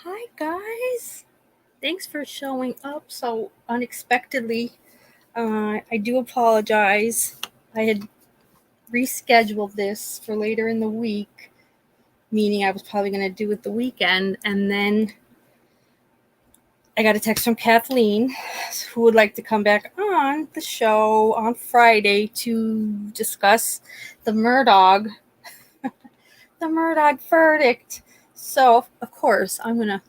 Hi, guys. Thanks for showing up so unexpectedly. I do apologize. I had rescheduled this for later in the week, meaning I was probably going to do it the weekend. And then I got a text from Kathleen, who would like to come back on the show on Friday to discuss the Murdoch, the Murdoch verdict. So, of course, I'm going to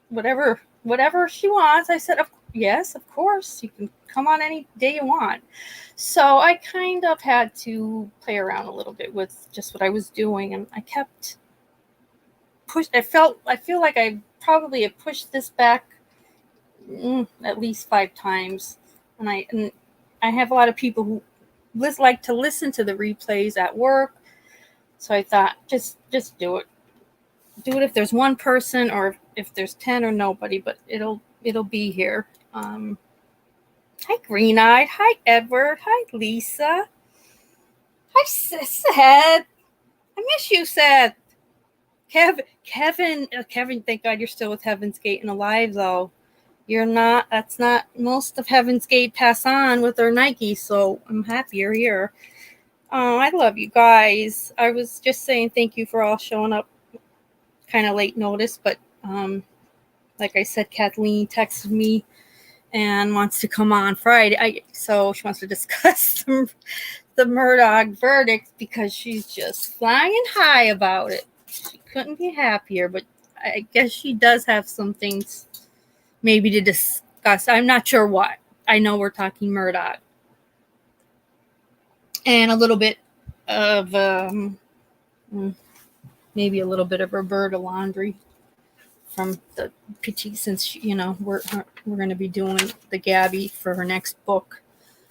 whatever she wants. I said, yes, of course, you can come on any day you want. So I kind of had to play around a little bit with just what I was doing, and I kept I feel like I probably have pushed this back at least 5 times, and I have a lot of people who like to listen to the replays at work. So I thought, just do it. Do it if there's one person, or if there's 10 or nobody, but it'll be here. Hi, Green Eyed. Hi, Edward. Hi, Lisa. Hi, Seth. I miss you, Seth. Kevin. Thank God you're still with Heaven's Gate and alive, though. You're not. That's not. Most of Heaven's Gate pass on with their Nike, so I'm happy you're here. I love you guys. I was just saying thank you for all showing up. Kind of late notice, but like I said, Kathleen texted me and wants to come on Friday. So she wants to discuss the Murdoch verdict because she's just flying high about it. She couldn't be happier, but I guess she does have some things maybe to discuss. I'm not sure what. I know we're talking Murdoch. And a little bit of maybe a little bit of Roberta Laundry from the Pitchy, since we're going to be doing the Gabby for her next book.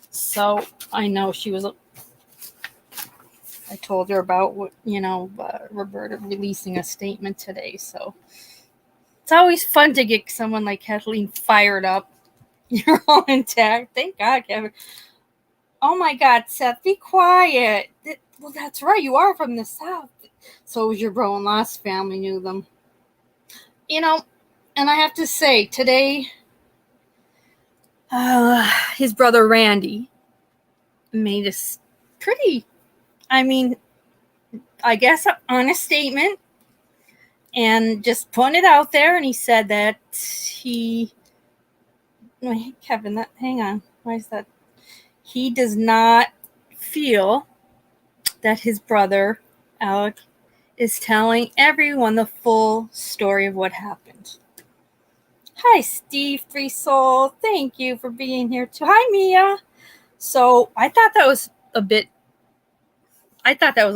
So I know she was. I told her about what Roberta releasing a statement today. So it's always fun to get someone like Kathleen fired up. You're all intact. Thank God, Kevin. Oh my God, Seth, be quiet. Well, that's right. You are from the South. So was your bro-in-law's family, knew them. And I have to say, today, his brother Randy made a pretty, I guess, an honest statement and just put it out there. And he said that Kevin, hang on. Why is that? He does not feel that his brother, Alec, is telling everyone the full story of what happened. Hi, Steve, Three Soul. Thank you for being here too. Hi, Mia. So I thought that was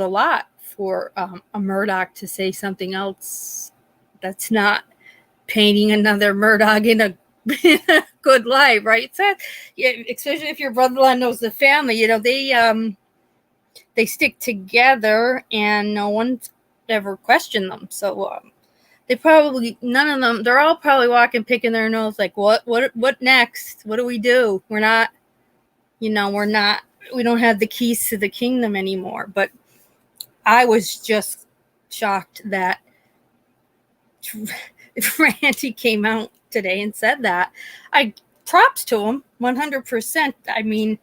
a lot for a Murdoch to say something else that's not painting another Murdoch in a good light, right? So, yeah, especially if your brother-in-law knows the family, they stick together and no one's ever questioned them. So they probably, none of them, they're all probably walking, picking their nose like, what next? What do we do? We're not, we don't have the keys to the kingdom anymore. But I was just shocked that Randy came out today and said that. Props to him, 100%. I mean,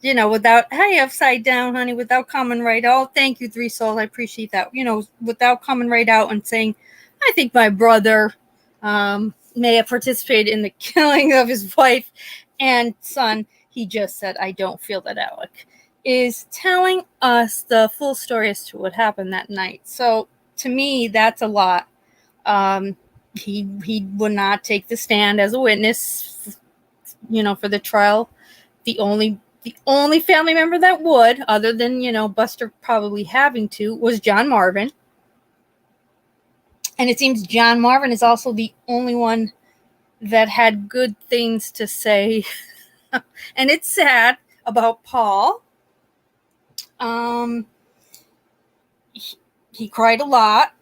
without, hey, upside down, honey, without coming right out. Thank you, Three Souls. I appreciate that. Without coming right out and saying, I think my brother may have participated in the killing of his wife and son. He just said, I don't feel that Alec is telling us the full story as to what happened that night. So to me, that's a lot. He would not take the stand as a witness, for the trial. The only family member that would, other than, Buster probably having to, was John Marvin. And it seems John Marvin is also the only one that had good things to say. And it's sad about Paul. He cried a lot.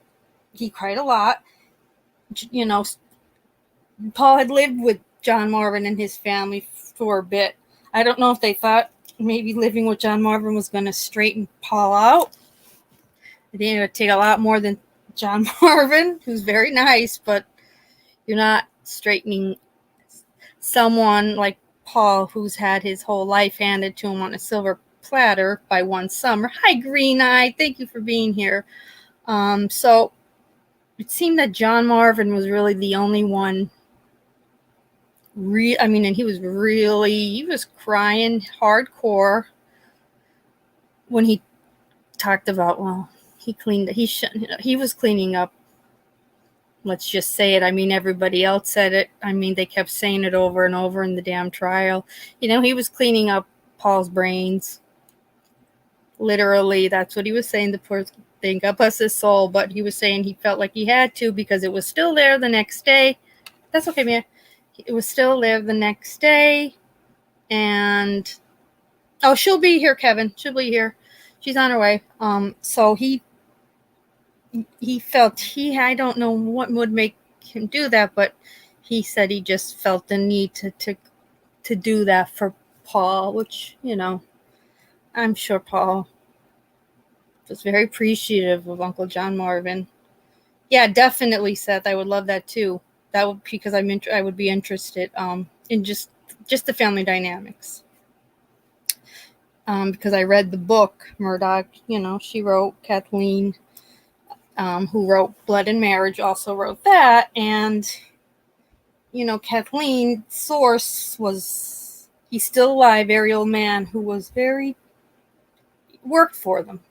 Paul had lived with John Marvin and his family for a bit. I don't know if they thought maybe living with John Marvin was going to straighten Paul out. I think it would take a lot more than John Marvin, who's very nice, but You're not straightening someone like Paul, who's had his whole life handed to him on a silver platter by one summer. Hi, Green Eye. Thank you for being here. So it seemed that John Marvin was really the only one. And he was crying hardcore when he talked about, well, he was cleaning up. Let's just say it. I mean, everybody else said it. I mean, they kept saying it over and over in the damn trial. He was cleaning up Paul's brains. Literally, that's what he was saying. The poor thing, God bless his soul. But he was saying he felt like he had to because it was still there the next day. That's okay, man. It was still there the next day. And, oh, she'll be here, Kevin. She'll be here. She's on her way. So he felt I don't know what would make him do that, but he said he just felt the need to do that for Paul, which, I'm sure Paul was very appreciative of Uncle John Marvin. Yeah, definitely, Seth. I would love that too. That would, because I would be interested in just the family dynamics. Because I read the book Murdoch, she wrote, Kathleen, who wrote Blood and Marriage, also wrote that. And, Kathleen's source was, he's still alive, very old man who was worked for them.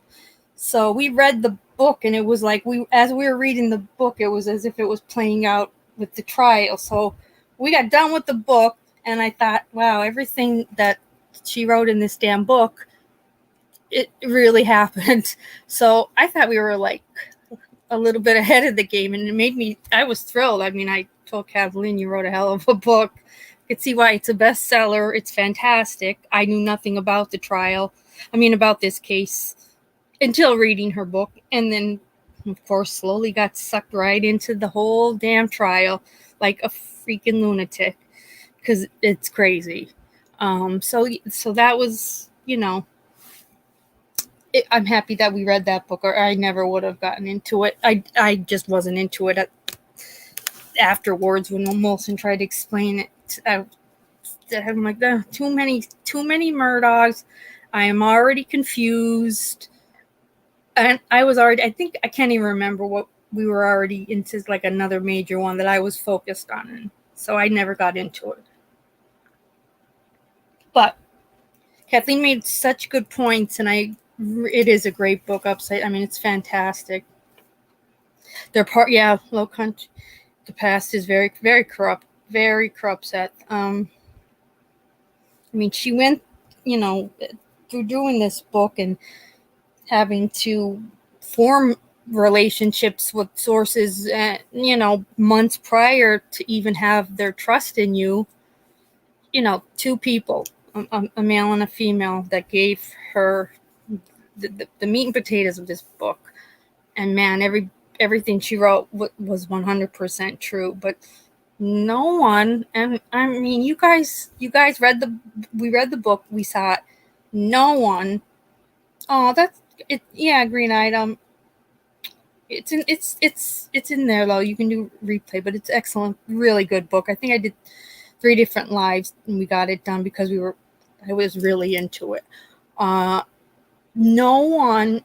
So we read the book, and it was like, as we were reading the book, it was as if it was playing out with the trial. So we got done with the book, and I thought, wow, everything that she wrote in this damn book, it really happened. So I thought we were like a little bit ahead of the game, and I was thrilled. I mean, I told Kathleen, you wrote a hell of a book. I could see why it's a bestseller. It's fantastic. I knew nothing about the trial. About this case until reading her book, and then, of course, slowly got sucked right into the whole damn trial like a freaking lunatic, because it's crazy. So that was, I'm happy that we read that book, or I never would have gotten into it. I just wasn't into it afterwards when Molson tried to explain it. I'm like, too many Murdochs. I am already confused. And I can't even remember what we were already into, like another major one that I was focused on. And so I never got into it. But Kathleen made such good points, and it is a great book. Upside, it's fantastic. Low country. The past is very, very corrupt, Seth. She went, through doing this book and having to form relationships with sources, months prior to even have their trust in you. Two people, a male and a female, that gave her the meat and potatoes of this book. And man, everything she wrote was 100% true. But no one, and you guys read we read the book, we saw it. No one. Oh, that's it. Yeah, Green Eyed. It's in there though. You can do replay, but it's excellent, really good book. I think I did 3 different lives and we got it done because I was really into it. No one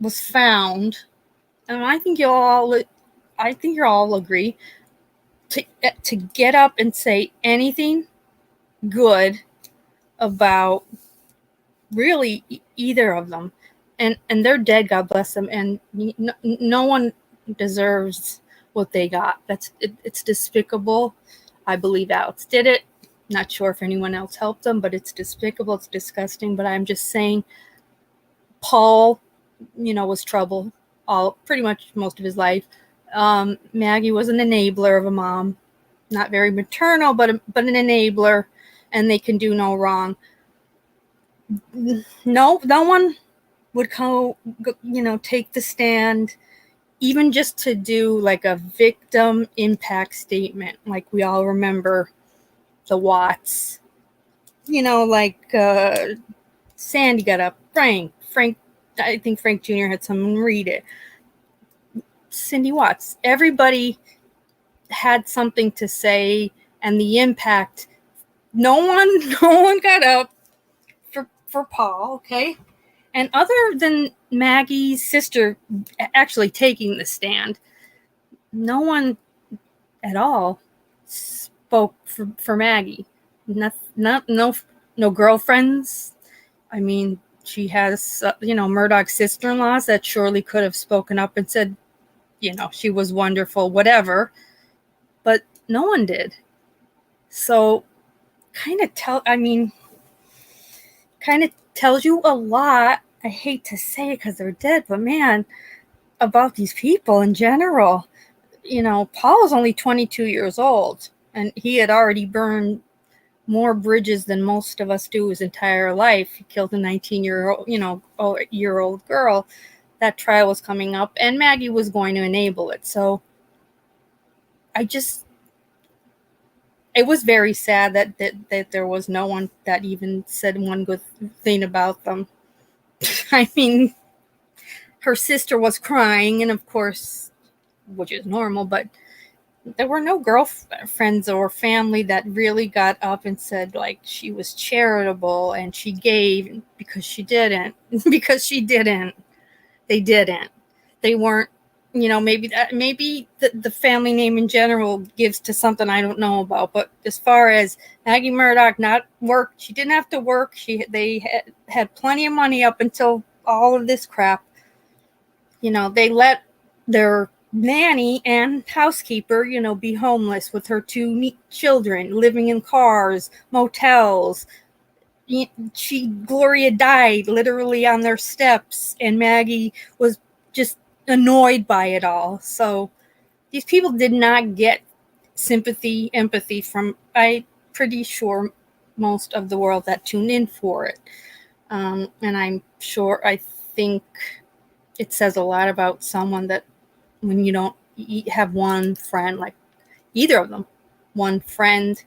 was found, and I think you'll all agree, to get up and say anything good about really either of them. And they're dead, God bless them, and no one deserves what they got. It's despicable. I believe Alex did it. Not sure if anyone else helped them, but it's despicable. It's disgusting. But I'm just saying, Paul, was trouble pretty much most of his life. Maggie was an enabler of a mom, not very maternal, but an enabler, and they can do no wrong. No one would take the stand, even just to do like a victim impact statement, like we all remember the Watts. Sandy got up, Frank, I think Frank Jr. had someone read it. Cindy Watts, everybody had something to say, and the impact. No one got up for Paul, okay? And other than Maggie's sister actually taking the stand, no one at all spoke for Maggie. No girlfriends. I mean, she has, Murdoch's sister-in-laws that surely could have spoken up and said, she was wonderful, whatever. But no one did. So kind of tells you a lot. I hate to say it because they're dead, but man, about these people in general. Paul was only 22 years old, and he had already burned more bridges than most of us do his entire life. He killed a 19-year-old girl. That trial was coming up, and Maggie was going to enable it. So it was very sad that there was no one that even said one good thing about them. I mean, her sister was crying, and of course, which is normal, but there were no girlfriends or family that really got up and said, like, she was charitable and she gave, because she didn't. They didn't. They weren't, maybe the family name in general gives to something I don't know about. But as far as Maggie Murdoch not work, she didn't have to work. They had plenty of money up until all of this crap. They let their nanny and housekeeper, be homeless with her two children, living in cars, motels. Gloria died literally on their steps, and Maggie was just annoyed by it all. So these people did not get sympathy, empathy from, I'm pretty sure, most of the world that tuned in for it. And I think it says a lot about someone that when you don't have one friend, like either of them, one friend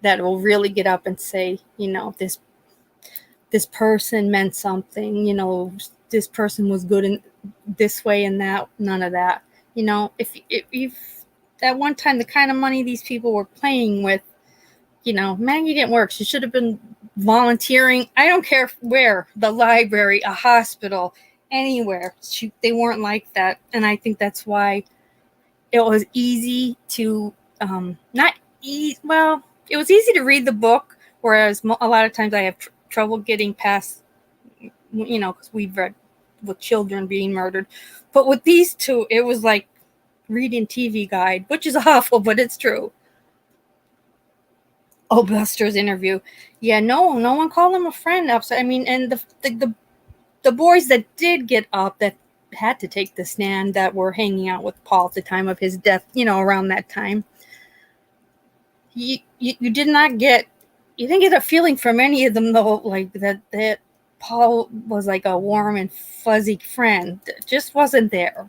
that will really get up and say, this person meant something, this person was good in this way and that, none of that. If at one time the kind of money these people were playing with, Maggie didn't work. She should have been volunteering. I don't care where, the library, a hospital, anywhere. They weren't like that. And I think that's why it was easy to, it was easy to read the book, whereas a lot of times I have trouble getting past, because we've read with children being murdered. But with these two, it was like reading TV Guide, which is awful, but it's true. Oh, Buster's interview. Yeah, no one called him a friend. I mean, and the boys that did get up, that had to take the stand, that were hanging out with Paul at the time of his death, around that time, you did not get, you didn't get a feeling from any of them, though, like that Paul was like a warm and fuzzy friend. It just wasn't there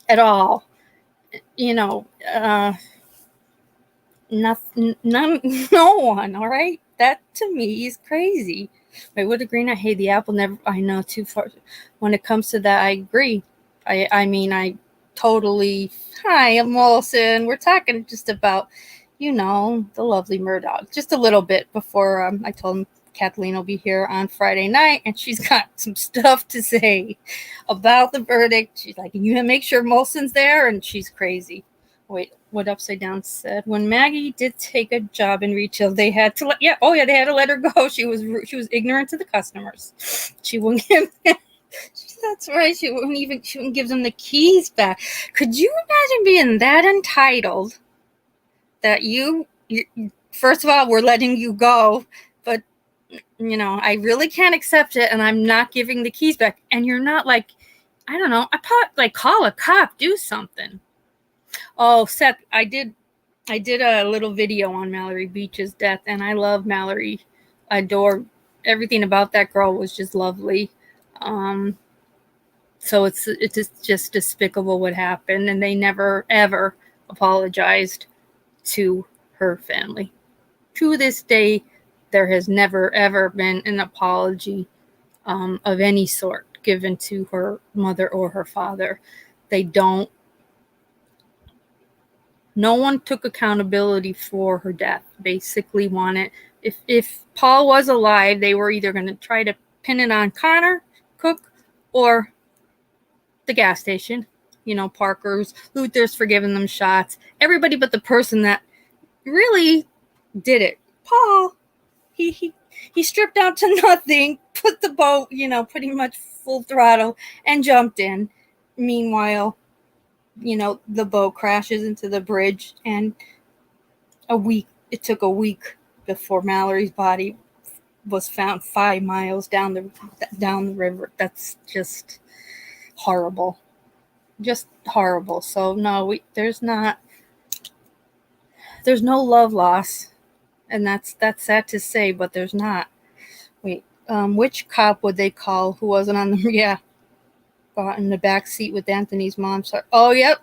at all. Nothing, no one. All right, that to me is crazy. I would agree. Not, hey, the apple never. I know too far. When it comes to that, I agree. I totally. Hi, I'm Wilson. We're talking just about, the lovely Murdoch. Just a little bit before I told him Kathleen will be here on Friday night, and she's got some stuff to say about the verdict. She's like, you make sure Molson's there, and she's crazy. Wait, what Upside Down said? When Maggie did take a job in retail, they had to they had to let her go. She was ignorant to the customers. She wouldn't give. That's right. She wouldn't give them the keys back. Could you imagine being that entitled that you first of all, we're letting you go, but I really can't accept it, and I'm not giving the keys back. And you're not like, I don't know. I probably call a cop, do something. Oh, Seth, I did a little video on Mallory Beach's death, and I love Mallory. I adore everything about that girl, was just lovely. So it's just despicable what happened, and they never ever apologized to her family. To this day, there has never ever been an apology of any sort given to her mother or her father. They don't No one took accountability for her death. Basically wanted, if Paul was alive, they were either going to try to pin it on Connor Cook or the gas station. Parker's, Luther's for giving them shots. Everybody but the person that really did it. Paul, he stripped out to nothing, put the boat, pretty much full throttle, and jumped in. Meanwhile, the boat crashes into the bridge, and it took a week before Mallory's body was found 5 miles down the river. That's just horrible. Just horrible. So no, there's no love loss, and that's sad to say, but there's not. Wait, which cop would they call who wasn't on the got in the back seat with Anthony's mom? So, oh, yep.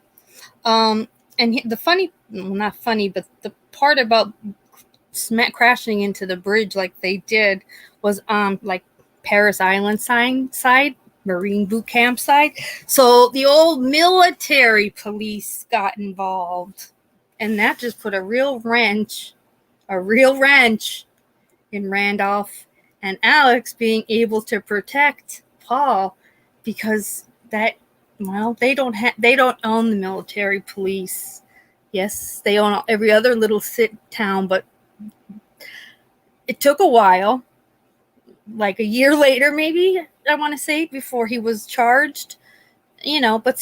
And the funny, well, not funny, but the part about crashing into the bridge like they did was like Paris Island side, Marine boot camp side. So the old military police got involved, and that just put a real wrench in Randolph and Alex being able to protect Paul, because they don't own the military police. Yes, they own every other little town, but it took a while, like a year later, maybe, I want to say, before he was charged, but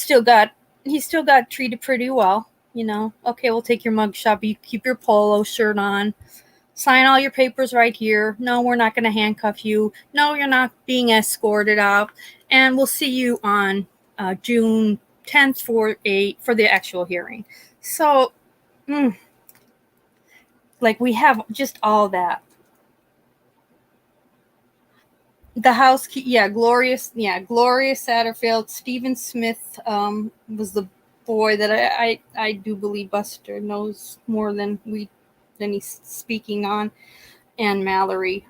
he still got treated pretty well. Okay, we'll take your mugshot, but you keep your polo shirt on. Sign all your papers right here. No, we're not going to handcuff you. No, you're not being escorted out. And we'll see you on June 10th for the actual hearing. So, we have just all that. The house, Gloria Satterfield. Stephen Smith was the boy that I do believe Buster knows more than he's speaking on, and Mallory.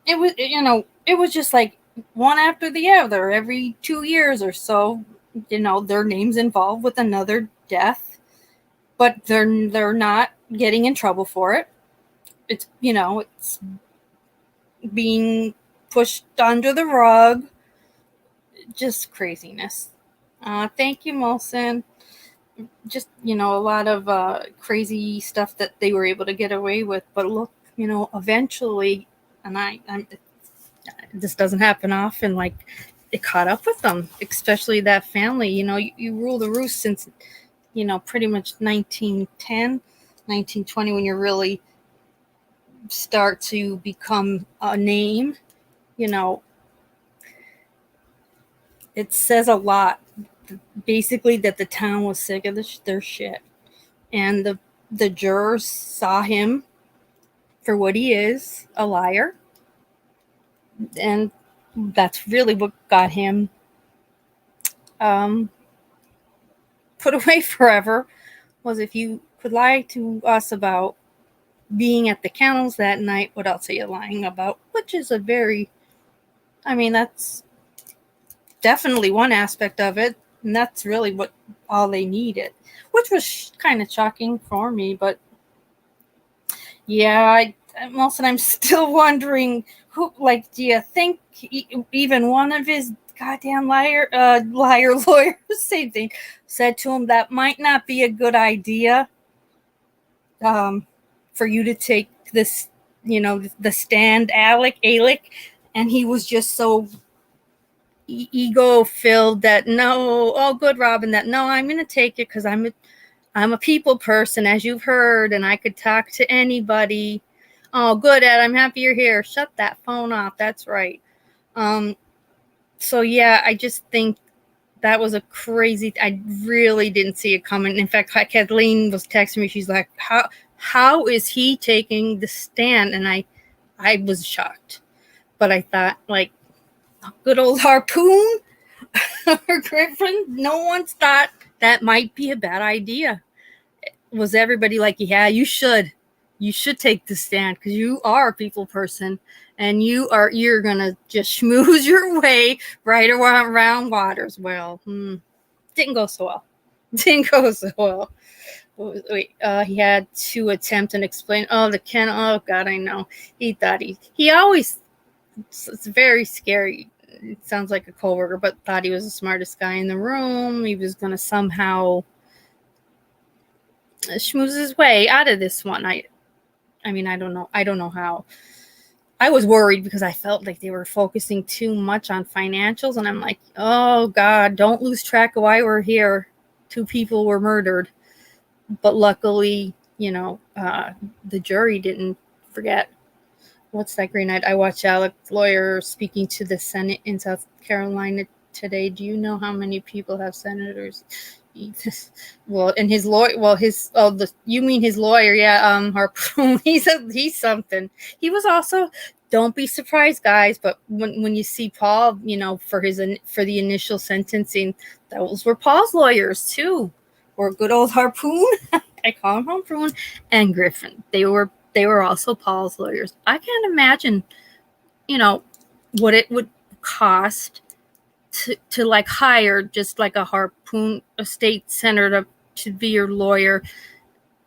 It was just like one after the other, every 2 years or so. Their names involved with another death, but they're not getting in trouble for it. It's it's being pushed under the rug. Just craziness. Thank you, Molson. Just, a lot of crazy stuff that they were able to get away with. But look, eventually, and this doesn't happen often, it caught up with them, especially that family. You rule the roost since, pretty much 1910, 1920, when you really start to become a name. It says a lot, basically, that the town was sick of their shit, and the jurors saw him for what he is, a liar, and that's really what got him put away forever. Was, if you could lie to us about being at the kennels that night, what else are you lying about? Which is that's definitely one aspect of it, and that's really what all they needed, which was kind of shocking for me. But yeah, I'm still wondering who, do you think even one of his goddamn liar lawyers, same thing, said to him that might not be a good idea for you to take this, the stand, Alec, and he was just so ego filled that no, oh good, Robin, that no, I'm going to take it because I'm a people person, as you've heard, and I could talk to anybody. Oh good, Ed, I'm happy you're here. Shut that phone off. That's right. So yeah, I just think that was a crazy, I really didn't see it coming. In fact, Kathleen was texting me. She's like, how is he taking the stand? And I was shocked, but I thought, good old harpoon or Griffin, no one's thought that might be a bad idea. Was everybody like, yeah, you should take the stand because you are a people person, and you're gonna just schmooze your way right around waters. Well, didn't go so well. he had to attempt and explain. Oh, the Ken. Oh God, I know. He thought he always. It's very scary. It sounds like a coworker, but thought he was the smartest guy in the room. He was gonna somehow schmooze his way out of this one. I mean, I don't know. I don't know how. I was worried because I felt like they were focusing too much on financials, and I'm like, oh God, don't lose track of why we're here. 2 people were murdered. But luckily, the jury didn't forget. What's that green light? I watched Alex Lawyer speaking to the Senate in South Carolina today. Do you know how many people have senators? Well, and his lawyer. Well, you mean his lawyer? Yeah, Harpoon. He's something. He was also. Don't be surprised, guys. But when you see Paul, for the initial sentencing, those were Paul's lawyers too. Or good old Harpoon. I call him Harpoon and Griffin. They were also Paul's lawyers. I can't imagine, what it would cost to like hire just like a Harpoon, a state senator to be your lawyer.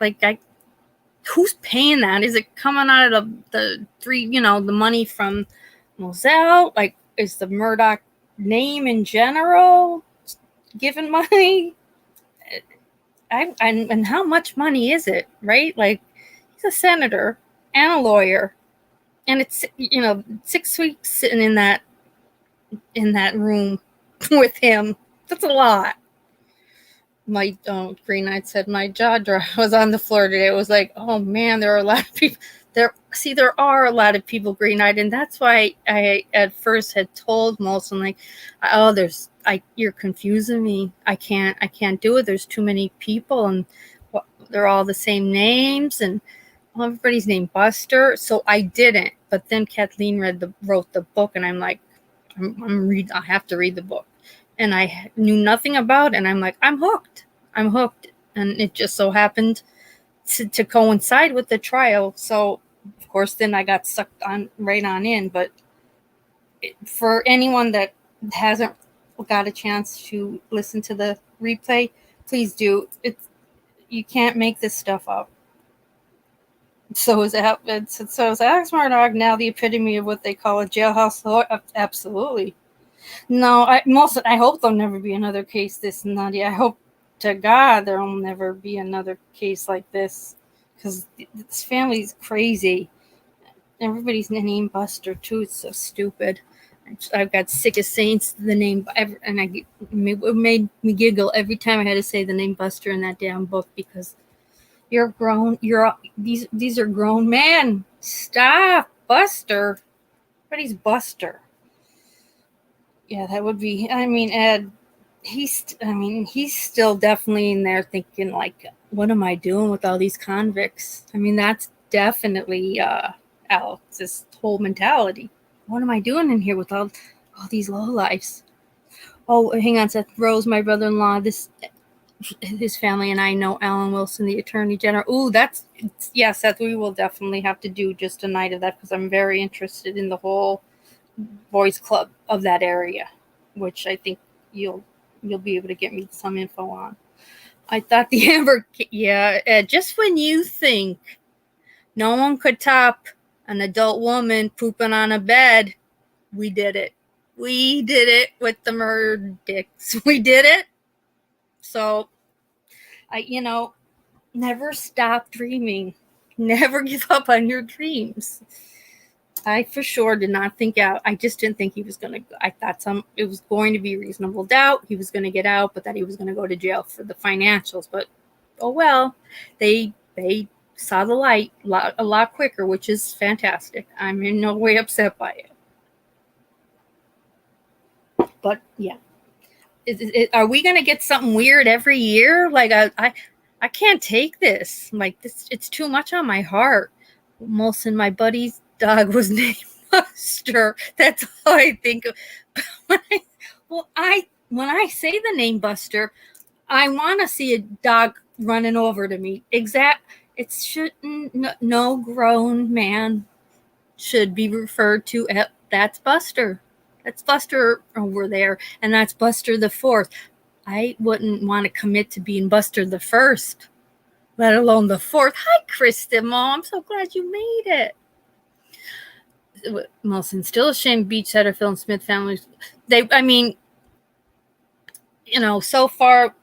Like, who's paying that? Is it coming out of the money from Moselle? Like, is the Murdoch name in general giving money? And how much money is it, right? Like, he's a senator and a lawyer, and it's 6 weeks sitting in that room with him. That's a lot. My Green Knight said my jaw dropped. I was on the floor today. It was like, oh man, there are a lot of people there. See, there are a lot of people, Green Knight, and that's why I at first had told Molson, like, oh, you're confusing me. I can't do it. There's too many people, and they're all the same names, and everybody's named Buster. So I didn't. But then Kathleen wrote the book, and I'm like, I have to read the book. And I knew nothing about it, and I'm like, I'm hooked. And it just so happened to coincide with the trial. So, of course, then I got sucked right on in. But for anyone that hasn't got a chance to listen to the replay, please do. You can't make this stuff up. So is Alex Murdoch now the epitome of what they call a jailhouse lawyer? Absolutely. No, I hope there'll never be another case this nutty. I hope to God there'll never be another case like this, because this family's crazy. Everybody's named Buster too. It's so stupid. I've got sick of saying the name, and it made me giggle every time I had to say the name Buster in that damn book, because you're grown. These are grown men. Stop, Buster. But he's Buster. Yeah, that would be. I mean, Ed. He's still definitely in there thinking, like, what am I doing with all these convicts? I mean, that's definitely Alex's whole mentality. What am I doing in here with all these lowlifes? Oh, hang on, Seth Rose, my brother-in-law. His family and I know Alan Wilson, the Attorney General. Ooh, Seth. We will definitely have to do just a night of that, because I'm very interested in the whole boys club of that area, which I think you'll be able to get me some info on. I thought the Amber, just when you think no one could top an adult woman pooping on a bed, we did it. We did it with the murder dicks. We did it. So, never stop dreaming. Never give up on your dreams. I for sure did not think out. I just didn't think he was going to. I thought it was going to be reasonable doubt. He was going to get out, but that he was going to go to jail for the financials. But, oh well, they saw the light a lot quicker, which is fantastic. I'm in no way upset by it. But yeah, are we going to get something weird every year? Like, I can't take this. Like, this, it's too much on my heart. Molson, my buddy's dog was named Buster. That's all I think of. When I say the name Buster, I want to see a dog running over to me. It shouldn't. No grown man should be referred to as, that's Buster. That's Buster over there, and that's Buster the Fourth. I wouldn't want to commit to being Buster the First. let alone the fourth. Hi, Kristen, Mom. I'm so glad you made it. Wilson still ashamed Beach, Satterfield, and Smith families. So far,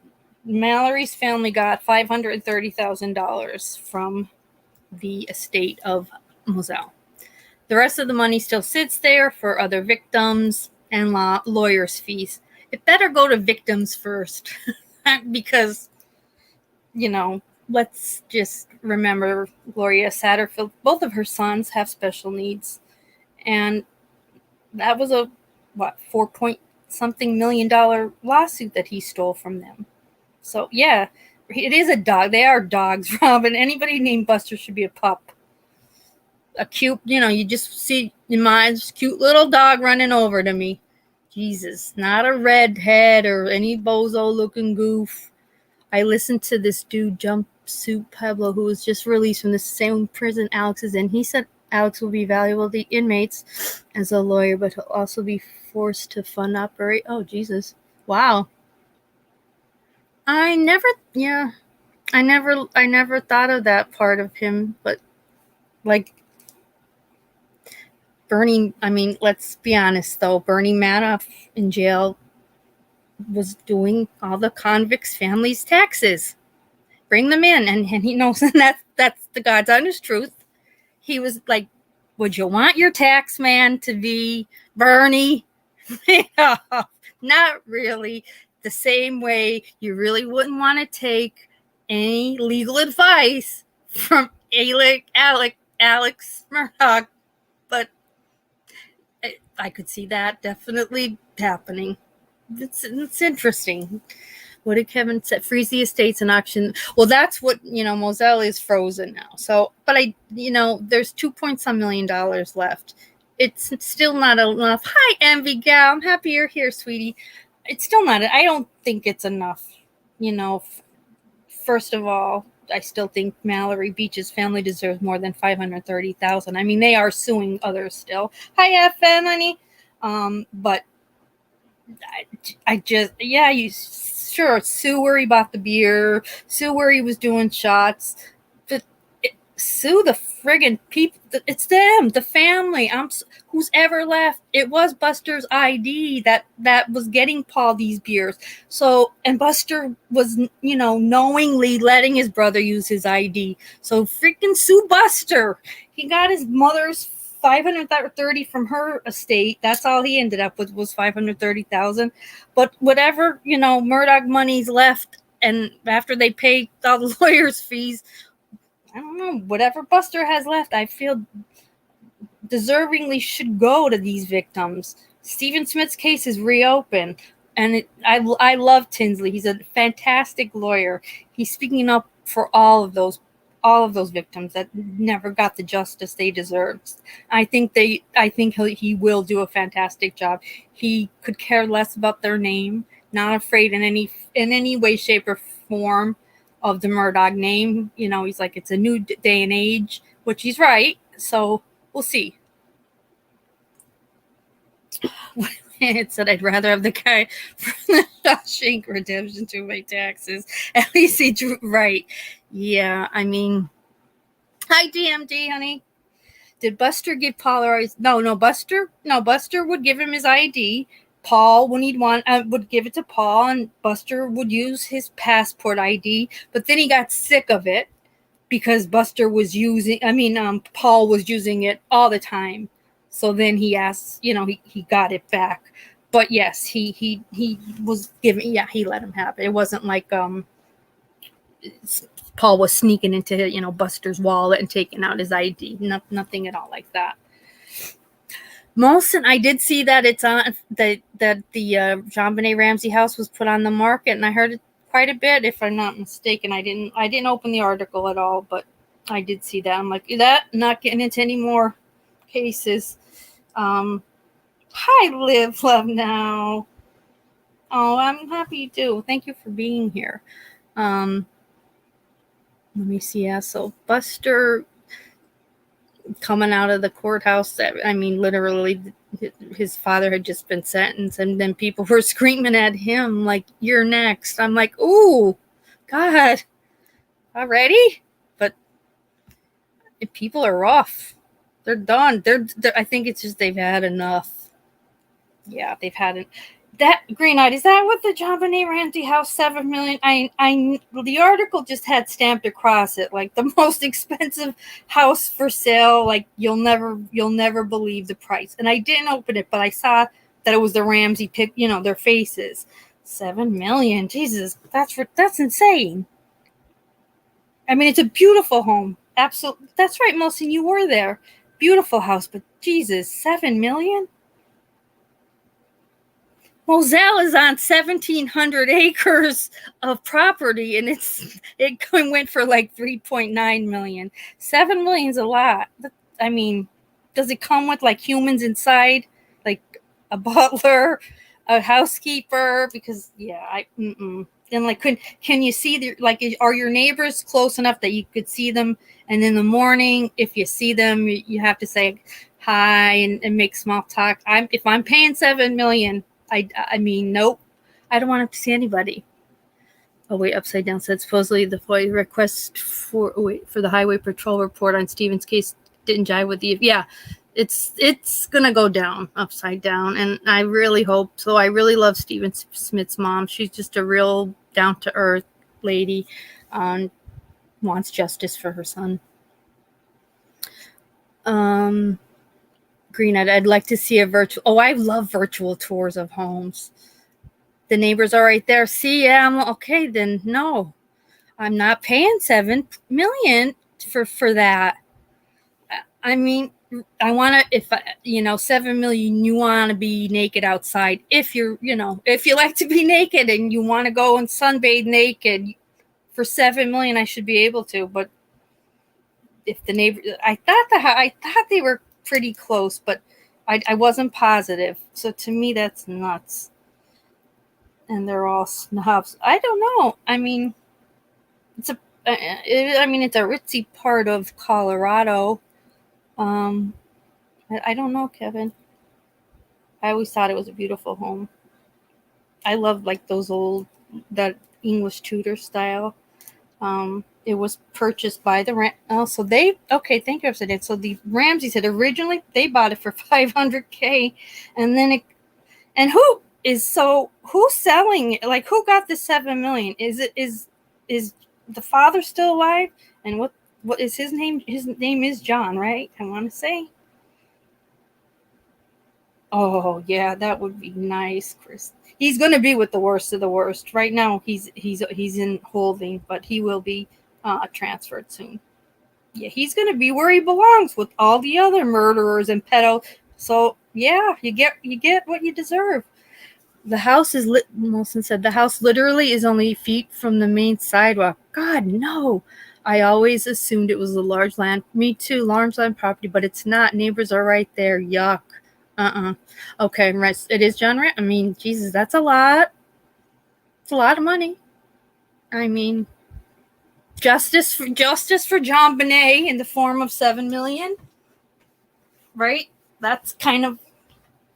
Mallory's family got $530,000 from the estate of Moselle. The rest of the money still sits there for other victims and lawyers' fees. It better go to victims first because, let's just remember Gloria Satterfield. Both of her sons have special needs. And that was a, $4-point-something million lawsuit that he stole from them. So, yeah, it is a dog. They are dogs, Robin. Anybody named Buster should be a pup. A cute, you just see in my cute little dog running over to me. Jesus, not a redhead or any bozo looking goof. I listened to this dude, Jumpsuit Pueblo, who was just released from the same prison Alex is in. He said Alex will be valuable to the inmates as a lawyer, but he'll also be forced to fund operate. Oh, Jesus. Wow. I never thought of that part of him, but Bernie, let's be honest though, Bernie Madoff in jail was doing all the convicts' families' taxes. Bring them in, and he knows, and that's the God's honest truth. He was like, would you want your tax man to be Bernie? Not really. The same way you really wouldn't want to take any legal advice from Alex Murdaugh, but I could see that definitely happening. It's interesting. What did Kevin say? Freeze the estates and auction. Well, that's what, Moselle is frozen now. So, but there's $2-point-some million left. It's still not enough. Hi, Envy Gal. I'm happy you're here, sweetie. It's still not. I don't think it's enough. First of all, I still think Mallory Beach's family deserves more than $530,000. They are suing others still. Hi, FN, honey. But I just, sure, sue where he bought the beer, sue where he was doing shots, but sue the friggin' people. It's them, the family. Who's ever left. It was Buster's ID that was getting Paul these beers. So, and Buster was, knowingly letting his brother use his ID. So freaking sue Buster. He got his mother's $530 from her estate. That's all he ended up with was $530,000. But whatever, Murdaugh money's left, and after they pay all the lawyers' fees, I don't know, whatever Buster has left, I feel deservingly should go to these victims. Stephen Smith's case is reopened, and I love Tinsley. He's a fantastic lawyer. He's speaking up for all of those victims that never got the justice they deserved. I think he will do a fantastic job. He could care less about their name, not afraid in any way, shape, or form of the Murdaugh name. He's like, it's a new day and age, which he's right. So we'll see. It said I'd rather have the guy from the Shawshank Redemption to my taxes. At least he drew right. Yeah, hi DMD, honey. Did Buster give Paul No, Buster would give him his ID. Paul, when he'd want, would give it to Paul, and Buster would use his passport ID. But then he got sick of it because Buster was Paul was using it all the time. So then he asked, he got it back. But yes, he was giving, he let him have it. It wasn't like Paul was sneaking into, Buster's wallet and taking out his ID. Nothing at all like that. Molson, I did see that it's on that the JonBenet Ramsey house was put on the market, and I heard it quite a bit, if I'm not mistaken. I didn't open the article at all, but I did see that. I'm like, not getting into any more cases. Hi, Live Love Now. Oh, I'm happy you do. Thank you for being here. Let me see. Yeah, so Buster coming out of the courthouse, literally his father had just been sentenced, and then people were screaming at him like, you're next. I'm like, ooh, God, already. But people are rough. They're done. I think it's just they've had enough. Yeah, they've had it. That Green Eyed, is that what the JonBenet Ramsey house, $7 million? The article just had stamped across it like the most expensive house for sale. Like you'll never believe the price. And I didn't open it, but I saw that it was the Ramsey pic, their faces. $7 million, Jesus, that's insane. I mean, it's a beautiful home. Absolutely, that's right, Molson, you were there. Beautiful house, but Jesus, $7 million. Moselle is on 1,700 acres of property, and it went for like 3.9 million. 7 million is a lot. I mean, does it come with like humans inside, like a butler, a housekeeper? Because and like, can you see are your neighbors close enough that you could see them? And in the morning, if you see them, you have to say hi and make small talk. If I'm paying 7 million. I mean, nope. I don't want to see anybody. Oh wait, upside down said supposedly the FOIA request for the highway patrol report on Stephen's case didn't jive with the it's gonna go down upside down, and I really hope so. I really love Stephen Smith's mom. She's just a real down to earth lady, wants justice for her son. Green, I'd like to see a virtual. Oh, I love virtual tours of homes. The neighbors are right there. See, I'm okay. Then no, I'm not paying 7 million for that. I mean, I want to. If 7 million, you want to be naked outside. If if you like to be naked and you want to go and sunbathe naked, for 7 million, I should be able to. But if the neighbor, I thought they were pretty close, but I wasn't positive. So to me, that's nuts. And they're all snobs. I don't know. I mean, it's a ritzy part of Colorado. I don't know, Kevin. I always thought it was a beautiful home. I love like that English Tudor style. It was purchased by the thank you, Upside. So the Ramsey said originally they bought it for $500K, and then who's selling it? Like, who got the 7 million? Is the father still alive? And what is his name? His name is John, right? I want to say. Oh yeah, that would be nice, Chris. He's going to be with the worst of the worst. Right now, he's in holding, but he will be transferred soon. Yeah, he's going to be where he belongs with all the other murderers and pedos. So yeah, you get what you deserve. The house is lit. Molson said the house literally is only feet from the main sidewalk. God, no. I always assumed it was a large land. Me too, large land property, but it's not. Neighbors are right there. Yuck. Okay, right. It is John Rand. I mean, Jesus, that's a lot. It's a lot of money. I mean, justice for JonBenet in the form of 7 million. Right? That's kind of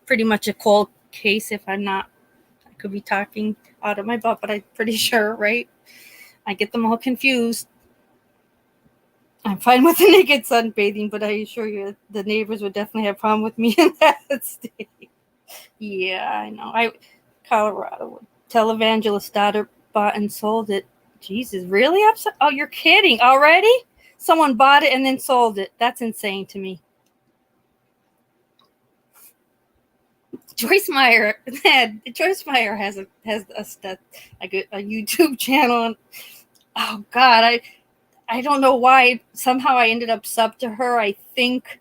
pretty much a cold case. If I'm not, I could be talking out of my butt, but I'm pretty sure, right? I get them all confused. I'm fine with the naked sunbathing, but I assure you the neighbors would definitely have a problem with me in that state. Yeah, I know. Colorado televangelist daughter bought and sold it. Jesus, really upset? Oh, you're kidding already? Someone bought it and then sold it. That's insane to me. Joyce Meyer has a YouTube channel. Oh God, I don't know why. Somehow I ended up sub to her. I think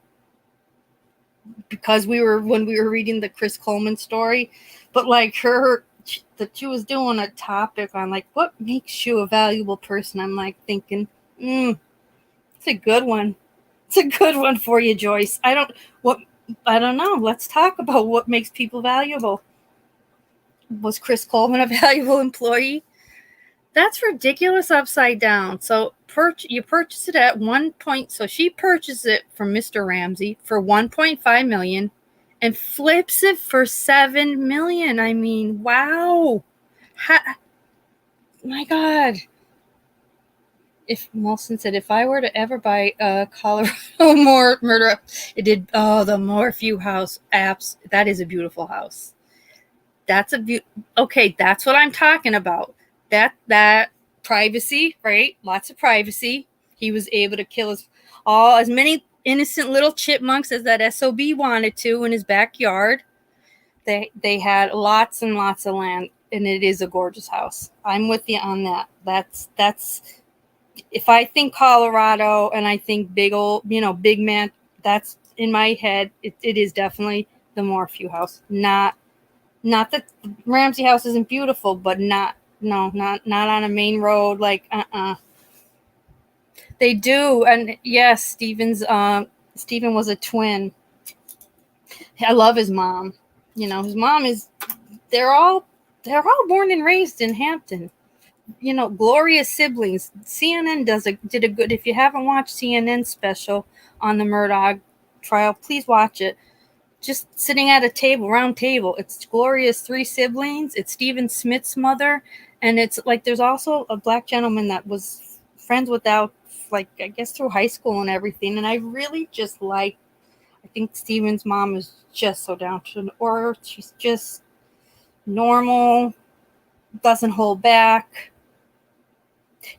because when we were reading the Chris Coleman story, but like that she was doing a topic on like what makes you a valuable person. I'm like thinking, it's a good one. It's a good one for you, Joyce. I don't know. Let's talk about what makes people valuable. Was Chris Coleman a valuable employee? That's ridiculous upside down. So you purchase it at 1 point. So she purchased it from Mr. Ramsey for 1.5 million and flips it for 7 million. I mean, wow. My God. if Molson said, if I were to ever buy a Colorado murder, it did. Oh, the Morphew house apps. That is a beautiful house. That's okay. That's what I'm talking about. That privacy, right? Lots of privacy. He was able to kill as many innocent little chipmunks as that SOB wanted to in his backyard. They had lots and lots of land, and it is a gorgeous house. I'm with you on that. That's if I think Colorado and I think big old, big man, that's in my head. It is definitely the Morphew house. Not that Ramsey house isn't beautiful, but not on a main road. Like They do, and yes, Steven was a twin. I love his mom. His mom is. They're all born and raised in Hampton. Glorious siblings. CNN did a good. If you haven't watched CNN special on the Murdaugh trial, please watch it. Just sitting at a round table. It's Gloria's 3 siblings. It's Stephen Smith's mother, and it's like there's also a black gentleman that was friends with I guess through high school and everything. And I really just I think Stephen's mom is just so down to earth. She's just normal, doesn't hold back.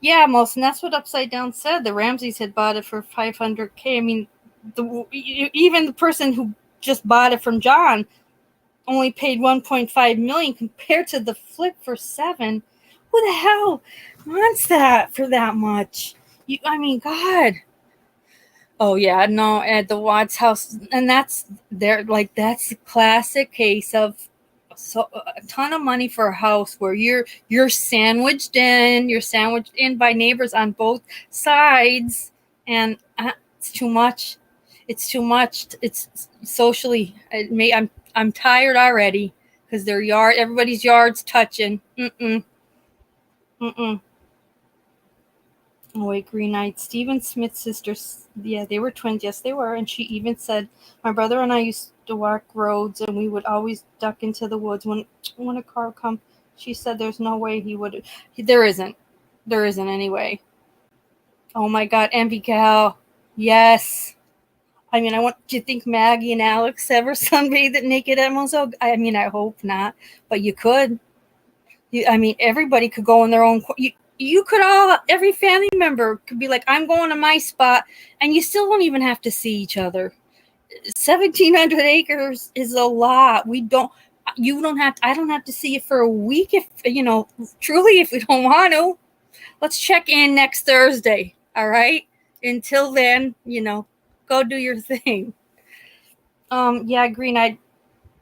Yeah, most, and that's what Upside Down said. The Ramseys had bought it for $500K. I mean, even the person who just bought it from John only paid $1.5 million compared to the flip for $7 million. Who the hell wants that for that much? God. Oh yeah, no, at the Watts house, and that's a classic case of a ton of money for a house where you're sandwiched in by neighbors on both sides, and it's too much. It's too much. It's socially. I'm tired already because everybody's yard's touching. Oh wait, Green Knight. Stephen Smith's sisters. Yeah, they were twins. Yes, they were. And she even said, my brother and I used to walk roads, and we would always duck into the woods when a car would come. She said, "There's no way he would." There isn't any way. Oh my God, Envy Gal. Yes. I want. Do you think Maggie and Alex ever sunbathe at naked at Mozo? I hope not, but you could. Everybody could go in their own. You could every family member could be like, I'm going to my spot, and you still don't even have to see each other. 1,700 acres is a lot. I don't have to see you for a week if truly, if we don't want to. Let's check in next Thursday. All right. Until then, go do your thing. Yeah, Green.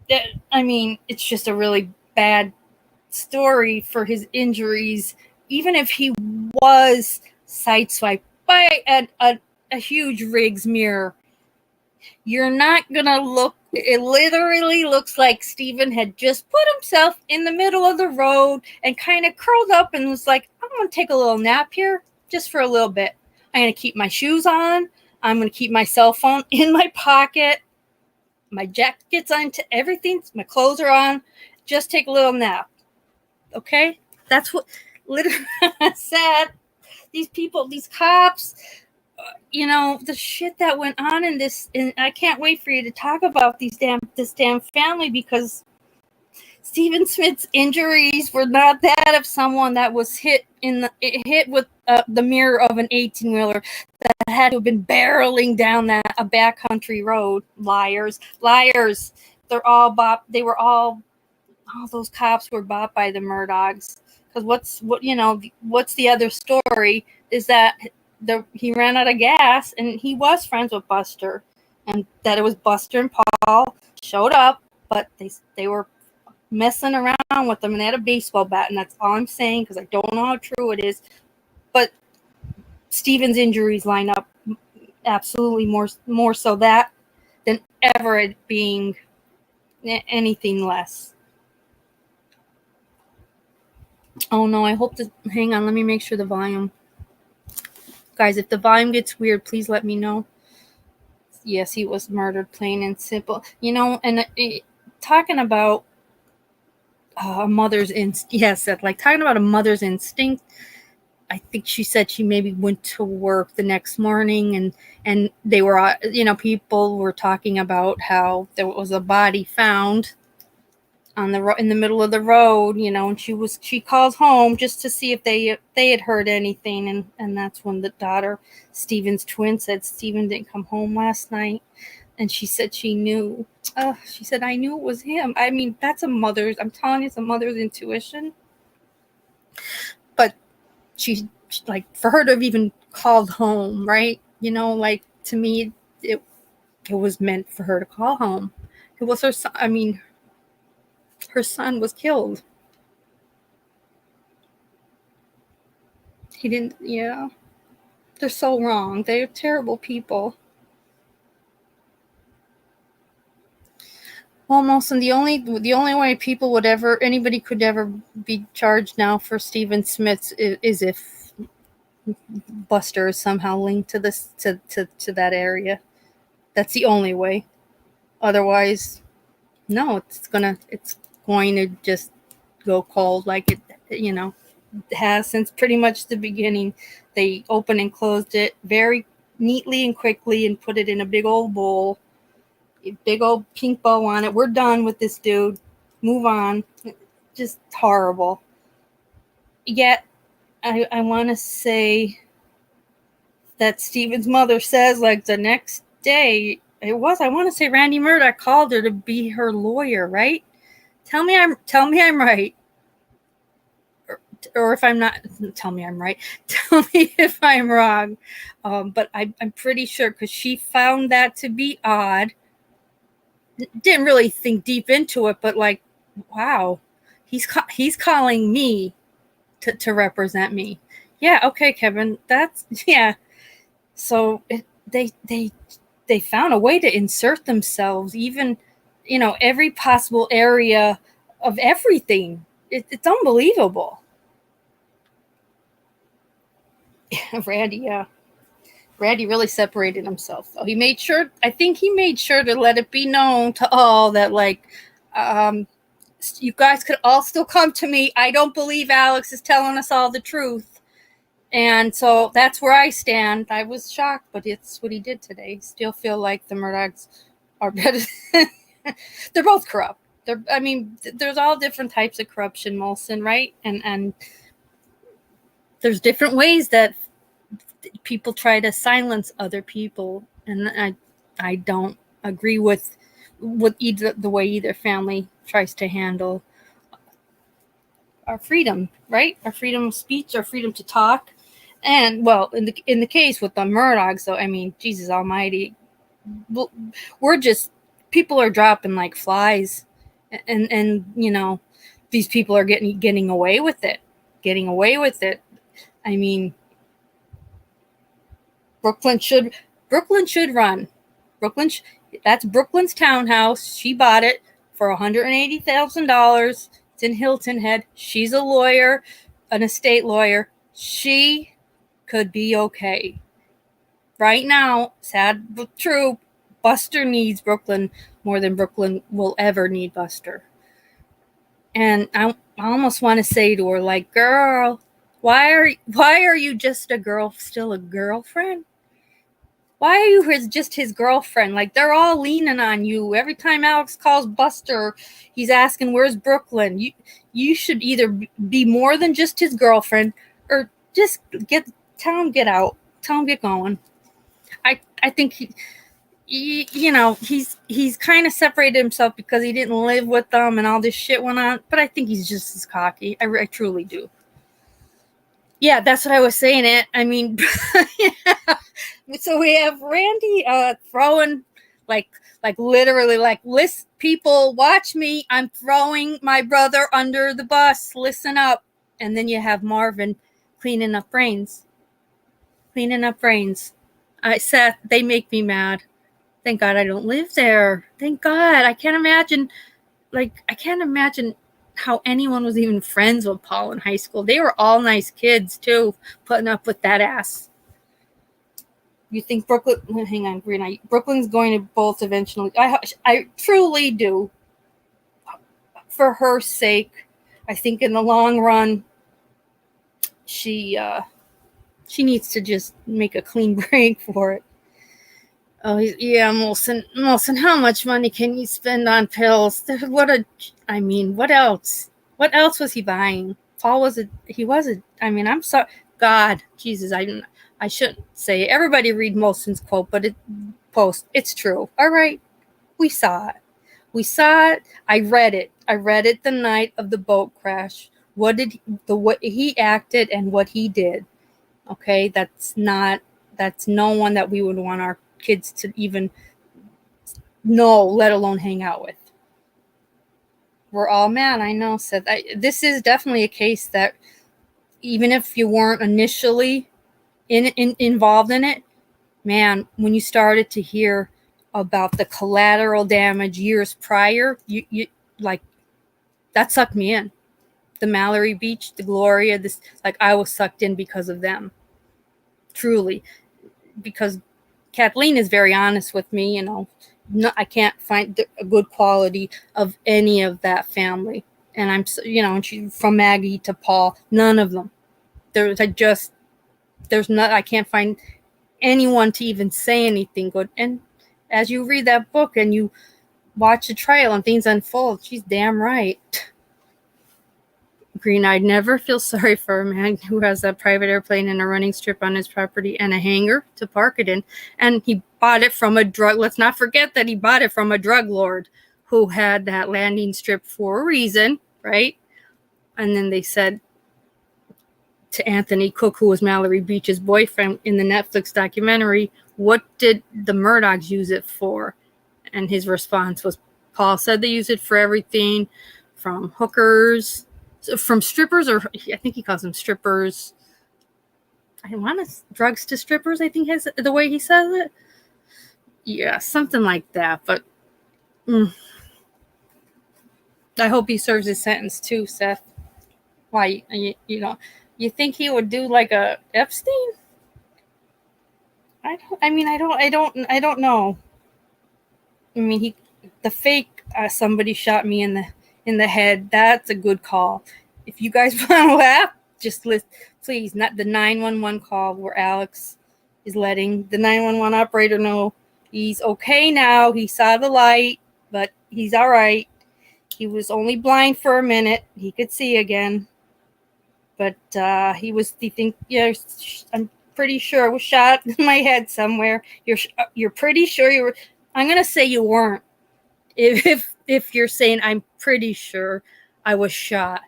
It's just a really bad story for his injuries. Even if he was sideswiped by a huge Riggs mirror, you're not gonna look. It literally looks like Stephen had just put himself in the middle of the road and kind of curled up and was like, I'm gonna take a little nap here just for a little bit. I'm gonna keep my shoes on. I'm gonna keep my cell phone in my pocket. My jacket's on, everything. My clothes are on. Just take a little nap. Okay? That's what literally said. These people, these cops, the shit that went on in this, and I can't wait for you to talk about this damn family, because Stephen Smith's injuries were not that of someone that was hit with the mirror of an 18-wheeler that had to have been barreling down a backcountry road. Liars. They were all those cops were bought by the Murdaughs. Because what's the other story is that he ran out of gas, and he was friends with Buster, and that it was Buster and Paul showed up, but they were messing around with them, and they had a baseball bat, and that's all I'm saying, because I don't know how true it is. But Stephen's injuries line up absolutely more so that than ever it being anything less. Oh no, I hope to hang on. Let me make sure the volume. Guys, if the volume gets weird, please let me know. Yes, he was murdered, plain and simple. And talking about a mother's instinct. Yes, talking about a mother's instinct. I think she said she maybe went to work the next morning, and they were, people were talking about how there was a body found on in the middle of the road, and she calls home just to see if they had heard anything, and that's when the daughter, Steven's twin, said Steven didn't come home last night, and she said she knew. She said, I knew it was him. I mean, that's I'm telling you, it's a mother's intuition. But she, like, for her to have even called home, right? Like, to me, it was meant for her to call home. It was her son. I mean, her son was killed. He didn't, they're so wrong. They're terrible people. Almost, and the only way anybody could ever be charged now for Stephen Smith is if Buster is somehow linked to this to that area. That's the only way. Otherwise, no, it's going to just go cold like it has since pretty much the beginning. They opened and closed it very neatly and quickly and put it in a big old bowl. A big old pink bow on it. We're done with this dude. Move on. Just horrible. Yet, I want to say that Steven's mother says, like, the next day, I want to say Randy Murdoch called her to be her lawyer, right? Tell me I'm right. Or if I'm not, tell me I'm right. Tell me if I'm wrong. But I'm pretty sure, because she found that to be odd. Didn't really think deep into it, but like, wow, he's calling me to represent me. Yeah, okay, Kevin, that's, yeah. So they found a way to insert themselves, even, every possible area of everything. It's unbelievable. Randy, yeah. Randy really separated himself, though. I think he made sure to let it be known to all that, like, you guys could all still come to me. I don't believe Alex is telling us all the truth. And so that's where I stand. I was shocked, but it's what he did today. Still feel like the Murdochs are better. They're both corrupt. There's all different types of corruption, Molson, right? And there's different ways that people try to silence other people, and I don't agree with either the way either family tries to handle our freedom, right? Our freedom of speech, our freedom to talk. And, well, in the case with the Murdochs, though, I mean, Jesus Almighty, we're just, people are dropping like flies, and these people are getting away with it. I mean, Brooklyn should run. That's Brooklyn's townhouse. She bought it for $180,000. It's in Hilton Head. She's a lawyer, an estate lawyer. She could be okay. Right now, sad but true, Buster needs Brooklyn more than Brooklyn will ever need Buster. And I almost want to say to her, like, girl, why are you just still a girlfriend? Why are you just his girlfriend? Like, they're all leaning on you. Every time Alex calls Buster, he's asking, where's Brooklyn? You should either be more than just his girlfriend, or just tell him get out. Tell him get going. I think he's kind of separated himself because he didn't live with them and all this shit went on. But I think he's just as cocky. I truly do. Yeah, that's what I was saying. I mean, yeah. So we have Randy throwing, like literally, like, list people, watch me. I'm throwing my brother under the bus. Listen up. And then you have Marvin cleaning up brains. Seth, they make me mad. Thank God I don't live there. Thank God. I can't imagine how anyone was even friends with Paul in high school. They were all nice kids, too, putting up with that ass. You think Brooklyn... Hang on, Green. Brooklyn's going to bolt eventually. I truly do. For her sake, I think in the long run, she She needs to just make a clean break for it. Oh, yeah, Molson, how much money can you spend on pills? What else? What else was he buying? Paul I'm sorry. God, Jesus, I shouldn't say it. Everybody read Molson's quote, but it's true. All right. We saw it. I read it the night of the boat crash. What he acted and what he did. Okay, that's no one that we would want our kids to even know, let alone hang out with. We're all mad, I know, Seth. This is definitely a case that even if you weren't initially involved in it, man, when you started to hear about the collateral damage years prior, you like, that sucked me in. The Mallory Beach, the Gloria, this, like, I was sucked in because of them. Truly. Because Kathleen is very honest with me, I can't find a good quality of any of that family. And and she, from Maggie to Paul, none of them. I can't find anyone to even say anything good. And as you read that book and you watch the trial and things unfold, she's damn right. Green, I'd never feel sorry for a man who has a private airplane and a running strip on his property and a hangar to park it in. And he bought it from let's not forget that he bought it from a drug lord who had that landing strip for a reason, right? And then they said to Anthony Cook, who was Mallory Beach's boyfriend in the Netflix documentary, what did the Murdochs use it for? And his response was, Paul said they use it for everything from hookers, from strippers, or I think he calls them strippers. I want to drugs to strippers, I think is the way he says it. Yeah, something like that. But I hope he serves his sentence too, Seth. Why, you think he would do like a Epstein? I don't know. I mean, the fake somebody shot me in the head. That's a good call. If you guys want to laugh, just please, not the 911 call where Alex is letting the 911 operator know he's okay now. He saw the light, but he's all right. He was only blind for a minute. He could see again. But I'm pretty sure it was shot in my head somewhere. You're pretty sure you were. I'm going to say you weren't. If you're saying I'm pretty sure I was shot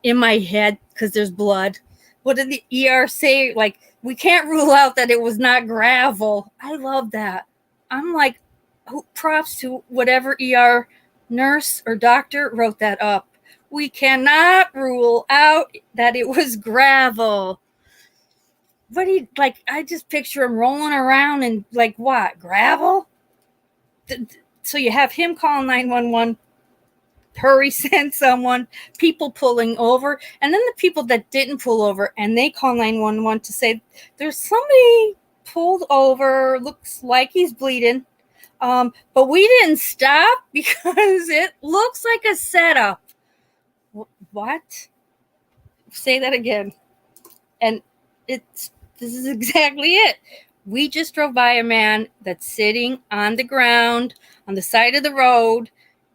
in my head because there's blood. What did the ER say? Like, we can't rule out that it was not gravel. I love that. I'm like, props to whatever ER nurse or doctor wrote that up. We cannot rule out that it was gravel. But I just picture him rolling around and like, what, gravel? So you have him call 911, hurry, send someone, people pulling over, and then the people that didn't pull over, and they call 911 to say, there's somebody pulled over, looks like he's bleeding, but we didn't stop because it looks like a setup. What? Say that again. And this is exactly it. We just drove by a man that's sitting on the ground on the side of the road,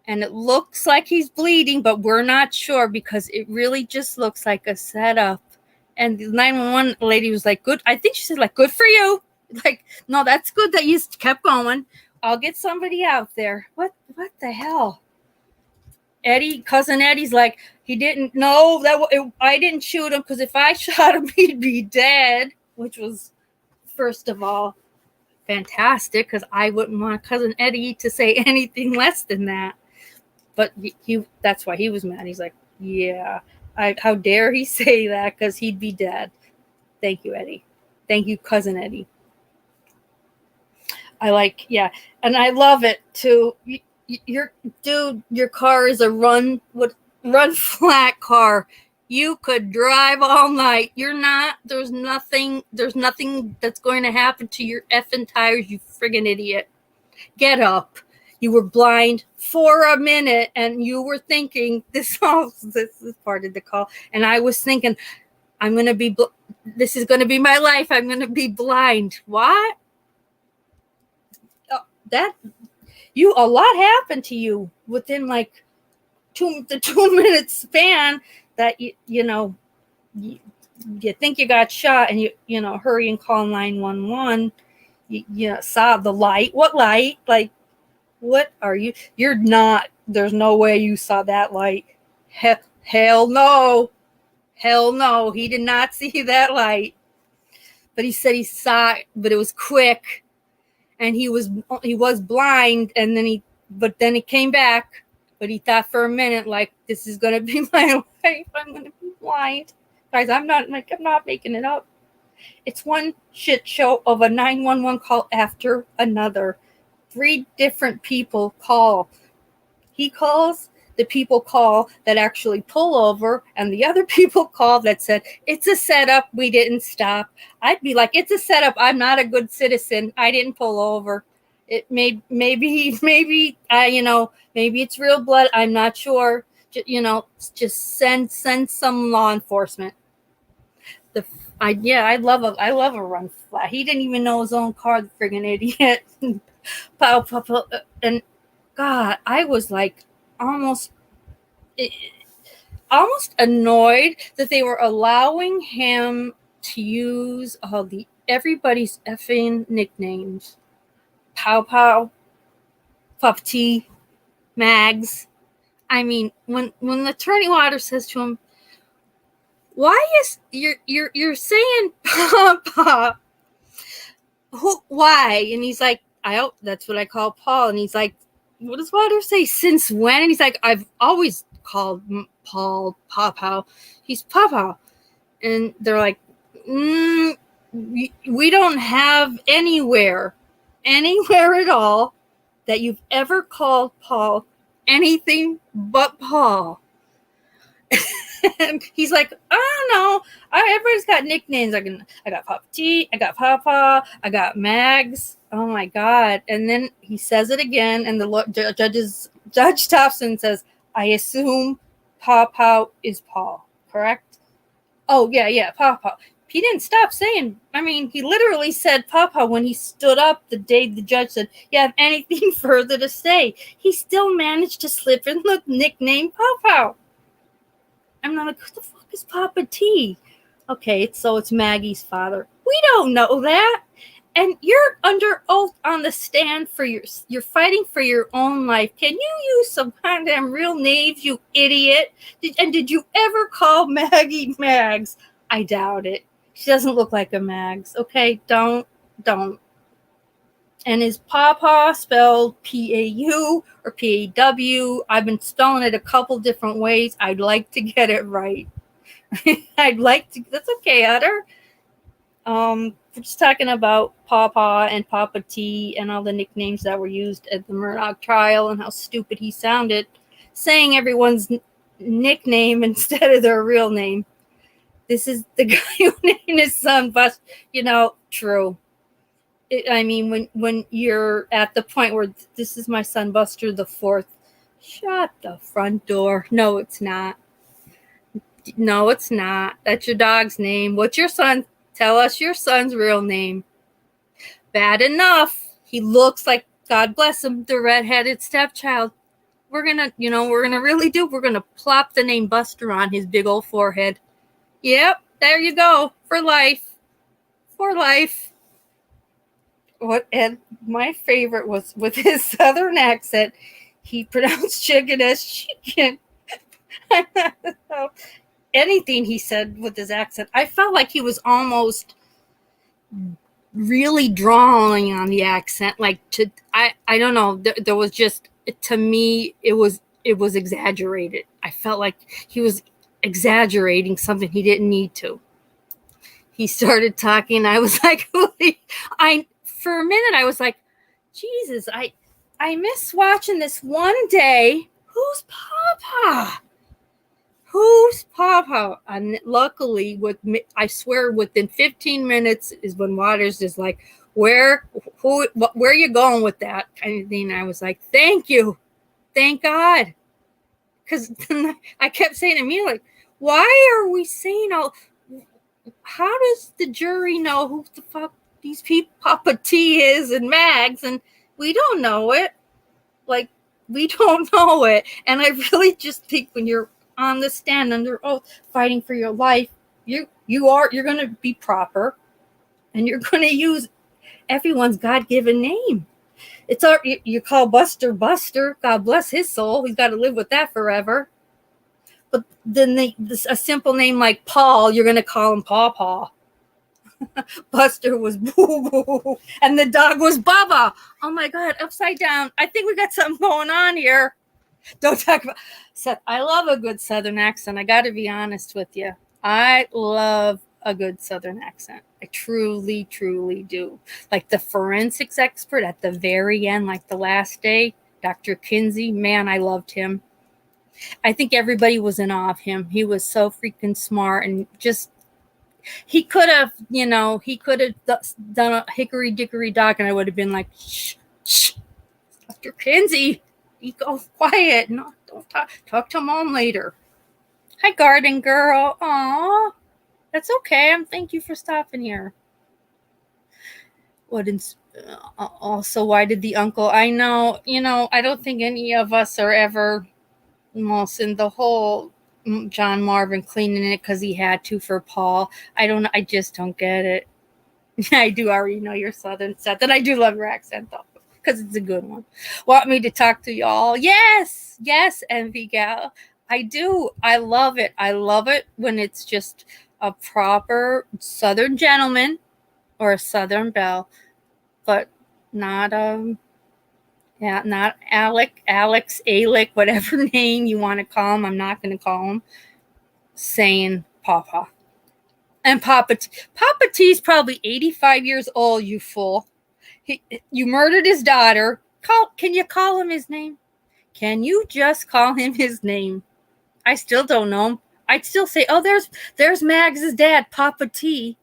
and it looks like he's bleeding, but we're not sure because it really just looks like a setup. And the 911 lady was like, good. I think she said, like, good for you. Like, no, that's good that you kept going. I'll get somebody out there. What the hell? Cousin Eddie's like, he didn't know that I didn't shoot him because if I shot him, he'd be dead, which was, first of all, fantastic because I wouldn't want Cousin Eddie to say anything less than that. But that's why he was mad. He's like, yeah, how dare he say that because he'd be dead. Thank you, Eddie. Thank you, Cousin Eddie. And I love it too. Your car is a run flat car. You could drive all night. There's nothing that's going to happen to your effing tires, you friggin' idiot. Get up. You were blind for a minute and you were thinking, this is part of the call. And I was thinking, I'm going to be, this is going to be my life. I'm going to be blind. What? That, a lot happened to you within like the 2 minute span that, you think you got shot and you hurry and call 911. You saw the light. What light? Like, what are you? You're not. There's no way you saw that light. Hell no. Hell no. He did not see that light. But he said he saw it, but it was quick. And he was blind, and then he came back. But he thought for a minute, like, this is gonna be my life. I'm gonna be blind. Guys, I'm not making it up. It's one shit show of a 911 call after another. 3 different people call. He calls, the people call that actually pull over, and the other people call that said, it's a setup, we didn't stop. I'd be like, it's a setup, I'm not a good citizen, I didn't pull over. It maybe it's real blood, I'm not sure. Just send some law enforcement. I love a run flat. He didn't even know his own car, the friggin' idiot. Pow, pow, pow. And God, I was like almost annoyed that they were allowing him to use everybody's effing nicknames. Pow Pow, Pup T, Mags. I mean, when the attorney Water says to him, why is you're saying Papa? Why? And he's like, that's what I call Paul. And he's like, what does Water say? Since when? And he's like, I've always called Paul Papa. He's Papa. And they're like, we don't have anywhere at all that you've ever called Paul anything but Paul. And he's like, I don't know. Everybody's got nicknames. I got Papa T, I got Papa, I got Mags. Oh my God. And then he says it again, and the Judge Thompson says, I assume Papa is Paul, correct? Oh, yeah, Papa. He didn't stop saying, he literally said Papa when he stood up the day the judge said, you have anything further to say? He still managed to slip in the nickname Papa. I'm not like, who the fuck is Papa T? Okay, so it's Maggie's father. We don't know that. And you're under oath on the stand you're fighting for your own life. Can you use some kind of real names, you idiot? Did you ever call Maggie Mags? I doubt it. She doesn't look like a Mags. Okay, don't. And is Papa spelled P-A-U or P-A-W? I've been spelling it a couple different ways. I'd like to get it right. That's okay, Utter. We're just talking about Papa and Papa T and all the nicknames that were used at the Murdoch trial and how stupid he sounded, saying everyone's nickname instead of their real name. This is the guy who named his son Bust. True. When you're at the point where this is my son Buster the Fourth, shut the front door. No, it's not. That's your dog's name. What's your son? Tell us your son's real name. Bad enough. He looks like, God bless him, the redheaded stepchild. We're gonna plop the name Buster on his big old forehead. Yep, there you go. For life. And my favorite was with his southern accent, he pronounced chicken as chicken. Anything he said with his accent, I felt like he was almost really drawing on the accent. I don't know. There was just, to me, it was exaggerated. I felt like he was exaggerating something he didn't need to. He started talking. I was like, for a minute, I was like, Jesus, I miss watching this one day. Who's Papa? And luckily, I swear, within 15 minutes is when Waters is like, where are you going with that kind of thing? And I was like, thank you. Thank God. Because I kept saying to me, like, why are we saying how does the jury know who the fuck these people Papa T is and Mags, and we don't know it. Like, we don't know it. And I really just think when you're on the stand under oath fighting for your life, you're going to be proper, and you're going to use everyone's God-given name. It's our, you call Buster Buster, God bless his soul, he's got to live with that forever. But then a simple name like Paul, you're going to call him Paw Paw. Buster was Boo Boo, and the dog was Bubba. Oh my God, upside down. I think we got something going on here. Don't talk about Seth. I love a good Southern accent. I got to be honest with you. I love a good Southern accent. I truly, truly do. Like the forensics expert at the very end, like the last day, Dr. Kinsey, man, I loved him. I think everybody was in awe of him. He was so freaking smart, and just, he could have done a hickory dickory dock, and I would have been like, shh, shh, Dr. Kinsey, you go quiet. No, don't talk to Mom later. Hi, garden girl. Aw, that's okay. Thank you for stopping here. Also, why did the uncle? I know, I don't think any of us are ever most in the whole John Marvin cleaning it because he had to for Paul. I just don't get it. I do already know your Southern set, and I do love your accent though, because it's a good one. Want me to talk to y'all? Yes, Envy Gal. I do. I love it. I love it when it's just a proper Southern gentleman or a Southern belle, but not not Alex, Alec, whatever name you want to call him. I'm not going to call him, saying Papa. And Papa T's probably 85 years old, you fool. You murdered his daughter. Can you call him his name? Can you just call him his name? I still don't know him. I'd still say, oh, there's Mags' dad, Papa T.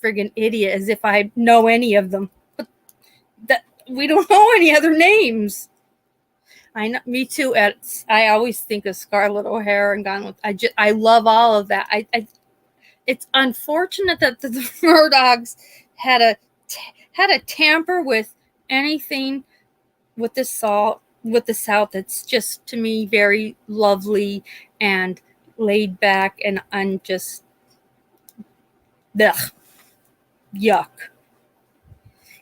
Friggin' idiot, as if I know any of them. But we don't know any other names. I know, me too. I always think of Scarlett O'Hara and Gone with. I love all of that. It's unfortunate that the Murdochs had a tamper with anything with the South. It's just, to me, very lovely and laid back, and I'm just, ugh, yuck.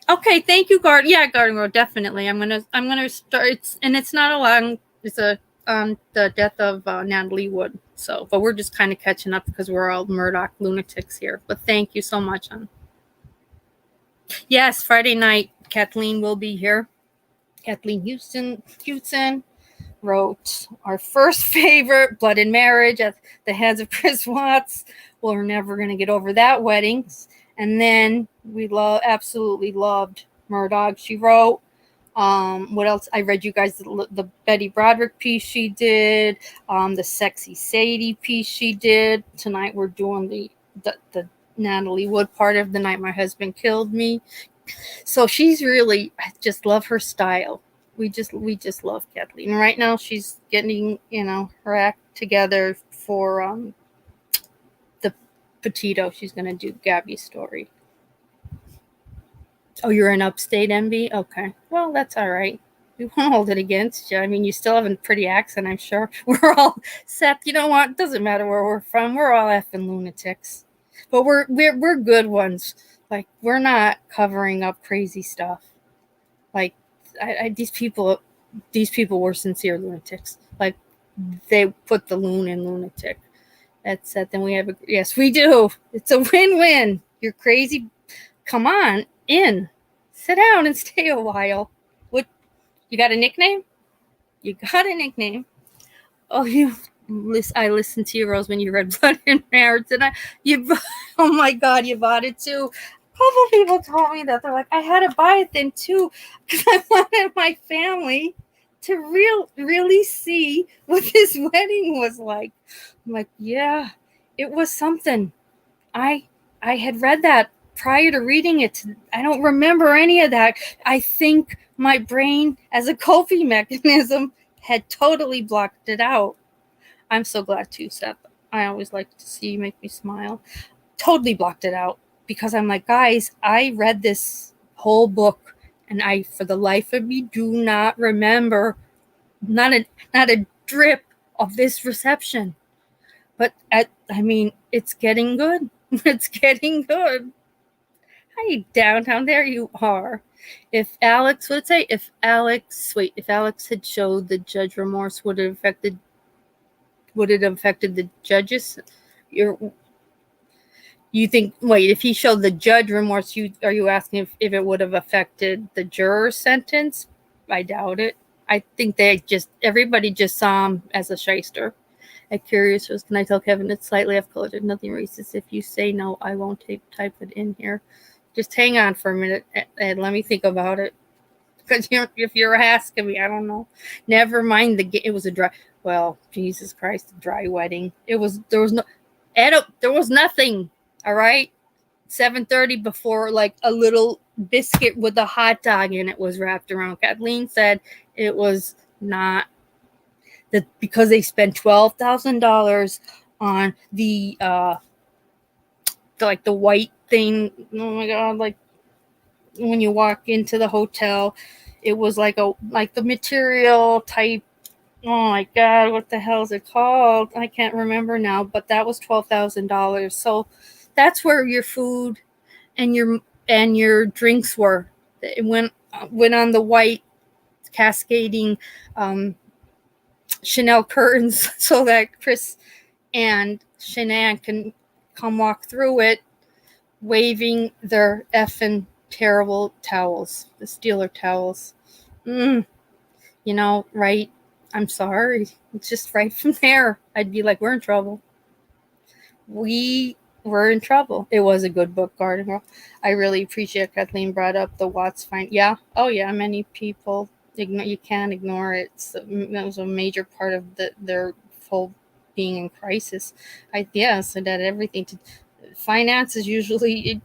Okay, thank you, Garden. Yeah, Garden Road, definitely. I'm gonna start. It's not a long. It's the death of Natalie Wood. So, but we're just kind of catching up because we're all Murdoch lunatics here. But thank you so much. Yes, Friday night, Kathleen will be here. Kathleen Hewtson wrote our first favorite, Blood and Marriage, at the hands of Chris Watts. Well, we're never going to get over that wedding. And then we absolutely loved Murdoch. She wrote, what else? I read you guys the Betty Broderick piece she did, the Sexy Sadie piece she did. Tonight we're doing the Natalie Wood part of The Night My Husband Killed Me. So she's really, I just love her style. We just love Kathleen. And right now she's getting, her act together for the Petito. She's going to do Gabby's story. Oh, you're in upstate, MB? Okay. Well, that's all right. We won't hold it against you. I mean, you still have a pretty accent, I'm sure. We're all, Seth, you know what? It doesn't matter where we're from. We're all effing lunatics. But we're good ones. Like, we're not covering up crazy stuff. Like, these people were sincere lunatics. Like, they put the loon in lunatic. That's it. Then we have yes, we do. It's a win-win. You're crazy. Come on in. Sit down and stay a while. What? You got a nickname? You got a nickname. Oh, I listened to you, Rose, when you read Blood and Marriage, and oh my God, you bought it too. A couple people told me that. They're like, I had to buy it then too, because I wanted my family to really see what this wedding was like. I'm like, yeah, it was something. I had read that prior to reading it. I don't remember any of that. I think my brain, as a coping mechanism, had totally blocked it out. I'm so glad too, Seth. I always like to see you make me smile. totally blocked it out because I'm like, guys, I read this whole book and I, for the life of me, do not remember not a drip of this reception. But I mean, it's getting good. It's getting good. Hi, downtown. There you are. If Alex had showed the judge remorse, would it have affected the judges? You think? Wait, if he showed the judge remorse, are you asking if it would have affected the juror's sentence? I doubt it. I think everybody just saw him as a shyster. I'm curious, can I tell Kevin it's slightly off-colored, nothing racist? If you say no, I won't type it in here. Just hang on for a minute and let me think about it. Because if you're asking me, I don't know. Never mind it was a dry. Well, Jesus Christ, a dry wedding. There was nothing. All right, 7:30 before like a little biscuit with a hot dog in it was wrapped around. Kathleen said it was not. That because they spent $12,000 on the white thing. Oh my God! Like when you walk into the hotel, it was like the material type. Oh my God! What the hell is it called? I can't remember now. But that was $12,000. So that's where your food and your drinks were. It went on the white cascading. Chanel curtains so that Chris and Shanann can come walk through it waving their effing terrible towels, the Steeler towels. Right? I'm sorry. It's just right from there. I'd be like, we're in trouble. We were in trouble. It was a good book, Garden Girl. I really appreciate Kathleen brought up the Watts find. Yeah. Oh, yeah. Many people you can't ignore it. That was a major part of their whole being in crisis. So that everything to finances usually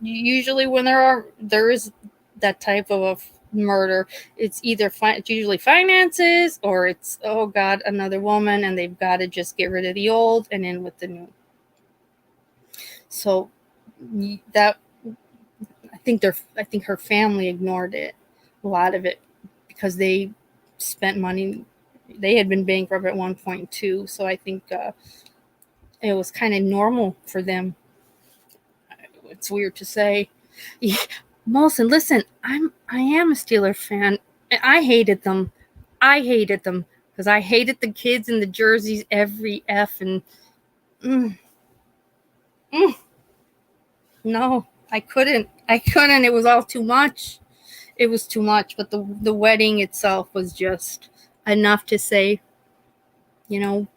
when there is that type of a murder, it's either it's usually finances or it's, oh God, another woman, and they've got to just get rid of the old and in with the new. So that I think her family ignored it, a lot of it, because they spent money. They had been bankrupt at one point too, so I think it was kind of normal for them. It's weird to say. Yeah, Molson, listen, I am a Steeler fan. I hated them because I hated the kids in the jerseys every F and no, I couldn't. It was all too much. It was too much, but the wedding itself was just enough to say,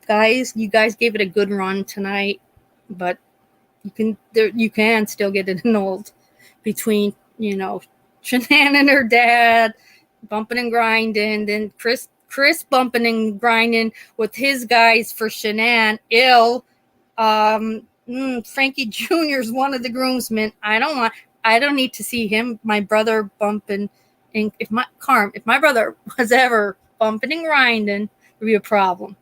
guys, you guys gave it a good run tonight, but you can still get it annulled between, Shanann and her dad bumping and grinding, then Chris bumping and grinding with his guys for Shanann. Frankie Jr. is one of the groomsmen. I don't need to see him, my brother, bumping. And if my brother was ever bumping and grinding, there'd be a problem.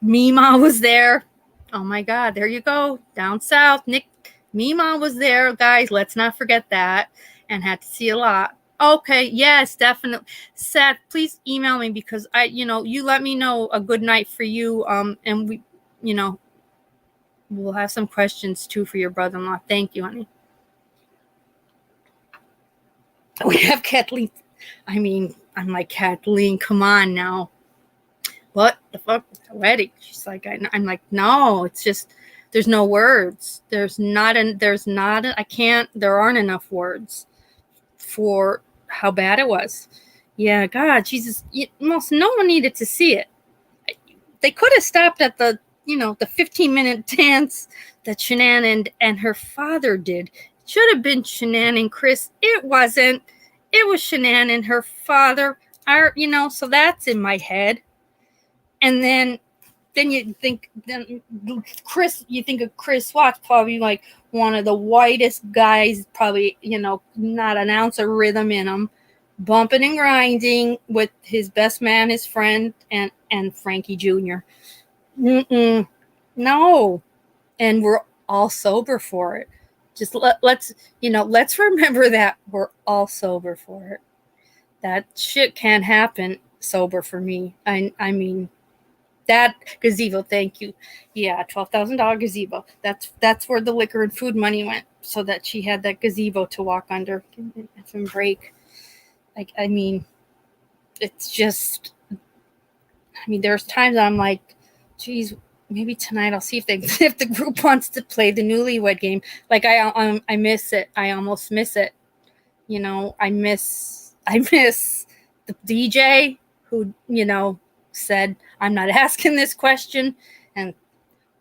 Mima was there. Oh my God, there you go. Down south, Nick. Mima was there, guys. Let's not forget that. And had to see a lot. Okay, yes, definitely. Seth, please email me because you let me know a good night for you. And we, we'll have some questions too for your brother-in-law. Thank you, honey. We have Kathleen. I mean, I'm like, Kathleen, come on now. What the fuck? Wedding? She's like, I'm like, no, it's just, there's no words. There aren't enough words for how bad it was. Yeah, God, Jesus, no one needed to see it. They could have stopped at the 15-minute dance that Shanann and her father did. It should have been Shanann and Chris. It wasn't. It was Shanann and her father. So that's in my head. And then you think of Chris Watts, probably like one of the whitest guys, probably, not an ounce of rhythm in him, bumping and grinding with his best man, his friend, and Frankie Jr. No. And we're all sober for it. Just let's remember that we're all sober for it. That shit can't happen sober for me. I mean that gazebo, thank you. Yeah, $12,000 gazebo. That's where the liquor and food money went, so that she had that gazebo to walk under and break. Like, I mean, it's just. I mean, there's times I'm like, geez, maybe tonight I'll see if if the group wants to play the newlywed game. Like I miss it. I almost miss it. You know, I miss the DJ who said I'm not asking this question, and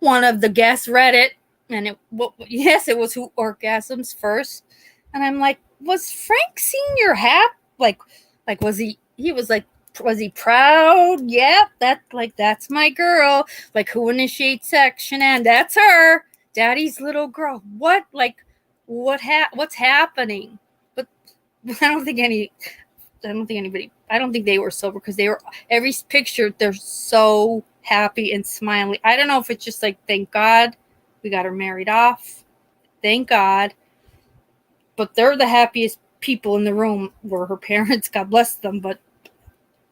one of the guests read it, and yes, it was who orgasms first, and I'm like, was Frank Senior happy? Like was he was like, was he proud? Yep, that's my girl. Like, who initiates sex? And that's her, Daddy's little girl. What, like, what's happening? But I don't think they were sober, because they were, every picture, they're so happy and smiling. I don't know if it's just like, thank God we got her married off. Thank God. But they're the happiest people in the room were her parents. God bless them. But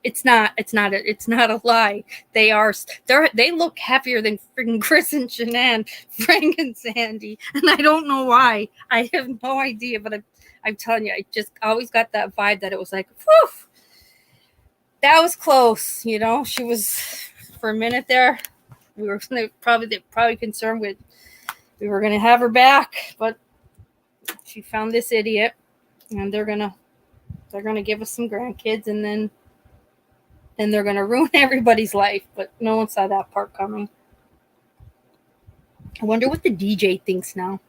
it's not a lie. They look happier than freaking Chris and Shanann, Frank and Sandy. And I don't know why. I have no idea, but I'm telling you, I just always got that vibe that it was like, whew, that was close. She was, for a minute there, we were probably concerned with, we were going to have her back, but she found this idiot, and they're going to give us some grandkids, and then they're going to ruin everybody's life. But no one saw that part coming. I wonder what the DJ thinks now.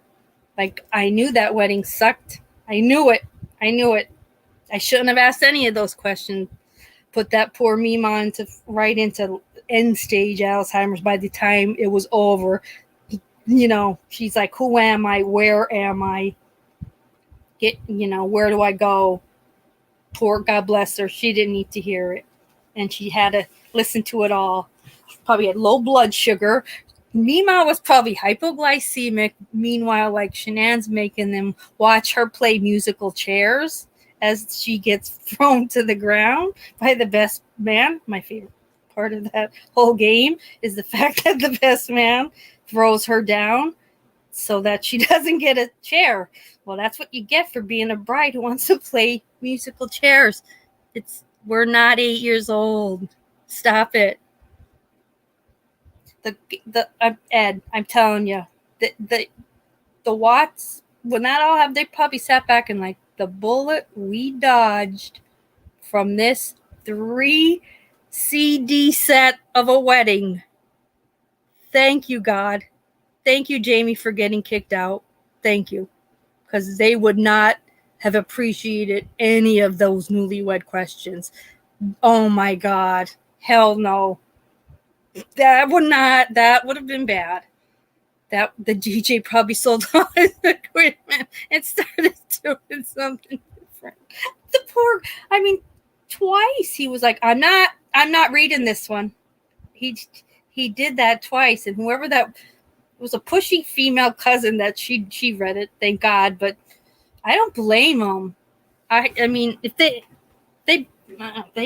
Like, I knew that wedding sucked. I knew it. I shouldn't have asked any of those questions. Put that poor Mima right into end stage Alzheimer's by the time it was over. She's like, who am I? Where am I? Where do I go? Poor, God bless her. She didn't need to hear it. And she had to listen to it all. She probably had low blood sugar. Mima was probably hypoglycemic. Meanwhile, like, Shanann's making them watch her play musical chairs as she gets thrown to the ground by the best man. My favorite part of that whole game is the fact that the best man throws her down so that she doesn't get a chair. Well, that's what you get for being a bride who wants to play musical chairs. We're not 8 years old. Stop it. Ed, I'm telling you, the Watts, when that all happened, they probably sat back and like, the bullet we dodged from this 3 CD set of a wedding. Thank you, God. Thank you, Jamie, for getting kicked out. Thank you. Because they would not have appreciated any of those newlywed questions. Oh my God. Hell no. That would have been bad. That the DJ probably sold all his equipment and started doing something different. The poor, I mean, twice he was like, I'm not reading this one. He did that twice, and whoever that was, a pushy female cousin that she read it, thank God, but I don't blame them. I mean, if they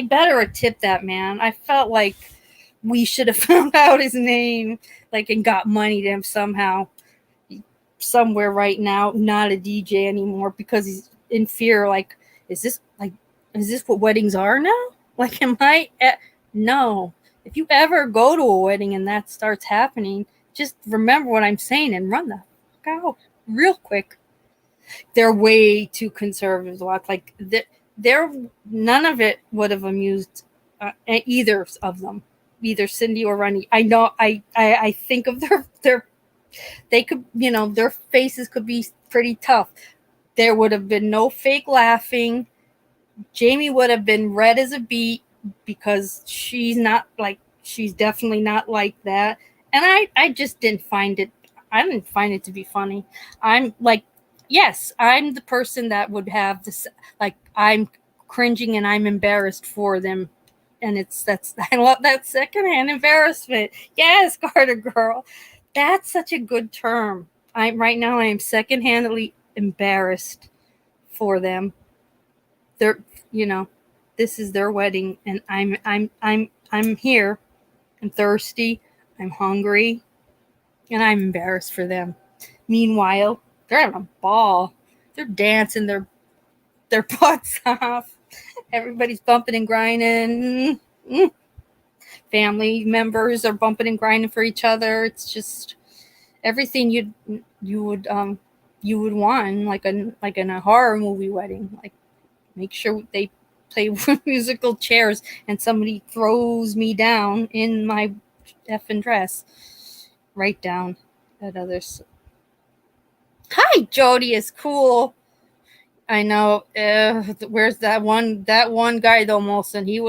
better have tipped that man. I felt like we should have found out his name, like, and got money to him somehow, somewhere right now, not a DJ anymore, because he's in fear. Like, is this what weddings are now? Like, no. If you ever go to a wedding and that starts happening, just remember what I'm saying and run the fuck out real quick. They're way too conservative. Like, none of it would have amused either of them, either Cindy or Ronnie. I know. I think of they could, their faces could be pretty tough. There would have been no fake laughing. Jamie would have been red as a beet, because she's definitely not like that. And I just didn't find it to be funny. I'm like, yes, I'm the person that would have this, like, I'm cringing and I'm embarrassed for them. And I love that secondhand embarrassment. Yes, Carter girl. That's such a good term. I am secondhandedly embarrassed for them. They're, this is their wedding, and I'm here. I'm thirsty. I'm hungry, and I'm embarrassed for them. Meanwhile, they're having a ball. They're dancing their butts off. Everybody's bumping and grinding. Family members are bumping and grinding for each other. It's just everything you would want, like in a horror movie wedding. Like, make sure they play musical chairs and somebody throws me down in my effing dress. Right down that others. Hi, Jody is cool. I know. Where's that one guy though, Molson? He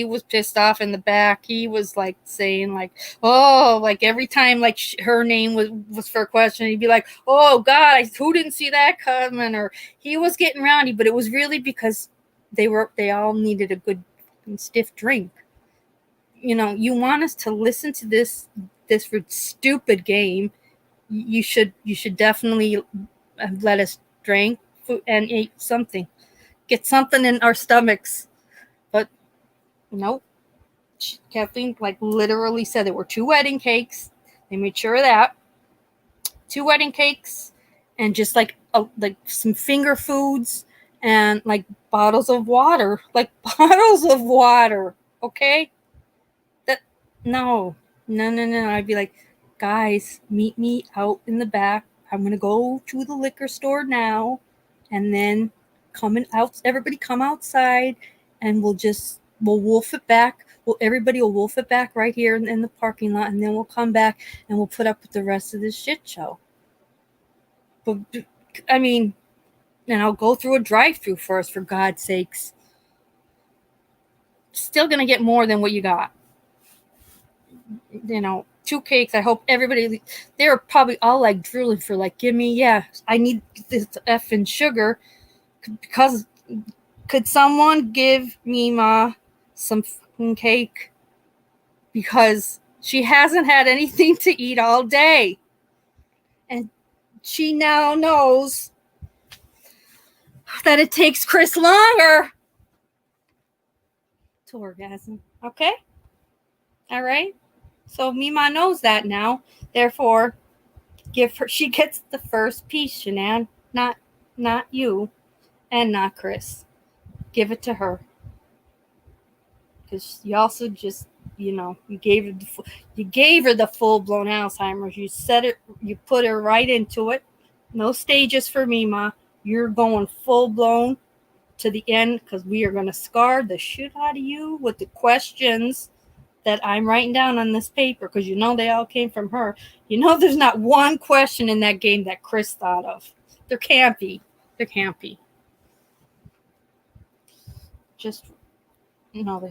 was pissed off in the back. He was like saying like, oh, like every time like her name was for a question, he'd be like, oh God, who didn't see that coming? Or he was getting rowdy, but it was really because they all needed a good stiff drink. You want us to listen to this stupid game. You should definitely let us drink and eat something, get something in our stomachs. But nope. Kathleen like literally said there were 2 wedding cakes. They made sure of that. 2 wedding cakes and just like some finger foods and like bottles of water. Okay? That no. I'd be like, guys, meet me out in the back. I'm gonna go to the liquor store now, and then everybody come outside, and we'll wolf it back. Everybody will wolf it back right here in the parking lot, and then we'll come back and we'll put up with the rest of this shit show. But I mean, and I'll go through a drive-through first, for God's sakes. Still gonna get more than what you got. 2 cakes. I hope everybody, they're probably all like drooling for like, I need this effing sugar, because could someone give Mima some fucking cake, because she hasn't had anything to eat all day, and she now knows that it takes Chris longer to orgasm. Okay? All right? So Mima knows that now. Therefore, she gets the first piece, Shanann. Not you, and not Chris. Give it to her. Because you also just, you gave her the full-blown Alzheimer's. You put her right into it. No stages for Mima. You're going full-blown to the end, because we are going to scar the shit out of you with the questions that I'm writing down on this paper, because they all came from her. There's not one question in that game that Chris thought of. There can't be. Just, they have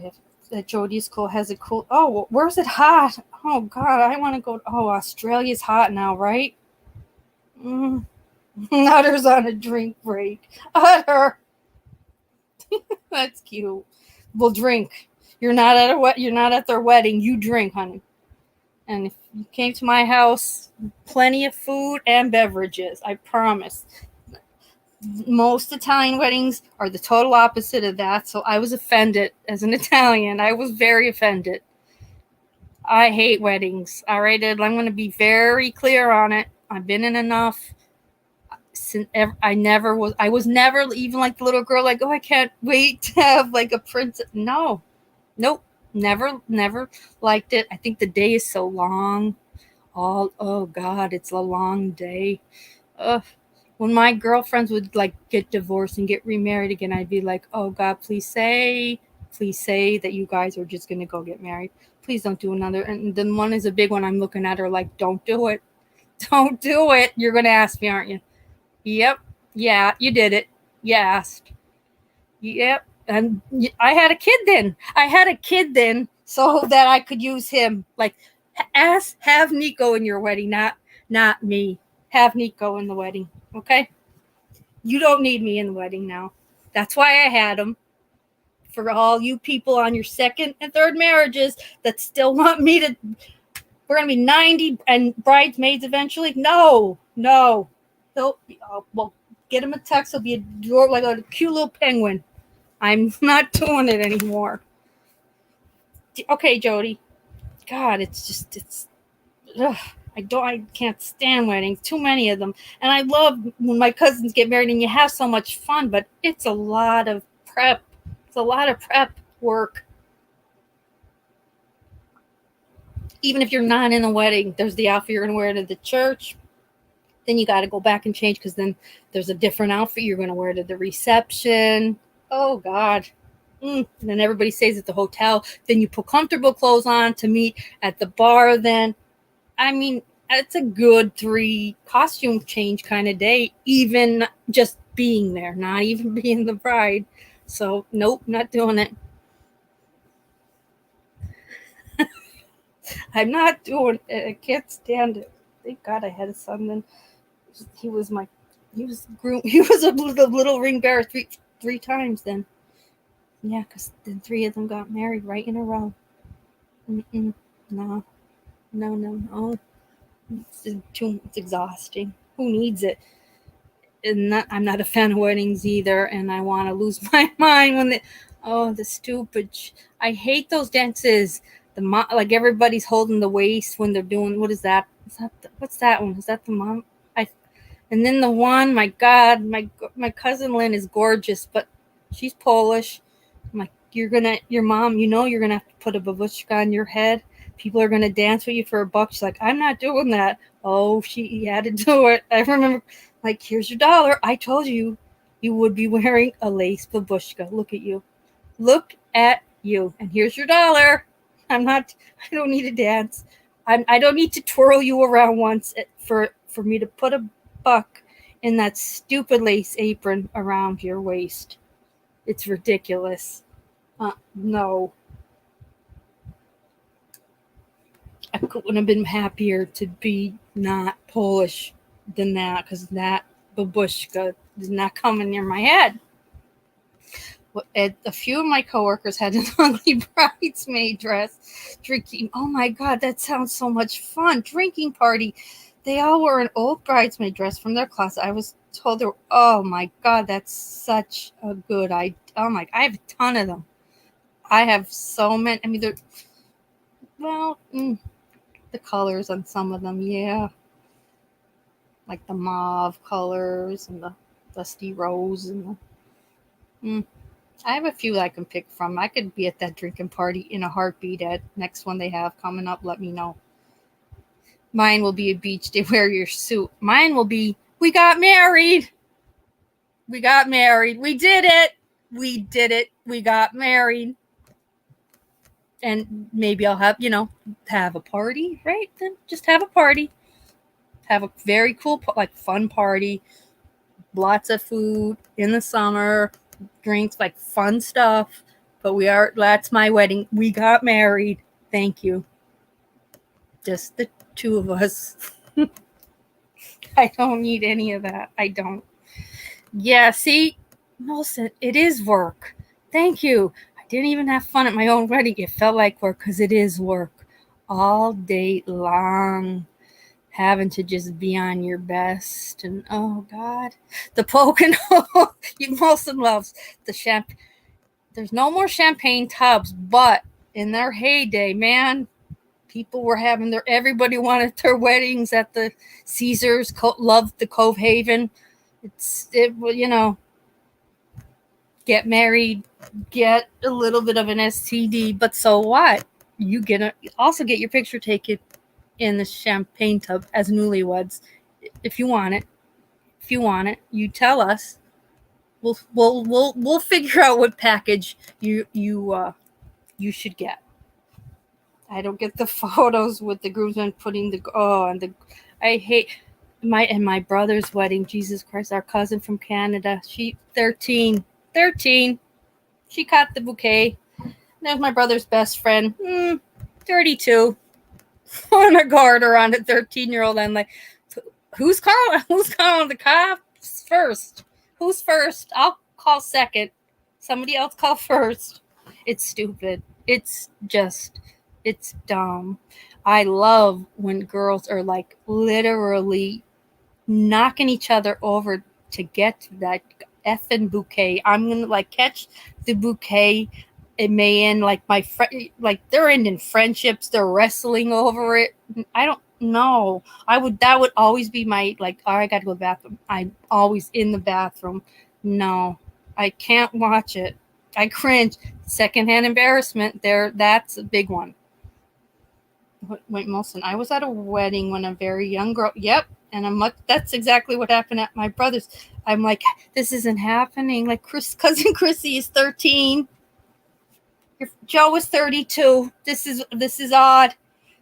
that Jody's cool, has a cool. Oh, where's it hot? Oh God, I want to go. Oh, Australia's hot now, right? Utter's on a drink break. Utter. That's cute. We'll drink. You're not at their wedding. You drink, honey. And if you came to my house, plenty of food and beverages. I promise. Most Italian weddings are the total opposite of that. So I was offended as an Italian. I was very offended. I hate weddings. All right, I'm going to be very clear on it. I've been in enough. I was never even like the little girl, like, oh, I can't wait to have like a princess. No. Nope. Never liked it. I think the day is so long. Oh God, it's a long day. When my girlfriends would like get divorced and get remarried again, I'd be like, oh God, please say that you guys are just going to go get married. Please don't do another. And then one is a big one. I'm looking at her like, don't do it. Don't do it. You're going to ask me, aren't you? Yep. Yeah, you did it. You asked. Yep. And I had a kid then so that I could use him. Like, have Nico in your wedding, not me. Have Nico in the wedding, okay? You don't need me in the wedding now. That's why I had him. For all you people on your second and third marriages that still want me to we're going to be 90 and bridesmaids eventually. No. Well, get him a tux. He'll be like a cute little penguin. I'm not doing it anymore. Okay, Jody. God, it's. Ugh, I can't stand weddings. Too many of them. And I love when my cousins get married and you have so much fun, but it's a lot of prep. It's a lot of prep work. Even if you're not in a wedding, there's the outfit you're going to wear to the church. Then you got to go back and change because then there's a different outfit you're going to wear to the reception. Oh, God. And then everybody stays at the hotel. Then you put comfortable clothes on to meet at the bar. Then, I mean, it's a good 3 costume change kind of day, even just being there, not even being the bride. So, nope, not doing it. I'm not doing it. I can't stand it. Thank God I had a son then. He was a little ring bearer three times then. Yeah, because then 3 of them got married right in a row. No. It's exhausting. Who needs it? And I'm not a fan of weddings either, and I want to lose my mind when the stupid. I hate those dances. Like everybody's holding the waist when they're doing. What is that? What's that one? Is that the mom? And then the one, my God, my cousin Lynn is gorgeous, but she's Polish. I'm like, your mom, you're gonna have to put a babushka on your head. People are gonna dance with you for $1. She's like, I'm not doing that. Oh, she had to do it. I remember, like, here's your $1. I told you would be wearing a lace babushka. Look at you. And here's your $1. I don't need to dance. I don't need to twirl you around once for me to put a buck in that stupid lace apron around your waist. It's ridiculous. No. I couldn't have been happier to be not Polish than that, because that babushka is not coming near my head. A few of my coworkers had an ugly bridesmaid dress drinking. Oh my God, that sounds so much fun. Drinking party. They all wore an old bridesmaid dress from their class. I was told oh my God, that's such a good idea. Oh my, I have a ton of them. I have so many. I mean, the colors on some of them, yeah. Like the mauve colors and the dusty rose and I have a few that I can pick from. I could be at that drinking party in a heartbeat at next one they have coming up. Let me know. Mine will be a beach day. Wear your suit. Mine will be, we got married. We did it. We got married. And maybe I'll have a party, right? Then just have a party. Have a very cool, like, fun party. Lots of food in the summer. Drinks, like, fun stuff. But that's my wedding. We got married. Thank you. Just the 2 of us. I don't need any of that. I don't. Yeah, see, Molson, it is work. Thank you. I didn't even have fun at my own wedding. It felt like work because it is work all day long. Having to just be on your best. And oh God, the Pocono. Molson loves the champagne. There's no more champagne tubs, but in their heyday, man, people were having everybody wanted their weddings at the Caesars. Loved the Cove Haven. Get married, get a little bit of an STD, but so what? You also get your picture taken in the champagne tub as newlyweds, if you want it. You tell us. We'll figure out what package you should get. I don't get the photos with the groomsmen putting I hate my brother's wedding. Jesus Christ, our cousin from Canada. She 13. She caught the bouquet. There's my brother's best friend. 32. On a garter on a 13-year-old. I'm like, who's calling the cops first? Who's first? I'll call second. Somebody else call first. It's stupid. It's dumb. I love when girls are like literally knocking each other over to get to that effing bouquet. I'm gonna like catch the bouquet. It may end like my friend, like they're ending friendships. They're wrestling over it. I don't know. That would always be my like. Oh, I got to go to the bathroom. I'm always in the bathroom. No, I can't watch it. I cringe. Secondhand embarrassment. That's a big one. Wait, Molson. I was at a wedding when a very young girl. Yep, and that's exactly what happened at my brother's. I'm like, this isn't happening. Like cousin Chrissy is 13. Joe is 32. This is odd.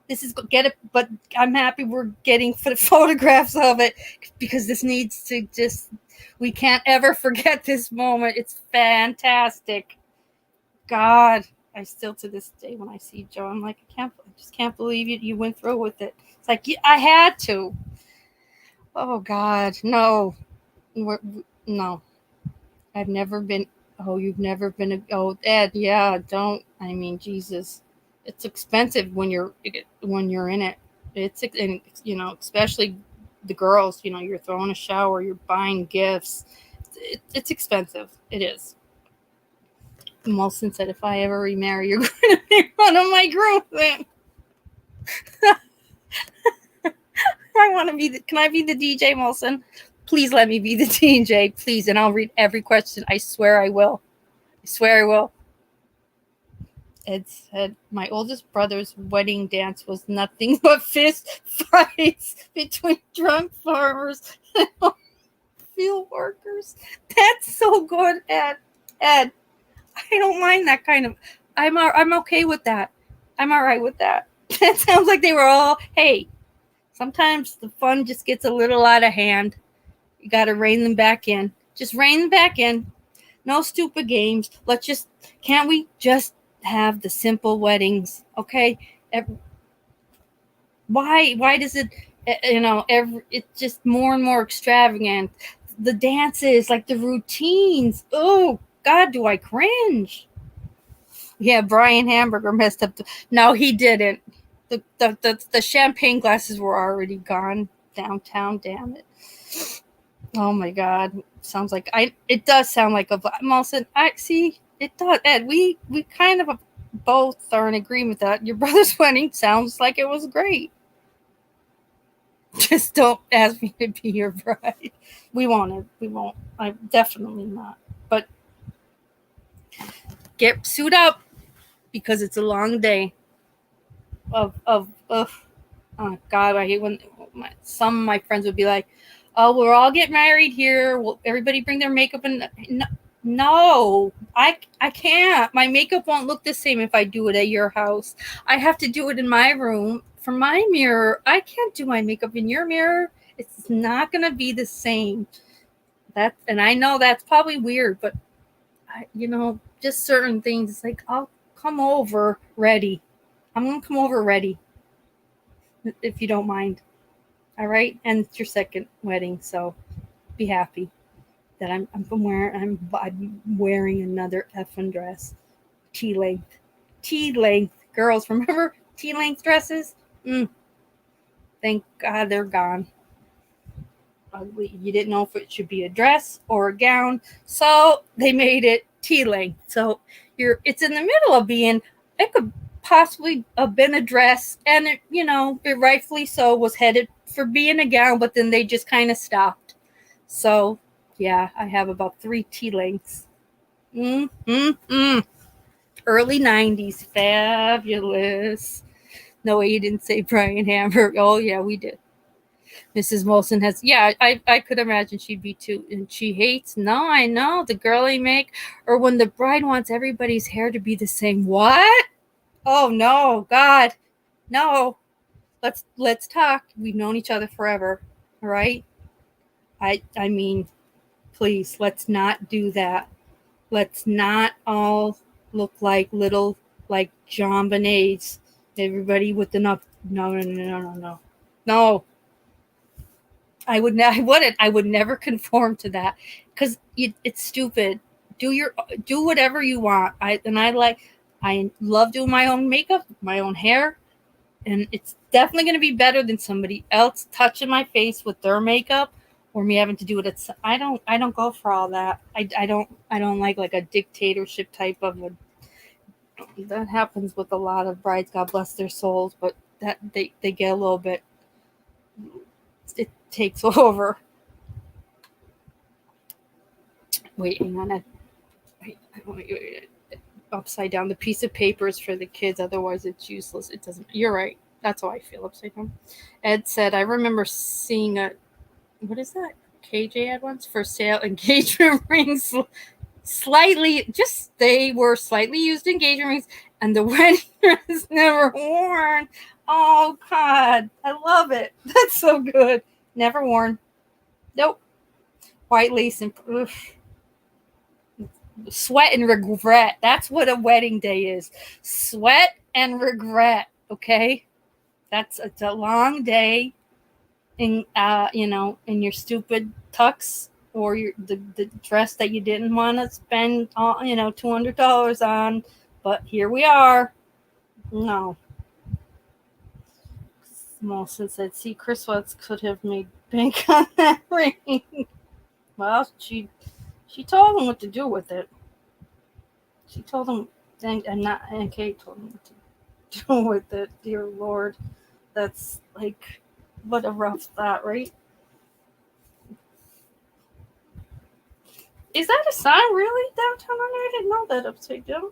This is get it, but I'm happy we're getting photographs of it because this needs to just. We can't ever forget this moment. It's fantastic. God, I still to this day when I see Joe, I'm like, I just can't believe you went through with it. It's like I had to. Oh God, no, no. I've never been. Oh, you've never been. Ed, yeah, don't. I mean, Jesus, it's expensive when you're in it. It's especially the girls. You're throwing a shower, you're buying gifts. It's expensive. It is. Molson said, if I ever remarry, you're going to be one of my groomsmen. I want to be can I be the DJ, Molson? Please let me be the DJ, please, and I'll read every question. I swear I will. Ed said, my oldest brother's wedding dance was nothing but fist fights between drunk farmers and field workers. That's so good, Ed. I don't mind that kind of. I'm okay with that. I'm all right with that. That sounds like they were all. Hey, sometimes the fun just gets a little out of hand. You got to rein them back in. Just rein them back in. No stupid games. Can't we just have the simple weddings? Okay. Why does it? It's just more and more extravagant. The dances, like the routines. Oh God, do I cringe? Yeah, Brian Hamburger messed up. No, he didn't. The champagne glasses were already gone downtown. Damn it! Oh my God, sounds like It does sound like a Molson. I see. It does, Ed. We kind of both are in agreement that your brother's wedding sounds like it was great. Just don't ask me to be your bride. We won't. I'm definitely not. But get suit up because it's a long day. Oh God, I hate when some of my friends would be like, "Oh, we'll all get married here. Will everybody bring their makeup?" And no, I can't. My makeup won't look the same if I do it at your house. I have to do it in my room for my mirror. I can't do my makeup in your mirror. It's not gonna be the same. And I know that's probably weird, but just certain things. It's like I'll come over ready. I'm gonna come over ready, if you don't mind. All right, and it's your second wedding, so be happy that I'm wearing another effing dress, T length. Girls, remember T length dresses? Thank God they're gone. Ugly. You didn't know if it should be a dress or a gown, so they made it T length. So it's in the middle of being. It could possibly have been a dress, and it rightfully so was headed for being a gown, but then they just kind of stopped. So yeah, I have about 3 T lengths. Early 90s, fabulous. No, you didn't say Brian Hamburg. Oh yeah, we did. Mrs. Molson has, yeah, I could imagine she'd be too. And she hates, no, I know, the girly make, or when the bride wants everybody's hair to be the same. What? Oh, no, God, no. Let's talk. We've known each other forever, all right? I mean, please, let's not do that. Let's not all look like little, like John Bonets. Everybody with enough, no. I would never conform to that because it's stupid. Do whatever you want. I love doing my own makeup, my own hair, And it's definitely going to be better than somebody else touching my face with their makeup or me having to do it. I don't go for all that. I don't like a dictatorship type of a. That happens with a lot of brides, God bless their souls, but that they get a little bit. It takes over. Wait, hang on. Wait. Upside down. The piece of paper is for the kids, otherwise it's useless. It doesn't. You're right. That's how I feel upside down. Ed said, I remember seeing a. What is that? KJ ad once for sale engagement rings. They were slightly used engagement rings, and the wedding dress never worn. Oh God, I love it. That's so good. Never worn. Nope. White lace and sweat and regret. That's what a wedding day is. Sweat and regret. Okay, it's a long day in in your stupid tux or the dress that you didn't want to spend $200 on, but here we are. No. Molson said, see, Chris Watts could have made bank on that ring. Well, she told him what to do with it. She told him, and Kate told him what to do with it. Dear Lord, that's like, what a rough thought, right? Is that a sign really downtown? I didn't know that upside down.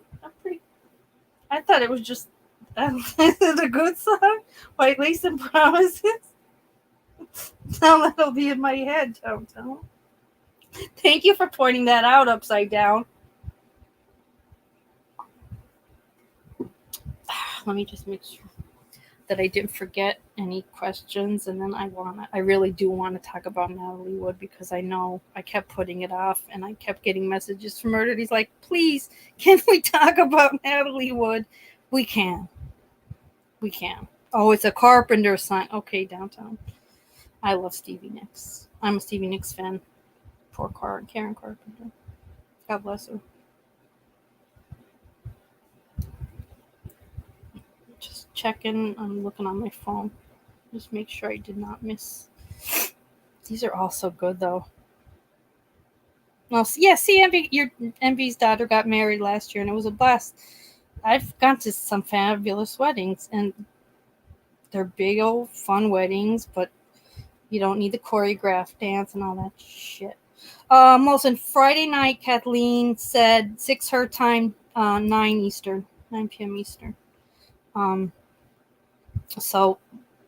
I thought it was just the good sign. White lace and promises. Now that'll be in my head downtown. Thank you for pointing that out upside down. Let me just make sure that I didn't forget any questions, and then I really do want to talk about Natalie Wood, because I know I kept putting it off, and I kept getting messages from her. He's like, please, can we talk about Natalie Wood? We can. Oh, it's a Carpenter sign. Okay, downtown. I love Stevie Nicks. I'm a Stevie Nicks fan. Poor Karen Carpenter. God bless her. Just checking. I'm looking on my phone. Just make sure I did not miss. These are all so good, though. Well, yeah, see, Envy's daughter got married last year, and it was a blast. I've gone to some fabulous weddings, and they're big old fun weddings, but you don't need the choreographed dance and all that shit. Molson, Friday night, Kathleen said 6 her time, 9 p.m. Eastern. So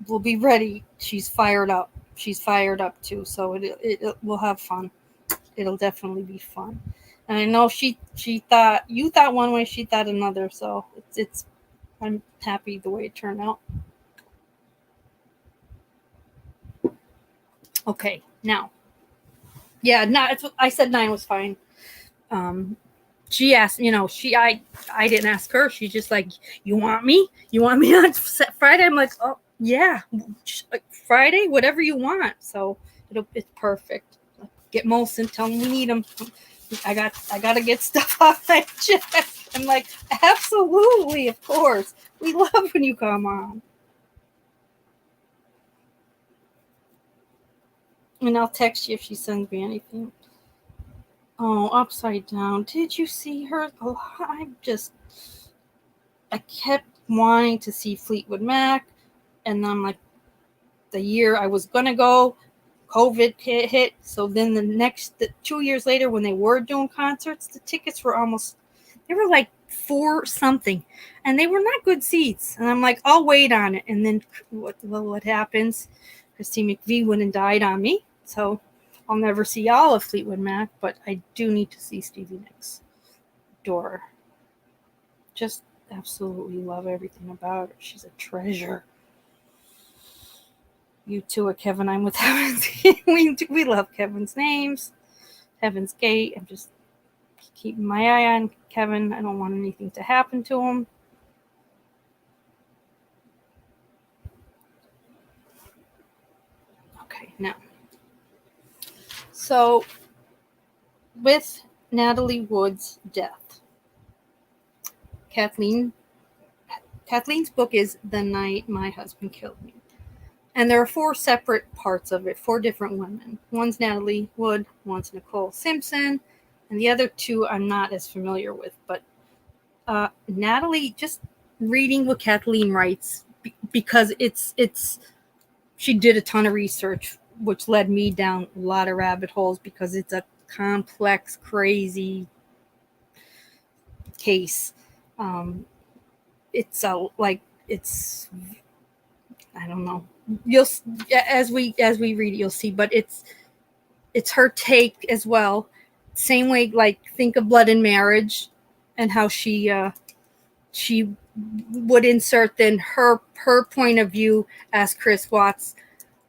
we'll be ready. She's fired up. She's fired up too. So it we'll have fun. It'll definitely be fun. And I know she thought, you thought one way, she thought another. So it's I'm happy the way it turned out. Okay, now. Yeah, I said 9 was fine. She asked, I didn't ask her. She's just like, you want me on Friday? I'm like, oh yeah, Friday, whatever you want. So it's perfect. Get Molson, tell him we need him. I got to get stuff off my chest. I'm like, absolutely, of course. We love when you come on. And I'll text you if she sends me anything. Oh, upside down. Did you see her? Oh, I kept wanting to see Fleetwood Mac. And I'm like, the year I was going to go, COVID hit. So then the 2 years later, when they were doing concerts, the tickets were they were like 4 something. And they were not good seats. And I'm like, I'll wait on it. And then what happens? Christine McVie went and died on me. So I'll never see all of Fleetwood Mac, but I do need to see Stevie Nicks. Adore her. Just absolutely love everything about her. She's a treasure. You too are Kevin. I'm with Heaven's Gate. We love Kevin's names. Heaven's Gate. I'm just keeping my eye on Kevin. I don't want anything to happen to him. Okay, now. So, with Natalie Wood's death, Kathleen Kathleen's book is The Night My Husband Killed Me. And there are 4 separate parts of it, 4 different women. One's Natalie Wood, one's Nicole Simpson, and the other 2 I'm not as familiar with. But Natalie, just reading what Kathleen writes, because she did a ton of research, which led me down a lot of rabbit holes, because it's a complex, crazy case. It's I don't know. You'll as we read it, you'll see. But it's her take as well. Same way, like think of Blood and Marriage, and how she would insert then her point of view as Chris Watts.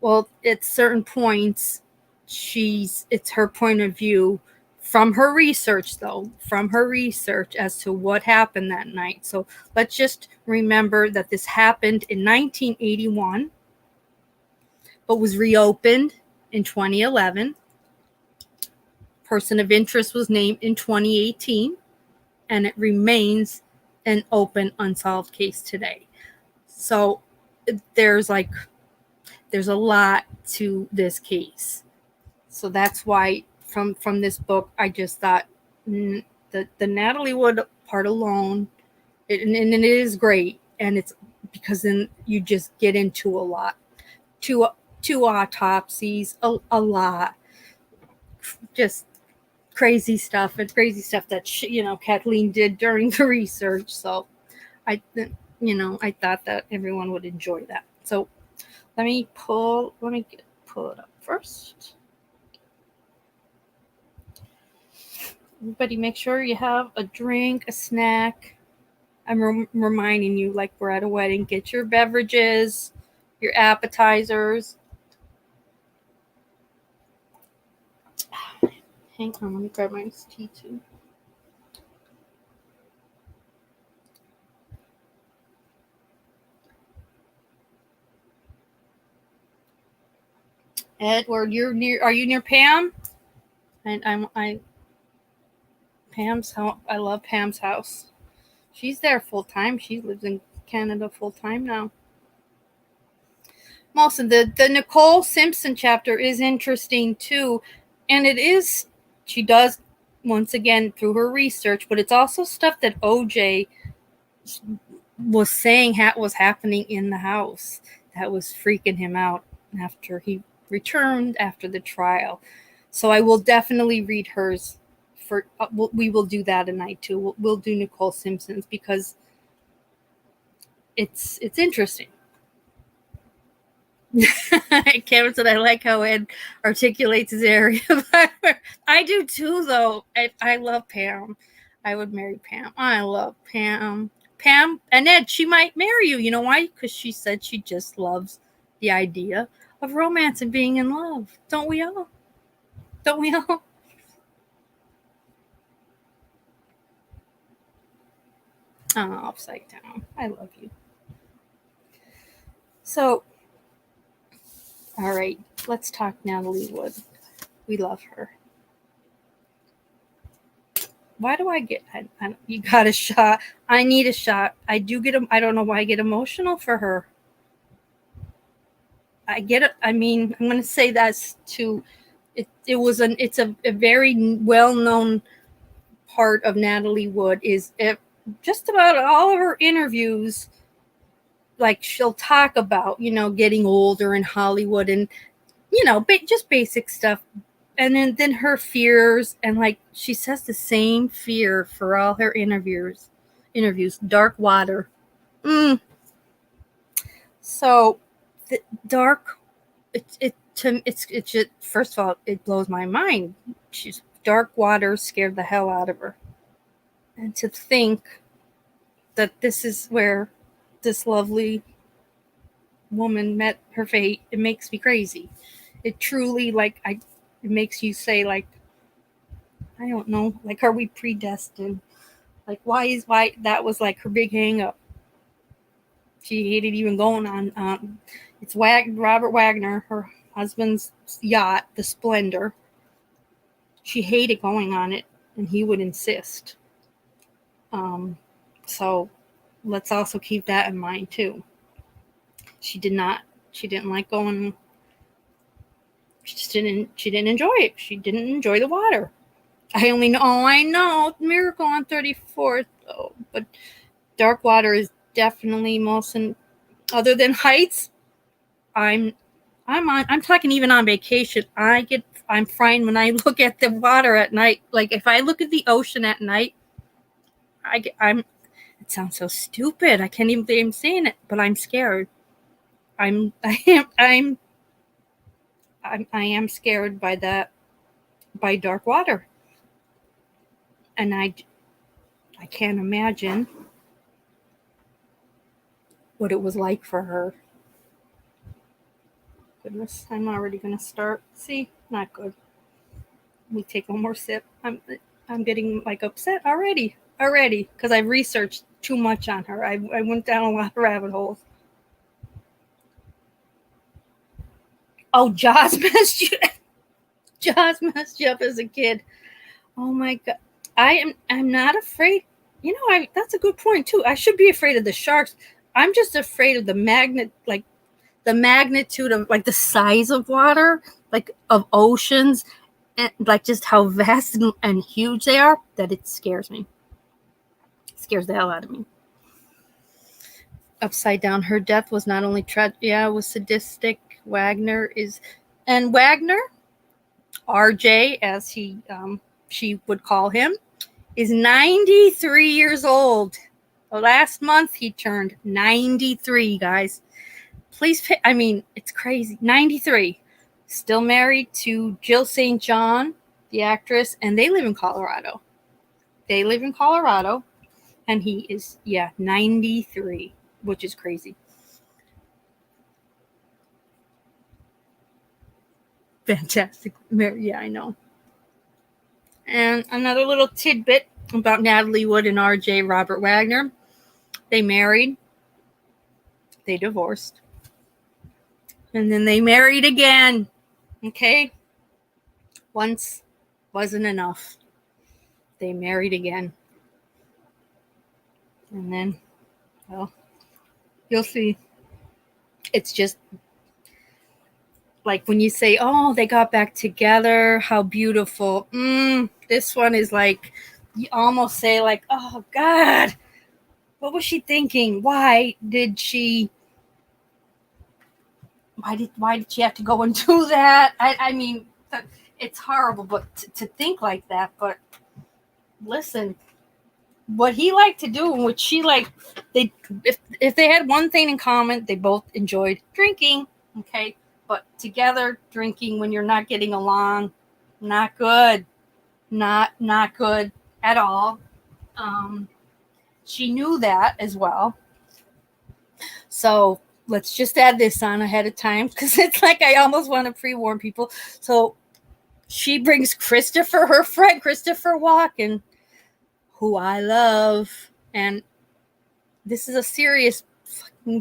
Well, at certain points, it's her point of view from her research, as to what happened that night. So let's just remember that this happened in 1981, but was reopened in 2011. Person of interest was named in 2018, and it remains an open, unsolved case today. So there's a lot to this case. So that's why from this book, I just thought the Natalie Wood part alone, and it is great, and it's because then you just get into a lot. Two autopsies, a lot, just crazy stuff that Kathleen did during the research. So I thought that everyone would enjoy that. So let me pull it up first. Everybody, make sure you have a drink, a snack. I'm reminding you, like we're at a wedding. Get your beverages, your appetizers. Hang on, let me grab my tea too. Edward, are you near Pam? And Pam's house. I love Pam's house. She's there full time. She lives in Canada full time now. Also, the Nicole Simpson chapter is interesting too, and she does, once again, through her research, but it's also stuff that OJ was saying was happening in the house that was freaking him out after he returned after the trial. So I will definitely read hers. We will do that tonight too. We'll do Nicole Simpson's, because it's interesting. Kevin said, I like how Ed articulates his area. I do too, though. I love Pam. I would marry Pam. I love Pam. Pam and Ed, she might marry you. You know why? Because she said she just loves the idea of romance and being in love. Don't we all? Don't we all? Oh, upside down. I love you. So, all right, let's talk Natalie Wood. We love her. Why do I get? You got a shot. I need a shot. I do get. I don't know why I get emotional for her. I get it. I mean, I'm going to say that's too. It's a very well-known part of Natalie Wood is just about all of her interviews. Like, she'll talk about, getting older in Hollywood and, just basic stuff. And then her fears, and like she says the same fear for all her interviews. Dark water. So the dark, it's just, first of all, it blows my mind. Dark water scared the hell out of her. And to think that this is where this lovely woman met her fate, it makes me crazy. It truly, it makes you say, I don't know, are we predestined? Why that was her big hang up. She hated even going on. It's Robert Wagner, her husband's yacht, the Splendour. She hated going on it, and he would insist. So let's also keep that in mind too. She didn't like going. She didn't enjoy it. She didn't enjoy the water. I know, Miracle on 34th, though, but dark water is definitely other than heights. I'm talking even on vacation. I'm fine when I look at the water at night. Like if I look at the ocean at night, I'm. It sounds so stupid. I can't even believe I'm saying it, but I'm scared. I am scared by that, by dark water, and I can't imagine what it was like for her. Goodness, I'm already gonna start. See, not good. Let me take one more sip. I'm getting like upset already, because I've researched too much on her. I went down a lot of rabbit holes. Oh, Jaws messed you. Jaws messed you up as a kid. Oh my god, I'm not afraid. You know, that's a good point too. I should be afraid of the sharks. I'm just afraid of the magnitude of like the size of water, like of oceans, and like just how vast and huge they are, that it scares me. It scares the hell out of me. Upside down, her death was not only tragic, it was sadistic. Wagner, RJ, as she would call him, is 93 years old. Last month he turned 93, guys. Please, it's crazy. 93. Still married to Jill St. John, the actress, and they live in Colorado. And he is, 93, which is crazy. Fantastic. Yeah, I know. And another little tidbit about Natalie Wood and RJ, Robert Wagner. They married. They divorced. And then they married again. Okay? Once wasn't enough. They married again. And then, well, you'll see. It's just like when you say, oh, they got back together, how beautiful. This one is like, you almost say like, oh, God, what was she thinking? Why did she have to go and do that? I mean, it's horrible, but to think like that. But listen, what he liked to do and what she liked, if they had one thing in common, they both enjoyed drinking. Okay, but together drinking when you're not getting along, not good, not good at all. She knew that as well. So let's just add this on ahead of time, because it's like I almost want to pre-warn people. So she brings Christopher, her friend Christopher Walken, who I love, and this is a serious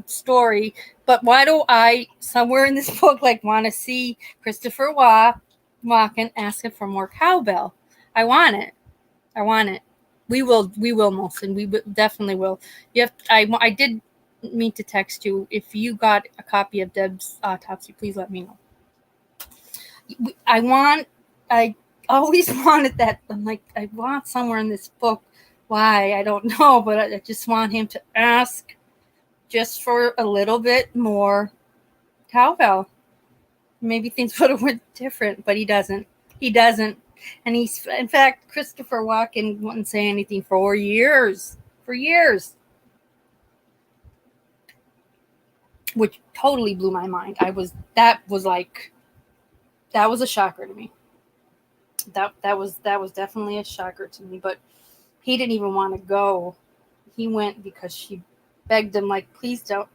story, but why do I somewhere in this book like want to see Christopher Walken asking for more cowbell? I want it. We will, Molson. We definitely will. I did mean to text you. If you got a copy of Deb's autopsy, please let me know. I always wanted that. I'm like, I want somewhere in this book. Why? I don't know, but I just want him to ask just for a little bit more cowbell. Maybe things would have went different, but he doesn't. And in fact, Christopher Walken wouldn't say anything for years. Which totally blew my mind. That was a shocker to me. That was definitely a shocker to me, but he didn't even want to go. He went because she begged him, like, please don't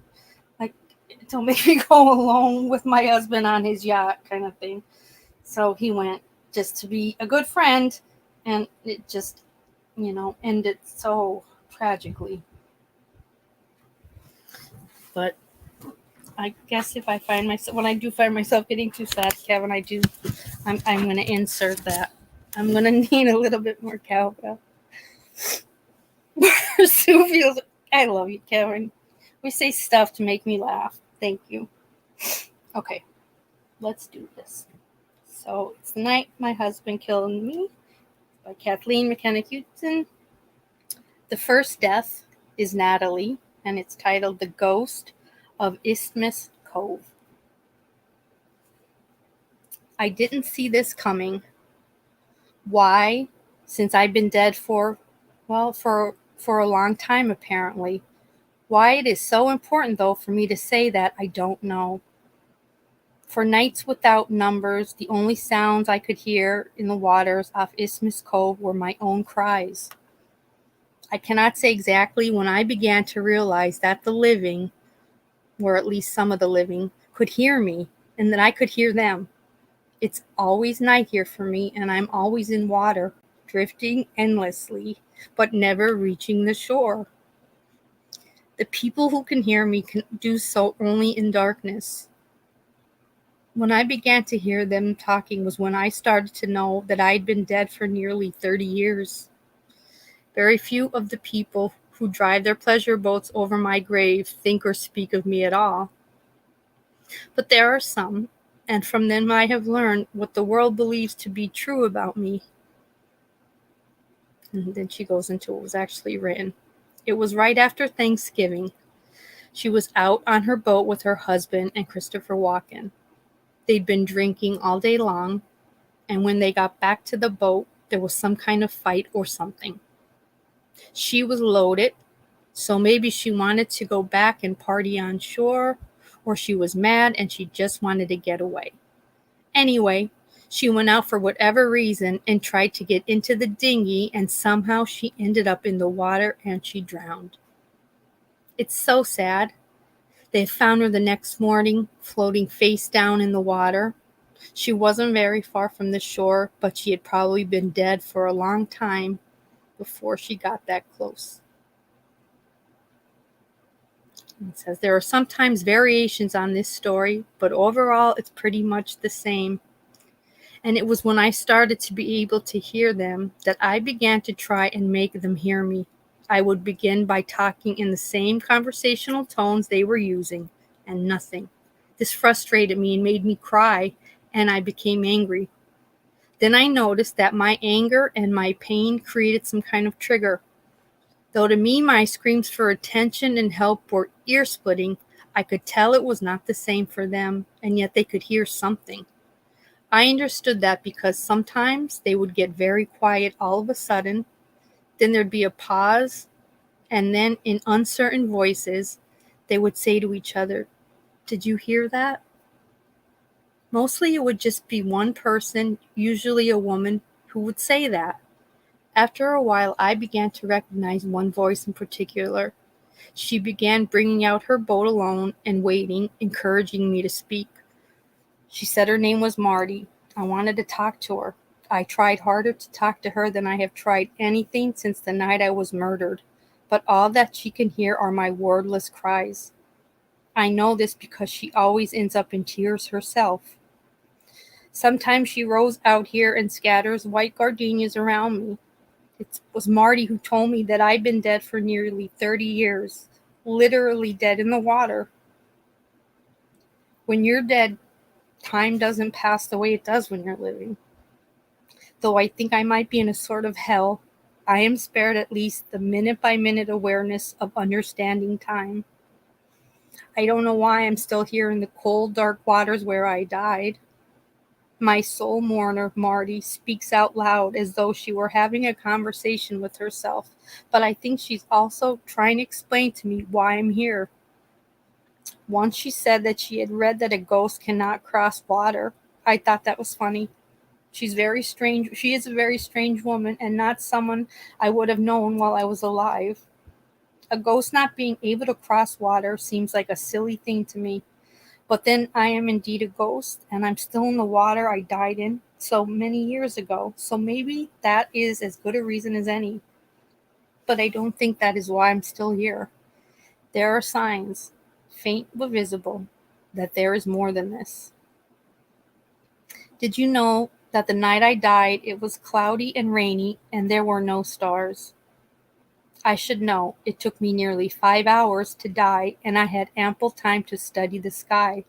make me go alone with my husband on his yacht, kind of thing. So he went just to be a good friend, and it just, ended so tragically. But I guess if I when I do find myself getting too sad, Kevin, I'm going to insert that. I'm going to need a little bit more cowbell. Sue feels I love you, Kevin. We say stuff to make me laugh. Thank you. Okay, let's do this. So, it's the night my husband killed me by Kathleen, McKenna, Hewtson. The first death is Natalie, and it's titled The Ghost of Isthmus, Cove. I didn't see this coming. Why? Since I've been dead for a long time, apparently. Why it is so important, though, for me to say that, I don't know. For nights without numbers, the only sounds I could hear in the waters off Isthmus Cove were my own cries. I cannot say exactly when I began to realize that the living, or at least some of the living, could hear me, and that I could hear them. It's always night here for me, and I'm always in water, drifting endlessly, but never reaching the shore. The people who can hear me can do so only in darkness. When I began to hear them talking was when I started to know that I'd been dead for nearly 30 years. Very few of the people who drive their pleasure boats over my grave think or speak of me at all. But there are some, and from them I have learned what the world believes to be true about me. And then she goes into what was actually written. It was right after Thanksgiving. She was out on her boat with her husband and Christopher Walken. They'd been drinking all day long, and when they got back to the boat, there was some kind of fight or something. She was loaded, so maybe she wanted to go back and party on shore, or she was mad and she just wanted to get away. Anyway, she went out for whatever reason and tried to get into the dinghy, and somehow she ended up in the water and she drowned. It's so sad. They found her the next morning, floating face down in the water. She wasn't very far from the shore, but she had probably been dead for a long time before she got that close. It says there are sometimes variations on this story, but overall it's pretty much the same. And it was when I started to be able to hear them that I began to try and make them hear me. I would begin by talking in the same conversational tones they were using, and nothing. This frustrated me and made me cry, and I became angry. Then I noticed that my anger and my pain created some kind of trigger. Though to me my screams for attention and help were ear-splitting, I could tell it was not the same for them, and yet they could hear something. I understood that because sometimes they would get very quiet all of a sudden, then there'd be a pause, and then in uncertain voices, they would say to each other, "Did you hear that?" Mostly it would just be one person, usually a woman, who would say that. After a while, I began to recognize one voice in particular. She began bringing out her boat alone and waiting, encouraging me to speak. She said her name was Marty. I wanted to talk to her. I tried harder to talk to her than I have tried anything since the night I was murdered, but all that she can hear are my wordless cries. I know this because she always ends up in tears herself. Sometimes she rows out here and scatters white gardenias around me. It was Marty who told me that I'd been dead for nearly 30 years, literally dead in the water. When you're dead, time doesn't pass the way it does when you're living. Though I think I might be in a sort of hell, I am spared at least the minute-by-minute awareness of understanding time. I don't know why I'm still here in the cold, dark waters where I died. My soul mourner, Marty, speaks out loud as though she were having a conversation with herself, but I think she's also trying to explain to me why I'm here. Once she said that she had read that a ghost cannot cross water. I thought that was funny. She's very strange. She is a very strange woman and not someone I would have known while I was alive. A ghost not being able to cross water seems like a silly thing to me. But then I am indeed a ghost, and I'm still in the water I died in so many years ago. So maybe that is as good a reason as any. But I don't think that is why I'm still here. There are signs, faint but visible, that there is more than this. Did you know that the night I died, it was cloudy and rainy, and there were no stars? I should know. It took me nearly 5 hours to die, and I had ample time to study the sky.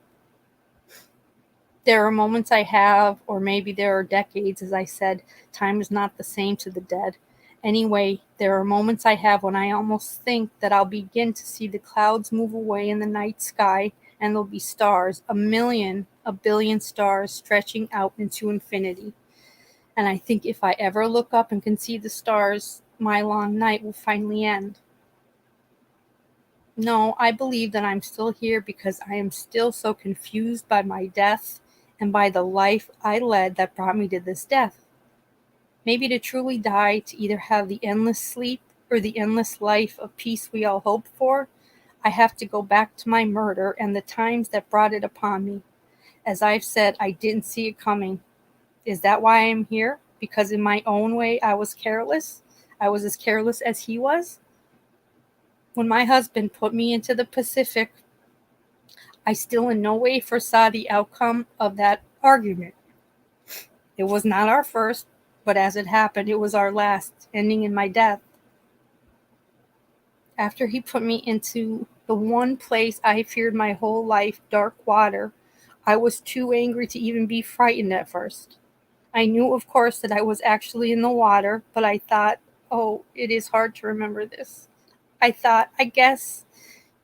There are moments I have, or maybe there are decades, as I said, time is not the same to the dead. Anyway, there are moments I have when I almost think that I'll begin to see the clouds move away in the night sky, and there'll be stars, a million, a billion stars stretching out into infinity. And I think if I ever look up and can see the stars, my long night will finally end. No, I believe that I'm still here because I am still so confused by my death and by the life I led that brought me to this death. Maybe to truly die, to either have the endless sleep or the endless life of peace we all hope for, I have to go back to my murder and the times that brought it upon me. As I've said, I didn't see it coming. Is that why I'm here? Because in my own way I was careless? I was as careless as he was? When my husband put me into the Pacific, I still in no way foresaw the outcome of that argument. It was not our first, but as it happened, it was our last, ending in my death. After he put me into the one place I feared my whole life, dark water, I was too angry to even be frightened at first. I knew, of course, that I was actually in the water, but I thought, oh, it is hard to remember this. I thought, I guess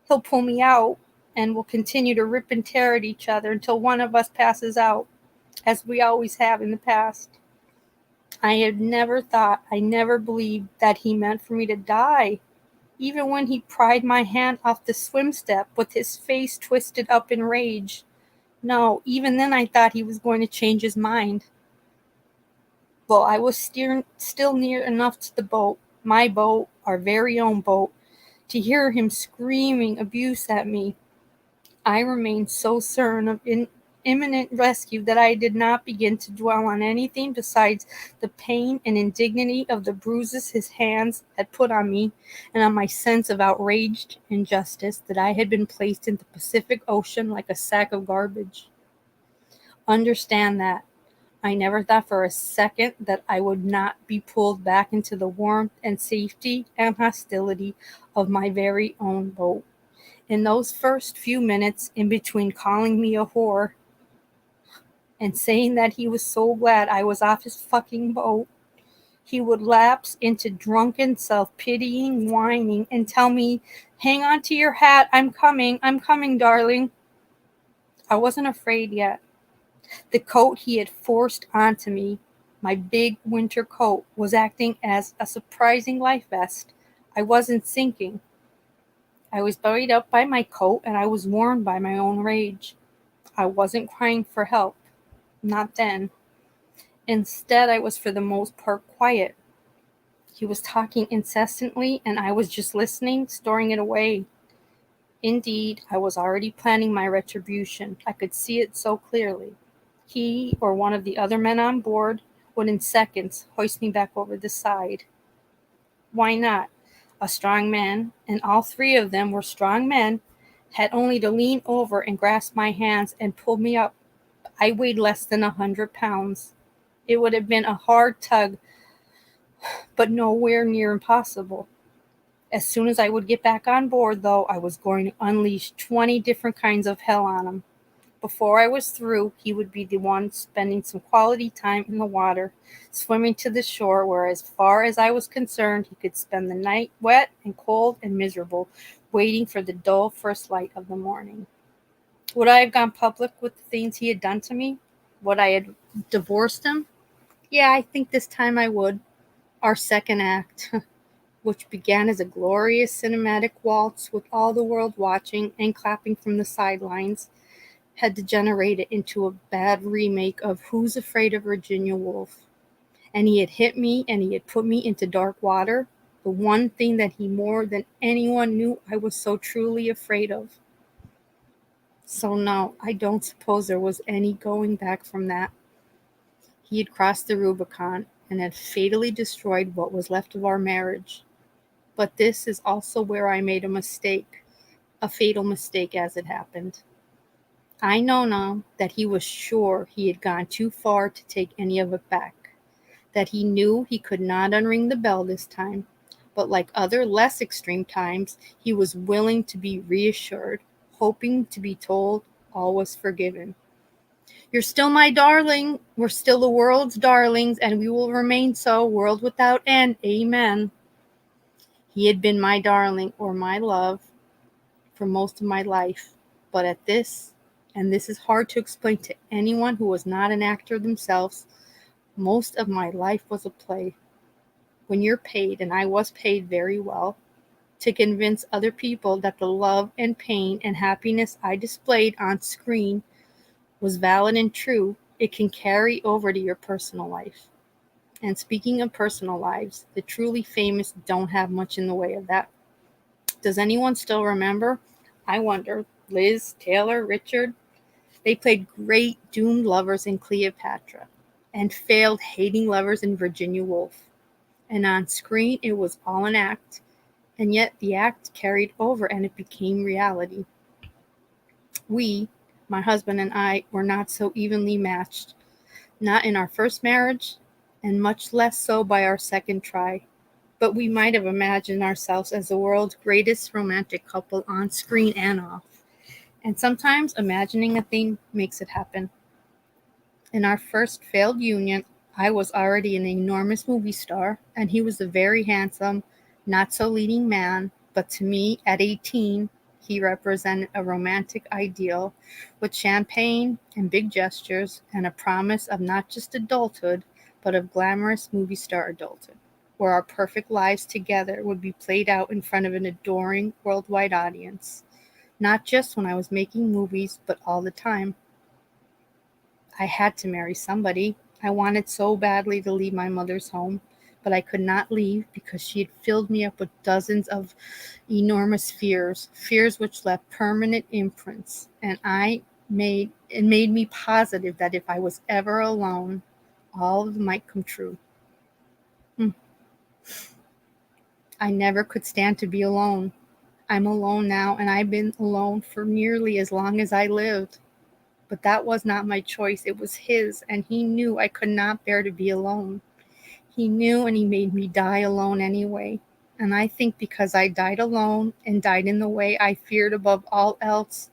he'll pull me out, and we'll continue to rip and tear at each other until one of us passes out, as we always have in the past. I had never thought, I never believed that he meant for me to die. Even when he pried my hand off the swim step with his face twisted up in rage. No, even then I thought he was going to change his mind. Well, I was still near enough to the boat, my boat, our very own boat, to hear him screaming abuse at me. I remained so certain of imminent rescue that I did not begin to dwell on anything besides the pain and indignity of the bruises his hands had put on me, and on my sense of outraged injustice that I had been placed in the Pacific Ocean like a sack of garbage. Understand that. I never thought for a second that I would not be pulled back into the warmth and safety and hostility of my very own boat. In those first few minutes in between calling me a whore and saying that he was so glad I was off his fucking boat, he would lapse into drunken self-pitying whining and tell me, "Hang on to your hat, I'm coming, darling." I wasn't afraid yet. The coat he had forced onto me, my big winter coat, was acting as a surprising life vest. I wasn't sinking. I was buried up by my coat, and I was warmed by my own rage. I wasn't crying for help. Not then. Instead, I was for the most part quiet. He was talking incessantly, and I was just listening, storing it away. Indeed, I was already planning my retribution. I could see it so clearly. He, or one of the other men on board, would in seconds hoist me back over the side. Why not? A strong man, and all three of them were strong men, had only to lean over and grasp my hands and pull me up. I weighed less than 100 pounds. It would have been a hard tug, but nowhere near impossible. As soon as I would get back on board, though, I was going to unleash 20 different kinds of hell on him. Before I was through, he would be the one spending some quality time in the water, swimming to the shore where, as far as I was concerned, he could spend the night wet and cold and miserable, waiting for the dull first light of the morning. Would I have gone public with the things he had done to me? Would I have divorced him? Yeah, I think this time I would. Our second act, which began as a glorious cinematic waltz with all the world watching and clapping from the sidelines, had degenerated into a bad remake of Who's Afraid of Virginia Woolf. And he had hit me, and he had put me into dark water, the one thing that he more than anyone knew I was so truly afraid of. So no, I don't suppose there was any going back from that. He had crossed the Rubicon and had fatally destroyed what was left of our marriage. But this is also where I made a mistake, a fatal mistake as it happened. I know now that he was sure he had gone too far to take any of it back, that he knew he could not unring the bell this time. But like other less extreme times, he was willing to be reassured, hoping to be told all was forgiven. You're still my darling. We're still the world's darlings, and we will remain so, world without end. Amen. He had been my darling or my love for most of my life. But at this, and this is hard to explain to anyone who was not an actor themselves, most of my life was a play. When you're paid, and I was paid very well, to convince other people that the love and pain and happiness I displayed on screen was valid and true, it can carry over to your personal life. And speaking of personal lives, the truly famous don't have much in the way of that. Does anyone still remember? I wonder. Liz, Taylor, Richard? They played great doomed lovers in Cleopatra and failed hating lovers in Virginia Woolf. And on screen, it was all an act. And yet the act carried over and it became reality. We, my husband and I, were not so evenly matched. Not in our first marriage, and much less so by our second try. But we might have imagined ourselves as the world's greatest romantic couple on screen and off. And sometimes imagining a thing makes it happen. In our first failed union, I was already an enormous movie star, and he was a very handsome, not so leading man, but to me, at 18, he represented a romantic ideal with champagne and big gestures and a promise of not just adulthood, but of glamorous movie star adulthood, where our perfect lives together would be played out in front of an adoring worldwide audience. Not just when I was making movies, but all the time. I had to marry somebody. I wanted so badly to leave my mother's home, but I could not leave because she had filled me up with dozens of enormous fears which left permanent imprints, and it made me positive that if I was ever alone, all of them might come true. I never could stand to be alone. I'm alone now, and I've been alone for nearly as long as I lived. But that was not my choice. It was his, and he knew I could not bear to be alone. He knew, and he made me die alone anyway. And I think because I died alone and died in the way I feared above all else,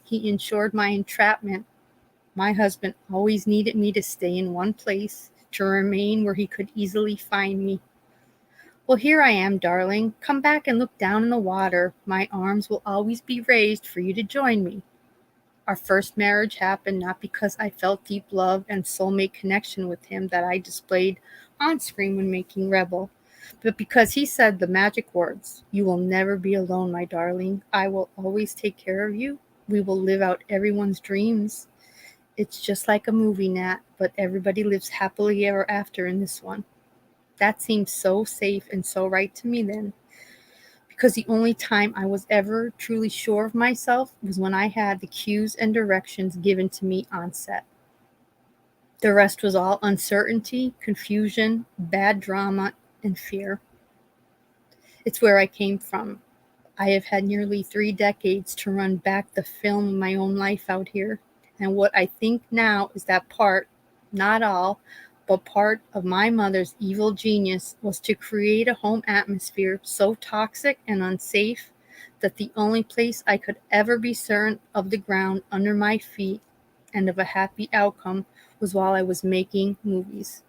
he ensured my entrapment. My husband always needed me to stay in one place, to remain where he could easily find me. Well, here I am, darling. Come back and look down in the water. My arms will always be raised for you to join me. Our first marriage happened not because I felt deep love and soulmate connection with him that I displayed on screen when making Rebel, but because he said the magic words, "You will never be alone, my darling. I will always take care of you. We will live out everyone's dreams." It's just like a movie, Nat, but everybody lives happily ever after in this one. That seemed so safe and so right to me then, because the only time I was ever truly sure of myself was when I had the cues and directions given to me on set. The rest was all uncertainty, confusion, bad drama, and fear. It's where I came from. I have had nearly 3 decades to run back the film of my own life out here, and what I think now is that part, not all, but part of my mother's evil genius was to create a home atmosphere so toxic and unsafe that the only place I could ever be certain of the ground under my feet and of a happy outcome was while I was making movies.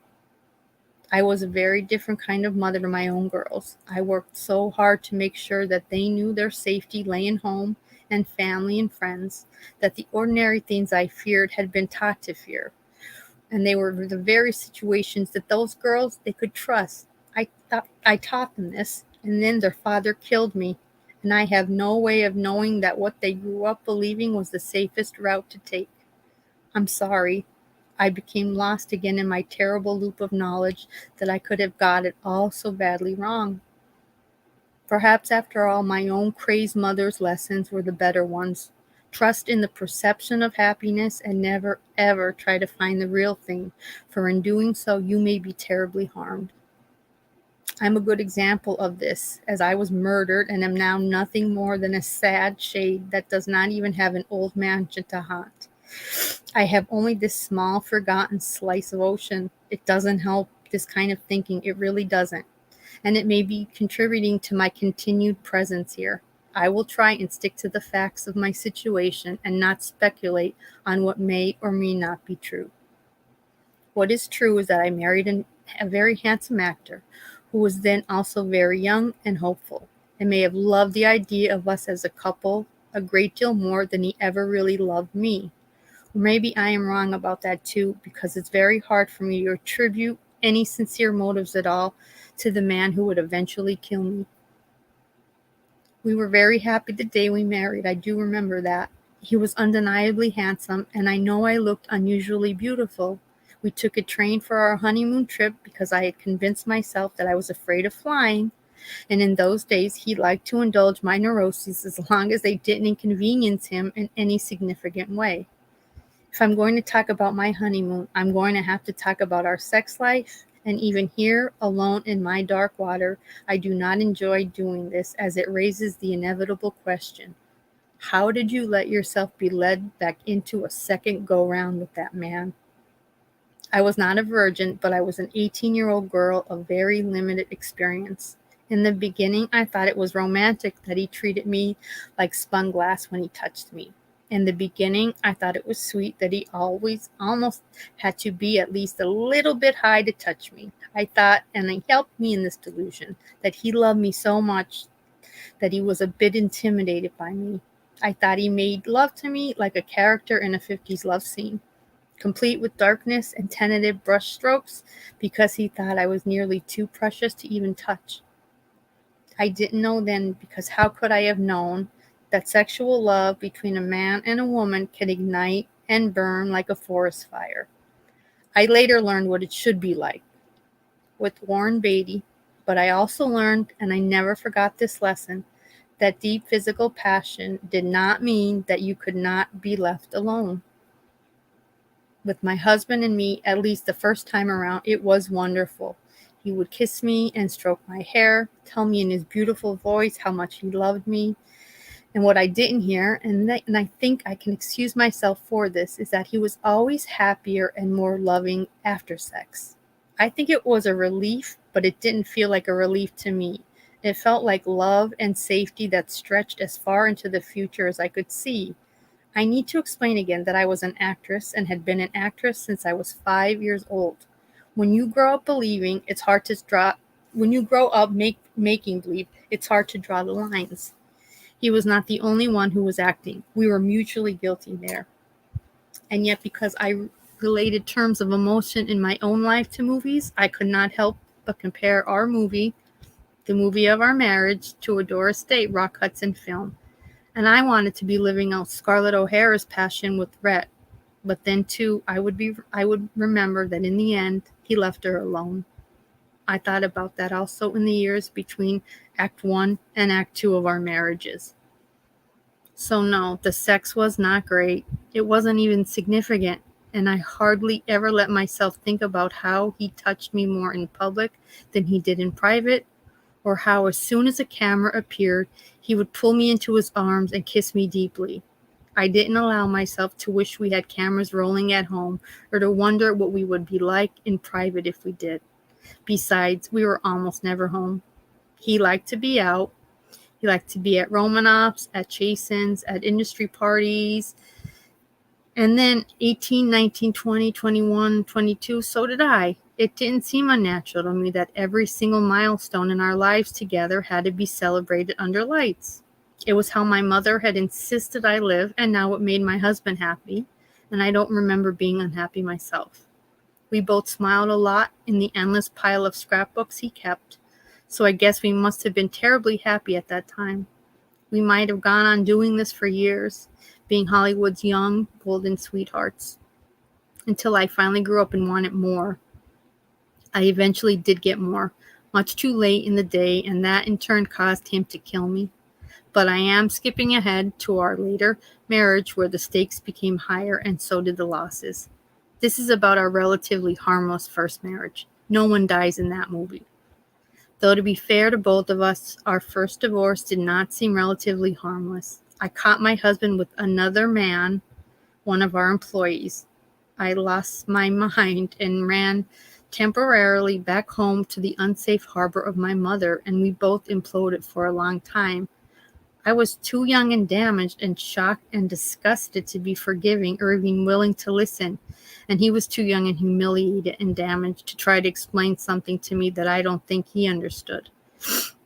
I was a very different kind of mother to my own girls. I worked so hard to make sure that they knew their safety lay in home and family and friends, that the ordinary things I feared had been taught to fear. And they were the very situations that those girls they could trust. I taught them this, and then their father killed me, and I have no way of knowing that what they grew up believing was the safest route to take. I'm sorry. I became lost again in my terrible loop of knowledge that I could have got it all so badly wrong. Perhaps after all, my own crazed mother's lessons were the better ones. Trust in the perception of happiness and never, ever try to find the real thing, for in doing so, you may be terribly harmed. I'm a good example of this, as I was murdered and am now nothing more than a sad shade that does not even have an old mansion to haunt. I have only this small, forgotten slice of ocean. It doesn't help this kind of thinking. It really doesn't. and it may be contributing to my continued presence here. I will try and stick to the facts of my situation and not speculate on what may or may not be true. What is true is that I married a very handsome actor who was then also very young and hopeful, and may have loved the idea of us as a couple a great deal more than he ever really loved me. Or maybe I am wrong about that too, because it's very hard for me to attribute any sincere motives at all to the man who would eventually kill me. We were very happy the day we married, I do remember that. He was undeniably handsome, and I know I looked unusually beautiful. We took a train for our honeymoon trip because I had convinced myself that I was afraid of flying, and in those days he liked to indulge my neuroses as long as they didn't inconvenience him in any significant way. If I'm going to talk about my honeymoon, I'm going to have to talk about our sex life, and even here, alone in my dark water, I do not enjoy doing this as it raises the inevitable question. How did you let yourself be led back into a second go-round with that man? I was not a virgin, but I was an 18-year-old girl of very limited experience. In the beginning, I thought it was romantic that he treated me like spun glass when he touched me. In the beginning, I thought it was sweet that he always almost had to be at least a little bit high to touch me. I thought, and he helped me in this delusion, that he loved me so much that he was a bit intimidated by me. I thought he made love to me like a character in a 50s love scene, complete with darkness and tentative brush strokes, because he thought I was nearly too precious to even touch. I didn't know then, because how could I have known that sexual love between a man and a woman can ignite and burn like a forest fire? I later learned what it should be like with Warren Beatty, but I also learned, and I never forgot this lesson, that deep physical passion did not mean that you could not be left alone. With my husband and me, at least the first time around, it was wonderful. He would kiss me and stroke my hair, tell me in his beautiful voice how much he loved me. And what I didn't hear, and I think I can excuse myself for this, is that he was always happier and more loving after sex. I think it was a relief, but it didn't feel like a relief to me. It felt like love and safety that stretched as far into the future as I could see. I need to explain again that I was an actress and had been an actress since I was 5 years old. When you grow up believing, it's hard to draw. When you grow up making believe, it's hard to draw the lines. He was not the only one who was acting. We were mutually guilty there. And yet, because I related terms of emotion in my own life to movies, I could not help but compare our movie, the movie of our marriage, to a Doris Day Rock Hudson film. And I wanted to be living out Scarlett O'Hara's passion with Rhett. But then too, I would remember that in the end, he left her alone. I thought about that also in the years between Act 1 and Act 2 of our marriages. So no, the sex was not great. It wasn't even significant. And I hardly ever let myself think about how he touched me more in public than he did in private, or how as soon as a camera appeared, he would pull me into his arms and kiss me deeply. I didn't allow myself to wish we had cameras rolling at home, or to wonder what we would be like in private if we did. Besides, we were almost never home. He liked to be out. He liked to be at Romanoff's, at Chasen's, at industry parties. And then 18, 19, 20, 21, 22, so did I. It didn't seem unnatural to me that every single milestone in our lives together had to be celebrated under lights. It was how my mother had insisted I live, and now it made my husband happy, and I don't remember being unhappy myself. We both smiled a lot in the endless pile of scrapbooks he kept, so I guess we must have been terribly happy at that time. We might have gone on doing this for years, being Hollywood's young, golden sweethearts, until I finally grew up and wanted more. I eventually did get more, much too late in the day, and that in turn caused him to kill me. But I am skipping ahead to our later marriage, where the stakes became higher and so did the losses. This is about our relatively harmless first marriage. No one dies in that movie. Though to be fair to both of us, our first divorce did not seem relatively harmless. I caught my husband with another man, one of our employees. I lost my mind and ran temporarily back home to the unsafe harbor of my mother, and we both imploded for a long time. I was too young and damaged and shocked and disgusted to be forgiving or even willing to listen, and he was too young and humiliated and damaged to try to explain something to me that I don't think he understood.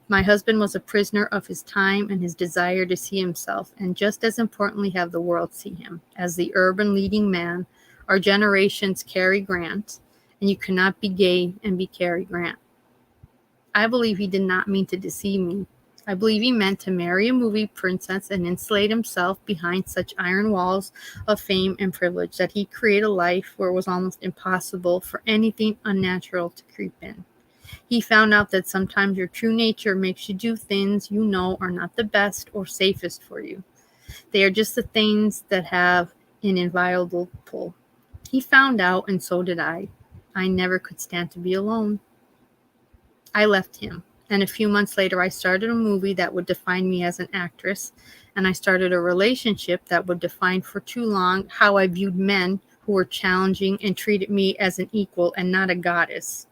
My husband was a prisoner of his time and his desire to see himself, and just as importantly have the world see him. As the urban leading man, our generation's Cary Grant, and you cannot be gay and be Cary Grant. I believe he did not mean to deceive me. I believe he meant to marry a movie princess and insulate himself behind such iron walls of fame and privilege that he'd create a life where it was almost impossible for anything unnatural to creep in. He found out that sometimes your true nature makes you do things you know are not the best or safest for you. They are just the things that have an inviolable pull. He found out, and so did I. I never could stand to be alone. I left him, and a few months later I started a movie that would define me as an actress, and I started a relationship that would define for too long how I viewed men who were challenging and treated me as an equal and not a goddess.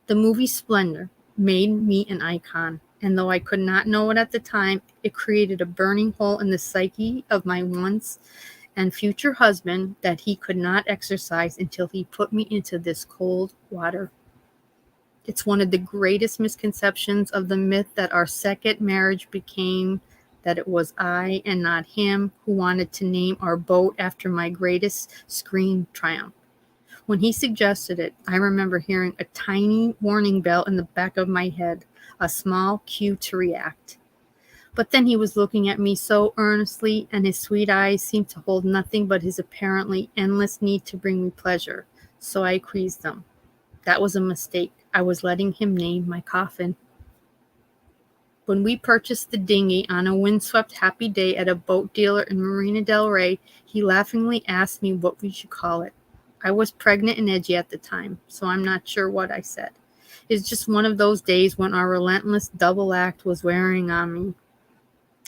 The movie Splendour made me an icon, and though I could not know it at the time, it created a burning hole in the psyche of my once and future husband that he could not exorcise until he put me into this cold water. It's one of the greatest misconceptions of the myth that our second marriage became that it was I and not him who wanted to name our boat after my greatest screen triumph. When he suggested it, I remember hearing a tiny warning bell in the back of my head, a small cue to react. But then he was looking at me so earnestly, and his sweet eyes seemed to hold nothing but his apparently endless need to bring me pleasure, so I acquiesced them. That was a mistake. I was letting him name my coffin. When we purchased the dinghy on a windswept happy day at a boat dealer in Marina del Rey, he laughingly asked me what we should call it. I was pregnant and edgy at the time, so I'm not sure what I said. It's just one of those days when our relentless double act was wearing on me.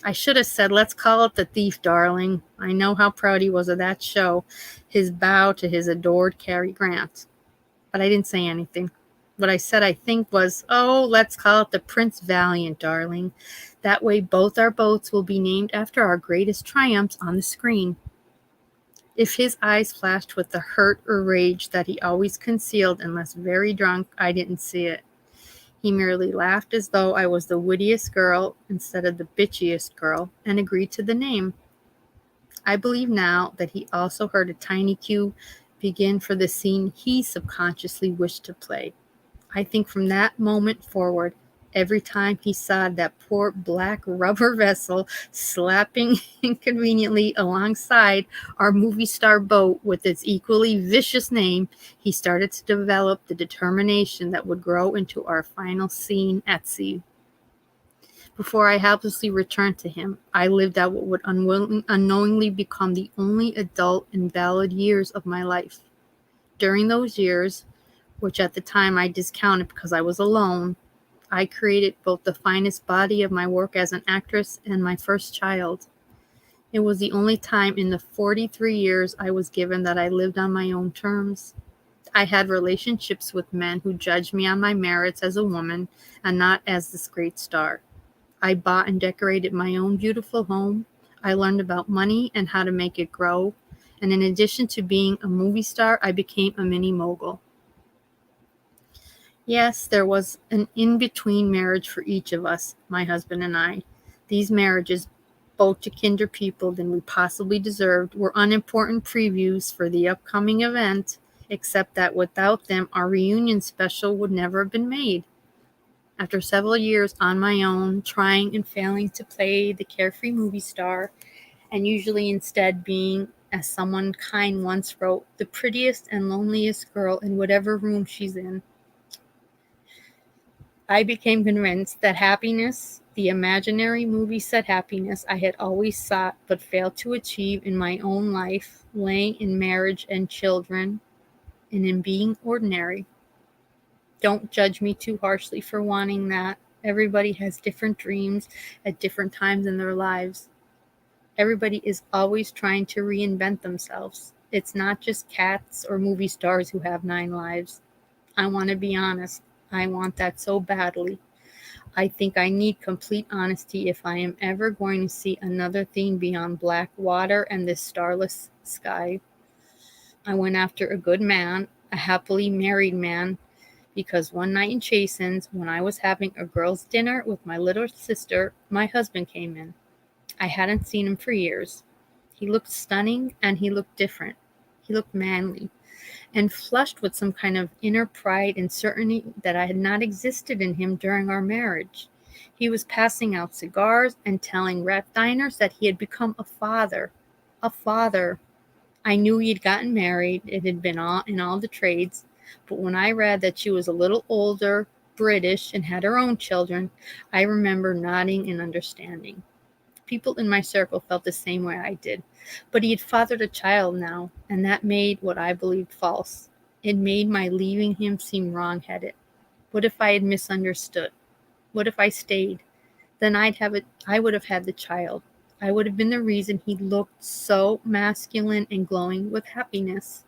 I should have said, let's call it The Thief, darling. I know how proud he was of that show, his bow to his adored Cary Grant. But I didn't say anything. What I said, I think, was, let's call it The Prince Valiant, darling. That way both our boats will be named after our greatest triumphs on the screen. If his eyes flashed with the hurt or rage that he always concealed unless very drunk, I didn't see it. He merely laughed as though I was the wittiest girl instead of the bitchiest girl, and agreed to the name. I believe now that he also heard a tiny cue begin for the scene he subconsciously wished to play. I think from that moment forward, every time he saw that poor black rubber vessel slapping inconveniently alongside our movie star boat with its equally vicious name, he started to develop the determination that would grow into our final scene at sea. Before I helplessly returned to him, I lived out what would unknowingly become the only adult and valid years of my life. During those years, which at the time I discounted because I was alone, I created both the finest body of my work as an actress and my first child. It was the only time in the 43 years I was given that I lived on my own terms. I had relationships with men who judged me on my merits as a woman and not as this great star. I bought and decorated my own beautiful home. I learned about money and how to make it grow. And in addition to being a movie star, I became a mini mogul. Yes, there was an in-between marriage for each of us, my husband and I. These marriages, both to kinder people than we possibly deserved, were unimportant previews for the upcoming event, except that without them, our reunion special would never have been made. After several years on my own, trying and failing to play the carefree movie star, and usually instead being, as someone kind once wrote, the prettiest and loneliest girl in whatever room she's in, I became convinced that happiness, the imaginary movie set happiness I had always sought but failed to achieve in my own life, lay in marriage and children, and in being ordinary. Don't judge me too harshly for wanting that. Everybody has different dreams at different times in their lives. Everybody is always trying to reinvent themselves. It's not just cats or movie stars who have 9 lives. I want to be honest. I want that so badly. I think I need complete honesty if I am ever going to see another thing beyond black water and this starless sky. I went after a good man, a happily married man, because one night in Chasen's, when I was having a girls' dinner with my little sister, my husband came in. I hadn't seen him for years. He looked stunning and he looked different. He looked manly and flushed with some kind of inner pride and certainty that I had not existed in him during our marriage. He was passing out cigars and telling rat diners that he had become a father. A father. I knew he had gotten married. It had been all in all the trades. But when I read that she was a little older, British, and had her own children, I remember nodding and understanding. People in my circle felt the same way I did. But he had fathered a child now, and that made what I believed false. It made my leaving him seem wrong-headed. What if I had misunderstood? What if I stayed? Then I would have had the child. I would have been the reason he looked so masculine and glowing with happiness.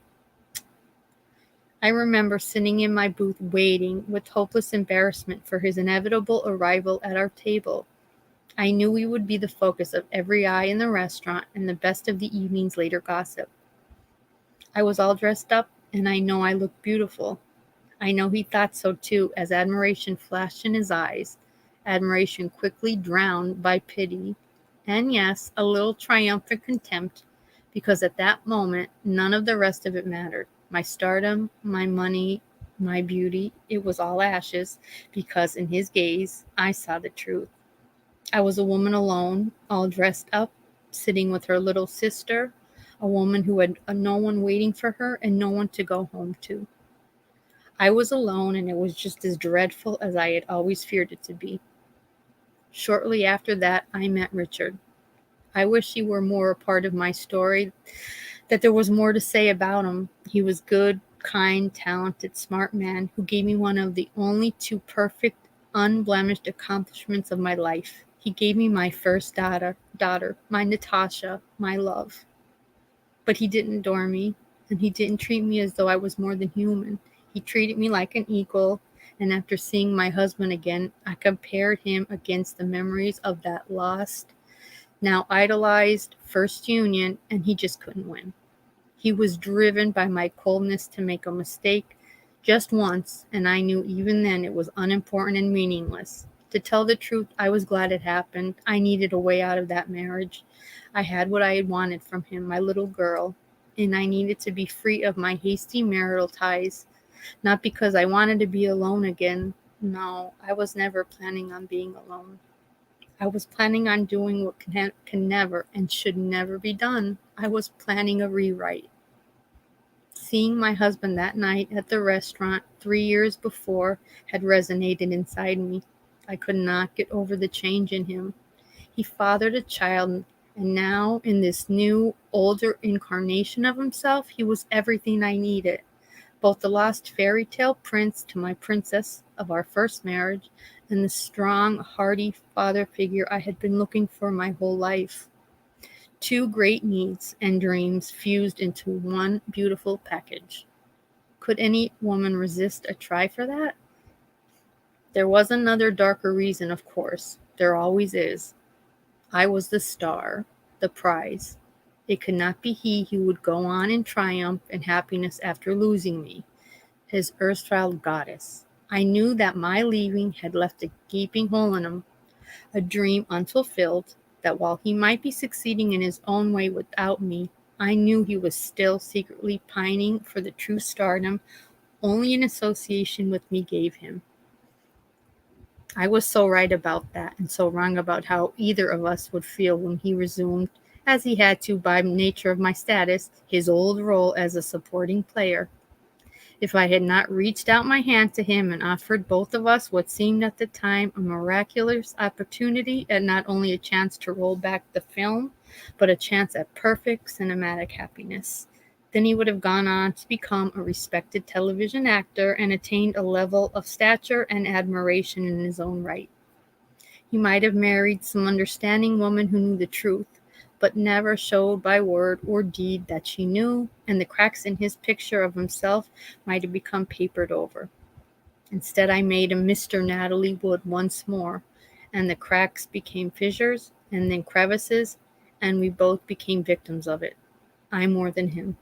I remember sitting in my booth waiting with hopeless embarrassment for his inevitable arrival at our table. I knew we would be the focus of every eye in the restaurant and the best of the evening's later gossip. I was all dressed up, and I know I looked beautiful. I know he thought so too, as admiration flashed in his eyes, admiration quickly drowned by pity, and yes, a little triumphant contempt, because at that moment, none of the rest of it mattered. My stardom, my money, my beauty, it was all ashes, because in his gaze, I saw the truth. I was a woman alone, all dressed up, sitting with her little sister, a woman who had no one waiting for her and no one to go home to. I was alone, and it was just as dreadful as I had always feared it to be. Shortly after that, I met Richard. I wish he were more a part of my story, that there was more to say about him. He was good, kind, talented, smart man who gave me one of the only two perfect, unblemished accomplishments of my life. He gave me my first daughter, my Natasha, my love. But he didn't adore me, and he didn't treat me as though I was more than human. He treated me like an equal, and after seeing my husband again, I compared him against the memories of that lost, now idolized first union, and he just couldn't win. He was driven by my coldness to make a mistake just once, and I knew even then it was unimportant and meaningless. To tell the truth, I was glad it happened. I needed a way out of that marriage. I had what I had wanted from him, my little girl, and I needed to be free of my hasty marital ties. Not because I wanted to be alone again. No, I was never planning on being alone. I was planning on doing what can never and should never be done. I was planning a rewrite. Seeing my husband that night at the restaurant 3 years before had resonated inside me. I could not get over the change in him. He fathered a child, and now in this new, older incarnation of himself, he was everything I needed. Both the lost fairy tale prince to my princess of our first marriage, and the strong, hearty father figure I had been looking for my whole life. Two great needs and dreams fused into one beautiful package. Could any woman resist a try for that? There was another darker reason, of course. There always is. I was the star, the prize. It could not be he who would go on in triumph and happiness after losing me, his erstwhile goddess. I knew that my leaving had left a gaping hole in him, a dream unfulfilled, that while he might be succeeding in his own way without me, I knew he was still secretly pining for the true stardom only an association with me gave him. I was so right about that, and so wrong about how either of us would feel when he resumed, as he had to by nature of my status, his old role as a supporting player. If I had not reached out my hand to him and offered both of us what seemed at the time a miraculous opportunity at not only a chance to roll back the film, but a chance at perfect cinematic happiness, then he would have gone on to become a respected television actor and attained a level of stature and admiration in his own right. He might have married some understanding woman who knew the truth, but never showed by word or deed that she knew, and the cracks in his picture of himself might have become papered over. Instead, I made him Mr. Natalie Wood once more, and the cracks became fissures and then crevices, and we both became victims of it. I more than him.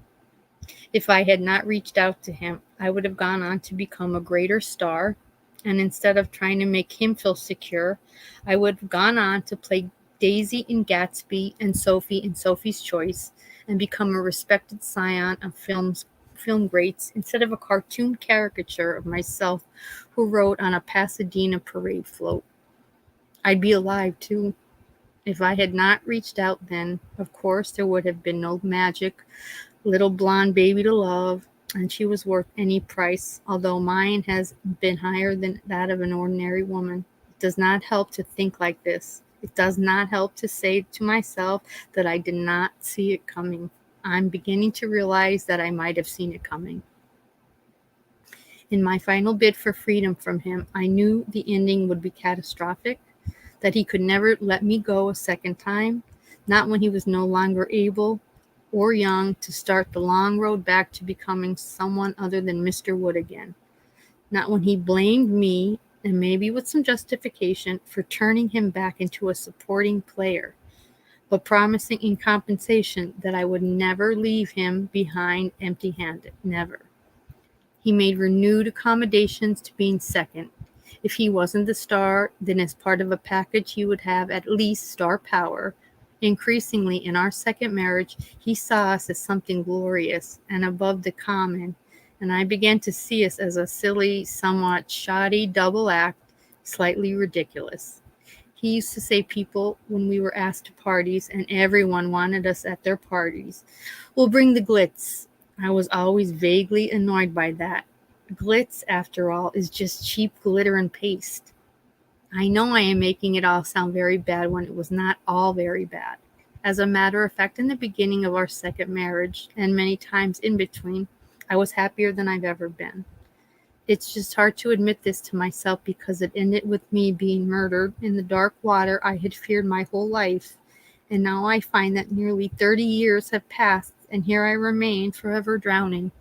If I had not reached out to him, I would have gone on to become a greater star, and instead of trying to make him feel secure, I would have gone on to play Daisy in Gatsby and Sophie in Sophie's Choice, and become a respected scion of film greats instead of a cartoon caricature of myself who rode on a Pasadena parade float. I'd be alive, too. If I had not reached out then, of course, there would have been no magic little blonde baby to love, and she was worth any price, although mine has been higher than that of an ordinary woman. It does not help to think like this. It does not help to say to myself that I did not see it coming. I'm beginning to realize that I might have seen it coming. In my final bid for freedom from him, I knew the ending would be catastrophic, that he could never let me go a second time, not when he was no longer able or young to start the long road back to becoming someone other than Mr. Wood again. Not when he blamed me, and maybe with some justification, for turning him back into a supporting player, but promising in compensation that I would never leave him behind empty-handed. Never. He made renewed accommodations to being second. If he wasn't the star, then as part of a package he would have at least star power. Increasingly, in our second marriage, he saw us as something glorious and above the common, and I began to see us as a silly, somewhat shoddy double act, slightly ridiculous. He used to say people when we were asked to parties, and everyone wanted us at their parties, "We'll bring the glitz." I was always vaguely annoyed by that. Glitz, after all, is just cheap glitter and paste. I know I am making it all sound very bad when it was not all very bad. As a matter of fact, in the beginning of our second marriage, and many times in between, I was happier than I've ever been. It's just hard to admit this to myself because it ended with me being murdered in the dark water I had feared my whole life. And now I find that nearly 30 years have passed, and here I remain, forever drowning.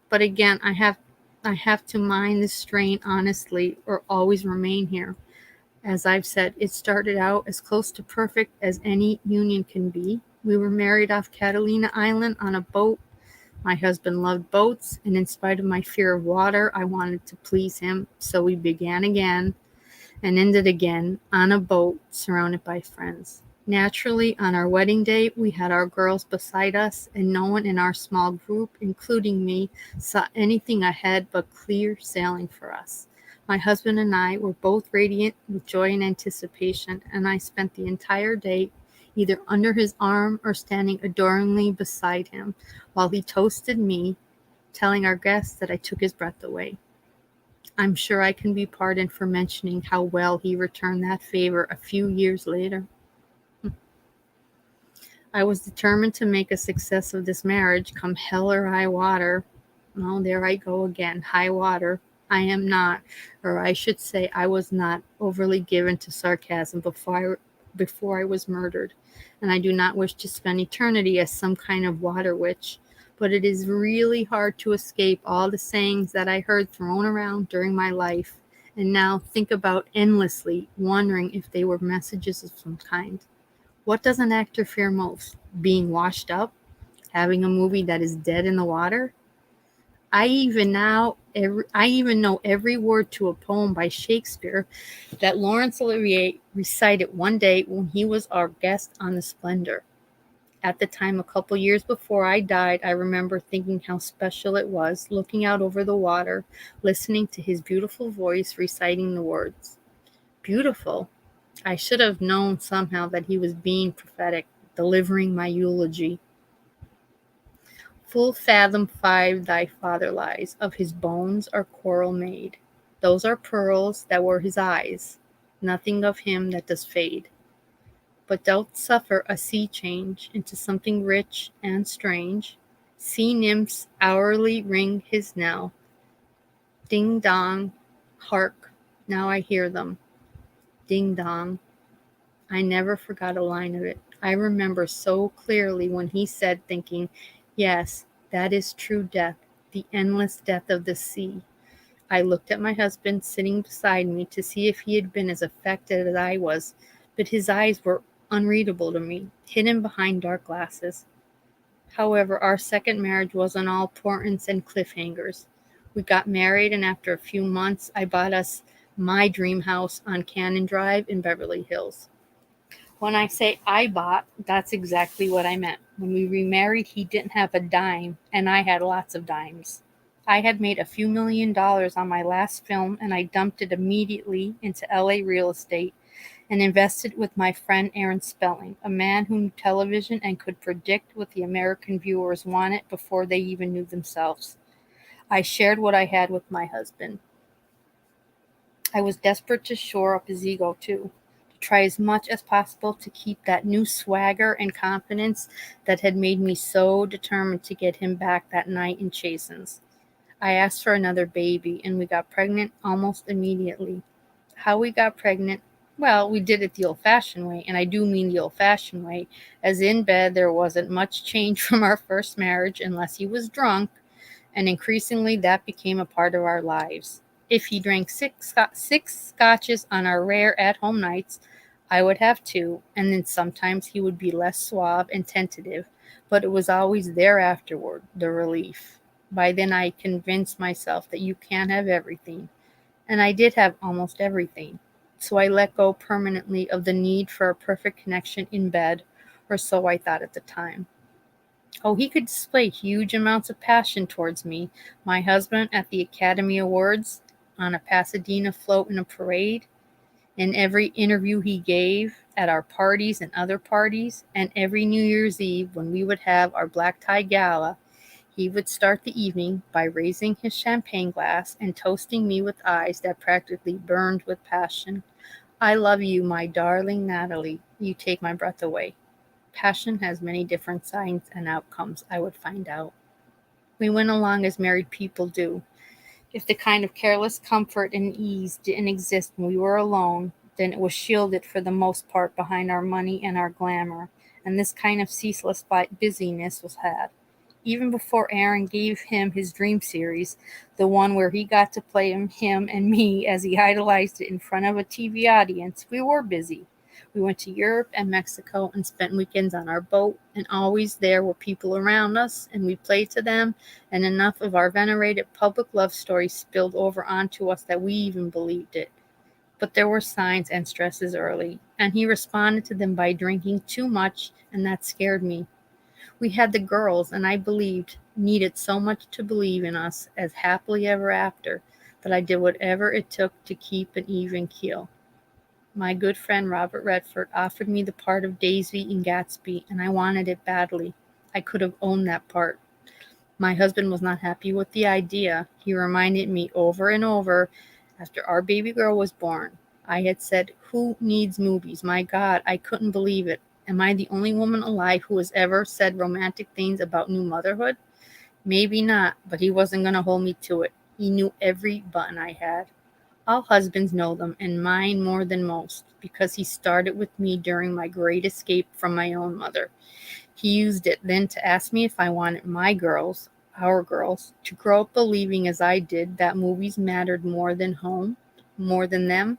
But again, I have to mind this strain honestly, or always remain here. As I've said, it started out as close to perfect as any union can be. We were married off Catalina Island on a boat. My husband loved boats, and in spite of my fear of water, I wanted to please him. So we began again and ended again on a boat surrounded by friends. Naturally, on our wedding day, we had our girls beside us, and no one in our small group, including me, saw anything ahead but clear sailing for us. My husband and I were both radiant with joy and anticipation, and I spent the entire day either under his arm or standing adoringly beside him while he toasted me, telling our guests that I took his breath away. I'm sure I can be pardoned for mentioning how well he returned that favor a few years later. I was determined to make a success of this marriage, come hell or high water. Oh, there I go again, high water. I am not, or I should say I was not, overly given to sarcasm before I was murdered, and I do not wish to spend eternity as some kind of water witch, but it is really hard to escape all the sayings that I heard thrown around during my life, and now think about endlessly, wondering if they were messages of some kind. What does an actor fear most? Being washed up? Having a movie that is dead in the water? I even know every word to a poem by Shakespeare that Laurence Olivier recited one day when he was our guest on the Splendour. At the time, a couple years before I died, I remember thinking how special it was, looking out over the water, listening to his beautiful voice reciting the words. Beautiful. I should have known somehow that he was being prophetic, delivering my eulogy. Full fathom 5 thy father lies, of his bones are coral made. Those are pearls that were his eyes, nothing of him that does fade. But don't suffer a sea change into something rich and strange. Sea nymphs hourly ring his knell. Ding dong, hark, now I hear them. Ding dong. I never forgot a line of it. I remember so clearly when he said, thinking, yes, that is true death, the endless death of the sea. I looked at my husband sitting beside me to see if he had been as affected as I was, but his eyes were unreadable to me, hidden behind dark glasses. However, our second marriage wasn't all portents and cliffhangers. We got married, and after a few months, I bought us my dream house on Cannon Drive in Beverly Hills. When I say I bought, that's exactly what I meant. When we remarried, he didn't have a dime, and I had lots of dimes. I had made a few $1,000,000 on my last film, and I dumped it immediately into LA real estate and invested with my friend Aaron Spelling, a man who knew television and could predict what the American viewers wanted before they even knew themselves. I shared what I had with my husband. I was desperate to shore up his ego, too, to try as much as possible to keep that new swagger and confidence that had made me so determined to get him back that night in Chasen's. I asked for another baby, and we got pregnant almost immediately. How we got pregnant? Well, we did it the old-fashioned way, and I do mean the old-fashioned way, as in bed there wasn't much change from our first marriage unless he was drunk, and increasingly that became a part of our lives. If he drank six scotches on our rare at-home nights, I would have two, and then sometimes he would be less suave and tentative, but it was always there afterward, the relief. By then I convinced myself that you can't have everything, and I did have almost everything. So I let go permanently of the need for a perfect connection in bed, or so I thought at the time. Oh, he could display huge amounts of passion towards me, my husband at the Academy Awards, on a Pasadena float in a parade, in every interview he gave, at our parties and other parties, and every New Year's Eve when we would have our black tie gala. He would start the evening by raising his champagne glass and toasting me with eyes that practically burned with passion. I love you, my darling Natalie. You take my breath away. Passion has many different signs and outcomes, I would find out. We went along as married people do. If the kind of careless comfort and ease didn't exist when we were alone, then it was shielded for the most part behind our money and our glamour, and this kind of ceaseless busyness was had. Even before Aaron gave him his dream series, the one where he got to play him and me as he idolized it in front of a TV audience, we were busy. We went to Europe and Mexico and spent weekends on our boat, and always there were people around us, and we played to them, and enough of our venerated public love story spilled over onto us that we even believed it. But there were signs and stresses early, and he responded to them by drinking too much, and that scared me. We had the girls, and I needed so much to believe in us as happily ever after, that I did whatever it took to keep an even keel. My good friend Robert Redford offered me the part of Daisy in Gatsby, and I wanted it badly. I could have owned that part. My husband was not happy with the idea. He reminded me over and over after our baby girl was born. I had said, "Who needs movies? My God, I couldn't believe it. Am I the only woman alive who has ever said romantic things about new motherhood?" Maybe not, but he wasn't going to hold me to it. He knew every button I had. All husbands know them, and mine more than most, because he started with me during my great escape from my own mother. He used it then to ask me if I wanted my girls, our girls, to grow up believing as I did that movies mattered more than home, more than them.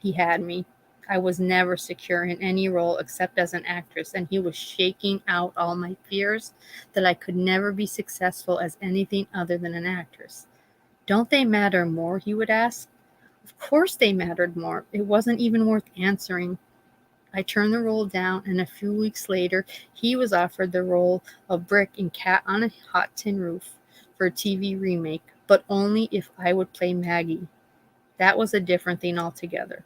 He had me. I was never secure in any role except as an actress, and he was shaking out all my fears that I could never be successful as anything other than an actress. "Don't they matter more?" he would ask. Of course they mattered more. It wasn't even worth answering. I turned the role down, and a few weeks later, he was offered the role of Brick in Cat on a Hot Tin Roof for a TV remake, but only if I would play Maggie. That was a different thing altogether.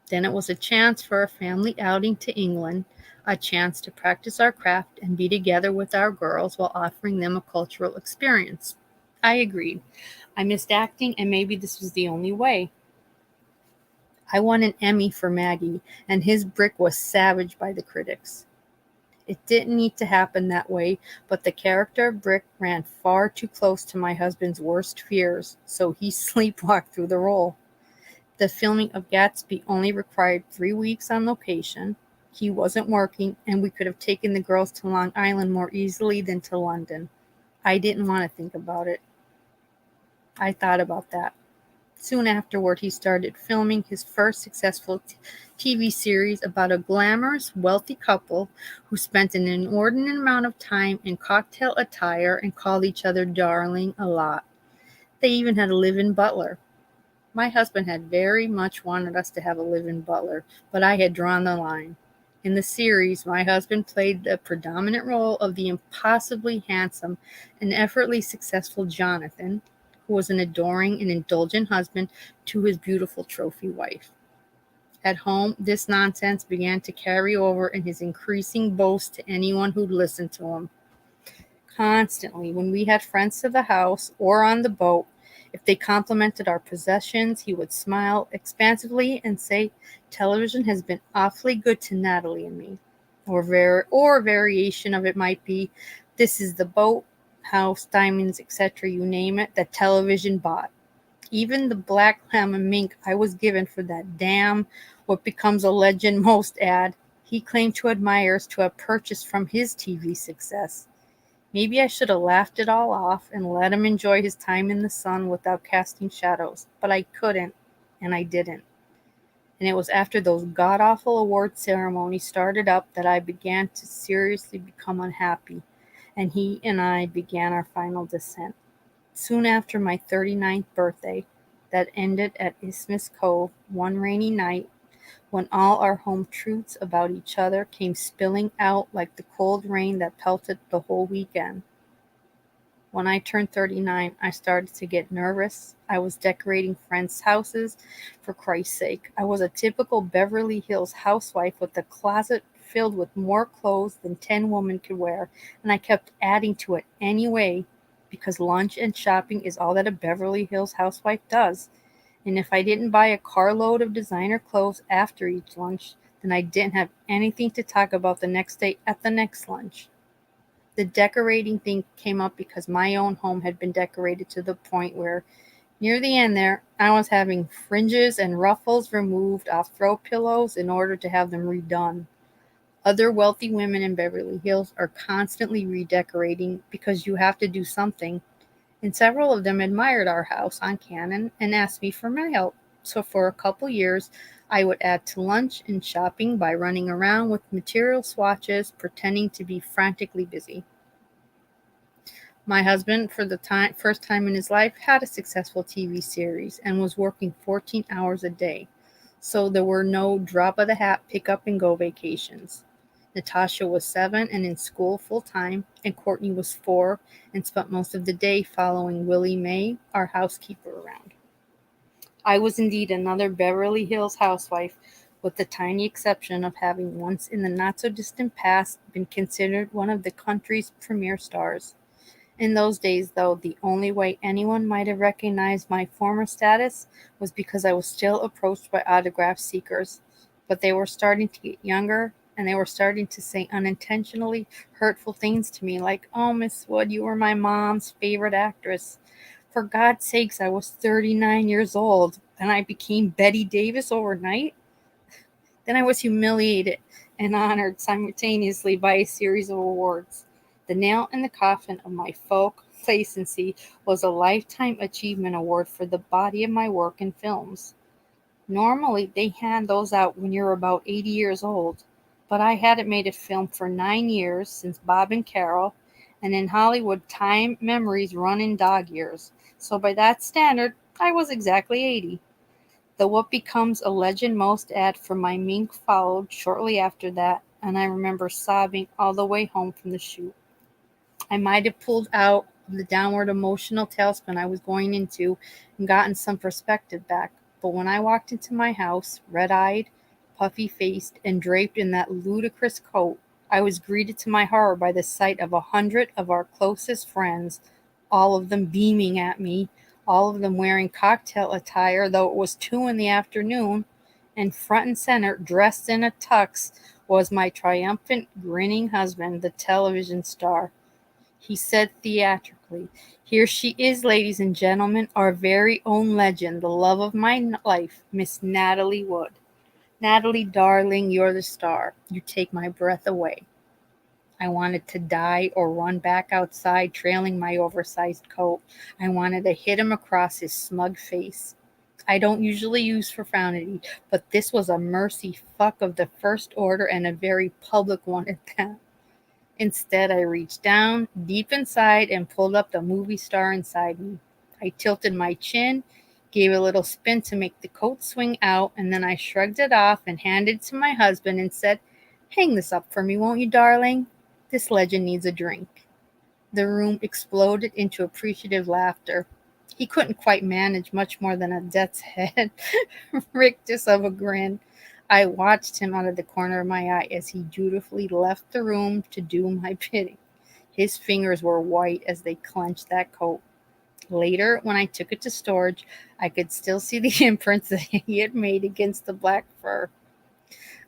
Then it was a chance for a family outing to England, a chance to practice our craft and be together with our girls while offering them a cultural experience. I agreed. I missed acting, and maybe this was the only way. I won an Emmy for Maggie, and his Brick was savaged by the critics. It didn't need to happen that way, but the character of Brick ran far too close to my husband's worst fears, so he sleepwalked through the role. The filming of Gatsby only required 3 weeks on location. He wasn't working, and we could have taken the girls to Long Island more easily than to London. I didn't want to think about it. I thought about that. Soon afterward, he started filming his first successful TV series about a glamorous, wealthy couple who spent an inordinate amount of time in cocktail attire and called each other darling a lot. They even had a live-in butler. My husband had very much wanted us to have a live-in butler, but I had drawn the line. In the series, my husband played the predominant role of the impossibly handsome and effortlessly successful Jonathan, who was an adoring and indulgent husband to his beautiful trophy wife. At home, this nonsense began to carry over in his increasing boast to anyone who'd listen to him. Constantly, when we had friends to the house or on the boat, if they complimented our possessions, he would smile expansively and say, "Television has been awfully good to Natalie and me." Or a variation of it might be, "This is the boat, house, diamonds, etc., you name it, that television bought." Even the black lamb and mink I was given for that damn what becomes a legend most ad, he claimed to admirers to have purchased from his TV success. Maybe I should have laughed it all off and let him enjoy his time in the sun without casting shadows, but I couldn't, and I didn't. And it was after those god-awful award ceremonies started up that I began to seriously become unhappy, and he and I began our final descent. Soon after my 39th birthday, that ended at Isthmus Cove one rainy night, when all our home truths about each other came spilling out like the cold rain that pelted the whole weekend. When I turned 39, I started to get nervous. I was decorating friends' houses, for Christ's sake. I was a typical Beverly Hills housewife with a closet filled with more clothes than 10 women could wear, and I kept adding to it anyway, because lunch and shopping is all that a Beverly Hills housewife does. And if I didn't buy a carload of designer clothes after each lunch, then I didn't have anything to talk about the next day at the next lunch. The decorating thing came up because my own home had been decorated to the point where, near the end there, I was having fringes and ruffles removed off throw pillows in order to have them redone. Other wealthy women in Beverly Hills are constantly redecorating because you have to do something, and several of them admired our house on Cannon and asked me for my help. So for a couple years, I would add to lunch and shopping by running around with material swatches, pretending to be frantically busy. My husband, for the first time in his life, had a successful TV series and was working 14 hours a day. So there were no drop-of-the-hat pick-up-and-go vacations. Natasha was 7 and in school full-time, and Courtney was 4 and spent most of the day following Willie Mae, our housekeeper, around. I was indeed another Beverly Hills housewife, with the tiny exception of having once in the not-so-distant past been considered one of the country's premier stars. In those days, though, the only way anyone might have recognized my former status was because I was still approached by autograph seekers. But they were starting to get younger, and they were starting to say unintentionally hurtful things to me, like, "Oh, Miss Wood, you were my mom's favorite actress." For God's sakes, I was 39 years old, and I became Betty Davis overnight? Then I was humiliated and honored simultaneously by a series of awards. The nail in the coffin of my folk complacency was a Lifetime Achievement Award for the body of my work in films. Normally, they hand those out when you're about 80 years old, but I hadn't made a film for 9 years since Bob and Carol, and in Hollywood, time memories run in dog years, so by that standard, I was exactly 80. The What Becomes a Legend Most ad for my mink followed shortly after that, and I remember sobbing all the way home from the shoot. I might have pulled out of the downward emotional tailspin I was going into and gotten some perspective back, but when I walked into my house, red-eyed, puffy-faced, and draped in that ludicrous coat, I was greeted to my horror by the sight of 100 of our closest friends, all of them beaming at me, all of them wearing cocktail attire, though it was 2 in the afternoon, and front and center, dressed in a tux, was my triumphant, grinning husband, the television star. He said theatrically, "Here she is, ladies and gentlemen, our very own legend, the love of my life, Miss Natalie Wood." Natalie, darling, you're the star. You take my breath away. I wanted to die or run back outside, trailing my oversized coat. I wanted to hit him across his smug face. I don't usually use profanity, but this was a mercy fuck of the first order and a very public one at that. Instead, I reached down, deep inside, and pulled up the movie star inside me. I tilted my chin, gave a little spin to make the coat swing out, and then I shrugged it off and handed it to my husband and said, "Hang this up for me, won't you, darling? This legend needs a drink." The room exploded into appreciative laughter. He couldn't quite manage much more than a death's head rictus of a grin. I watched him out of the corner of my eye as he dutifully left the room to do my bidding. His fingers were white as they clenched that coat. Later, when I took it to storage, I could still see the imprints that he had made against the black fur.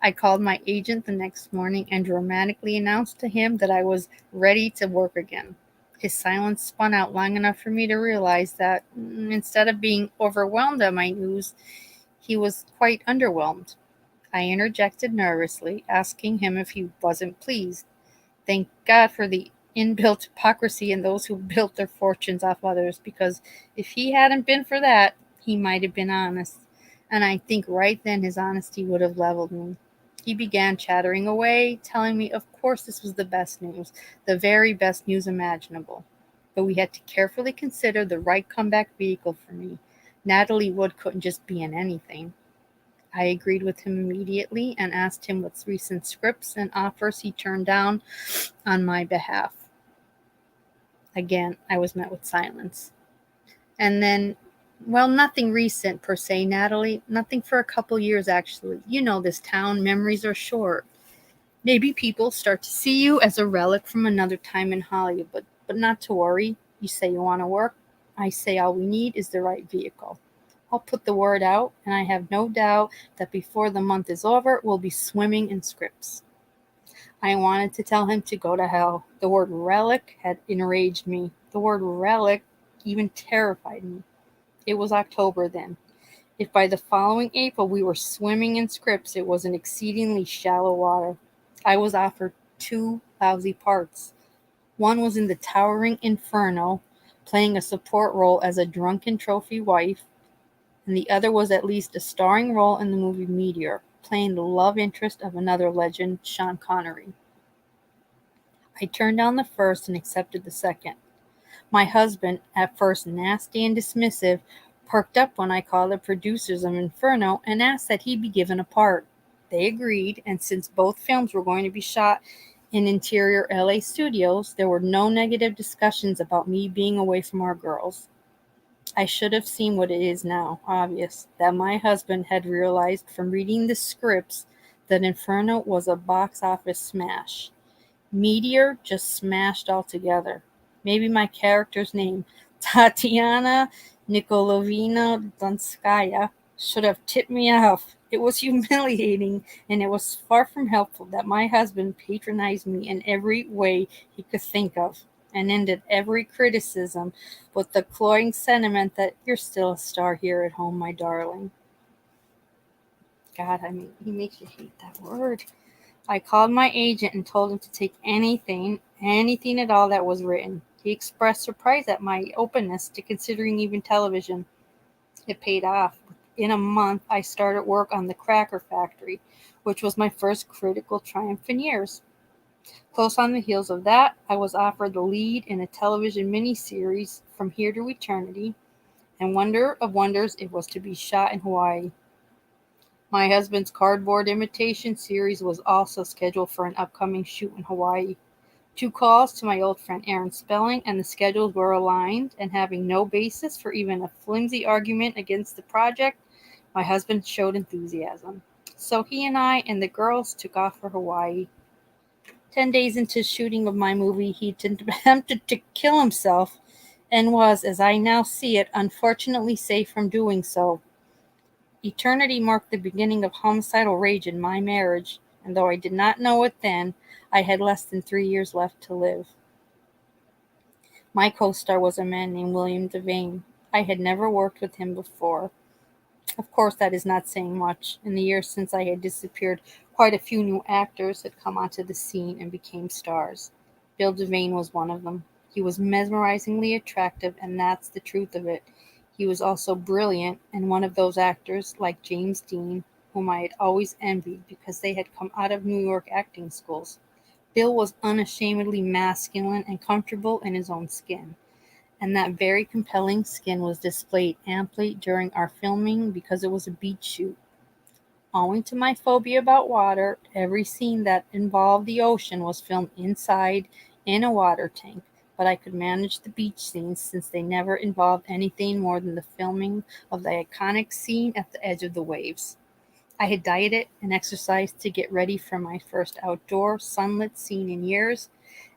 I called my agent the next morning and dramatically announced to him that I was ready to work again. His silence spun out long enough for me to realize that instead of being overwhelmed at my news, he was quite underwhelmed. I interjected nervously, asking him if he wasn't pleased. Thank God for the inbuilt hypocrisy in those who built their fortunes off others, because if he hadn't been for that, he might have been honest. And I think right then his honesty would have leveled me. He began chattering away, telling me of course this was the best news, the very best news imaginable. But we had to carefully consider the right comeback vehicle for me. Natalie Wood couldn't just be in anything. I agreed with him immediately and asked him what recent scripts and offers he turned down on my behalf. Again, I was met with silence. And then, well, nothing recent per se, Natalie. Nothing for a couple years, actually. You know this town, memories are short. Maybe people start to see you as a relic from another time in Hollywood, but not to worry. You say you want to work. I say all we need is the right vehicle. I'll put the word out, and I have no doubt that before the month is over, we'll be swimming in scripts. I wanted to tell him to go to hell. The word relic had enraged me. The word relic even terrified me. It was October then. If by the following April we were swimming in scripts, it was in exceedingly shallow water. I was offered two lousy parts. One was in the towering Inferno, playing a support role as a drunken trophy wife, and the other was at least a starring role in the movie Meteor, playing the love interest of another legend, Sean Connery. I turned down the first and accepted the second. My husband, at first nasty and dismissive, perked up when I called the producers of Inferno and asked that he be given a part. They agreed, and since both films were going to be shot in interior LA studios, there were no negative discussions about me being away from our girls. I should have seen what it is now, obvious, that my husband had realized from reading the scripts that Inferno was a box office smash. Meteor just smashed altogether. Maybe my character's name, Tatiana Nikolovina Donskaya, should have tipped me off. It was humiliating, and it was far from helpful that my husband patronized me in every way he could think of, and ended every criticism with the cloying sentiment that you're still a star here at home, my darling. God, I mean, he makes you hate that word. I called my agent and told him to take anything at all that was written. He expressed surprise at my openness to considering even television. It paid off. In a month, I started work on The Cracker Factory, which was my first critical triumph in years. Close on the heels of that, I was offered the lead in a television miniseries, From Here to Eternity, and wonder of wonders, it was to be shot in Hawaii. My husband's cardboard imitation series was also scheduled for an upcoming shoot in Hawaii. 2 calls to my old friend Aaron Spelling, and the schedules were aligned, and having no basis for even a flimsy argument against the project, my husband showed enthusiasm. So he and I and the girls took off for Hawaii. 10 days into shooting of my movie, he attempted to kill himself and was, as I now see it, unfortunately safe from doing so. Eternity marked the beginning of homicidal rage in my marriage, and though I did not know it then, I had less than 3 years left to live. My co-star was a man named William Devane. I had never worked with him before. Of course, that is not saying much. In the years since I had disappeared, quite a few new actors had come onto the scene and became stars. Bill Devane was one of them. He was mesmerizingly attractive, and that's the truth of it. He was also brilliant, and one of those actors, like James Dean, whom I had always envied because they had come out of New York acting schools. Bill was unashamedly masculine and comfortable in his own skin, and that very compelling skin was displayed amply during our filming because it was a beach shoot. Owing to my phobia about water, every scene that involved the ocean was filmed inside in a water tank, but I could manage the beach scenes since they never involved anything more than the filming of the iconic scene at the edge of the waves. I had dieted and exercised to get ready for my first outdoor sunlit scene in years,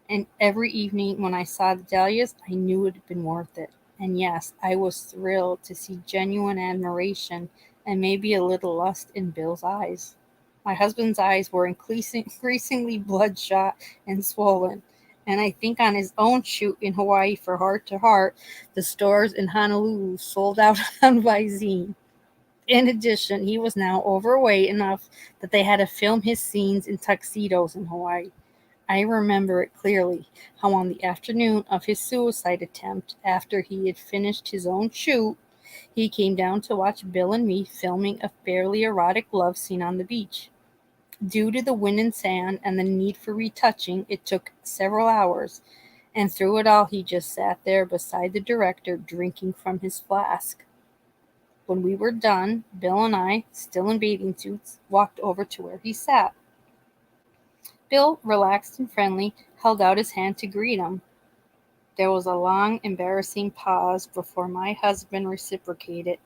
and every evening when I saw the dahlias, I knew it had been worth it. And yes, I was thrilled to see genuine admiration and maybe a little lust in Bill's eyes. My husband's eyes were increasingly bloodshot and swollen, and I think on his own shoot in Hawaii for Heart to Heart, the stores in Honolulu sold out on Visine. In addition, he was now overweight enough that they had to film his scenes in tuxedos in Hawaii. I remember it clearly, how on the afternoon of his suicide attempt, after he had finished his own shoot, he came down to watch Bill and me filming a fairly erotic love scene on the beach. Due to the wind and sand and the need for retouching, it took several hours, and through it all he just sat there beside the director drinking from his flask. When we were done, Bill and I, still in bathing suits, walked over to where he sat. Bill, relaxed and friendly, held out his hand to greet him. There was a long, embarrassing pause before my husband reciprocated,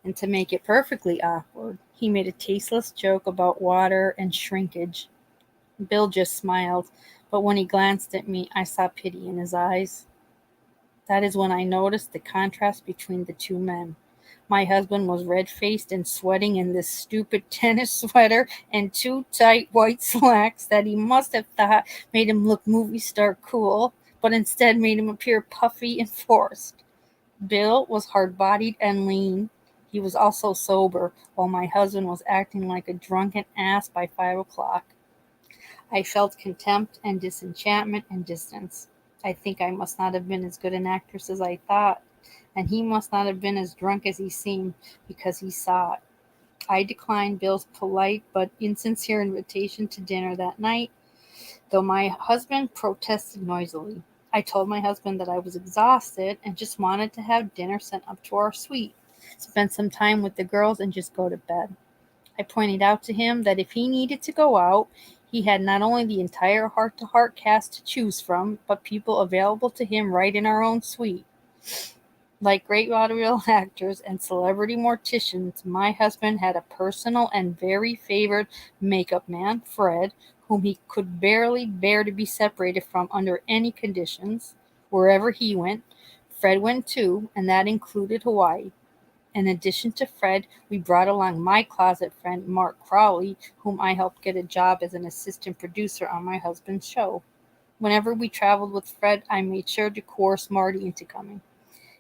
and to make it perfectly awkward, he made a tasteless joke about water and shrinkage. Bill just smiled, but when he glanced at me, I saw pity in his eyes. That is when I noticed the contrast between the two men. My husband was red-faced and sweating in this stupid tennis sweater and two tight white slacks that he must have thought made him look movie star cool, but instead made him appear puffy and forced. Bill was hard-bodied and lean. He was also sober, while my husband was acting like a drunken ass by 5 o'clock. I felt contempt and disenchantment and distance. I think I must not have been as good an actress as I thought, and he must not have been as drunk as he seemed, because he saw it. I declined Bill's polite but insincere invitation to dinner that night, though my husband protested noisily. I told my husband that I was exhausted and just wanted to have dinner sent up to our suite, spend some time with the girls, and just go to bed. I pointed out to him that if he needed to go out, he had not only the entire Heart to Heart cast to choose from, but people available to him right in our own suite. Like great vaudeville actors and celebrity morticians, my husband had a personal and very favored makeup man, Fred, whom he could barely bear to be separated from under any conditions. Wherever he went, Fred went too, and that included Hawaii. In addition to Fred, we brought along my closet friend, Mark Crowley, whom I helped get a job as an assistant producer on my husband's show. Whenever we traveled with Fred, I made sure to coerce Marty into coming.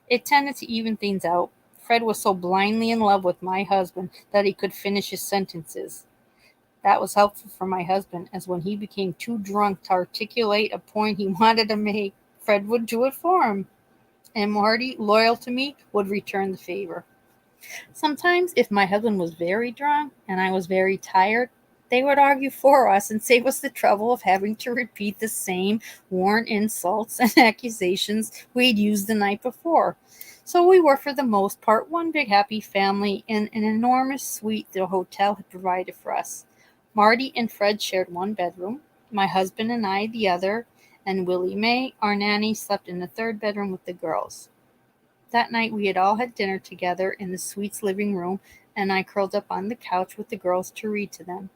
It tended to even things out. Fred was so blindly in love with my husband that he could finish his sentences. That was helpful for my husband, as when he became too drunk to articulate a point he wanted to make, Fred would do it for him, and Marty, loyal to me, would return the favor. Sometimes, if my husband was very drunk and I was very tired, they would argue for us and save us the trouble of having to repeat the same worn insults and accusations we'd used the night before. So we were, for the most part, one big happy family in an enormous suite the hotel had provided for us. Marty and Fred shared one bedroom, my husband and I the other, and Willie Mae, our nanny, slept in the third bedroom with the girls. That night we had all had dinner together in the suite's living room, and I curled up on the couch with the girls to read to them.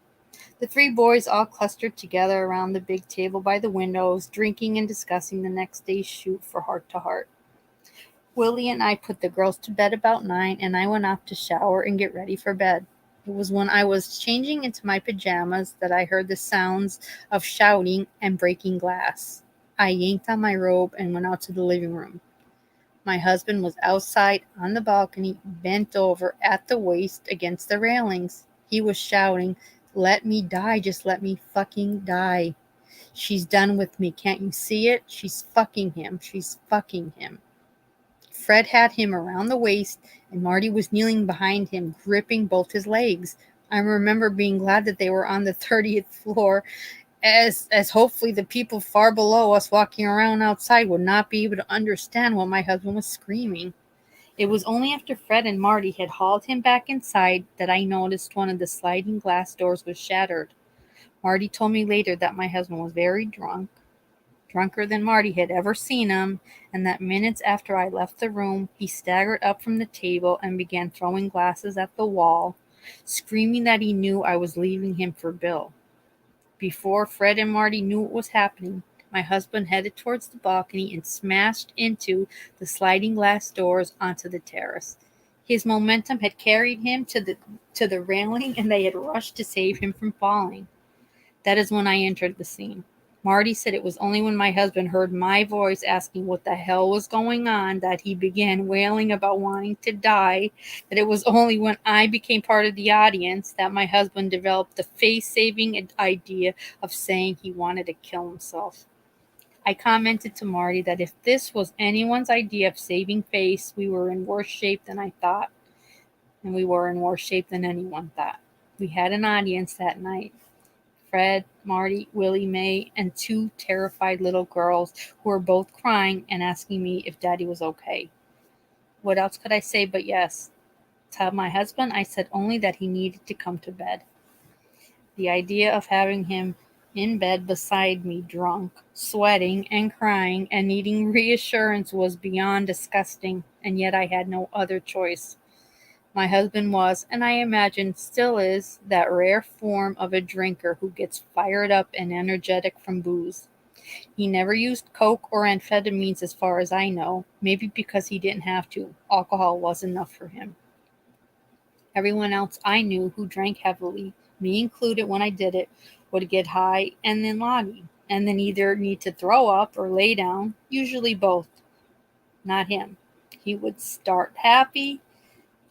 The three boys all clustered together around the big table by the windows, drinking and discussing the next day's shoot for Heart to Heart. Willie and I put the girls to bed about 9, and I went off to shower and get ready for bed. It was when I was changing into my pajamas that I heard the sounds of shouting and breaking glass. I yanked on my robe and went out to the living room. My husband was outside on the balcony, bent over at the waist against the railings. He was shouting, "Let me die, just let me fucking die. She's done with me, can't you see it? She's fucking him, she's fucking him." Fred had him around the waist, and Marty was kneeling behind him, gripping both his legs. I remember being glad that they were on the 30th floor, as hopefully the people far below us walking around outside would not be able to understand what my husband was screaming. It was only after Fred and Marty had hauled him back inside that I noticed one of the sliding glass doors was shattered. Marty told me later that my husband was very drunk, drunker than Marty had ever seen him, and that minutes after I left the room, he staggered up from the table and began throwing glasses at the wall, screaming that he knew I was leaving him for Bill. Before Fred and Marty knew what was happening, my husband headed towards the balcony and smashed into the sliding glass doors onto the terrace. His momentum had carried him to the railing, and they had rushed to save him from falling. That is when I entered the scene. Marty said it was only when my husband heard my voice asking what the hell was going on that he began wailing about wanting to die, that it was only when I became part of the audience that my husband developed the face-saving idea of saying he wanted to kill himself. I commented to Marty that if this was anyone's idea of saving face, we were in worse shape than I thought, and we were in worse shape than anyone thought. We had an audience that night. Fred, Marty, Willie Mae, and two terrified little girls who were both crying and asking me if Daddy was okay. What else could I say but yes? To my husband, I said only that he needed to come to bed. The idea of having him in bed beside me, drunk, sweating, and crying, and needing reassurance was beyond disgusting, and yet I had no other choice. My husband was, and I imagine still is, that rare form of a drinker who gets fired up and energetic from booze. He never used coke or amphetamines as far as I know, maybe because he didn't have to. Alcohol was enough for him. Everyone else I knew who drank heavily, me included when I did it, would get high and then loggy, and then either need to throw up or lay down, usually both. Not him. He would start happy,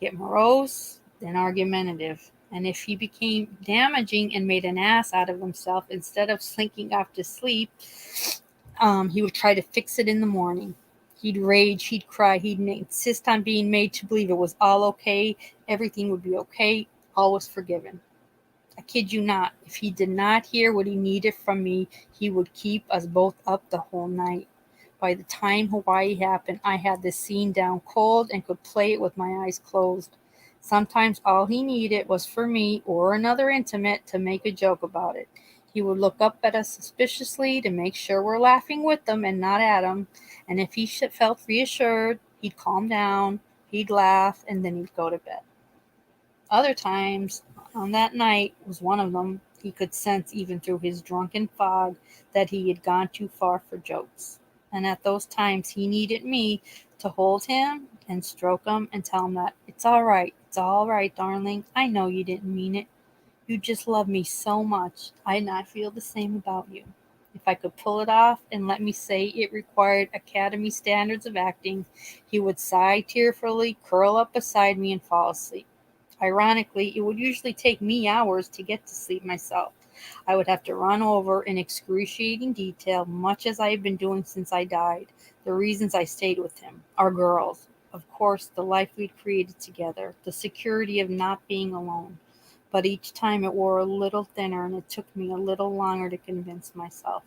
get morose, then argumentative. And if he became damaging and made an ass out of himself, instead of slinking off to sleep, he would try to fix it in the morning. He'd rage, he'd cry, he'd insist on being made to believe it was all okay, everything would be okay, all was forgiven. I kid you not, if he did not hear what he needed from me, he would keep us both up the whole night. By the time Hawaii happened, I had the scene down cold and could play it with my eyes closed. Sometimes all he needed was for me or another intimate to make a joke about it. He would look up at us suspiciously to make sure we're laughing with him and not at him, and if he felt reassured, he'd calm down, he'd laugh, and then he'd go to bed. Other times, on that night was one of them, he could sense even through his drunken fog that he had gone too far for jokes. And at those times he needed me to hold him and stroke him and tell him that it's all right, darling. I know you didn't mean it. You just love me so much. I not feel the same about you. If I could pull it off and let me say it required Academy standards of acting, he would sigh tearfully, curl up beside me, and fall asleep. Ironically, it would usually take me hours to get to sleep myself. I would have to run over in excruciating detail, much as I have been doing since I died, the reasons I stayed with him, our girls, of course, the life we'd created together, the security of not being alone. But each time it wore a little thinner, and it took me a little longer to convince myself.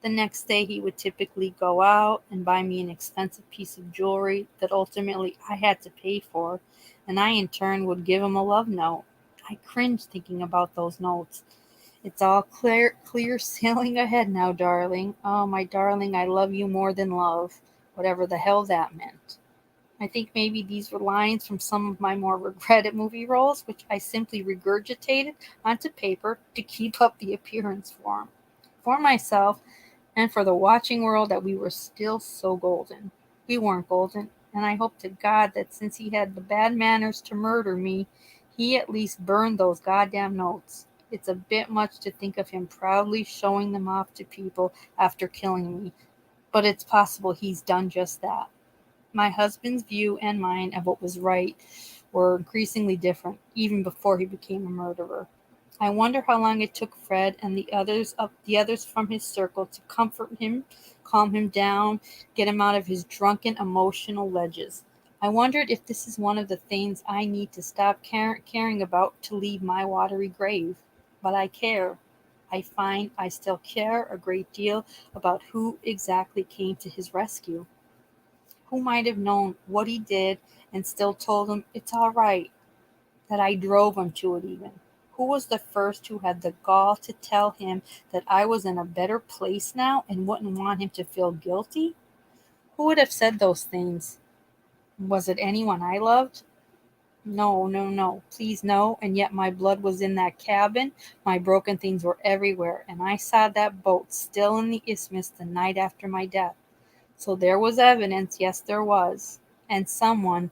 The next day he would typically go out and buy me an expensive piece of jewelry that ultimately I had to pay for, and I in turn would give him a love note. I cringe thinking about those notes. It's all clear sailing ahead now, darling. Oh, my darling, I love you more than love, whatever the hell that meant. I think maybe these were lines from some of my more regretted movie roles, which I simply regurgitated onto paper to keep up the appearance for myself, and for the watching world that we were still so golden. We weren't golden, and I hope to God that since he had the bad manners to murder me, he at least burned those goddamn notes. It's a bit much to think of him proudly showing them off to people after killing me, but it's possible he's done just that. My husband's view and mine of what was right were increasingly different, even before he became a murderer. I wonder how long it took Fred and the others from his circle to comfort him, calm him down, get him out of his drunken emotional ledges. I wondered if this is one of the things I need to stop caring about to leave my watery grave. But I care. I find I still care a great deal about who exactly came to his rescue. Who might have known what he did and still told him it's all right, that I drove him to it even? Who was the first who had the gall to tell him that I was in a better place now and wouldn't want him to feel guilty? Who would have said those things? Was it anyone I loved? No, no, no. Please, no. And yet my blood was in that cabin. My broken things were everywhere. And I saw that boat still in the Isthmus the night after my death. So there was evidence, yes, there was. And someone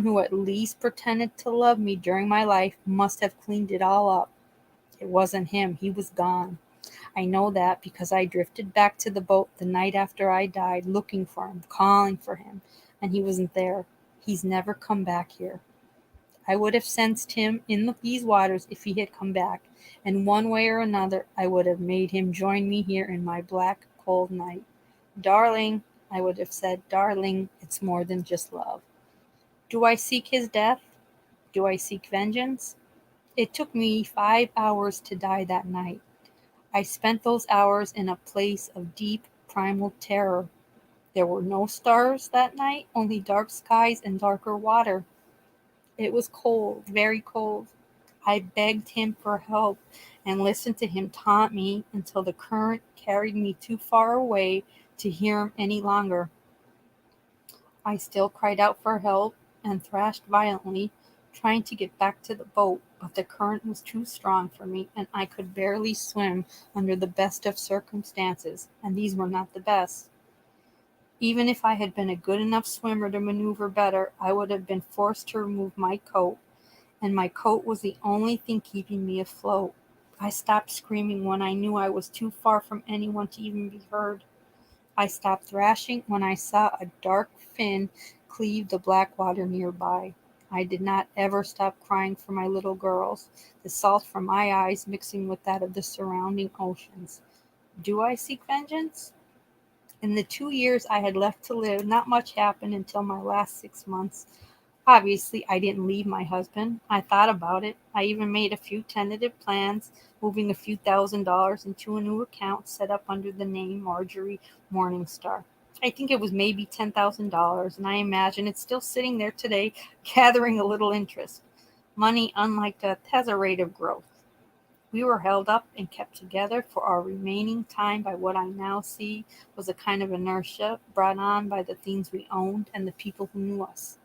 who at least pretended to love me during my life, must have cleaned it all up. It wasn't him. He was gone. I know that because I drifted back to the boat the night after I died, looking for him, calling for him, and he wasn't there. He's never come back here. I would have sensed him in these waters if he had come back, and one way or another I would have made him join me here in my black, cold night. Darling, I would have said, darling, it's more than just love. Do I seek his death? Do I seek vengeance? It took me 5 hours to die that night. I spent those hours in a place of deep, primal terror. There were no stars that night, only dark skies and darker water. It was cold, very cold. I begged him for help and listened to him taunt me until the current carried me too far away to hear him any longer. I still cried out for help and thrashed violently, trying to get back to the boat, but the current was too strong for me, and I could barely swim under the best of circumstances, and these were not the best. Even if I had been a good enough swimmer to maneuver better, I would have been forced to remove my coat, and my coat was the only thing keeping me afloat. I stopped screaming when I knew I was too far from anyone to even be heard. I stopped thrashing when I saw a dark fin cleave the black water nearby. I did not ever stop crying for my little girls, the salt from my eyes mixing with that of the surrounding oceans. Do I seek vengeance? In the 2 years I had left to live, not much happened until my last 6 months. Obviously, I didn't leave my husband. I thought about it. I even made a few tentative plans, moving a few $1,000s into a new account set up under the name Marjorie Morningstar. I think it was maybe $10,000, and I imagine it's still sitting there today, gathering a little interest. Money, unlike death, has a rate of growth. We were held up and kept together for our remaining time by what I now see was a kind of inertia brought on by the things we owned and the people who knew us.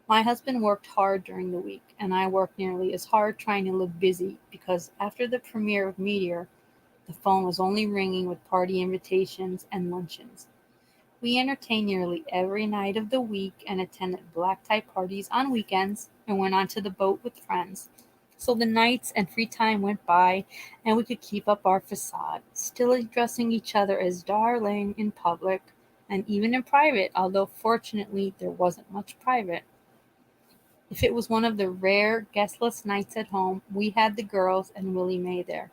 My husband worked hard during the week, and I worked nearly as hard trying to live busy because after the premiere of Meteor, the phone was only ringing with party invitations and luncheons. We entertained nearly every night of the week and attended black tie parties on weekends and went onto the boat with friends. So the nights and free time went by, and we could keep up our facade, still addressing each other as darling in public and even in private, although fortunately there wasn't much private. If it was one of the rare guestless nights at home, we had the girls and Willie Mae there.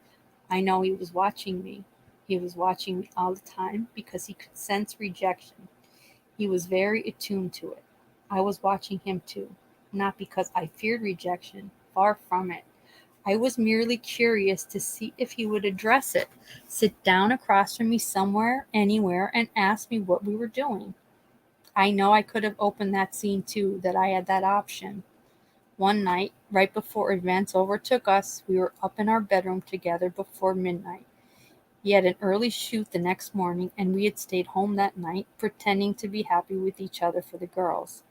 I know he was watching me. He was watching me all the time because he could sense rejection. He was very attuned to it. I was watching him too, not because I feared rejection, far from it. I was merely curious to see if he would address it, sit down across from me somewhere, anywhere, and ask me what we were doing. I know I could have opened that scene too, that I had that option. One night, right before events overtook us, we were up in our bedroom together before midnight. He had an early shoot the next morning, and we had stayed home that night, pretending to be happy with each other for the girls.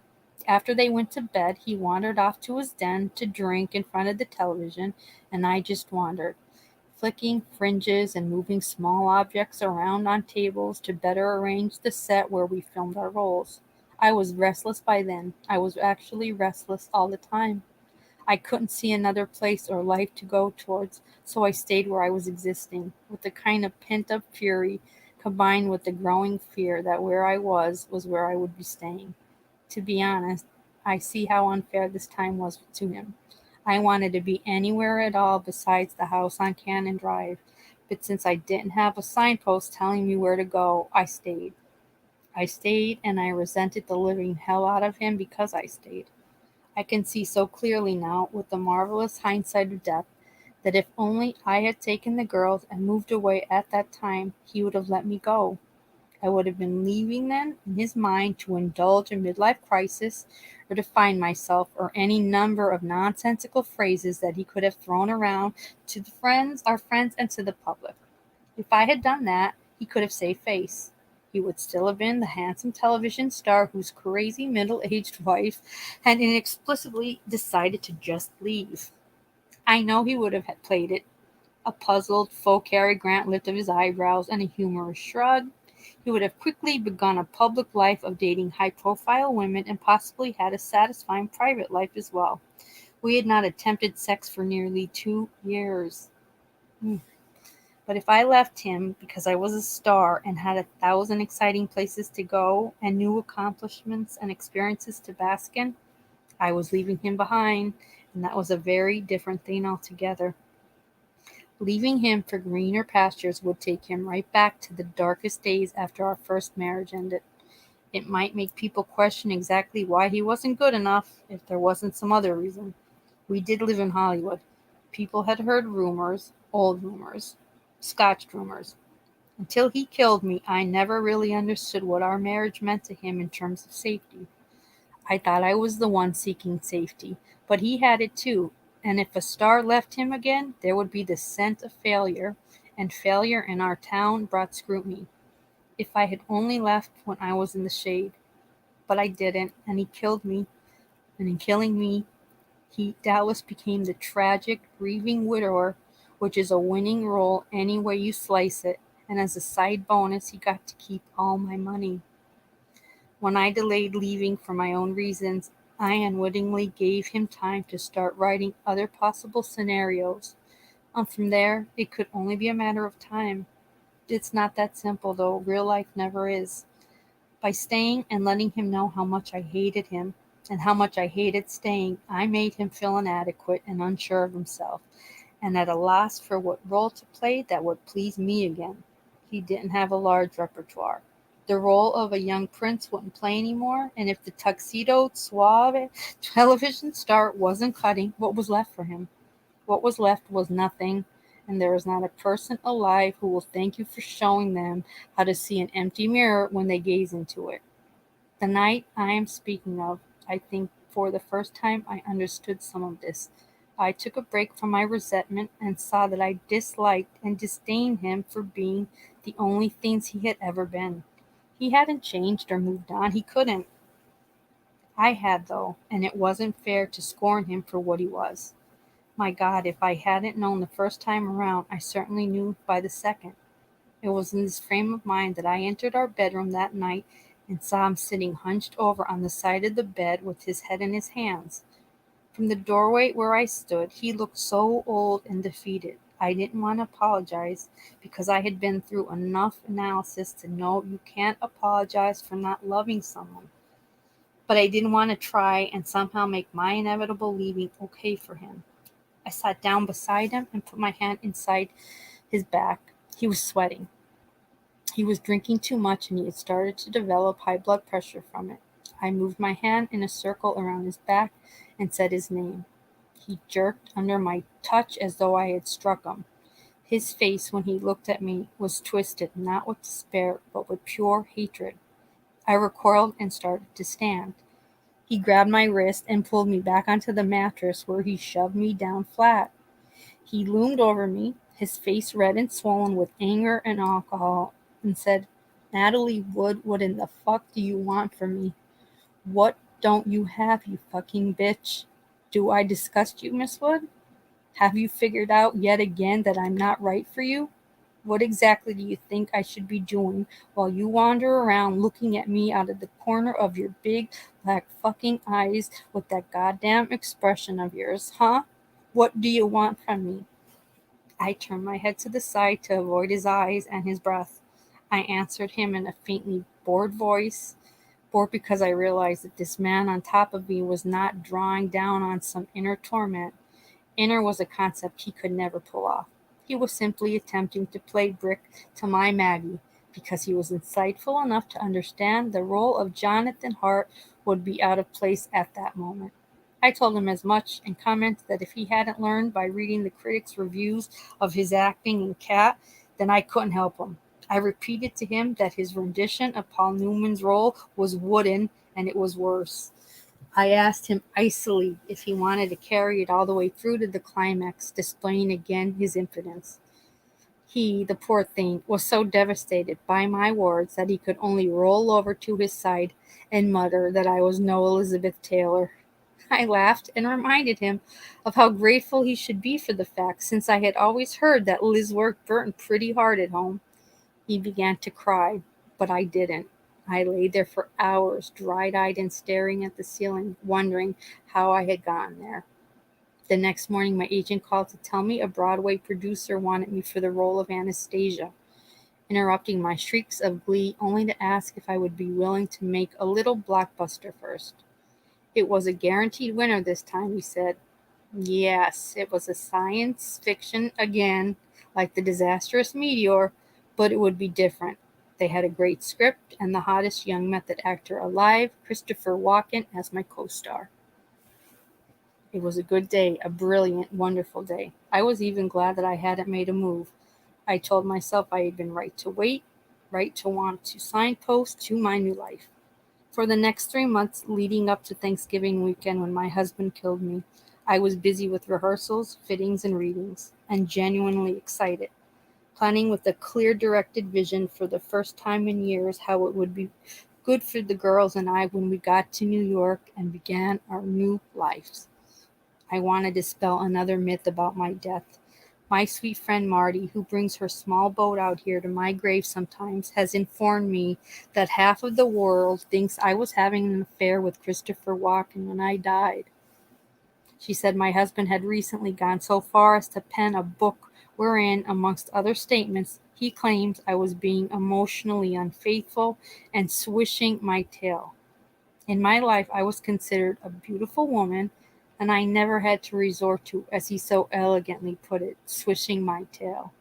After they went to bed, he wandered off to his den to drink in front of the television, and I just wandered, flicking fringes and moving small objects around on tables to better arrange the set where we filmed our roles. I was restless by then. I was actually restless all the time. I couldn't see another place or life to go towards, so I stayed where I was existing, with a kind of pent up fury combined with the growing fear that where I was where I would be staying. To be honest, I see how unfair this time was to him. I wanted to be anywhere at all besides the house on Cannon Drive, but since I didn't have a signpost telling me where to go, I stayed. I stayed, and I resented the living hell out of him because I stayed. I can see so clearly now, with the marvelous hindsight of death, that if only I had taken the girls and moved away at that time, he would have let me go. I would have been leaving then in his mind to indulge a midlife crisis or to find myself or any number of nonsensical phrases that he could have thrown around to the friends, our friends, and to the public. If I had done that, he could have saved face. He would still have been the handsome television star whose crazy middle-aged wife had inexplicably decided to just leave. I know he would have played it, a puzzled, full Cary Grant lift of his eyebrows and a humorous shrug. He would have quickly begun a public life of dating high-profile women and possibly had a satisfying private life as well. We had not attempted sex for nearly 2 years. But if I left him because I was a star and had 1,000 exciting places to go and new accomplishments and experiences to bask in, I was leaving him behind, and that was a very different thing altogether. Leaving him for greener pastures would take him right back to the darkest days after our first marriage ended. It might make people question exactly why he wasn't good enough if there wasn't some other reason. We did live in Hollywood. People had heard rumors, old rumors, scotched rumors. Until he killed me, I never really understood what our marriage meant to him in terms of safety. I thought I was the one seeking safety, but he had it too, and if a star left him again, there would be the scent of failure, and failure in our town brought scrutiny. If I had only left when I was in the shade. But I didn't, and he killed me, and in killing me, he doubtless became the tragic, grieving widower, which is a winning role any way you slice it, and as a side bonus, he got to keep all my money. When I delayed leaving for my own reasons, I unwittingly gave him time to start writing other possible scenarios. And from there, it could only be a matter of time. It's not that simple, though. Real life never is. By staying and letting him know how much I hated him and how much I hated staying, I made him feel inadequate and unsure of himself, and at a loss for what role to play that would please me again. He didn't have a large repertoire. The role of a young prince wouldn't play anymore, and if the tuxedoed, suave television star wasn't cutting, what was left for him? What was left was nothing, and there is not a person alive who will thank you for showing them how to see an empty mirror when they gaze into it. The night I am speaking of, I think for the first time I understood some of this. I took a break from my resentment and saw that I disliked and disdained him for being the only things he had ever been. He hadn't changed or moved on. He couldn't. I had, though, and it wasn't fair to scorn him for what he was. My God, if I hadn't known the first time around, I certainly knew by the second. It was in this frame of mind that I entered our bedroom that night and saw him sitting hunched over on the side of the bed with his head in his hands. From the doorway where I stood, he looked so old and defeated. I didn't want to apologize because I had been through enough analysis to know you can't apologize for not loving someone. But I didn't want to try and somehow make my inevitable leaving okay for him. I sat down beside him and put my hand inside his back. He was sweating. He was drinking too much and he had started to develop high blood pressure from it. I moved my hand in a circle around his back and said his name. He jerked under my touch as though I had struck him. His face, when he looked at me, was twisted, not with despair, but with pure hatred. I recoiled and started to stand. He grabbed my wrist and pulled me back onto the mattress where he shoved me down flat. He loomed over me, his face red and swollen with anger and alcohol, and said, "Natalie Wood, what in the fuck do you want from me? What don't you have, you fucking bitch? Do I disgust you, Miss Wood? Have you figured out yet again that I'm not right for you? What exactly do you think I should be doing while you wander around looking at me out of the corner of your big black fucking eyes with that goddamn expression of yours, huh? What do you want from me?" I turned my head to the side to avoid his eyes and his breath. I answered him in a faintly bored voice, bored because I realized that this man on top of me was not drawing down on some inner torment. Inner was a concept he could never pull off. He was simply attempting to play brick to my Maggie, because he was insightful enough to understand the role of Jonathan Hart would be out of place at that moment. I told him as much and commented that if he hadn't learned by reading the critics' reviews of his acting in Cat, then I couldn't help him. I repeated to him that his rendition of Paul Newman's role was wooden, and it was worse. I asked him icily if he wanted to carry it all the way through to the climax, displaying again his impotence. He, the poor thing, was so devastated by my words that he could only roll over to his side and mutter that I was no Elizabeth Taylor. I laughed and reminded him of how grateful he should be for the fact, since I had always heard that Liz worked Burton pretty hard at home. He began to cry, but I didn't. I lay there for hours, dried-eyed and staring at the ceiling, wondering how I had gotten there. The next morning, my agent called to tell me a Broadway producer wanted me for the role of Anastasia, interrupting my shrieks of glee only to ask if I would be willing to make a little blockbuster first. It was a guaranteed winner this time, he said. Yes, it was a science fiction again, like The Disastrous Meteor, but it would be different. They had a great script and the hottest young method actor alive, Christopher Walken, as my co-star. It was a good day, a brilliant, wonderful day. I was even glad that I hadn't made a move. I told myself I had been right to wait, right to want to signpost to my new life. For the next 3 months leading up to Thanksgiving weekend when my husband killed me, I was busy with rehearsals, fittings, and readings, and genuinely excited, planning with a clear directed vision for the first time in years how it would be good for the girls and I when we got to New York and began our new lives. I want to dispel another myth about my death. My sweet friend Marty, who brings her small boat out here to my grave sometimes, has informed me that half of the world thinks I was having an affair with Christopher Walken when I died. She said my husband had recently gone so far as to pen a book wherein, amongst other statements, he claims I was being emotionally unfaithful and swishing my tail. In my life, I was considered a beautiful woman, and I never had to resort to, as he so elegantly put it, swishing my tail.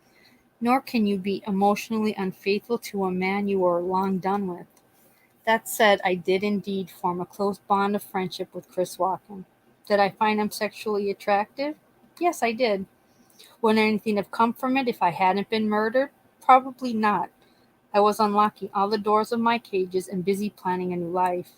Nor can you be emotionally unfaithful to a man you are long done with. That said, I did indeed form a close bond of friendship with Chris Walken. Did I find him sexually attractive? Yes, I did. Would anything have come from it if I hadn't been murdered? Probably not. I was unlocking all the doors of my cages and busy planning a new life.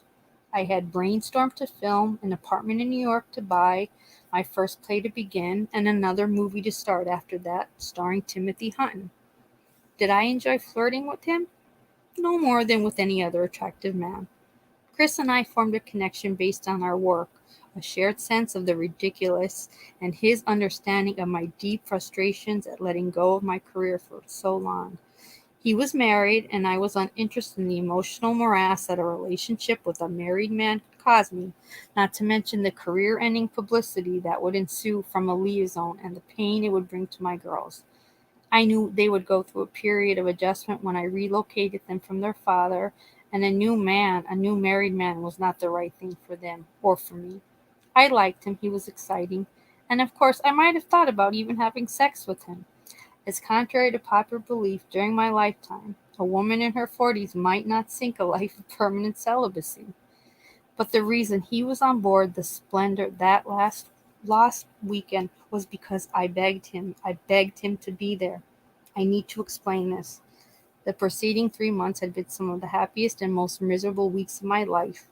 I had brainstormed to film, an apartment in New York to buy, my first play to begin, and another movie to start after that, starring Timothy Hutton. Did I enjoy flirting with him? No more than with any other attractive man. Chris and I formed a connection based on our work, a shared sense of the ridiculous, and his understanding of my deep frustrations at letting go of my career for so long. He was married, and I was uninterested in the emotional morass that a relationship with a married man could cause me, not to mention the career ending publicity that would ensue from a liaison and the pain it would bring to my girls. I knew they would go through a period of adjustment when I relocated them from their father, and a new married man, was not the right thing for them or for me. I liked him, he was exciting, and of course I might have thought about even having sex with him. As contrary to popular belief, during my lifetime, a woman in her 40s might not sink a life of permanent celibacy. But the reason he was on board the Splendour that last weekend was because I begged him. I begged him to be there. I need to explain this. The preceding 3 months had been some of the happiest and most miserable weeks of my life.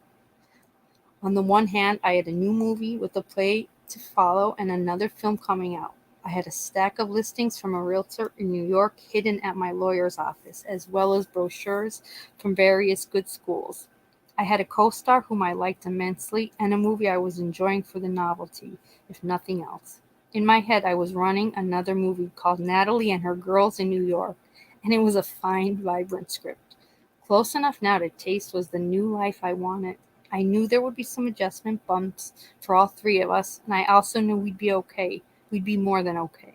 On the one hand, I had a new movie with a play to follow and another film coming out. I had a stack of listings from a realtor in New York hidden at my lawyer's office, as well as brochures from various good schools. I had a co-star whom I liked immensely, and a movie I was enjoying for the novelty, if nothing else. In my head, I was running another movie called Natalie and Her Girls in New York, and it was a fine, vibrant script. Close enough now to taste was the new life I wanted. I knew there would be some adjustment bumps for all three of us, and I also knew we'd be okay. We'd be more than okay.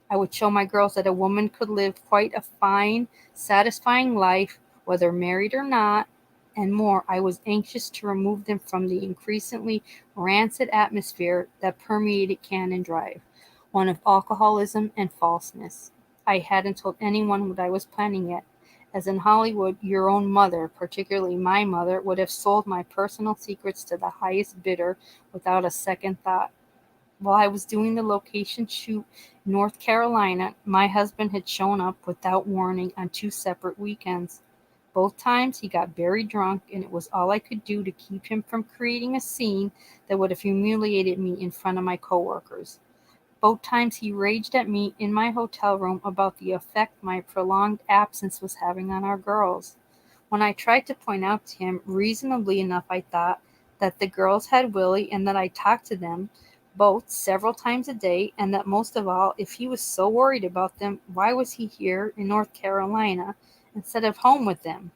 I would show my girls that a woman could live quite a fine, satisfying life, whether married or not, and more. I was anxious to remove them from the increasingly rancid atmosphere that permeated Cannon Drive, one of alcoholism and falseness. I hadn't told anyone what I was planning yet, as in Hollywood, your own mother, particularly my mother, would have sold my personal secrets to the highest bidder without a second thought. While I was doing the location shoot in North Carolina, my husband had shown up without warning on 2 separate weekends. Both times he got very drunk, and it was all I could do to keep him from creating a scene that would have humiliated me in front of my coworkers. Both times he raged at me in my hotel room about the effect my prolonged absence was having on our girls. When I tried to point out to him, reasonably enough I thought, that the girls had Willie and that I talked to them both several times a day, and that most of all, if he was so worried about them, why was he here in North Carolina instead of home with them?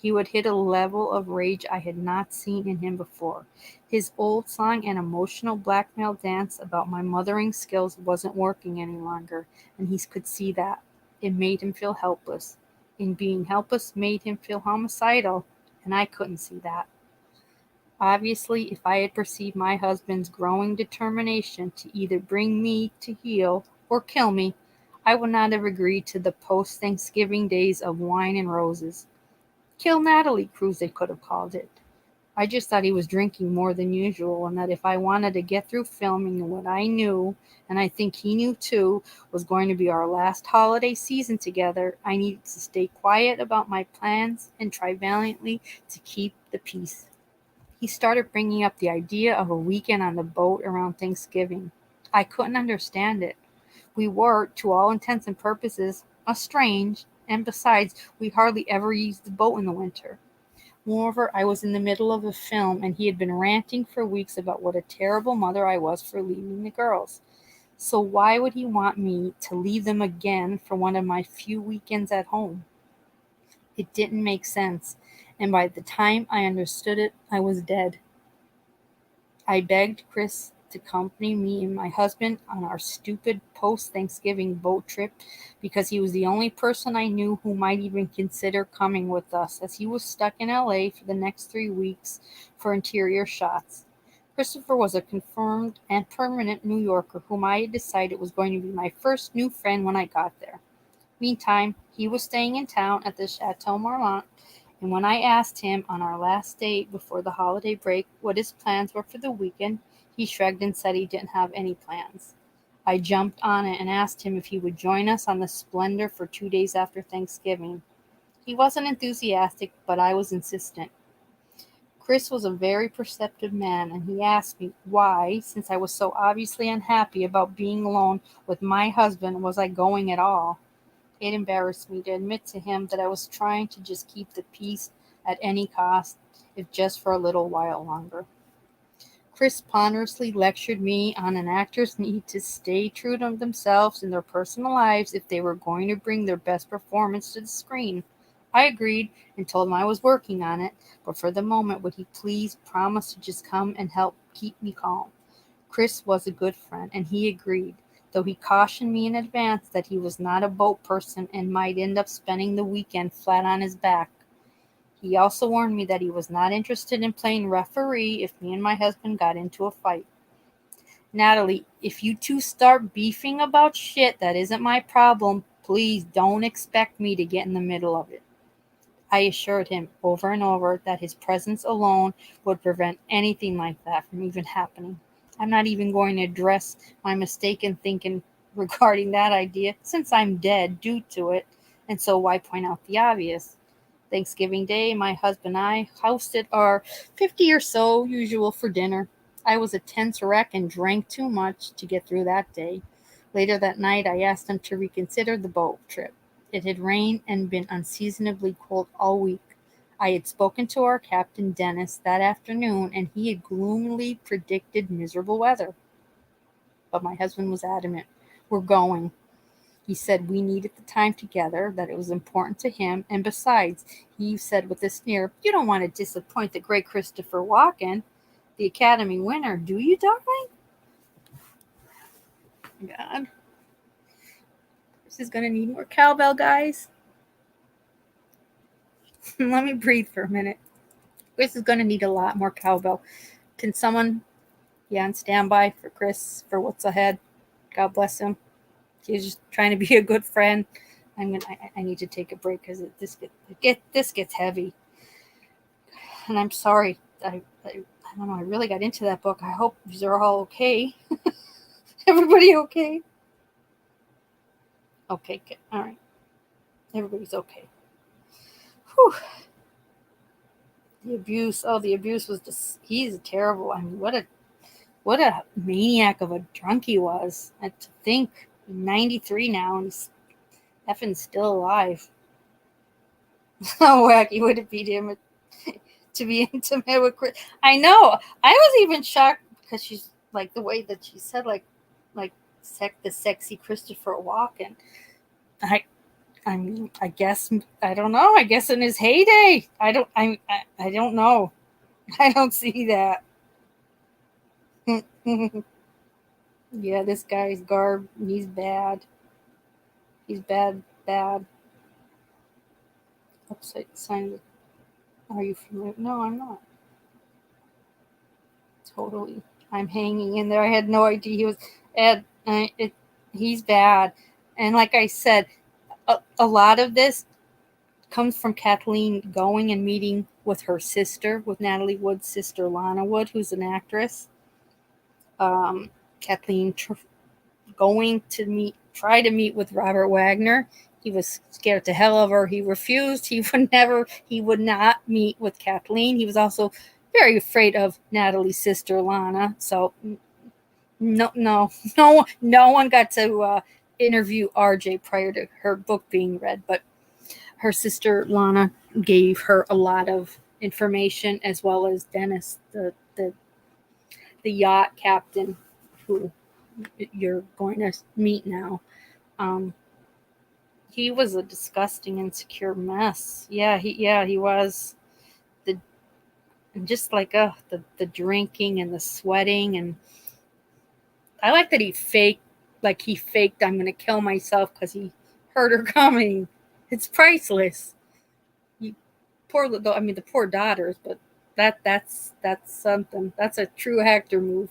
He would hit a level of rage I had not seen in him before. His old song and emotional blackmail dance about my mothering skills wasn't working any longer, and he could see that. It made him feel helpless. And being helpless made him feel homicidal, and I couldn't see that. Obviously, if I had perceived my husband's growing determination to either bring me to heel or kill me, I would not have agreed to the post-Thanksgiving days of wine and roses. Kill Natalie cruise, they could have called it. I just thought he was drinking more than usual, and that if I wanted to get through filming what I knew, and I think he knew too, was going to be our last holiday season together, I needed to stay quiet about my plans and try valiantly to keep the peace. He started bringing up the idea of a weekend on the boat around Thanksgiving. I couldn't understand it. We were, to all intents and purposes, estranged, and besides, we hardly ever used the boat in the winter. Moreover, I was in the middle of a film, and he had been ranting for weeks about what a terrible mother I was for leaving the girls. So why would he want me to leave them again for one of my few weekends at home? It didn't make sense, and by the time I understood it, I was dead. I begged Chris to accompany me and my husband on our stupid post-Thanksgiving boat trip because he was the only person I knew who might even consider coming with us, as he was stuck in LA for the next 3 weeks for interior shots. Christopher was a confirmed and permanent New Yorker whom I had decided was going to be my first new friend when I got there. Meantime, he was staying in town at the Chateau Marmont, and when I asked him on our last date before the holiday break what his plans were for the weekend, he shrugged and said he didn't have any plans. I jumped on it and asked him if he would join us on the Splendour for 2 days after Thanksgiving. He wasn't enthusiastic, but I was insistent. Chris was a very perceptive man, and he asked me why, since I was so obviously unhappy about being alone with my husband, was I going at all. It embarrassed me to admit to him that I was trying to just keep the peace at any cost, if just for a little while longer. Chris ponderously lectured me on an actor's need to stay true to themselves in their personal lives if they were going to bring their best performance to the screen. I agreed and told him I was working on it, but for the moment would he please promise to just come and help keep me calm. Chris was a good friend, and he agreed, though he cautioned me in advance that he was not a boat person and might end up spending the weekend flat on his back. He also warned me that he was not interested in playing referee if me and my husband got into a fight. Natalie, if you two start beefing about shit that isn't my problem, please don't expect me to get in the middle of it. I assured him over and over that his presence alone would prevent anything like that from even happening. I'm not even going to address my mistaken thinking regarding that idea, since I'm dead due to it, and so why point out the obvious? Thanksgiving Day, my husband and I hosted our 50 or so usual for dinner. I was a tense wreck and drank too much to get through that day. Later that night, I asked him to reconsider the boat trip. It had rained and been unseasonably cold all week. I had spoken to our captain, Dennis, that afternoon, and he had gloomily predicted miserable weather. But my husband was adamant. We're going. He said we needed the time together, that it was important to him, and besides, he said with a sneer, you don't want to disappoint the great Christopher Walken, the Academy winner, do you, darling? God. This is going to need more cowbell, guys. Let me breathe for a minute. Chris is going to need a lot more cowbell. Can someone be on standby for Chris for what's ahead? God bless him. He's just trying to be a good friend. I need to take a break because this gets heavy. And I'm sorry. I don't know. I really got into that book. I hope you're all okay. Everybody okay? Okay, good. All right. Everybody's okay. Whew. The abuse. Oh, the abuse was just. He's terrible. I mean, what a maniac of a drunk he was. And to think, 93 now, and he's effing still alive. How wacky would it be to him to be intimate with Chris? I know. I was even shocked because she's like the way that she said like the sexy Christopher Walken. I mean, I guess I don't know. I guess in his heyday, I don't know. I don't see that. Yeah, this guy's garb. He's bad. He's bad. Upside sign. Are you familiar? No, I'm not. Totally. I'm hanging in there. I had no idea he was Ed. He's bad. And like I said, a lot of this comes from Kathleen going and meeting with her sister, with Natalie Wood's sister, Lana Wood, who's an actress. Kathleen going to try to meet with Robert Wagner. He was scared to hell of her. He refused. He would not meet with Kathleen. He was also very afraid of Natalie's sister, Lana. So no one got to interview RJ prior to her book being read, but her sister Lana gave her a lot of information, as well as Dennis, the yacht captain who you're going to meet now. He was a disgusting, insecure mess. Yeah, he was. Just like the drinking and the sweating, and I like that he faked I'm going to kill myself because he heard her coming. It's priceless. The poor daughters, but that's something. That's a true actor move.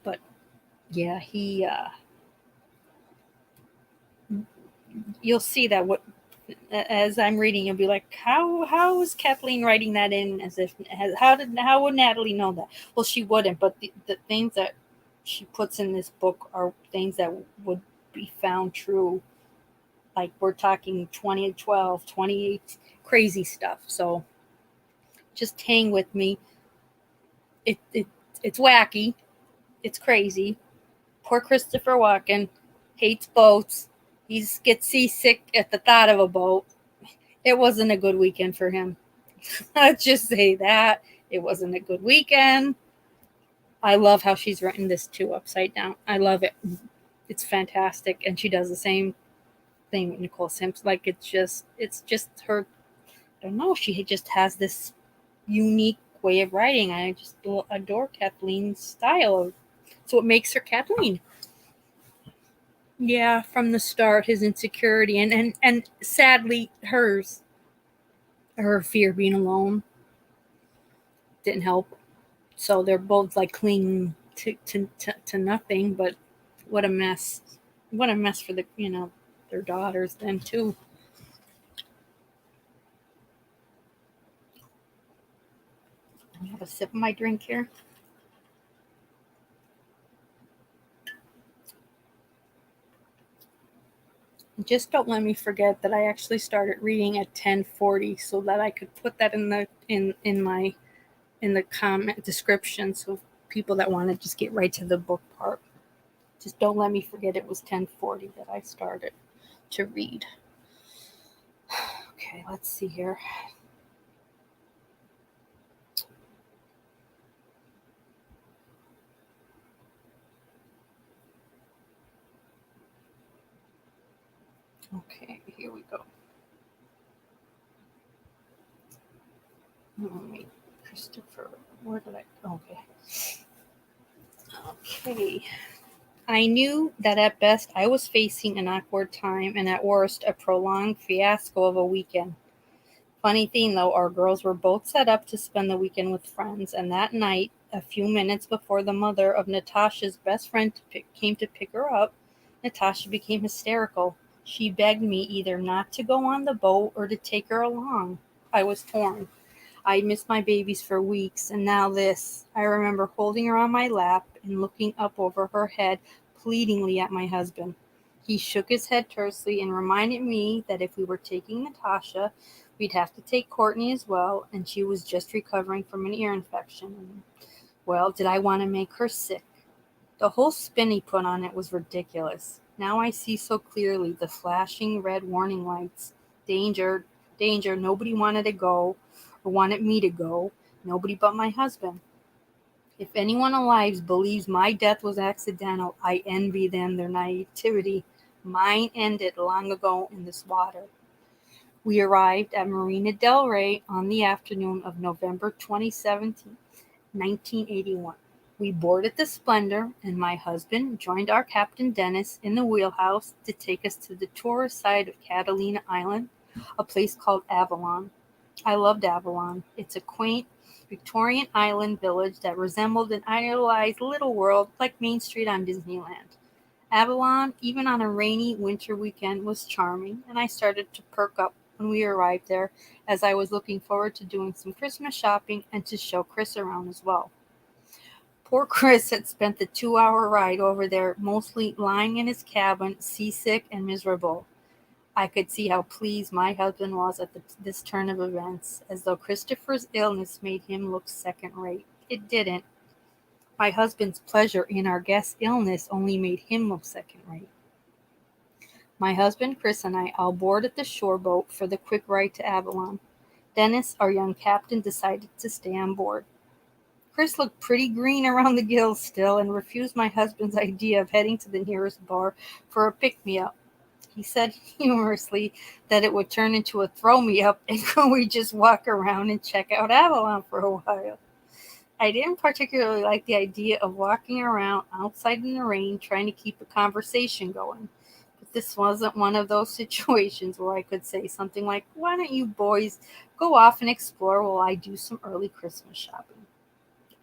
But yeah, he you'll see that as I'm reading, you'll be like, how is Kathleen writing that in as if how would Natalie know that? Well, she wouldn't, but the things that she puts in this book are things that would be found true. Like we're talking 2012, 28, crazy stuff. So just hang with me. It's wacky. It's crazy. Poor Christopher Walken hates boats. He gets seasick at the thought of a boat. It wasn't a good weekend for him. Let's just say that. It wasn't a good weekend. I love how she's written this too, upside down. I love it. It's fantastic. And she does the same thing with Nicole Simpson. Like it's just her. I don't know. She just has this unique way of writing. I just adore Kathleen's style. So it makes her Kathleen. Yeah, from the start, his insecurity and sadly hers. Her fear of being alone didn't help. So they're both like clinging to nothing. But what a mess! What a mess for their daughters then too. I have a sip of my drink here. Just don't let me forget that I actually started reading at 10:40, so that I could put that in the comment description, so people that want to just get right to the book part. Just don't let me forget it was 10:40 that I started to read. Okay, let's see here. Okay, here we go. Wait, Christopher, where did I? Okay. Okay. I knew that at best I was facing an awkward time and at worst a prolonged fiasco of a weekend. Funny thing though, our girls were both set up to spend the weekend with friends, and that night, a few minutes before the mother of Natasha's best friend came to pick her up, Natasha became hysterical. She begged me either not to go on the boat or to take her along. I was torn. I missed my babies for weeks, and now this. I remember holding her on my lap and looking up over her head pleadingly at my husband. He shook his head tersely and reminded me that if we were taking Natasha, we'd have to take Courtney as well, and she was just recovering from an ear infection. Well, did I want to make her sick? The whole spin he put on it was ridiculous. Now I see so clearly the flashing red warning lights. Danger, danger, nobody wanted to go, or wanted me to go. Nobody but my husband. If anyone alive believes my death was accidental, I envy them their naivety. Mine ended long ago in this water. We arrived at Marina del Rey on the afternoon of November 27th, 1981. We boarded the Splendour, and my husband joined our captain Dennis in the wheelhouse to take us to the tourist side of Catalina Island, a place called Avalon. I loved Avalon. It's a quaint Victorian island village that resembled an idealized little world like Main Street on Disneyland. Avalon, even on a rainy winter weekend, was charming, and I started to perk up when we arrived there, as I was looking forward to doing some Christmas shopping and to show Chris around as well. Poor Chris had spent the 2-hour ride over there mostly lying in his cabin, seasick and miserable. I could see how pleased my husband was at this turn of events, as though Christopher's illness made him look second rate. It didn't. My husband's pleasure in our guest's illness only made him look second rate. My husband, Chris, and I all boarded the shore boat for the quick ride to Avalon. Dennis, our young captain, decided to stay on board. Chris looked pretty green around the gills still and refused my husband's idea of heading to the nearest bar for a pick-me-up. He said humorously that it would turn into a throw-me-up and we just walk around and check out Avalon for a while. I didn't particularly like the idea of walking around outside in the rain trying to keep a conversation going. But this wasn't one of those situations where I could say something like, "Why don't you boys go off and explore while I do some early Christmas shopping?"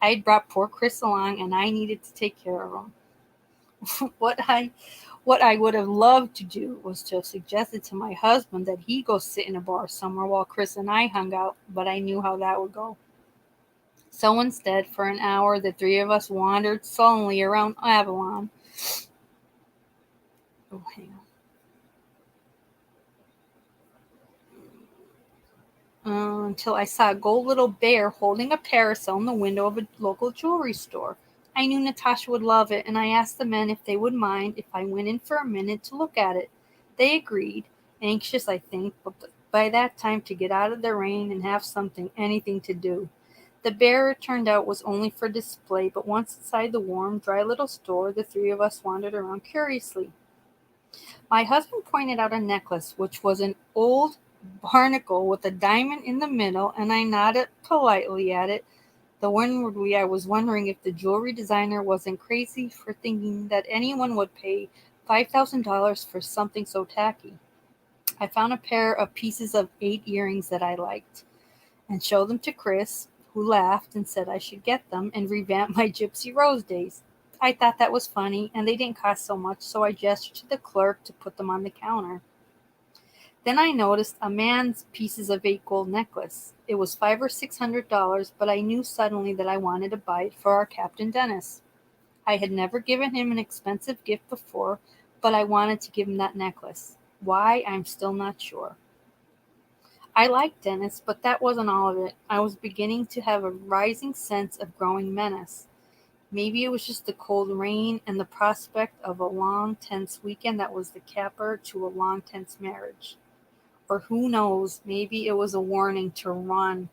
I'd brought poor Chris along and I needed to take care of him. What I would have loved to do was to have suggested to my husband that he go sit in a bar somewhere while Chris and I hung out, but I knew how that would go. So instead, for an hour, the three of us wandered sullenly around Avalon. Oh, hang on. Until I saw a gold little bear holding a parasol in the window of a local jewelry store. I knew Natasha would love it, and I asked the men if they would mind if I went in for a minute to look at it. They agreed, anxious, I think, but by that time to get out of the rain and have anything to do. The bear, it turned out, was only for display, but once inside the warm, dry little store, the three of us wandered around curiously. My husband pointed out a necklace, which was an old barnacle with a diamond in the middle, and I nodded politely at it, though inwardly I was wondering if the jewelry designer wasn't crazy for thinking that anyone would pay $5,000 for something so tacky. I found a pair of pieces of 8 earrings that I liked and showed them to Chris, who laughed and said I should get them and revamp my Gypsy Rose days. I thought that was funny, and they didn't cost so much, so I gestured to the clerk to put them on the counter. Then I noticed a man's pieces of 8 gold necklace. It was $500 or $600, but I knew suddenly that I wanted to buy it for our Captain Dennis. I had never given him an expensive gift before, but I wanted to give him that necklace. Why, I'm still not sure. I liked Dennis, but that wasn't all of it. I was beginning to have a rising sense of growing menace. Maybe it was just the cold rain and the prospect of a long, tense weekend that was the capper to a long, tense marriage. Or who knows, maybe it was a warning to run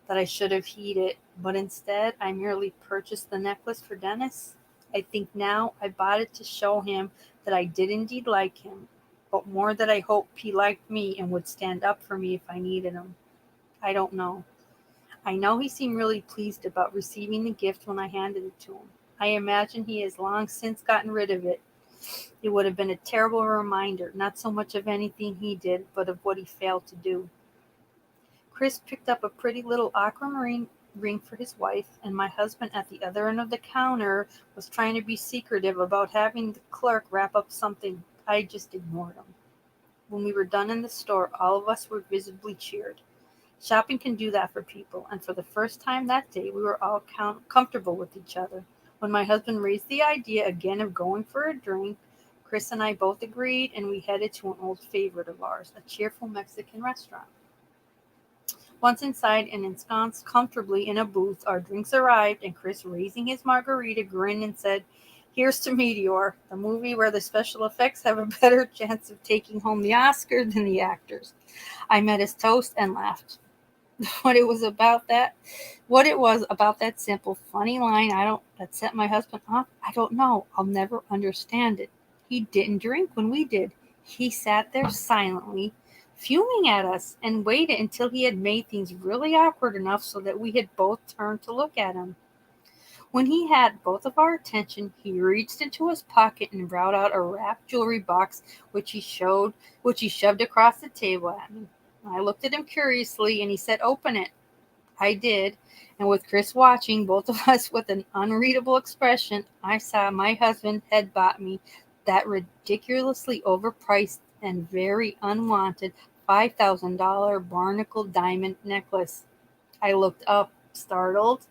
that I should have heeded, but instead I merely purchased the necklace for Dennis. I think now I bought it to show him that I did indeed like him, but more that I hoped he liked me and would stand up for me if I needed him. I don't know. I know he seemed really pleased about receiving the gift when I handed it to him. I imagine he has long since gotten rid of it. It would have been a terrible reminder, not so much of anything he did, but of what he failed to do. Chris picked up a pretty little aquamarine ring for his wife, and my husband at the other end of the counter was trying to be secretive about having the clerk wrap up something. I just ignored him. When we were done in the store, all of us were visibly cheered. Shopping can do that for people, and for the first time that day, we were all comfortable with each other. When my husband raised the idea again of going for a drink, Chris and I both agreed, and we headed to an old favorite of ours, a cheerful Mexican restaurant. Once inside and ensconced comfortably in a booth, our drinks arrived, and Chris, raising his margarita, grinned and said, "Here's to Meteor, the movie where the special effects have a better chance of taking home the Oscar than the actors." I met his toast and laughed. What it was about that simple, funny line that set my husband off, I don't know. I'll never understand it. He didn't drink when we did. He sat there silently, fuming at us, and waited until he had made things really awkward enough so that we had both turned to look at him. When he had both of our attention, he reached into his pocket and brought out a wrapped jewelry box, which he shoved across the table at me. I looked at him curiously, and he said, "Open it." I did, and with Chris watching, both of us with an unreadable expression, I saw my husband had bought me that ridiculously overpriced and very unwanted $5,000 barnacle diamond necklace. I looked up, startled,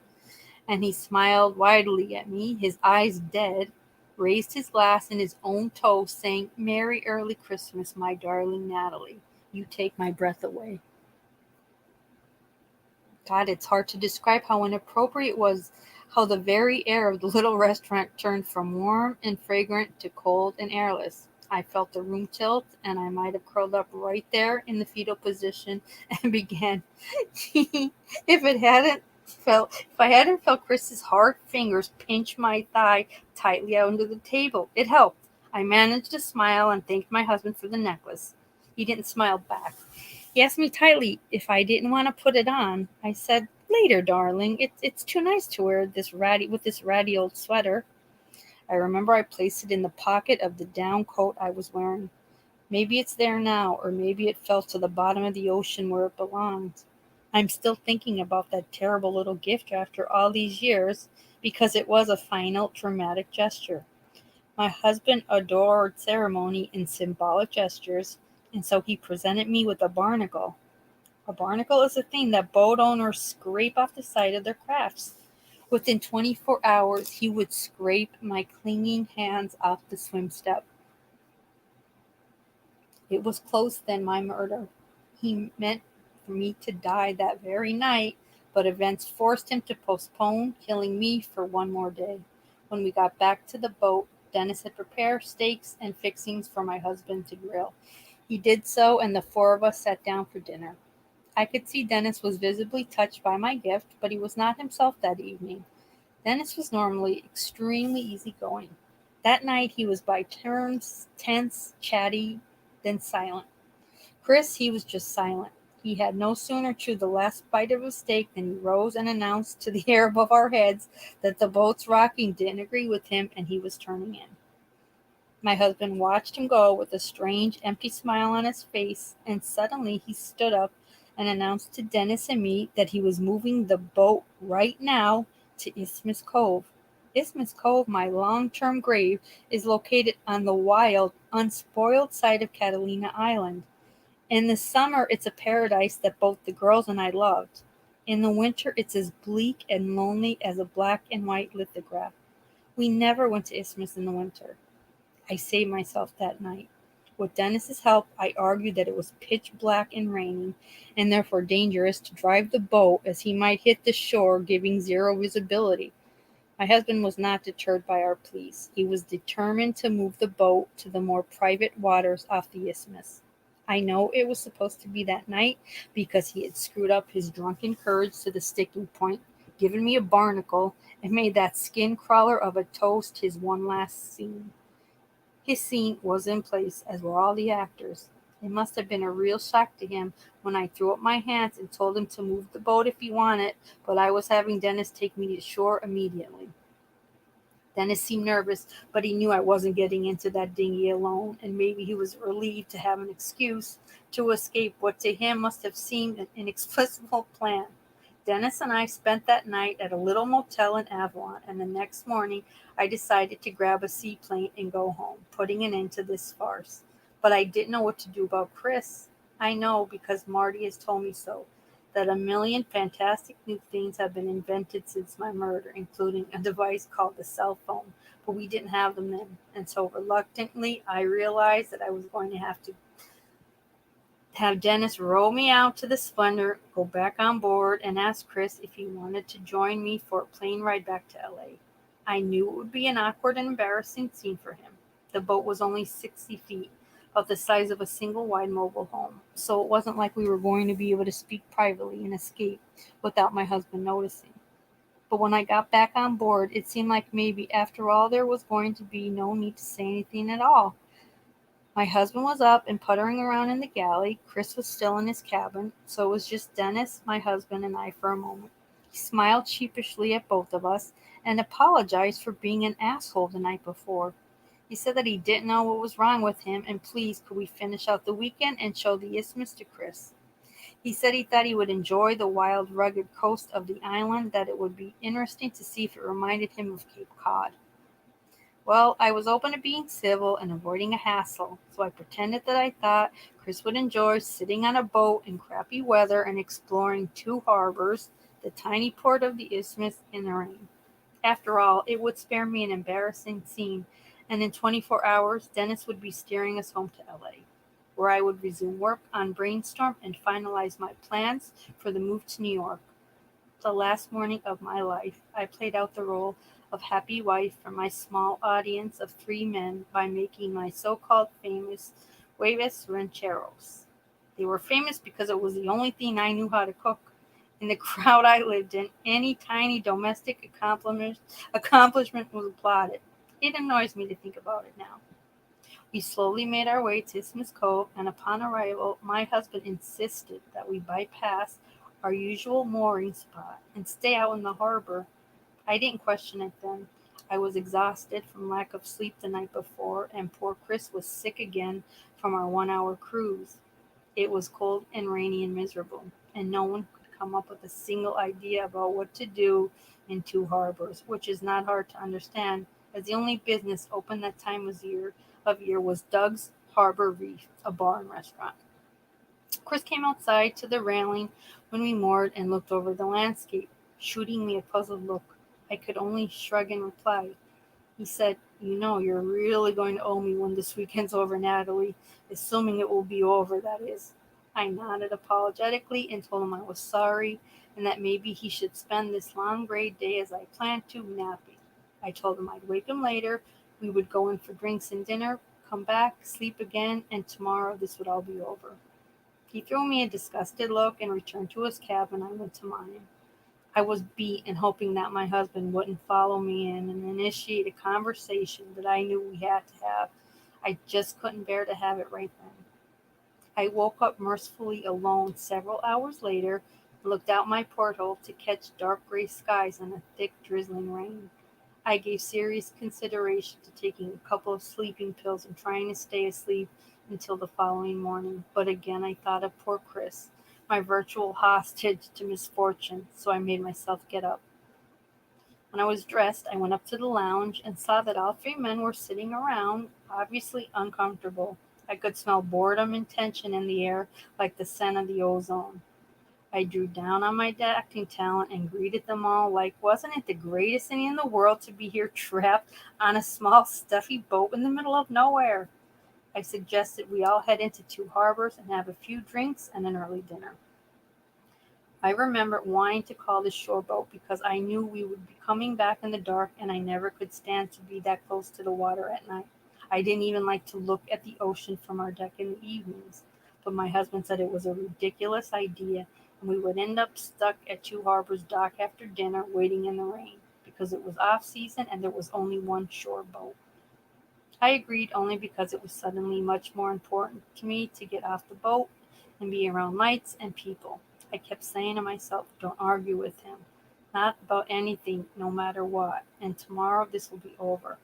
and he smiled widely at me, his eyes dead, raised his glass in his own toast, saying, "Merry early Christmas, my darling Natalie. You take my breath away." God, it's hard to describe how inappropriate it was, how the very air of the little restaurant turned from warm and fragrant to cold and airless. I felt the room tilt, and I might have curled up right there in the fetal position and began. If I hadn't felt Chris's hard fingers pinch my thigh tightly under the table, it helped. I managed to smile and thanked my husband for the necklace. He didn't smile back. He asked me tightly if I didn't want to put it on. I said, "Later, darling. It's too nice to wear this ratty old sweater." I remember I placed it in the pocket of the down coat I was wearing. Maybe it's there now, or maybe it fell to the bottom of the ocean where it belonged. I'm still thinking about that terrible little gift after all these years, because it was a final, dramatic gesture. My husband adored ceremony and symbolic gestures, and so he presented me with a barnacle. A barnacle is a thing that boat owners scrape off the side of their crafts. Within 24 hours, he would scrape my clinging hands off the swim step. It was close then, my murder. He meant for me to die that very night, but events forced him to postpone killing me for one more day. When we got back to the boat, Dennis had prepared steaks and fixings for my husband to grill. He did so, and the four of us sat down for dinner. I could see Dennis was visibly touched by my gift, but he was not himself that evening. Dennis was normally extremely easygoing. That night he was by turns tense, chatty, then silent. Chris, he was just silent. He had no sooner chewed the last bite of his steak than he rose and announced to the air above our heads that the boat's rocking didn't agree with him and he was turning in. My husband watched him go with a strange, empty smile on his face, and suddenly he stood up and announced to Dennis and me that he was moving the boat right now to Isthmus Cove. Isthmus Cove, my long-term grave, is located on the wild, unspoiled side of Catalina Island. In the summer, it's a paradise that both the girls and I loved. In the winter, it's as bleak and lonely as a black and white lithograph. We never went to Isthmus in the winter. I saved myself that night. With Dennis's help, I argued that it was pitch black and raining, and therefore dangerous to drive the boat, as he might hit the shore, giving zero visibility. My husband was not deterred by our pleas. He was determined to move the boat to the more private waters off the isthmus. I know it was supposed to be that night because he had screwed up his drunken courage to the sticking point, given me a barnacle, and made that skin crawler of a toast his one last scene. His scene was in place, as were all the actors. It must have been a real shock to him when I threw up my hands and told him to move the boat if he wanted, but I was having Dennis take me to shore immediately. Dennis seemed nervous, but he knew I wasn't getting into that dinghy alone, and maybe he was relieved to have an excuse to escape what to him must have seemed an inexplicable plan. Dennis and I spent that night at a little motel in Avalon, and the next morning I decided to grab a seaplane and go home, putting an end to this farce. But I didn't know what to do about Chris. I know because Marty has told me so, that a million fantastic new things have been invented since my murder, including a device called the cell phone, but we didn't have them then, and so reluctantly I realized that I was going to have Dennis row me out to the Splendour, go back on board, and ask Chris if he wanted to join me for a plane ride back to LA. I knew it would be an awkward and embarrassing scene for him. The boat was only 60 feet, about the size of a single wide mobile home, so it wasn't like we were going to be able to speak privately and escape without my husband noticing. But when I got back on board, it seemed like maybe after all there was going to be no need to say anything at all. My husband was up and puttering around in the galley. Chris was still in his cabin, so it was just Dennis, my husband, and I for a moment. He smiled sheepishly at both of us and apologized for being an asshole the night before. He said that he didn't know what was wrong with him, and please could we finish out the weekend and show the Isthmus to Chris. He said he thought he would enjoy the wild, rugged coast of the island, that it would be interesting to see if it reminded him of Cape Cod. Well, I was open to being civil and avoiding a hassle, so I pretended that I thought Chris would enjoy sitting on a boat in crappy weather and exploring two harbors, the tiny port of the Isthmus, in the rain. After all, it would spare me an embarrassing scene, and in 24 hours, Dennis would be steering us home to LA, where I would resume work on Brainstorm and finalize my plans for the move to New York. The last morning of my life, I played out the role of happy wife for my small audience of 3 men by making my so-called famous huevos rancheros. They were famous because it was the only thing I knew how to cook. In the crowd I lived in, any tiny domestic accomplishment was applauded. It annoys me to think about it now. We slowly made our way to Isthmus Cove, and upon arrival, my husband insisted that we bypass our usual mooring spot and stay out in the harbor. I didn't question it then. I was exhausted from lack of sleep the night before, and poor Chris was sick again from our 1 hour cruise. It was cold and rainy and miserable, and no one could come up with a single idea about what to do in two harbors, which is not hard to understand, as the only business open that time of year was Doug's Harbor Reef, a bar and restaurant. Chris came outside to the railing when we moored and looked over the landscape, shooting me a puzzled look. I could only shrug in reply. He said, "You know, you're really going to owe me when this weekend's over, Natalie, assuming it will be over, that is." I nodded apologetically and told him I was sorry and that maybe he should spend this long gray day as I planned to, napping. I told him I'd wake him later, we would go in for drinks and dinner, come back, sleep again, and tomorrow this would all be over. He threw me a disgusted look and returned to his cabin. I went to mine. I was beat and hoping that my husband wouldn't follow me in and initiate a conversation that I knew we had to have. I just couldn't bear to have it right then. I woke up mercifully alone several hours later and looked out my porthole to catch dark gray skies and a thick drizzling rain. I gave serious consideration to taking a couple of sleeping pills and trying to stay asleep until the following morning, but again I thought of poor Chris, my virtual hostage to misfortune, so I made myself get up. When I was dressed, I went up to the lounge and saw that all 3 men were sitting around, obviously uncomfortable. I could smell boredom and tension in the air like the scent of the ozone. I drew down on my acting talent and greeted them all like, wasn't it the greatest thing in the world to be here trapped on a small, stuffy boat in the middle of nowhere? I suggested we all head into two harbors and have a few drinks and an early dinner. I remembered wanting to call the shore boat because I knew we would be coming back in the dark and I never could stand to be that close to the water at night. I didn't even like to look at the ocean from our deck in the evenings, but my husband said it was a ridiculous idea and we would end up stuck at Two Harbors dock after dinner waiting in the rain because it was off season and there was only one shore boat. I agreed only because it was suddenly much more important to me to get off the boat and be around lights and people. I kept saying to myself, don't argue with him. not about anything, no matter what. And tomorrow this will be over.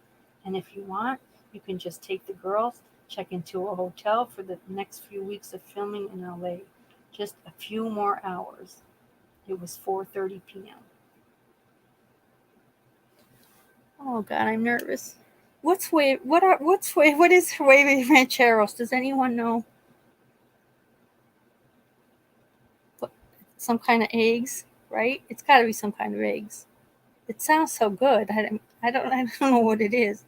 And if you want, you can just take the girls, check into a hotel for the next few weeks of filming in LA. Just a few more hours. It was 4:30 p.m. Oh God, I'm nervous. What is Hueve Rancheros? Does anyone know? What, some kind of eggs, right? It's got to be some kind of eggs. It sounds so good. I don't know what it is.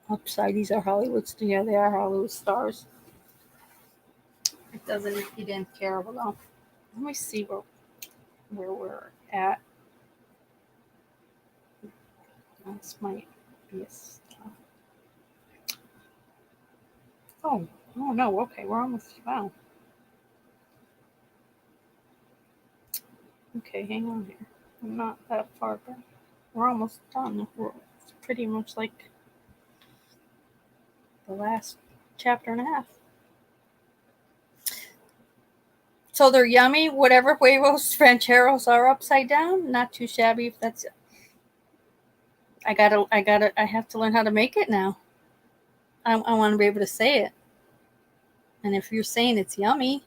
Upside, these are Hollywoods. Yeah, they are Hollywood stars. It doesn't make you didn't terrible though. Let me see where we're at. This might be a stop. Oh no, okay, we're almost wow. Okay, hang on here. I'm not that far back. We're almost done. It's pretty much like the last chapter and a half. So they're yummy. Whatever huevos rancheros are upside down, not too shabby. If that's, I have to learn how to make it now. I want to be able to say it. And if you're saying it's yummy,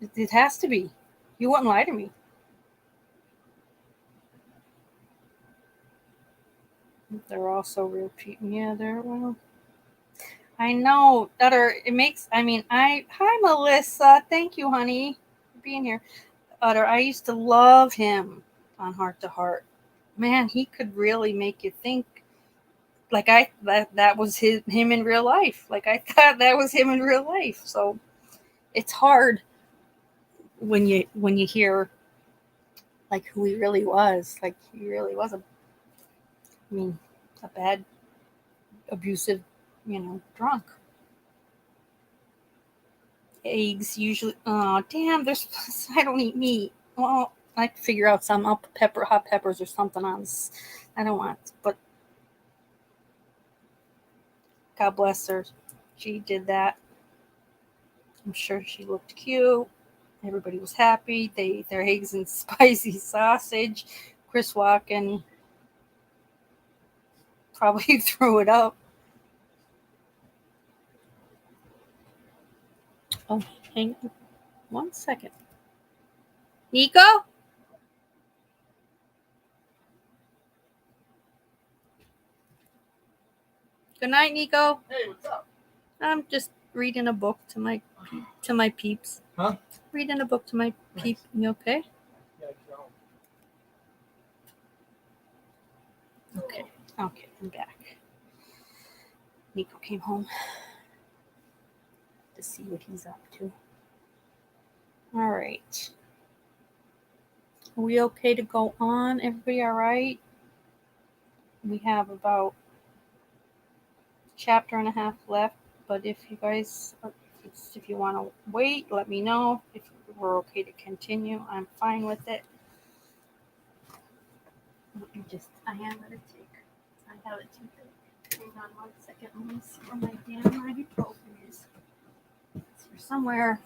it has to be. You wouldn't lie to me. They're also real people. Yeah, they're well. I know. It makes. Hi Melissa. Thank you, honey, for being here. I used to love him on Heart to Heart. Man, he could really make you think. Like that was him in real life. Like I thought that was him in real life. So it's hard when you hear like who he really was. Like he really was a bad, abusive, drunk. Eggs usually. Oh damn! I don't eat meat. Well, I can figure out some. I'll put hot peppers or something on this. I don't want, but God bless her. She did that. I'm sure she looked cute. Everybody was happy. They ate their eggs and spicy sausage. Chris Walken probably threw it up. Oh, hang on 1 second. Nico? Good night, Nico. Hey, what's up? I'm just reading a book to my peeps. Huh? Reading a book to my peeps. You okay? Yeah, Okay, I'm back. Nico came home to see what he's up to. All right. Are we okay to go on? Everybody all right? We have about chapter and a half left, but if you guys, if you want to wait, let me know. If we're okay to continue, I'm fine with it. I am going to take, I have it too. Hang on 1 second. Let me see where my damn ibuprofen is. It's here somewhere.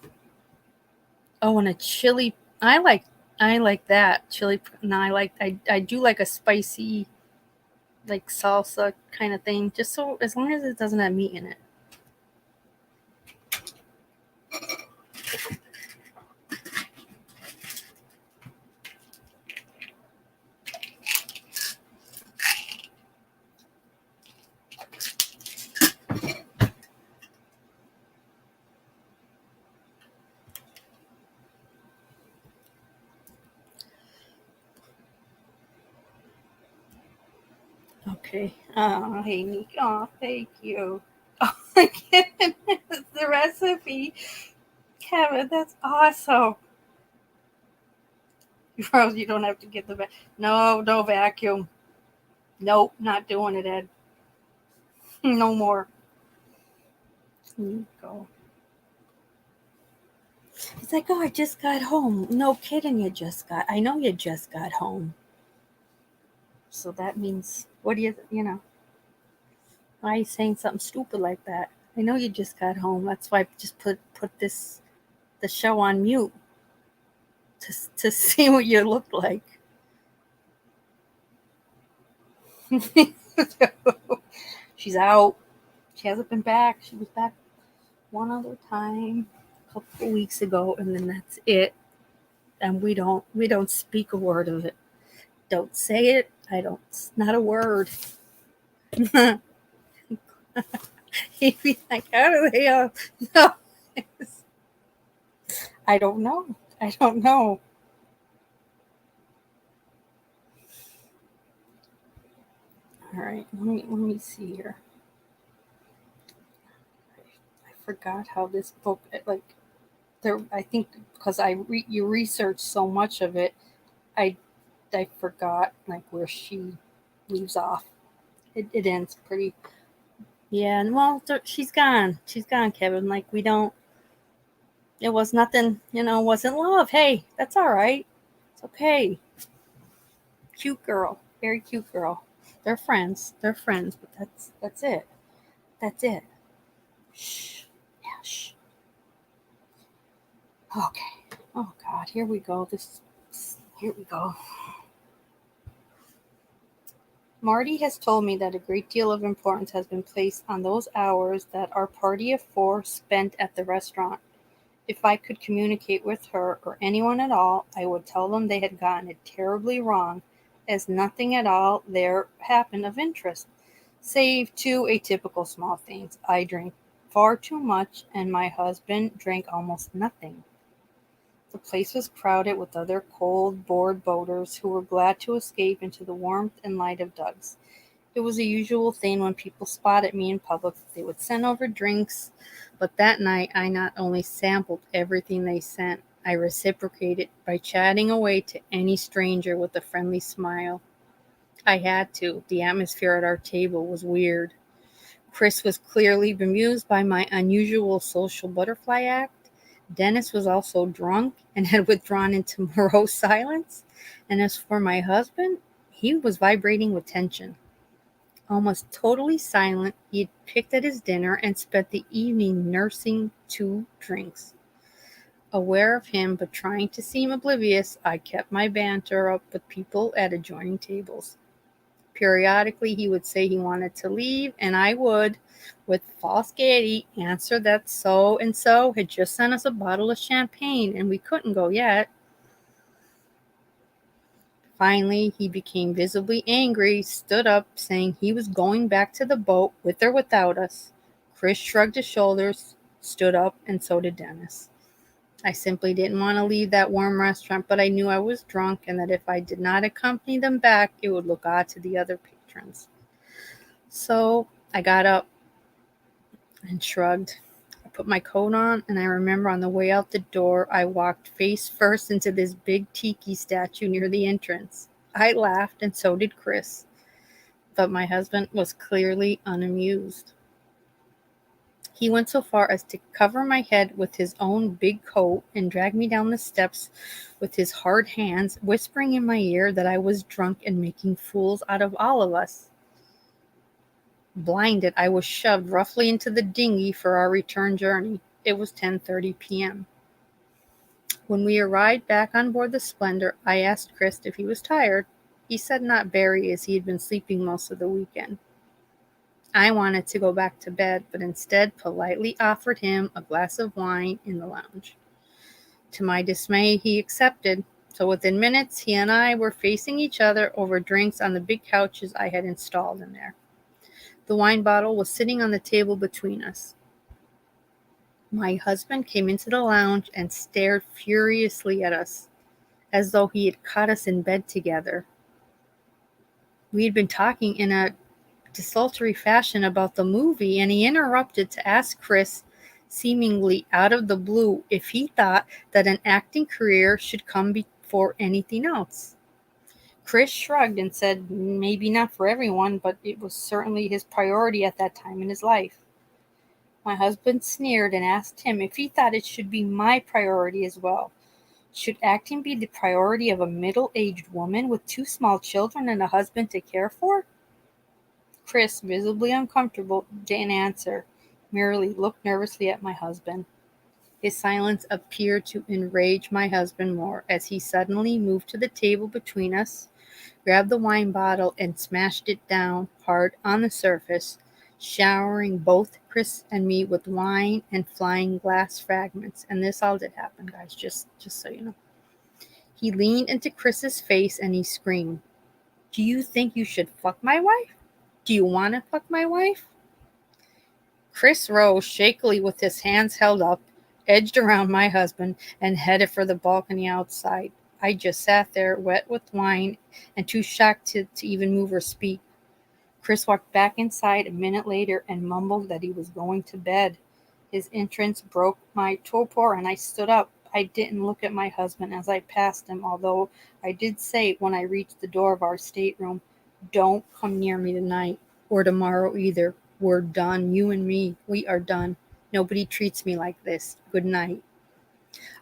Oh, and a chili. I like that chili. No, I do like a spicy, like salsa kind of thing. Just so as long as it doesn't have meat in it. Okay. Oh, hey, Nick. Oh, thank you. Oh, my goodness. The recipe. Kevin, that's awesome. Rose, you don't have to get the No vacuum. Nope, not doing it, Ed. No more. Go. It's like, oh, I just got home. No kidding, I know you just got home. So that means, what do you why are you saying something stupid like that? I know you just got home. That's why I just put the show on mute. to see what you look like. She's out. She hasn't been back. She was back one other time a couple of weeks ago, and then that's it. And we don't speak a word of it. Don't say it. I don't. Not a word. He'd be like, how do they know? I don't know. I don't know. All right, let me see here. I forgot how this book, like, there. I think because you researched so much of it, I forgot like where she leaves off. It ends pretty. Yeah, and well, she's gone. She's gone, Kevin. Like we don't. It was nothing. Wasn't love. Hey, that's all right. It's okay. Cute girl, very cute girl. They're friends. They're friends, but that's it. That's it. Shh. Yeah. Shh. Okay. Oh God. Here we go. Here we go. Marty has told me that a great deal of importance has been placed on those hours that our party of four spent at the restaurant. If I could communicate with her or anyone at all, I would tell them they had gotten it terribly wrong, as nothing at all there happened of interest, save two atypical small things. I drank far too much, and my husband drank almost nothing. The place was crowded with other cold, bored boaters who were glad to escape into the warmth and light of Doug's. It was a usual thing when people spotted me in public that they would send over drinks, but that night I not only sampled everything they sent, I reciprocated by chatting away to any stranger with a friendly smile. I had to. The atmosphere at our table was weird. Chris was clearly bemused by my unusual social butterfly act. Dennis was also drunk and had withdrawn into morose silence. And as for my husband, he was vibrating with tension. Almost totally silent, he had picked at his dinner and spent the evening nursing two drinks. Aware of him, but trying to seem oblivious, I kept my banter up with people at adjoining tables. Periodically, he would say he wanted to leave, and I would, with false gaiety, answer that so and so had just sent us a bottle of champagne and we couldn't go yet. Finally, he became visibly angry, stood up, saying he was going back to the boat with or without us. Chris shrugged his shoulders, stood up, and so did Dennis. I simply didn't want to leave that warm restaurant, but I knew I was drunk and that if I did not accompany them back, it would look odd to the other patrons. So I got up and shrugged. I put my coat on, and I remember on the way out the door, I walked face first into this big tiki statue near the entrance. I laughed, and so did Chris, but my husband was clearly unamused. He went so far as to cover my head with his own big coat and drag me down the steps with his hard hands, whispering in my ear that I was drunk and making fools out of all of us. Blinded, I was shoved roughly into the dinghy for our return journey. It was 10:30 p.m. When we arrived back on board the Splendour, I asked Chris if he was tired. He said not very, as he had been sleeping most of the weekend. I wanted to go back to bed, but instead politely offered him a glass of wine in the lounge. To my dismay, he accepted, so within minutes he and I were facing each other over drinks on the big couches I had installed in there. The wine bottle was sitting on the table between us. My husband came into the lounge and stared furiously at us, as though he had caught us in bed together. We had been talking in a desultory fashion about the movie, and he interrupted to ask Chris, seemingly out of the blue, if he thought that an acting career should come before anything else. Chris shrugged and said maybe not for everyone, but it was certainly his priority at that time in his life. My husband sneered and asked him if he thought it should be my priority as well. Should acting be the priority of a middle-aged woman with two small children and a husband to care for? Chris, visibly uncomfortable, didn't answer, merely looked nervously at my husband. His silence appeared to enrage my husband more, as he suddenly moved to the table between us, grabbed the wine bottle, and smashed it down hard on the surface, showering both Chris and me with wine and flying glass fragments. And this all did happen, guys, just so you know. He leaned into Chris's face and he screamed, "Do you think you should fuck my wife? Do you want to fuck my wife?" Chris rose shakily with his hands held up, edged around my husband, and headed for the balcony outside. I just sat there, wet with wine and too shocked to even move or speak. Chris walked back inside a minute later and mumbled that he was going to bed. His entrance broke my torpor, and I stood up. I didn't look at my husband as I passed him, although I did say when I reached the door of our stateroom, "Don't come near me tonight, or tomorrow either. We're done, you and me. We are done. Nobody treats me like this. Good night."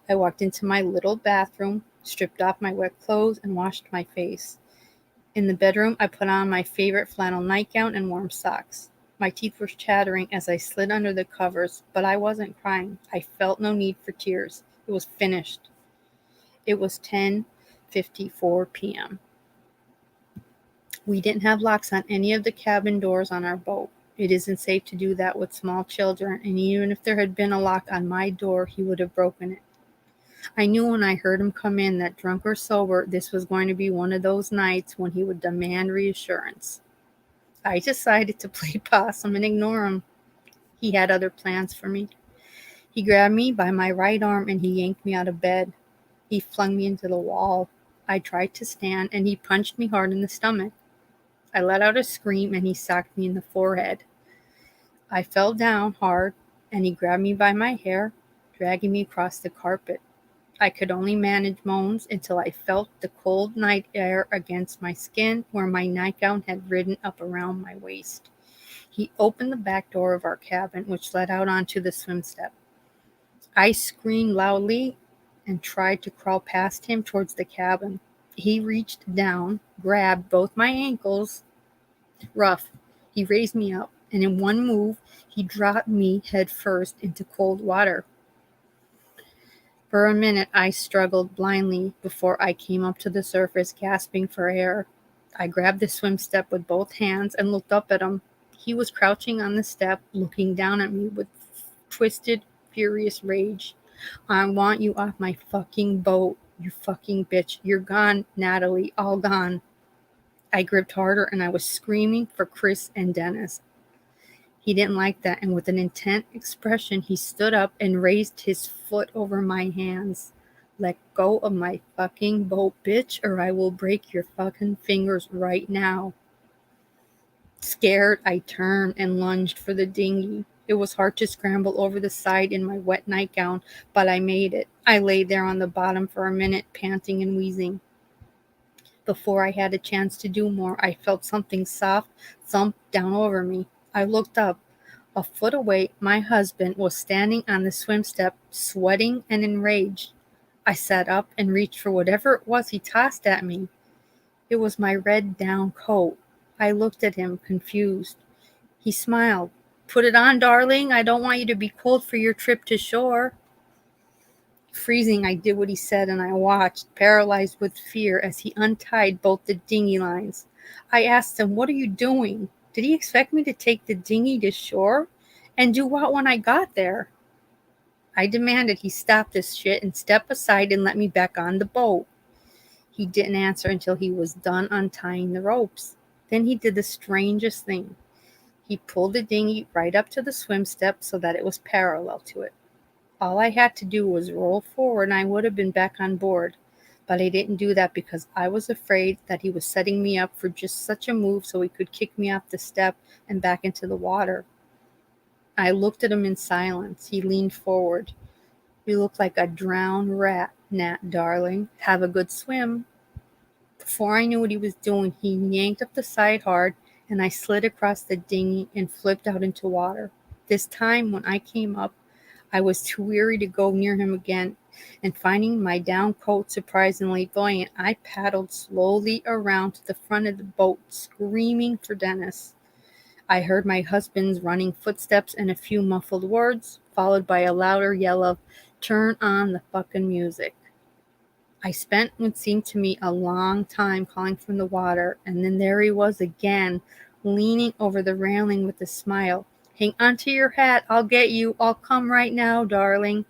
I walked into my little bathroom, stripped off my wet clothes, and washed my face. In the bedroom, I put on my favorite flannel nightgown and warm socks. My teeth were chattering as I slid under the covers, but I wasn't crying. I felt no need for tears. It was finished. It was 10:54 p.m. We didn't have locks on any of the cabin doors on our boat. It isn't safe to do that with small children, and even if there had been a lock on my door, he would have broken it. I knew when I heard him come in that, drunk or sober, this was going to be one of those nights when he would demand reassurance. I decided to play possum and ignore him. He had other plans for me. He grabbed me by my right arm and he yanked me out of bed. He flung me into the wall. I tried to stand and he punched me hard in the stomach. I let out a scream and he socked me in the forehead. I fell down hard and he grabbed me by my hair, dragging me across the carpet. I could only manage moans until I felt the cold night air against my skin where my nightgown had ridden up around my waist. He opened the back door of our cabin, which led out onto the swim step. I screamed loudly and tried to crawl past him towards the cabin. He reached down, grabbed both my ankles. Rough. He raised me up, and in one move, he dropped me head first into cold water. For a minute, I struggled blindly before I came up to the surface, gasping for air. I grabbed the swim step with both hands and looked up at him. He was crouching on the step, looking down at me with twisted, furious rage. "I want you off my fucking boat, you fucking bitch. You're gone, Natalie, all gone." I gripped harder and I was screaming for Chris and Dennis. He didn't like that, and with an intent expression, he stood up and raised his foot over my hands. "Let go of my fucking boat, bitch, or I will break your fucking fingers right now." Scared, I turned and lunged for the dinghy. It was hard to scramble over the side in my wet nightgown, but I made it. I lay there on the bottom for a minute, panting and wheezing. Before I had a chance to do more, I felt something soft thump down over me. I looked up. A foot away, my husband was standing on the swim step, sweating and enraged. I sat up and reached for whatever it was he tossed at me. It was my red down coat. I looked at him, confused. He smiled. "Put it on, darling. I don't want you to be cold for your trip to shore." Freezing, I did what he said, and I watched, paralyzed with fear, as he untied both the dinghy lines. I asked him, "What are you doing?" Did he expect me to take the dinghy to shore? And do what when I got there? I demanded he stop this shit and step aside and let me back on the boat. He didn't answer until he was done untying the ropes. Then he did the strangest thing. He pulled the dinghy right up to the swim step so that it was parallel to it. All I had to do was roll forward and I would have been back on board. But I didn't do that because I was afraid that he was setting me up for just such a move so he could kick me off the step and back into the water. I looked at him in silence. He leaned forward. "You look like a drowned rat, Nat, darling. Have a good swim." Before I knew what he was doing, he yanked up the side hard, and I slid across the dinghy and flipped out into water. This time, when I came up, I was too weary to go near him again, and finding my down coat surprisingly buoyant, I paddled slowly around to the front of the boat, screaming for Dennis. I heard my husband's running footsteps and a few muffled words, followed by a louder yell of, Turn on the fucking music. I spent what seemed to me a long time calling from the water, and then there he was again, leaning over the railing with a smile. Hang onto your hat, I'll get you. I'll come right now, darling.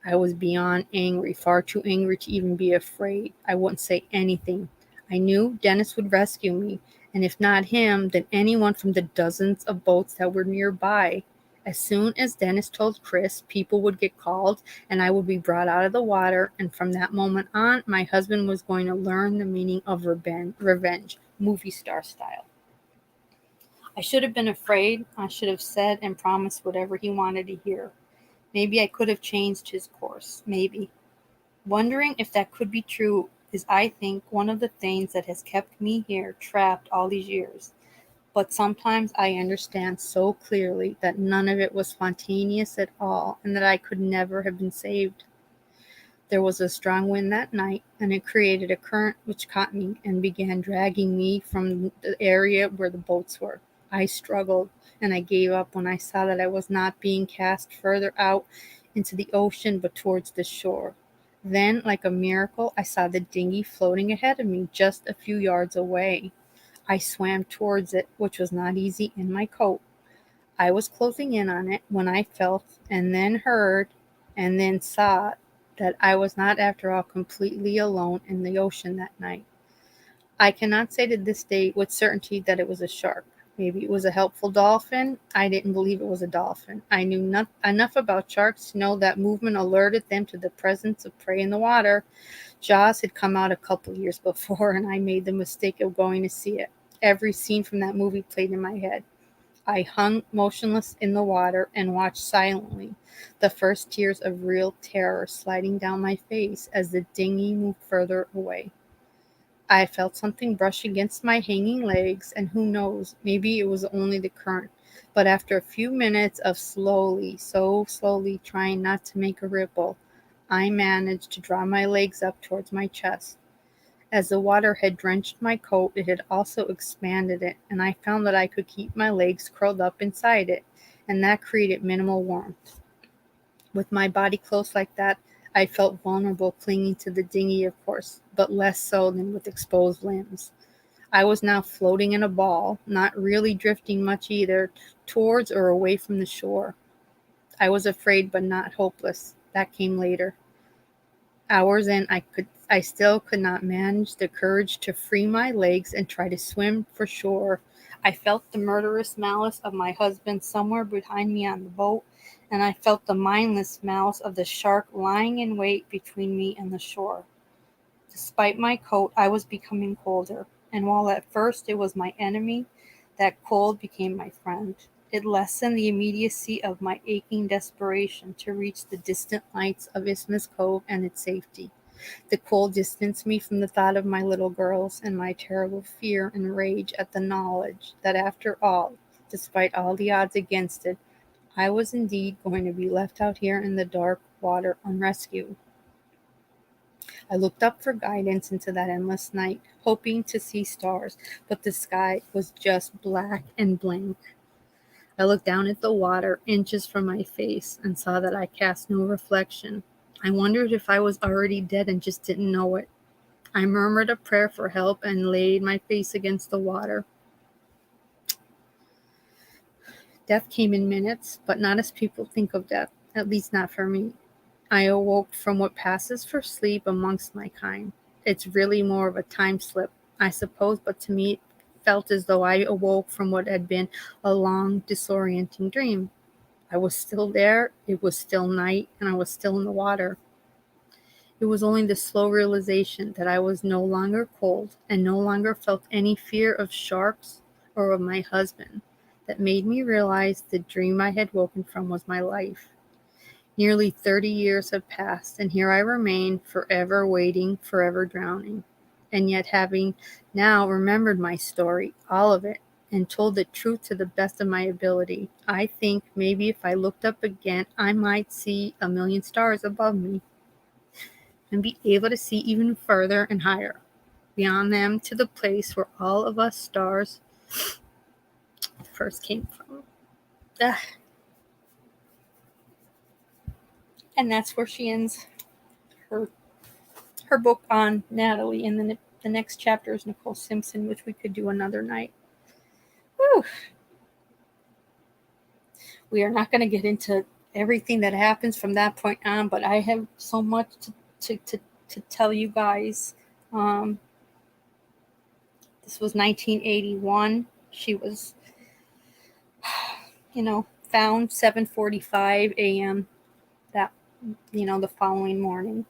I was beyond angry, far too angry to even be afraid. I wouldn't say anything. I knew Dennis would rescue me, and if not him, then anyone from the dozens of boats that were nearby. As soon as Dennis told Chris, people would get called, and I would be brought out of the water, and from that moment on, my husband was going to learn the meaning of revenge, movie star style. I should have been afraid. I should have said and promised whatever he wanted to hear. Maybe I could have changed his course. Maybe. Wondering if that could be true is, I think, one of the things that has kept me here trapped all these years. But sometimes I understand so clearly that none of it was spontaneous at all, and that I could never have been saved. There was a strong wind that night, and it created a current which caught me and began dragging me from the area where the boats were. I struggled, and I gave up when I saw that I was not being cast further out into the ocean but towards the shore. Then, like a miracle, I saw the dinghy floating ahead of me just a few yards away. I swam towards it, which was not easy in my coat. I was closing in on it when I felt, and then heard, and then saw that I was not after all completely alone in the ocean that night. I cannot say to this day with certainty that it was a shark. Maybe it was a helpful dolphin. I didn't believe it was a dolphin. I knew enough about sharks to know that movement alerted them to the presence of prey in the water. Jaws had come out a couple years before, and I made the mistake of going to see it. Every scene from that movie played in my head. I hung motionless in the water and watched silently, the first tears of real terror sliding down my face as the dinghy moved further away. I felt something brush against my hanging legs, and who knows, maybe it was only the current. But after a few minutes of so slowly trying not to make a ripple, I managed to draw my legs up towards my chest. As the water had drenched my coat, it had also expanded it, and I found that I could keep my legs curled up inside it, and that created minimal warmth. With my body close like that, I felt vulnerable clinging to the dinghy, of course, but less so than with exposed limbs. I was now floating in a ball, not really drifting much either, towards or away from the shore. I was afraid, but not hopeless. That came later. Hours in, I still could not manage the courage to free my legs and try to swim for shore. I felt the murderous malice of my husband somewhere behind me on the boat, and I felt the mindless malice of the shark lying in wait between me and the shore. Despite my coat, I was becoming colder, and while at first it was my enemy, that cold became my friend. It lessened the immediacy of my aching desperation to reach the distant lights of Isthmus Cove and its safety. The cold distanced me from the thought of my little girls and my terrible fear and rage at the knowledge that after all, despite all the odds against it, I was indeed going to be left out here in the dark water unrescued. I looked up for guidance into that endless night, hoping to see stars, but the sky was just black and blank. I looked down at the water, inches from my face, and saw that I cast no reflection. I wondered if I was already dead and just didn't know it. I murmured a prayer for help and laid my face against the water. Death came in minutes, but not as people think of death, at least not for me. I awoke from what passes for sleep amongst my kind. It's really more of a time slip, I suppose, but to me it felt as though I awoke from what had been a long, disorienting dream. I was still there, it was still night, and I was still in the water. It was only the slow realization that I was no longer cold and no longer felt any fear of sharks or of my husband that made me realize the dream I had woken from was my life. Nearly 30 years have passed, and here I remain, forever waiting, forever drowning. And yet, having now remembered my story, all of it, and told the truth to the best of my ability, I think maybe if I looked up again, I might see a million stars above me and be able to see even further and higher, beyond them to the place where all of us stars first came from. Ah. And that's where she ends her book on Natalie. And then the next chapter is Nicole Simpson, which we could do another night. Whew. We are not going to get into everything that happens from that point on, but I have so much to tell you guys. This was 1981. She was, found 7:45 a.m. that, the following morning.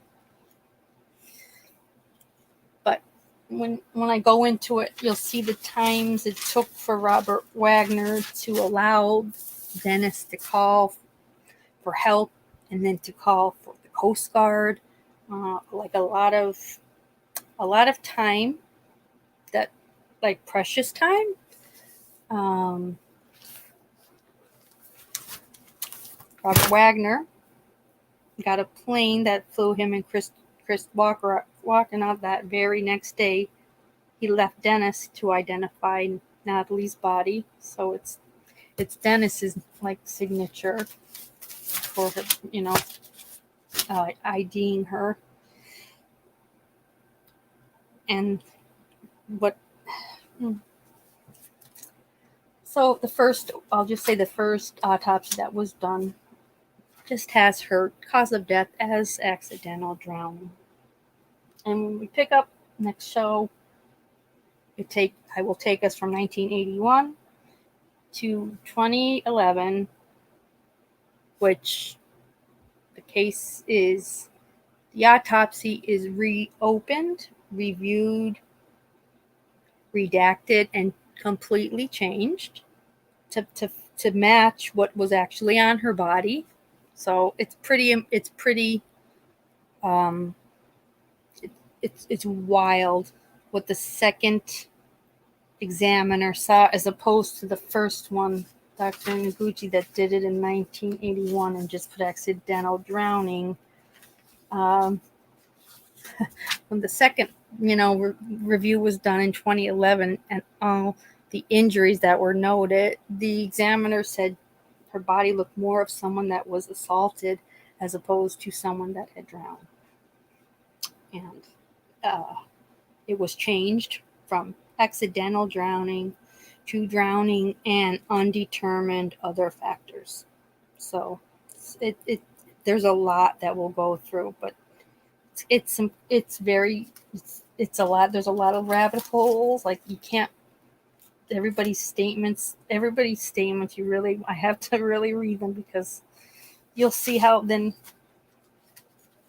But when I go into it, you'll see the times it took for Robert Wagner to allow Dennis to call for help and then to call for the Coast Guard. Like a lot of time, that like precious time. Robert Wagner got a plane that flew him and Chris Walken out that very next day. He left Dennis to identify Natalie's body. So it's Dennis's like signature for her, IDing her. And what? So I'll just say the first autopsy that was done just has her cause of death as accidental drowning. And when we pick up next show, I will take us from 1981 to 2011, which the case is, the autopsy is reopened, reviewed, redacted, and completely changed to match what was actually on her body. So it's wild what the second examiner saw as opposed to the first one, Dr. Noguchi, that did it in 1981 and just put accidental drowning. When the second, review was done in 2011 and all the injuries that were noted, the examiner said her body looked more of someone that was assaulted as opposed to someone that had drowned. And it was changed from accidental drowning to drowning and undetermined other factors. So there's a lot that we'll go through, but it's a lot. There's a lot of rabbit holes. Like you can't, everybody's statements, I have to really read them because you'll see how then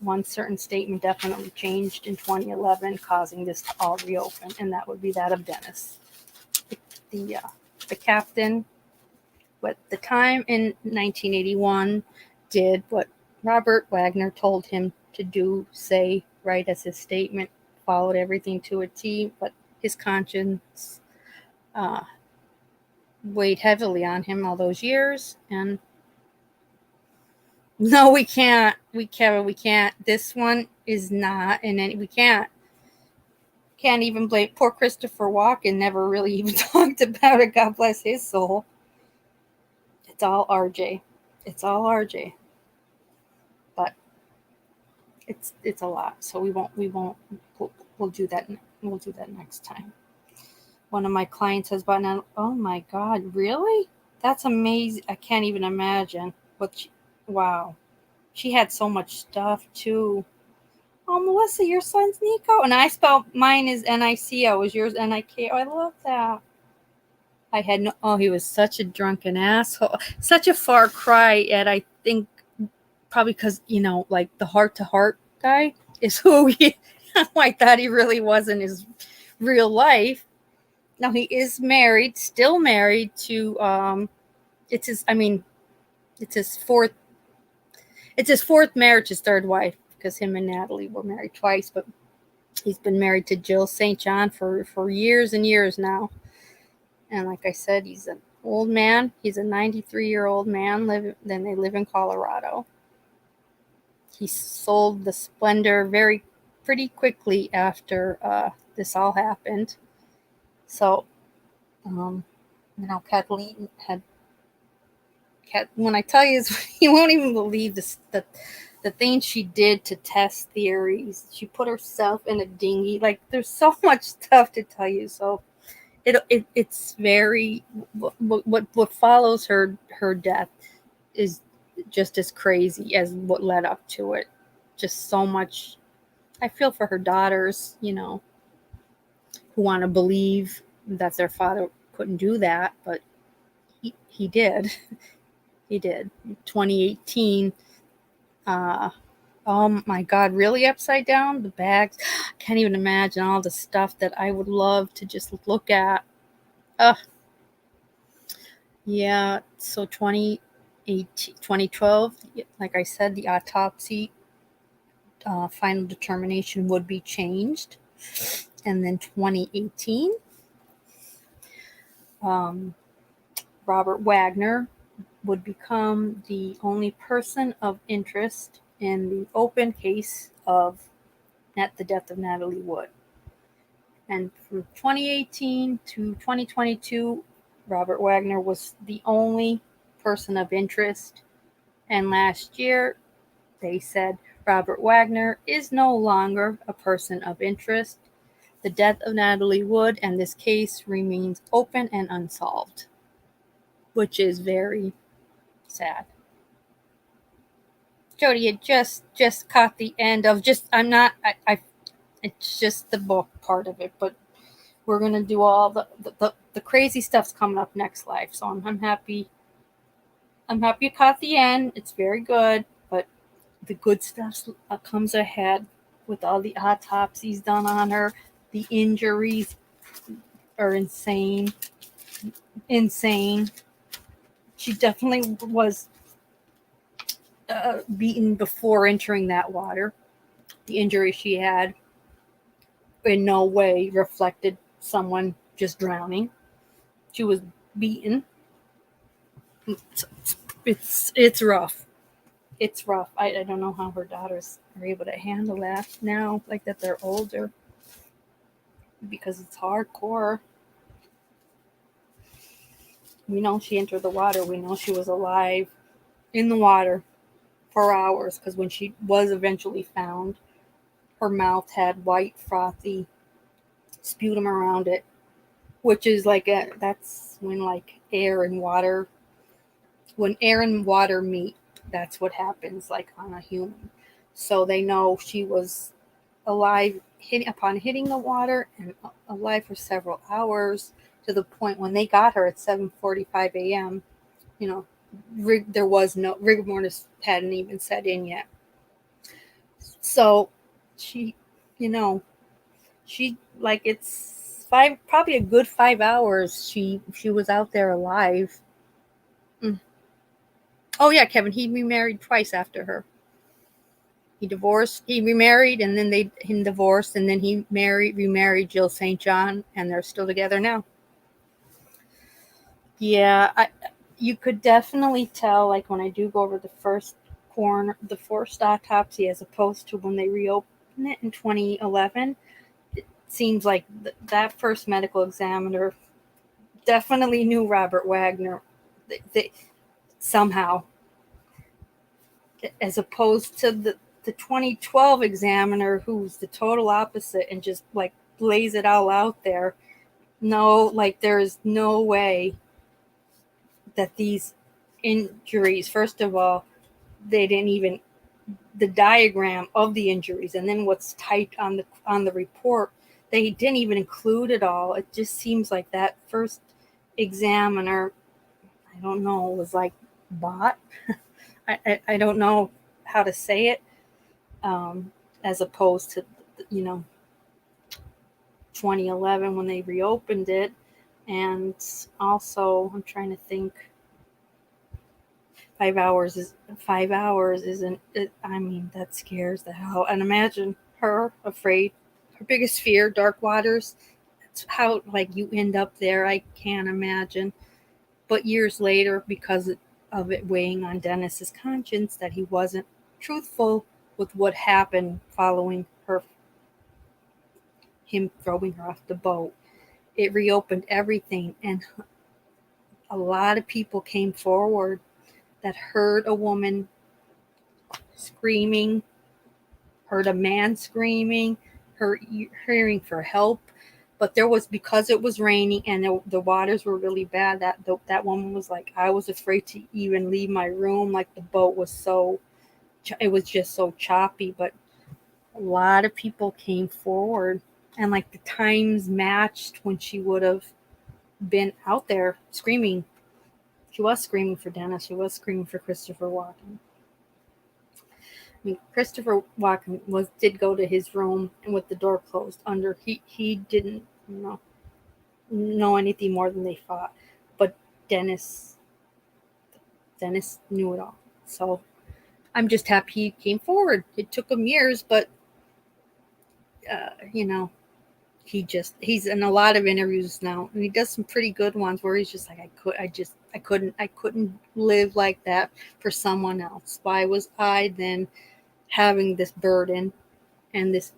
one certain statement definitely changed in 2011, causing this to all reopen, and that would be that of Dennis. The captain, at the time in 1981, did what Robert Wagner told him to do, say, write as his statement, followed everything to a T, but his conscience weighed heavily on him all those years, and no, we can't. We can't. This one is not, we can't even blame poor Christopher Walken. Never really even talked about it. God bless his soul. It's all RJ. But it's a lot. So we'll do that. We'll do that next time. One of my clients has bought out. Oh my God, really? That's amazing. I can't even imagine wow. She had so much stuff too. Oh, Melissa, your son's Nico. And I spelled mine is Nico. Was yours Niko? I love that. I had he was such a drunken asshole. Such a far cry, Ed. I think probably because, like the heart-to-heart guy is who I thought he really was in his real life. Now he is still married to, it's his fourth marriage, his third wife, because him and Natalie were married twice, but he's been married to Jill St. John for years and years now. And like I said, he's an old man. He's a 93-year-old man. Then they live in Colorado. He sold the Splendour pretty quickly after this all happened. So, Kathleen when I tell you, you won't even believe this, the things she did to test theories. She put herself in a dinghy. Like, there's so much stuff to tell you. So it's very, what follows her death is just as crazy as what led up to it. Just so much. I feel for her daughters, who want to believe that their father couldn't do that, but he did. He did. 2018. Oh my God, really upside down? The bags. Can't even imagine all the stuff that I would love to just look at. Yeah, so 2012, like I said, the autopsy final determination would be changed. And then 2018, Robert Wagner would become the only person of interest in the open case of the death of Natalie Wood. And from 2018 to 2022, Robert Wagner was the only person of interest. And last year, they said Robert Wagner is no longer a person of interest. The death of Natalie Wood and this case remains open and unsolved, which is very sad. Jody, it just caught the end of it's just the book part of it, but we're gonna do all the crazy stuff's coming up next life. So I'm happy. I'm happy you caught the end. It's very good, but the good stuff comes ahead with all the autopsies done on her. The injuries are insane. She definitely was beaten before entering that water. The injury she had in no way reflected someone just drowning. She was beaten. It's rough. It's rough. I don't know how her daughters are able to handle that now, like that they're older, because it's hardcore. We know she entered the water. We know she was alive in the water for hours, because when she was eventually found, her mouth had white, frothy sputum around it, which is that's when air and water, when air and water meet, that's what happens on a human. So they know she was alive upon hitting the water, and alive for several hours, to the point when they got her at 7:45 a.m. There was no rigor mortis, hadn't even set in yet. So she, it's probably a good 5 hours she was out there alive. Oh yeah, Kevin, he remarried twice after her. He remarried, and then they divorced, and then he remarried Jill St. John, and they're still together now. Yeah, you could definitely tell, when I do go over the first autopsy, as opposed to when they reopened it in 2011. It seems like that first medical examiner definitely knew Robert Wagner. They somehow, as opposed to the 2012 examiner, who's the total opposite and just lays it all out there. No, there's no way that these injuries, first of all, they didn't even, the diagram of the injuries and then what's typed on the report, they didn't even include it all. It just seems like that first examiner, I don't know, was bought. I don't know how to say it, as opposed to 2011 when they reopened it. And also, I'm trying to think, 5 hours isn't it, I mean, that scares the hell. And imagine her afraid, her biggest fear, dark waters. That's how you end up there. I can't imagine. But years later, because of it weighing on Dennis's conscience that he wasn't truthful with what happened following him throwing her off the boat, it reopened everything, and a lot of people came forward that heard a woman screaming, heard a man screaming, hearing for help. But there was, because it was raining and the waters were really bad, that woman was like, I was afraid to even leave my room. Like the boat was it was just so choppy. But a lot of people came forward, and like the times matched when she would have been out there screaming. She was screaming for Dennis. She was screaming for Christopher Walken. I mean, Christopher Walken did go to his room and with the door closed under. He didn't know anything more than they thought, but Dennis knew it all. So I'm just happy he came forward. It took him years, but he's in a lot of interviews now, and he does some pretty good ones where he's just like, I couldn't live like that for someone else. Why was I then having this burden and this,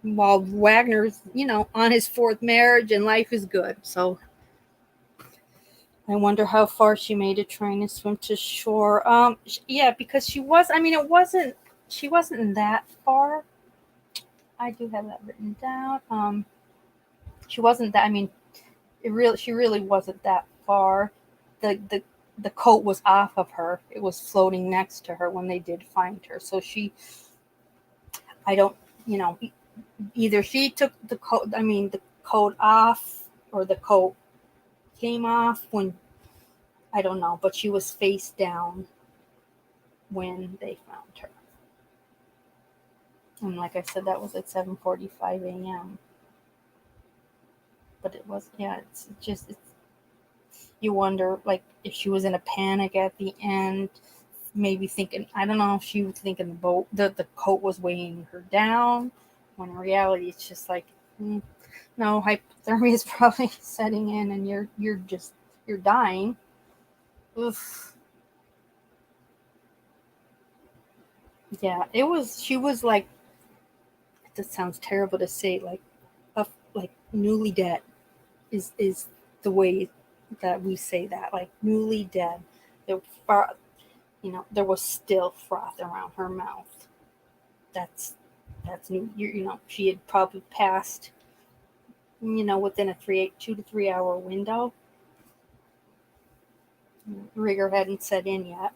while Wagner's, on his fourth marriage and life is good. So I wonder how far she made it trying to swim to shore. Yeah, because she wasn't that far. I do have that written down. She wasn't that. I mean, she really wasn't that far. The coat was off of her. It was floating next to her when they did find her. So I don't, either she took the coat off, or the coat came off when, I don't know, but she was face down when they found her. And like I said, that was at 7:45 a.m. But it was, it's you wonder, like, if she was in a panic at the end, maybe thinking, I don't know if she was thinking the coat was weighing her down, when in reality it's just like, no, hypothermia is probably setting in, and you're dying. Oof. Yeah, she was like, that sounds terrible to say, like newly dead is the way that we say that, like newly dead. There was still froth around her mouth. That's new. She had probably passed, within a 2 to 3 hour window. Rigor hadn't set in yet,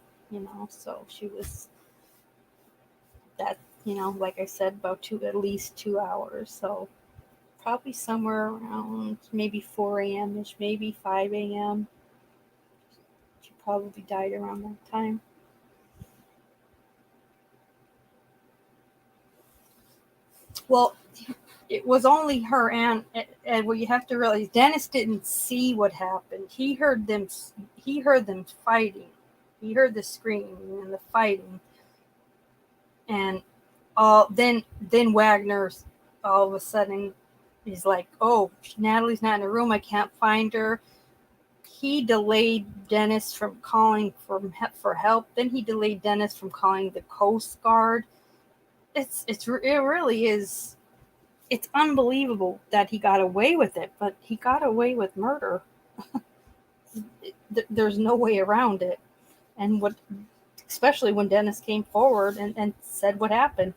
so she was that, like I said, at least 2 hours. So probably somewhere around maybe 4 a.m. ish, maybe 5 a.m. She probably died around that time. Well, it was only her and well, you have to realize Dennis didn't see what happened. He heard them fighting. He heard the screaming and the fighting, and then Wagner's all of a sudden he's like, oh, Natalie's not in the room, I can't find her. He delayed Dennis from calling for help. Then he delayed Dennis from calling the Coast Guard. It really is. It's unbelievable that he got away with it, but he got away with murder. There's no way around it. And especially when Dennis came forward and said what happened.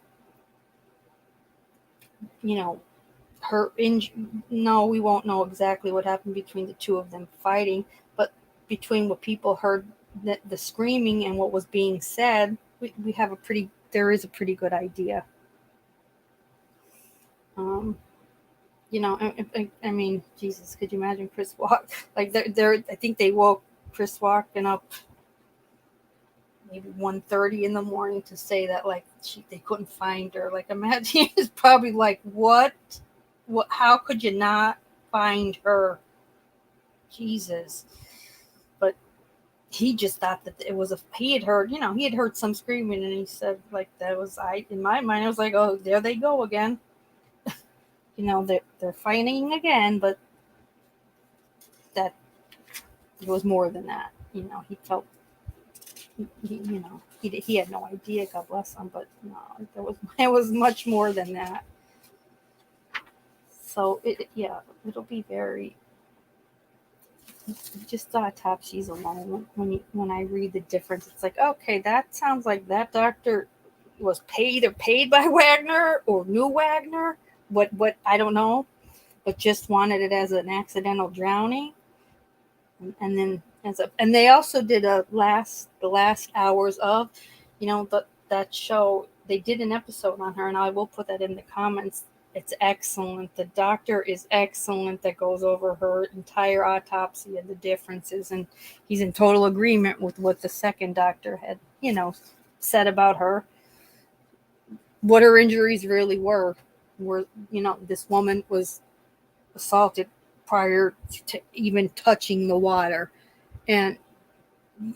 No, we won't know exactly what happened between the two of them fighting, but between what people heard, the screaming and what was being said, there is a pretty good idea. I mean, Jesus, could you imagine Chris Walken? Like, I think they woke Chris Walken up maybe 1:30 in the morning to say that, like, they couldn't find her. Like, imagine, he was probably like, what, how could you not find her? Jesus. But he just thought that it was he had heard some screaming, and he said, like, that was, in my mind, I was like, oh, there they go again. They're fighting again, but that it was more than that. He felt, he had no idea, God bless him, but no, it was much more than that. So it'll be very, just autopsies alone, when I read the difference, it's like, okay, that sounds like that doctor was either paid by Wagner or knew Wagner. What I don't know, but just wanted it as an accidental drowning. And then and they also did the last hours of, that show. They did an episode on her, and I will put that in the comments. It's excellent. The doctor is excellent, that goes over her entire autopsy and the differences, and he's in total agreement with what the second doctor had, said about her. What her injuries really were, this woman was assaulted prior to even touching the water, and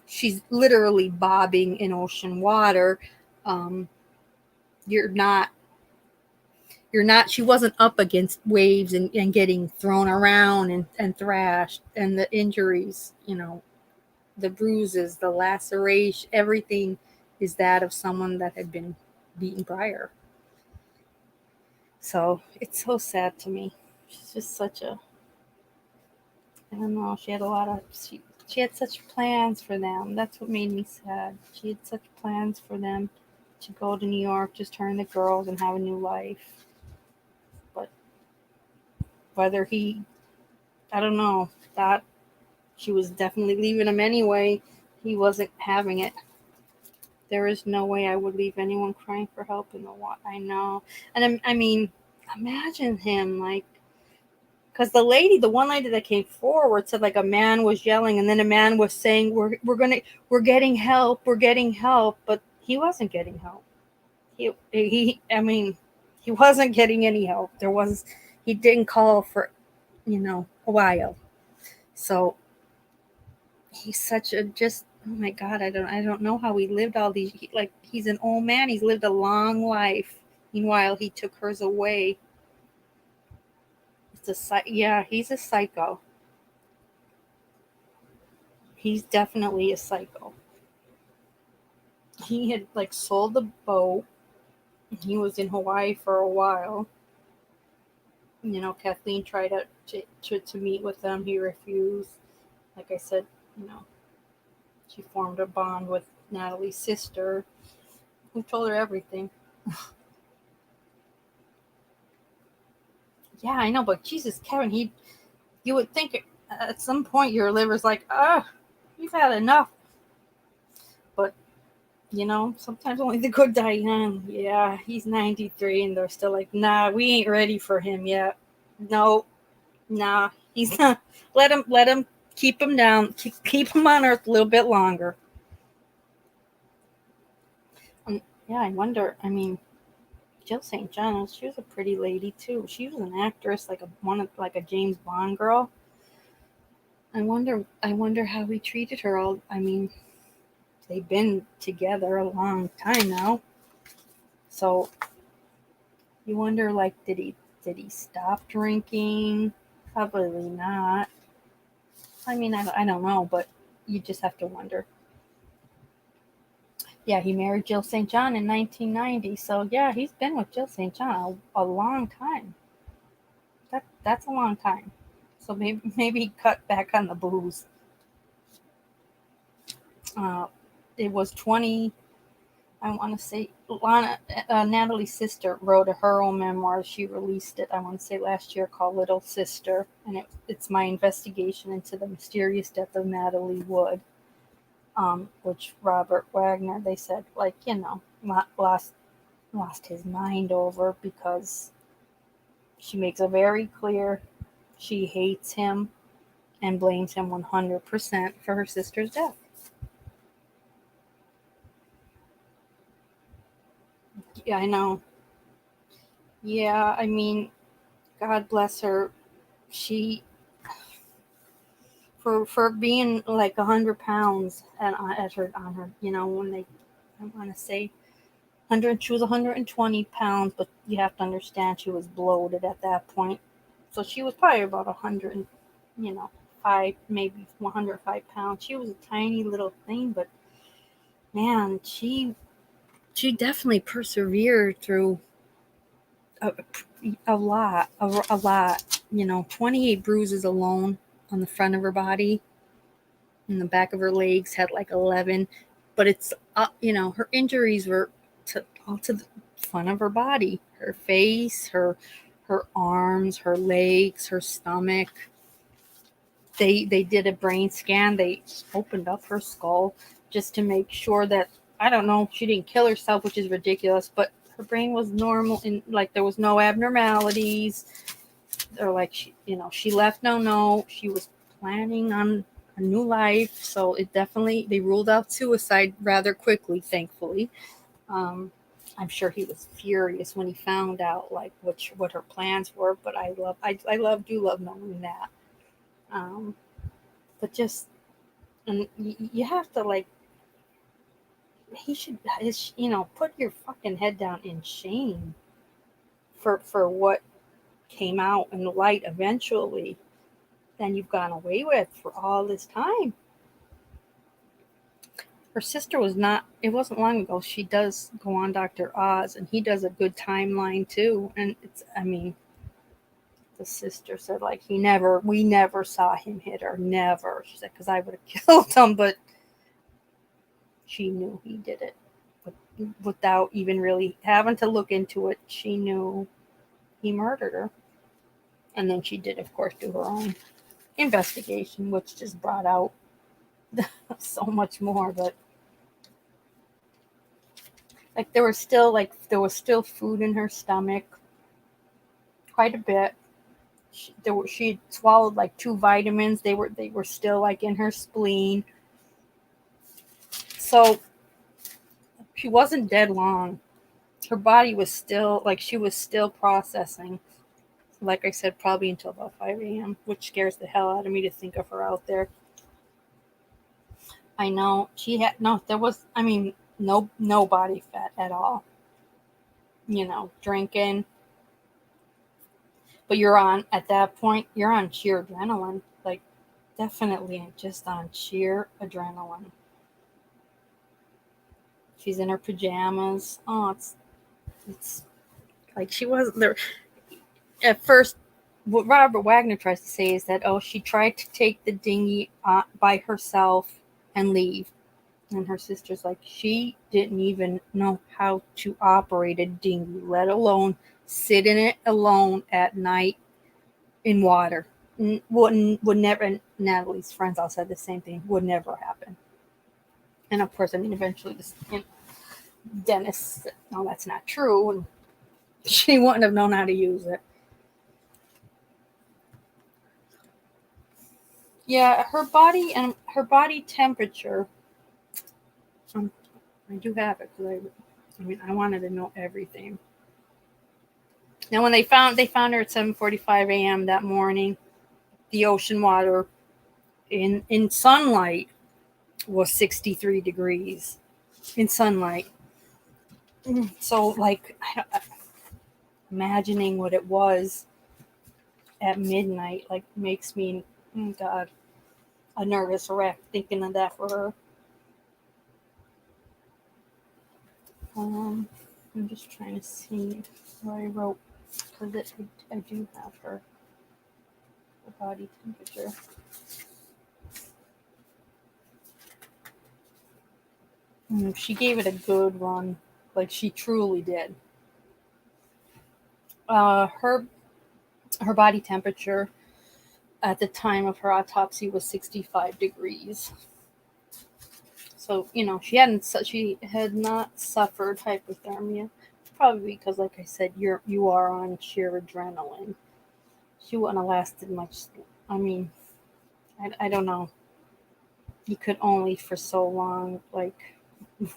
she's literally bobbing in ocean water. Um, you're not she wasn't up against waves and getting thrown around and thrashed, and the injuries, the bruises, the laceration, everything is that of someone that had been beaten prior. So it's so sad to me. She's just such a, I don't know, she had a lot of, she had such plans for them. That's what made me sad. She had such plans for them to go to New York, just turn the girls and have a new life. But whether I don't know, that she was definitely leaving him anyway. He wasn't having it. There is no way I would leave anyone crying for help in the water. I know. And I mean, imagine him, like, because the one lady that came forward said, like, a man was yelling, and then a man was saying, we're getting help, but he wasn't getting help. He wasn't getting any help. He didn't call for, a while. So he's such a, just, oh my God, I don't know how he lived all these, he's an old man. He's lived a long life. Meanwhile, he took hers away. He's a psycho. He's definitely a psycho. He had, like, sold the boat. He was in Hawaii for a while. Kathleen tried to meet with them. He refused. Like I said, she formed a bond with Natalie's sister, who told her everything. Yeah, I know, but Jesus, Kevin, you would think at some point your liver's like, you've had enough. But, sometimes only the good die young. Yeah, he's 93, and they're still like, nah, we ain't ready for him yet. No, nah, he's not. Let him keep him down. Keep him on Earth a little bit longer. Yeah, I wonder. I mean, Jill St. John, she was a pretty lady too. She was an actress, like a James Bond girl. I wonder how he treated her. They've been together a long time now. So you wonder, like, did he stop drinking? Probably not. I don't know, but you just have to wonder. Yeah, he married Jill St. John in 1990. So yeah, he's been with Jill St. John a long time. That's a long time. So maybe cut back on the booze. It was 20. I want to say Natalie's sister wrote her own memoir. She released it, I want to say, last year, called Little Sister, and it's my investigation into the mysterious death of Natalie Wood, which Robert Wagner, they said, like, lost his mind over, because she makes it very clear she hates him and blames him 100% for her sister's death. Yeah, I know. Yeah, I mean, God bless her. She, for being like 100 pounds at her, on her, when I want to say 100, she was 120 pounds, but you have to understand she was bloated at that point. So she was probably about 100, 5, maybe 105 pounds. She was a tiny little thing, but man, she definitely persevered through a lot. 28 bruises alone. on the front of her body, and the back of her legs had like 11. But it's her injuries were all to the front of her body, her face, her arms, her legs, her stomach. They did a brain scan. They opened up her skull just to make sure that, I don't know, she didn't kill herself, which is ridiculous, but her brain was normal and like there was no abnormalities. Or like she left no note. She was planning on a new life, so they ruled out suicide rather quickly, thankfully. I'm sure he was furious when he found out like what her plans were, but I do love knowing that. But just, and you have to like, he should, put your fucking head down in shame for what came out in the light eventually. Then you've gone away with for all this time. Her sister it wasn't long ago, she does go on Dr. Oz, and he does a good timeline too. And the sister said, like, we never saw him hit her, never. She said, because I would have killed him, but she knew he did it. But without even really having to look into it, she knew he murdered her. And then she did, of course, do her own investigation, which just brought out so much more. But like there was still food in her stomach, quite a bit. She had swallowed like 2 vitamins. They were still like in her spleen. So she wasn't dead long. Her body was still like, she was still processing. Like I said, probably until about 5 a.m., which scares the hell out of me to think of her out there. I know there was, no body fat at all. Drinking. But at that point, you're on sheer adrenaline. Like, definitely just on sheer adrenaline. She's in her pajamas. Oh, it's like she wasn't there. At first, what Robert Wagner tries to say is that, she tried to take the dinghy by herself and leave. And her sister's like, she didn't even know how to operate a dinghy, let alone sit in it alone at night in water. Would never, and Natalie's friends all said the same thing, would never happen. And of course, eventually Dennis said, no, that's not true. And she wouldn't have known how to use it. Yeah, her body temperature. I do have it because I wanted to know everything. Now, when they found her at 7:45 a.m. that morning, the ocean water in sunlight was 63 degrees in sunlight. So, like, imagining what it was at midnight, like, makes me, oh God, a nervous wreck thinking of that for her. I'm just trying to see what I wrote, because I do have her body temperature. She gave it a good run, like she truly did. Her body temperature at the time of her autopsy was 65 degrees. So, she had not suffered hypothermia, probably because, like I said, you are on sheer adrenaline. She wouldn't have lasted much. I don't know. You could only for so long, like,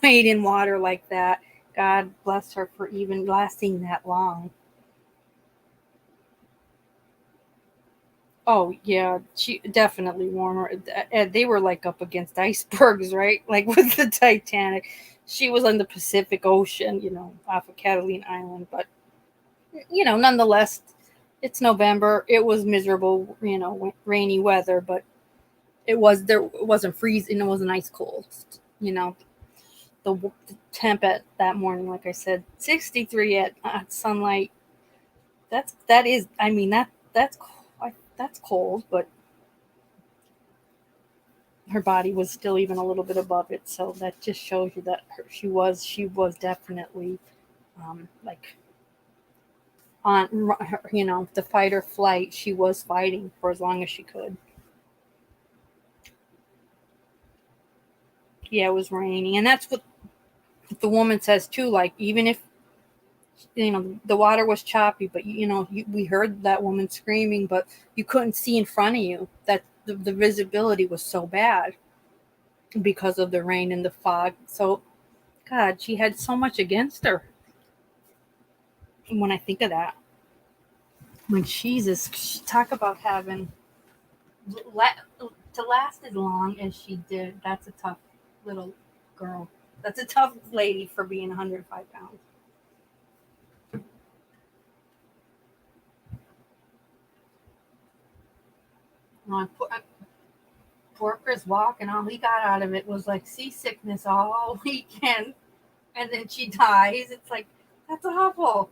wade in water like that. God bless her for even lasting that long. Oh, yeah, she definitely warmer. They were like up against icebergs, right? Like with the Titanic. She was on the Pacific Ocean, off of Kathleen Island. But, nonetheless, it's November. It was miserable, rainy weather, but it wasn't freezing. It wasn't ice cold. The temp at that morning, like I said, 63 at sunlight. That's cold, but her body was still even a little bit above it. So that just shows you that she was definitely like on, the fight or flight. She was fighting for as long as she could. Yeah, it was raining, and that's what the woman says too. Like, even if the water was choppy, but we heard that woman screaming, but you couldn't see in front of you. That the visibility was so bad because of the rain and the fog. So, God, she had so much against her. When I think of that, when Jesus, talk about having to last as long as she did. That's a tough little girl. That's a tough lady for being 105 pounds. No, poor Chris Walken, all he got out of it was like seasickness all weekend, and then she dies. It's like, that's awful.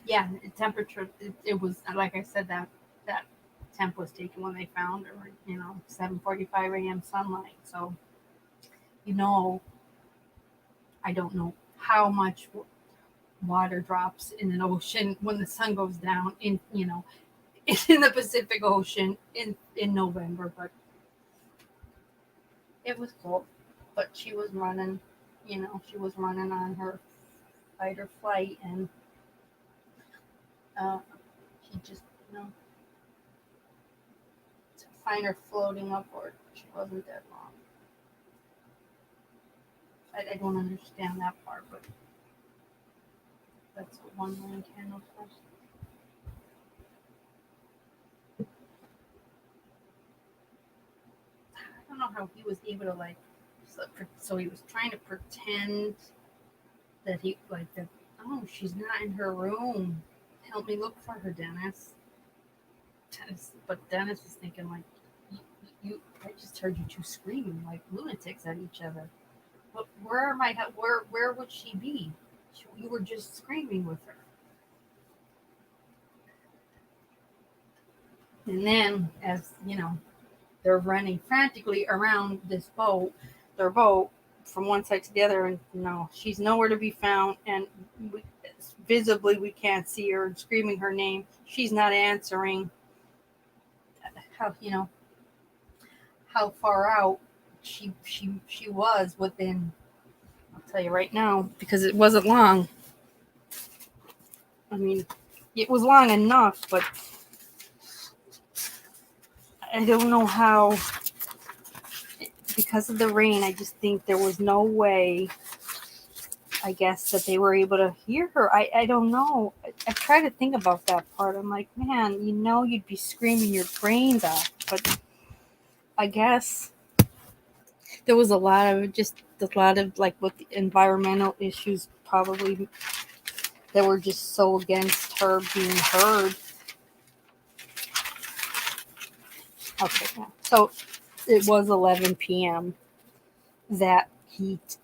Yeah, the temperature. It was like I said, that temp was taken when they found her. 7:45 a.m. sunlight. So, you know, I don't know how much water drops in an ocean when the sun goes down in the Pacific Ocean in November, but it was cold. But she was running, she was running on her fight or flight, and she just, to find her floating upward, she wasn't dead long. I don't understand that part, but that's what 1 million candles was. I don't know how he was able to, like, so he was trying to pretend that he, like, that, oh, she's not in her room. Help me look for her, Dennis. But Dennis is thinking, like, I just heard you two screaming like lunatics at each other. But where would she be? You were just screaming with her. And then, as they're running frantically around their boat, from one side to the other, and she's nowhere to be found, and visibly we can't see her, and screaming her name. She's not answering. How far out she was within. I'll tell you right now, because it wasn't long. I mean, it was long enough, but I don't know how. Because of the rain, I just think there was no way, I guess, that they were able to hear her. I don't know. I try to think about that part. I'm like, man, you'd be screaming your brains out. But I guess there was a lot of like, with the environmental issues, probably, that were just so against her being heard. Okay, yeah. So it was 11 p.m. that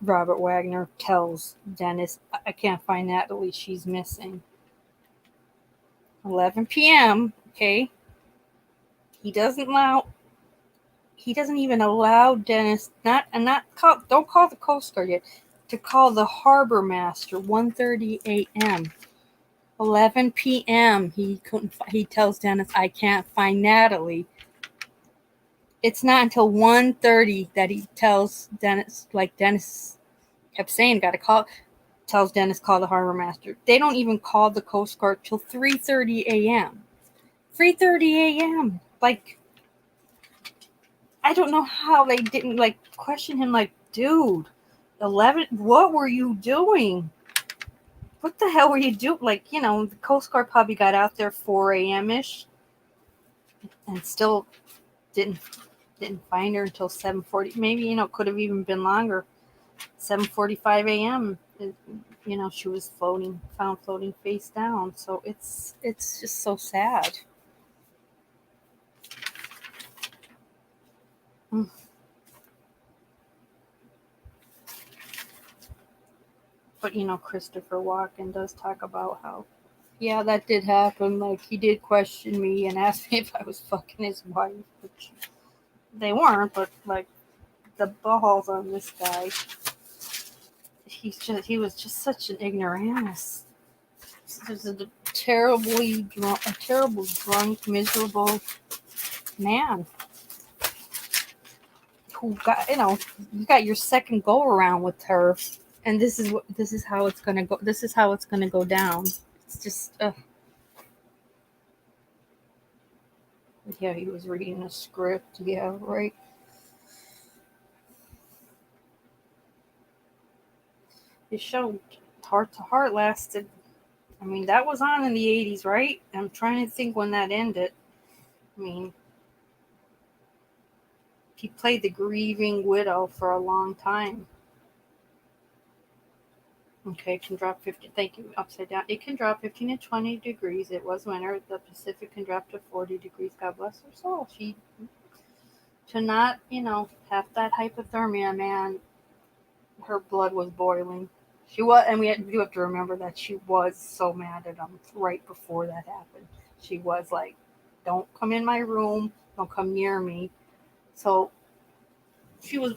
Robert Wagner tells Dennis, I can't find Natalie, she's missing. 11 p.m. Okay, he doesn't even allow Dennis don't call the Coast Guard yet, to call the harbor master. 1:30 a.m. 11 p.m. He tells Dennis, I can't find Natalie. It's not until 1:30 that he tells Dennis, like Dennis kept saying, tells Dennis, call the harbor master. They don't even call the Coast Guard till 3:30 a.m. 3:30 a.m. Like, I don't know how they didn't, like, question him, like, dude, 11, what were you doing? What the hell were you doing? Like, the Coast Guard probably got out there 4 a.m.-ish and still didn't find her until 7:40. Maybe, could have even been longer. 7:45 a.m. She was found floating face down. So it's just so sad. But Christopher Walken does talk about how Yeah, that did happen. Like, he did question me and ask me if I was fucking his wife, which they weren't, but, like, the balls on this guy. He was just such an ignoramus. He was a terrible drunk, miserable man who got, you got your second go around with her, and this is how it's gonna go. This is how it's gonna go down. It's just, yeah, he was reading a script. Yeah, right. His show, Heart to Heart, lasted. I mean, that was on in the 80s, right? I'm trying to think when that ended. I mean, he played the grieving widow for a long time. Okay, it can drop 50. Thank you. Upside down. It can drop 15 to 20 degrees. It was winter. The Pacific can drop to 40 degrees. God bless her soul. She, to not, have that hypothermia, man, her blood was boiling. She was, and we do have to remember that she was so mad at him right before that happened. She was like, "Don't come in my room. Don't come near me." So she was,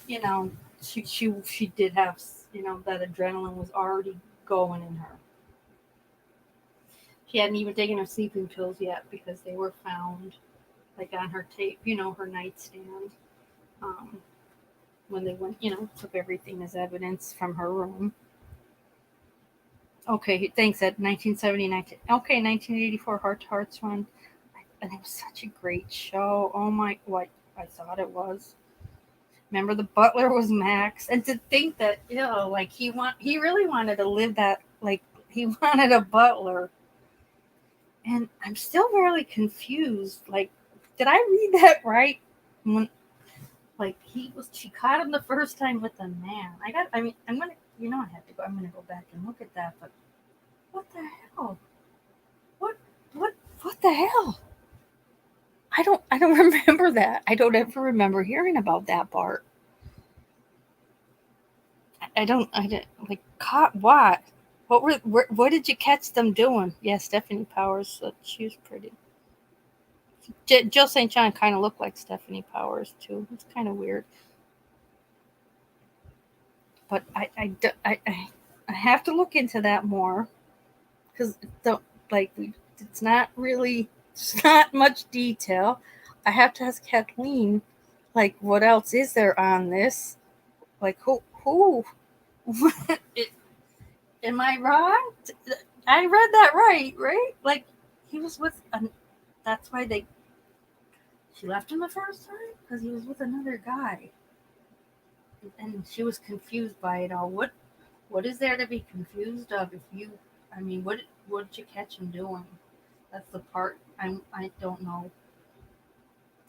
you know, she did have, that adrenaline was already going in her. She hadn't even taken her sleeping pills yet because they were found like on her tape, her nightstand. Um, when they went, took everything as evidence from her room. Okay, thanks. At 1979. Okay, 1984 Heart to Hearts one, and it was such a great show. Oh my, what I thought it was. Remember, the butler was Max, and to think that, like, he really wanted to live that, like, he wanted a butler, and I'm still really confused. Like, did I read that right? When, like, she caught him the first time with a man. I mean, I'm gonna, I have to go. I'm gonna go back and look at that. But what the hell? What, what, what the hell? I don't remember that. I don't ever remember hearing about that part. I didn't, like, caught what? What did you catch them doing? Yeah, Stephanie Powers. She was pretty. Jill St. John kind of looked like Stephanie Powers too. It's kind of weird, but I have to look into that more because the like it's not really, it's not much detail. I have to ask Kathleen, like, what else is there on this? Like, who? It, am I wrong? I read that right? Like, he was with. That's why she left him the first time because he was with another guy, and she was confused by it all. What is there to be confused of if you? I mean, what did you catch him doing? That's the part I don't know.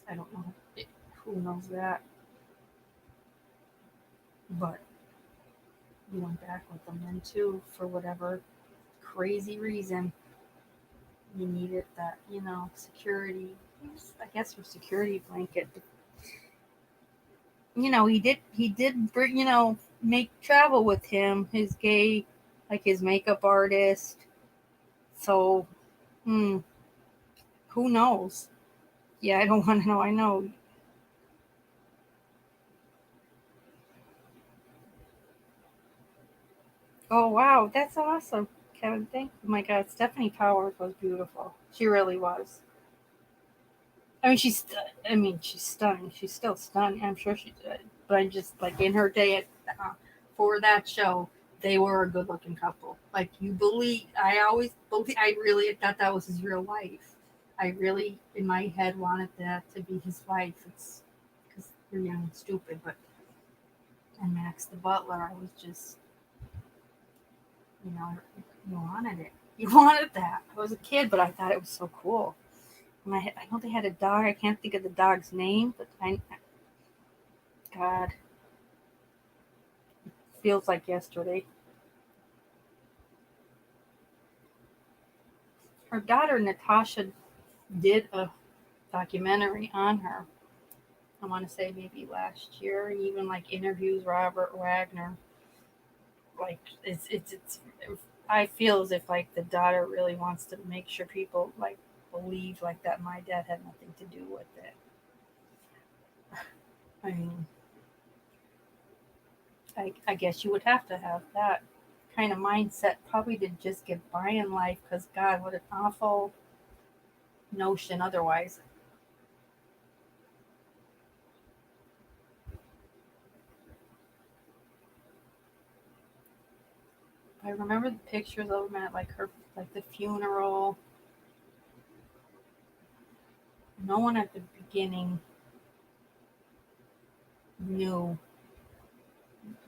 I don't know. Who knows that? But we went back with them then too for whatever crazy reason. You needed that, security. I guess for security blanket. He did bring, make travel with him. His gay, like, his makeup artist. So, hmm, who knows? Yeah, I don't want to know. I know. Oh wow, that's awesome, Kevin. Thank you. Oh my God, Stephanie Powers was beautiful. She really was. I mean, she's stunning. She's still stunning. I'm sure she did. But I'm just like, in her day for that show, they were a good-looking couple. Like, you believe. I always believe. I really thought that was his real wife. I really, in my head, wanted that to be his wife. It's because you're young and stupid. But and Max the butler, I was just, you know, you wanted it. You wanted that. I was a kid, but I thought it was so cool. And I know they had a dog. I can't think of the dog's name, but God, feels like yesterday. Her daughter Natasha did a documentary on her. I want to say maybe last year, even like interviews Robert Wagner. Like, it's I feel as if like the daughter really wants to make sure people like believe like that my dad had nothing to do with it. I mean, I guess you would have to have that kind of mindset probably to just get by in life, because God, what an awful notion otherwise. I remember the pictures of him at like like the funeral. No one at the beginning knew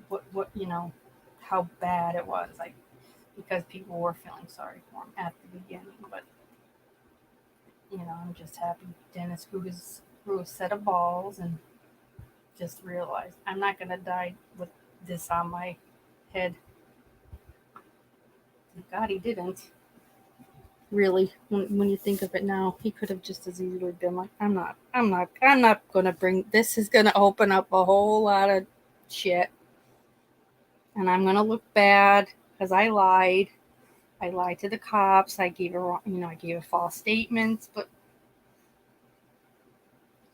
what how bad it was, like, because people were feeling sorry for him at the beginning. But I'm just happy Dennis grew a set of balls and just realized I'm not gonna die with this on my head. Thank God he didn't. Really, when you think of it now, he could have just as easily been like, I'm not gonna bring this. Is gonna open up a whole lot of shit, and I'm gonna look bad because I lied. I lied to the cops. I gave I gave a false statements. But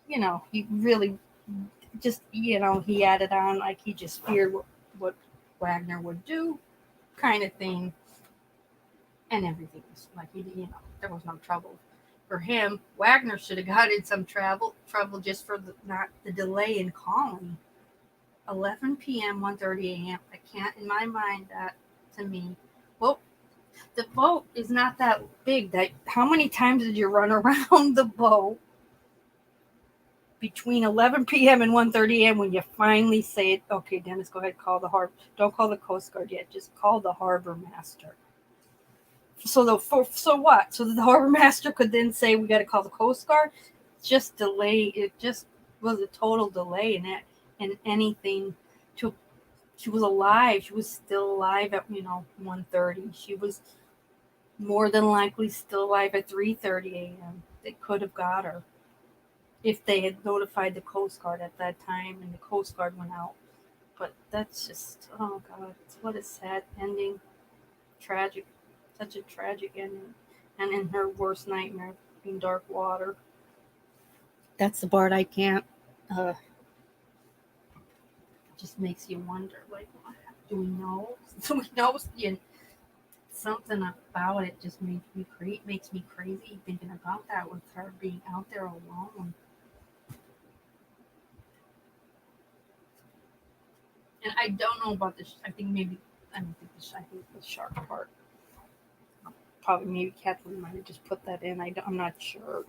he really just, he added on like he just feared what Wagner would do, kind of thing, and everything was like there was no trouble for him. Wagner should have gotten some trouble just for not the delay in calling. 11 p.m., 1:30 a.m. I can't, in my mind, that to me. Well, the boat is not that big. That how many times did you run around the boat between 11 p.m. and 1:30 a.m. when you finally say it? Okay, Dennis, go ahead, call the harbor. Don't call the Coast Guard yet. Just call the harbor master. So what? So the harbor master could then say we got to call the Coast Guard. Just delay. It just was a total delay in it, and anything to. She was alive. She was still alive at 1:30. She was more than likely still alive at 3:30 a.m. They could have got her if they had notified the Coast Guard at that time, and the Coast Guard went out. But that's just, oh God, what a sad ending. Tragic, such a tragic ending. And in her worst nightmare, in dark water. That's the part I can't. Uh, just makes you wonder. Like, do we know? Do we know? Something about it just makes me crazy thinking about that, with her being out there alone. And I don't know about this. I think maybe I don't think I think the shark part. Probably maybe Kathleen might have just put that in. I'm not sure.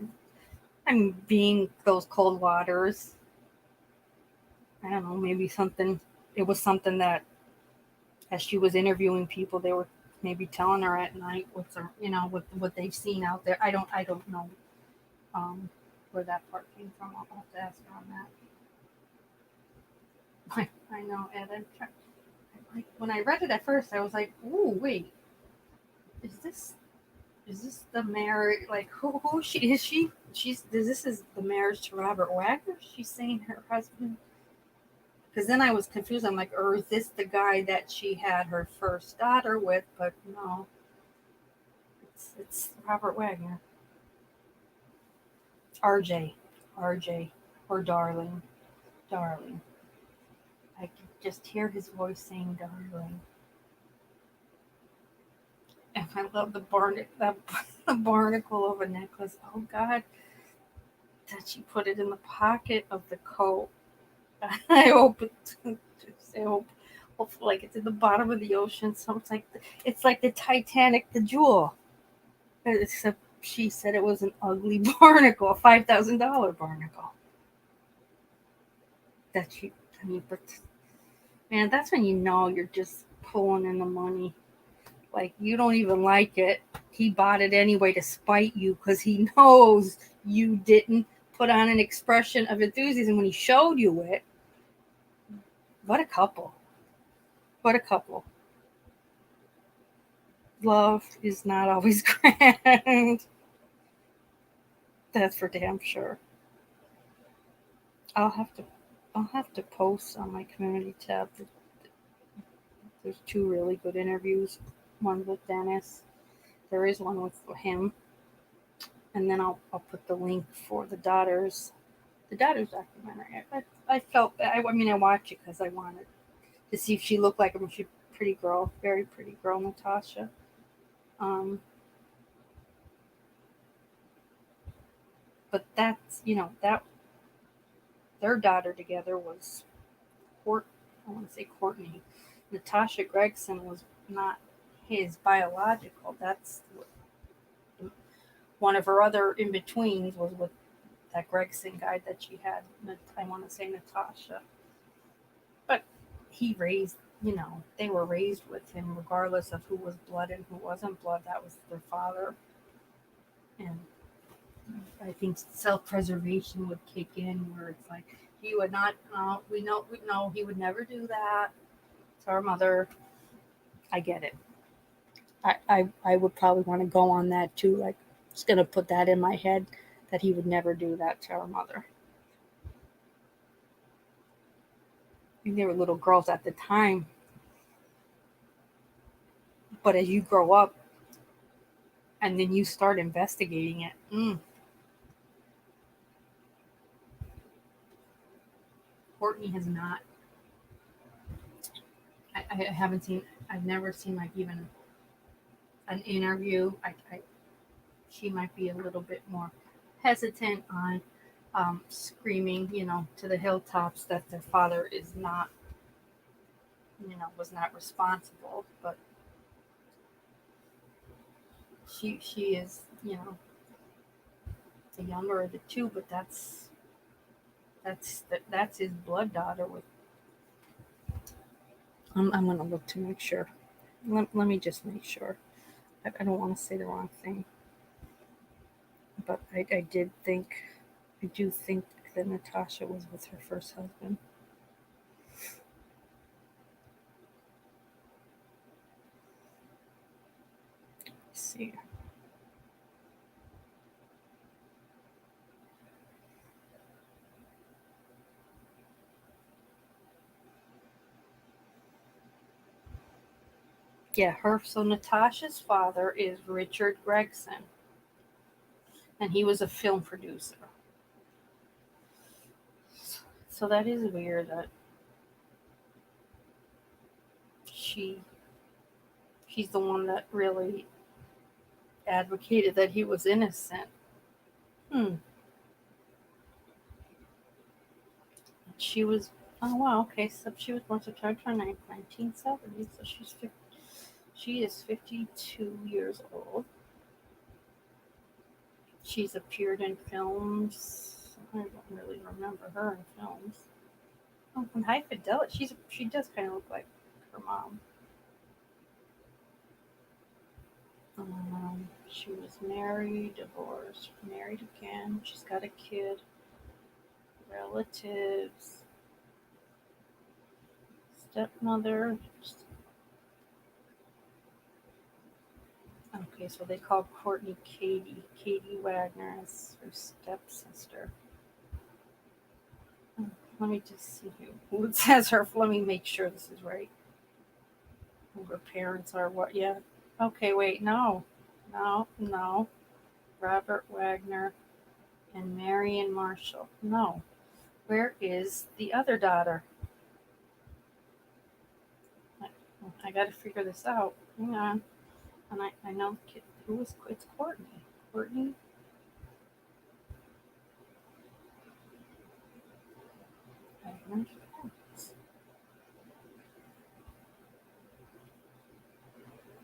I mean, being those cold waters, I don't know. Maybe something. It was something that, as she was interviewing people, they were maybe telling her at night with what they've seen out there. I don't know where that part came from. I'll have to ask her on that. I know, Ed. Like, when I read it at first, I was like, "Ooh, wait, is this the marriage? Like, who she is? This is the marriage to Robert Wagner? She's saying her husband." Because then I was confused. I'm like, or is this the guy that she had her first daughter with? But no, it's Robert Wagner. RJ, or darling. I can just hear his voice saying darling. And I love the barnacle of a necklace. Oh God, that she put it in the pocket of the coat. I hope I hope like it's in the bottom of the ocean. So it's like the Titanic, the jewel. Except she said it was an ugly barnacle, a $5,000 barnacle. That she, I mean, but man, that's when you're just pulling in the money. Like, you don't even like it. He bought it anyway to spite you because he knows you didn't put on an expression of enthusiasm when he showed you it. What a couple. What a couple. Love is not always grand. That's for damn sure. I'll have to I'll have to post on my community tab. There's two really good interviews. one with Dennis. There is one with him, and then I'll put the link for the daughters documentary. I felt I mean I watched it because I wanted to see if she looked like him. She's a pretty girl, very pretty girl, Natasha. But that's that their daughter together was I want to say Courtney. Natasha Gregson was not his biological. That's one of her other in betweens was with that Gregson guy that she had. I want to say Natasha, but he raised. They were raised with him regardless of who was blood and who wasn't blood. That was their father, and I think self-preservation would kick in, where it's like he would not. We know he would never do that to our mother. I get it. I would probably want to go on that too. Like, just gonna put that in my head that he would never do that to our mother. And they were little girls at the time, but as you grow up and then you start investigating it, Courtney has not. I haven't seen. I've never seen like even an interview. She might be a little bit more hesitant on screaming, to the hilltops that their father is not, was not responsible. But she is, the younger of the two. But that's his blood daughter. With I'm gonna look to make sure. Let me just make sure. I don't want to say the wrong thing. But I do think that Natasha was with her first husband. Let's see. Yeah, so Natasha's father is Richard Gregson, and he was a film producer. So that is weird that she's the one that really advocated that he was innocent. Hmm. She was. Oh wow. Okay. So she was born September 29th, 1970. So she is 52 years old. She's appeared in films. I don't really remember her in films. Oh, in High Fidelity, she does kind of look like her mom. She was married, divorced, married again. She's got a kid. Relatives. Stepmother. Okay, so they call Courtney Katie Wagner as her stepsister. Let me just see who it says her. Let me make sure this is right. Who her parents are. What? Yeah. Okay, wait. No. Robert Wagner and Marion Marshall. No. Where is the other daughter? I got to figure this out. Hang on. And I know it's Courtney. Courtney.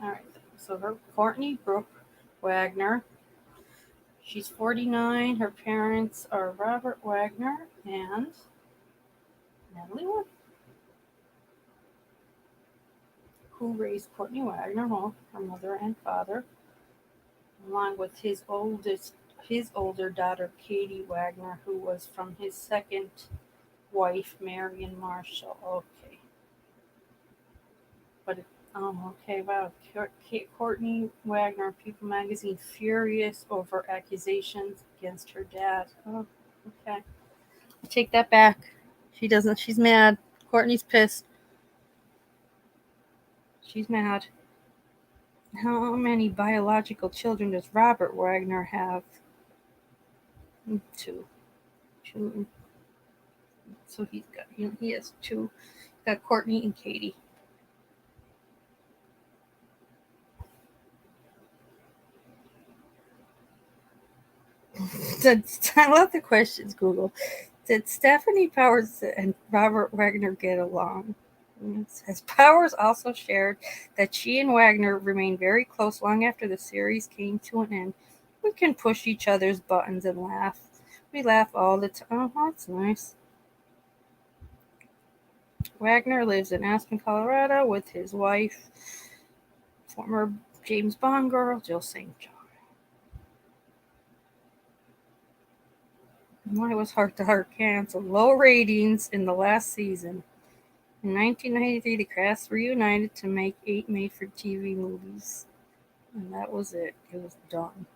All right. So her Courtney Brooke Wagner. She's 49. Her parents are Robert Wagner and Natalie Wood, who raised Courtney Wagner, well, her mother and father, along with his older daughter Katie Wagner, who was from his second wife, Marion Marshall. Okay. But okay, wow. Courtney Wagner, People Magazine, furious over accusations against her dad. Oh, okay. I take that back. She doesn't. She's mad. Courtney's pissed. She's mad. How many biological children does Robert Wagner have? Two. Two. So he has two. Got Courtney and Katie. I love the questions, Google. Did Stephanie Powers and Robert Wagner get along? It says Powers also shared that she and Wagner remained very close long after the series came to an end. We can push each other's buttons and laugh. We laugh all the time. Oh, that's nice. Wagner lives in Aspen, Colorado with his wife, former James Bond girl, Jill St. John. Why was Heart to Heart canceled? Low ratings in the last season. In 1993, the cast reunited to make 8 made-for-TV movies. And that was it. It was done.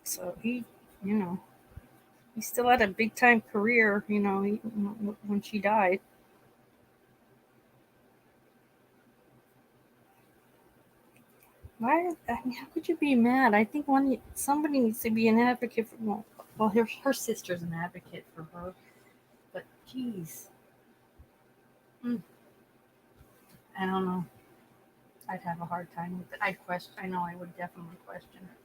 So he still had a big-time career, when she died. Why? I mean, how could you be mad? I think somebody needs to be an advocate for. Well, her sister's an advocate for her, but geez, I don't know. I'd have a hard time with it. I'd question. I know I would definitely question it,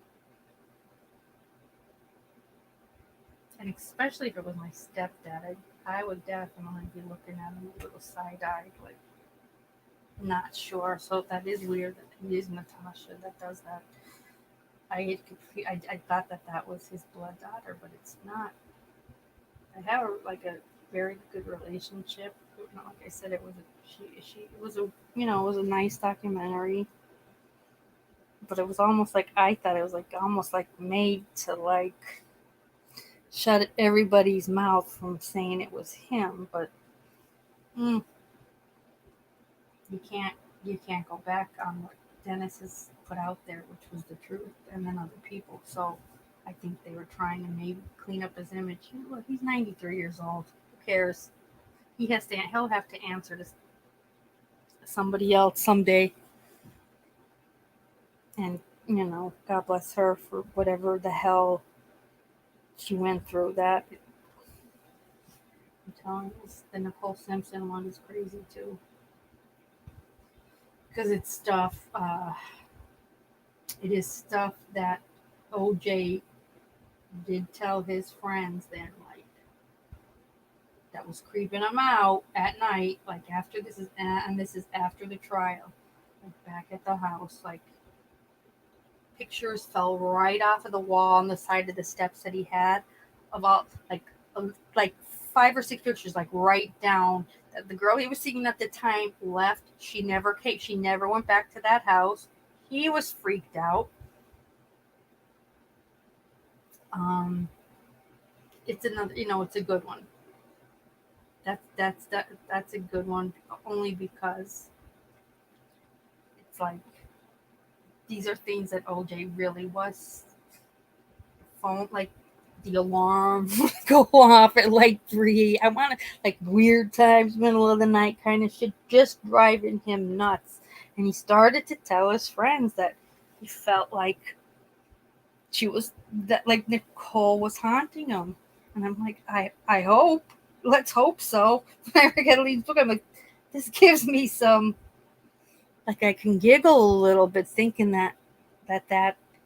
and especially if it was my stepdad, I would definitely be looking at him a little side-eyed, like not sure. So that is weird that it is Natasha that does that. I thought that was his blood daughter, but it's not. I have a very good relationship. Like I said, it was it was it was a nice documentary, but it was almost like I thought it was like almost like made to like shut everybody's mouth from saying it was him. But mm, you can't go back on what Dennis has put out there, which was the truth, and then other people. So I think they were trying to maybe clean up his image. Look, he's 93 years old. Who cares? He'll have to answer to somebody else someday. And God bless her for whatever the hell she went through. That I'm telling you, the Nicole Simpson one is crazy too, because it's stuff. It is stuff that OJ did tell his friends. Then like that was creeping him out at night. Like after this is and this is after the trial. Like back at the house, like pictures fell right off of the wall on the side of the steps that he had of all like 5 or 6 pictures like right down. The girl he was seeing at the time left. She never came. She never went back to that house. He was freaked out. Um, it's another. It's a good one. That's a good one only because it's like these are things that OJ really was phone like the alarm go off at like 3. I want to like weird times, middle of the night kind of shit, just driving him nuts. And he started to tell his friends that he felt like like Nicole was haunting him. And I'm like, I hope. Let's hope so. When I read Kathleen's book, I'm like, this gives me some like I can giggle a little bit thinking that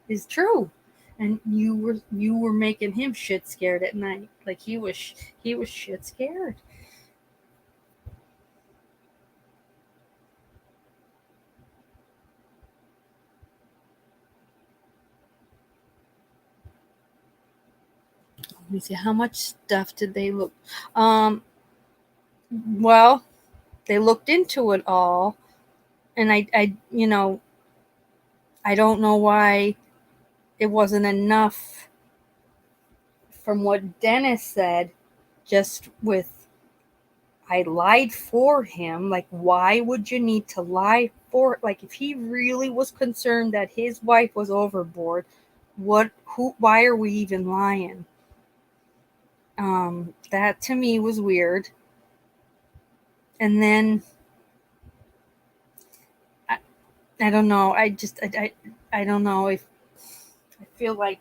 is true. And you were making him shit scared at night. Like he was shit scared. Let me see how much stuff did they look. Um, well, they looked into it all, and I don't know why it wasn't enough from what Dennis said. Just with I lied for him. Like, why would you need to lie for? Like, if he really was concerned that his wife was overboard, why are we even lying? That to me was weird. And then I don't know. I don't know if I feel like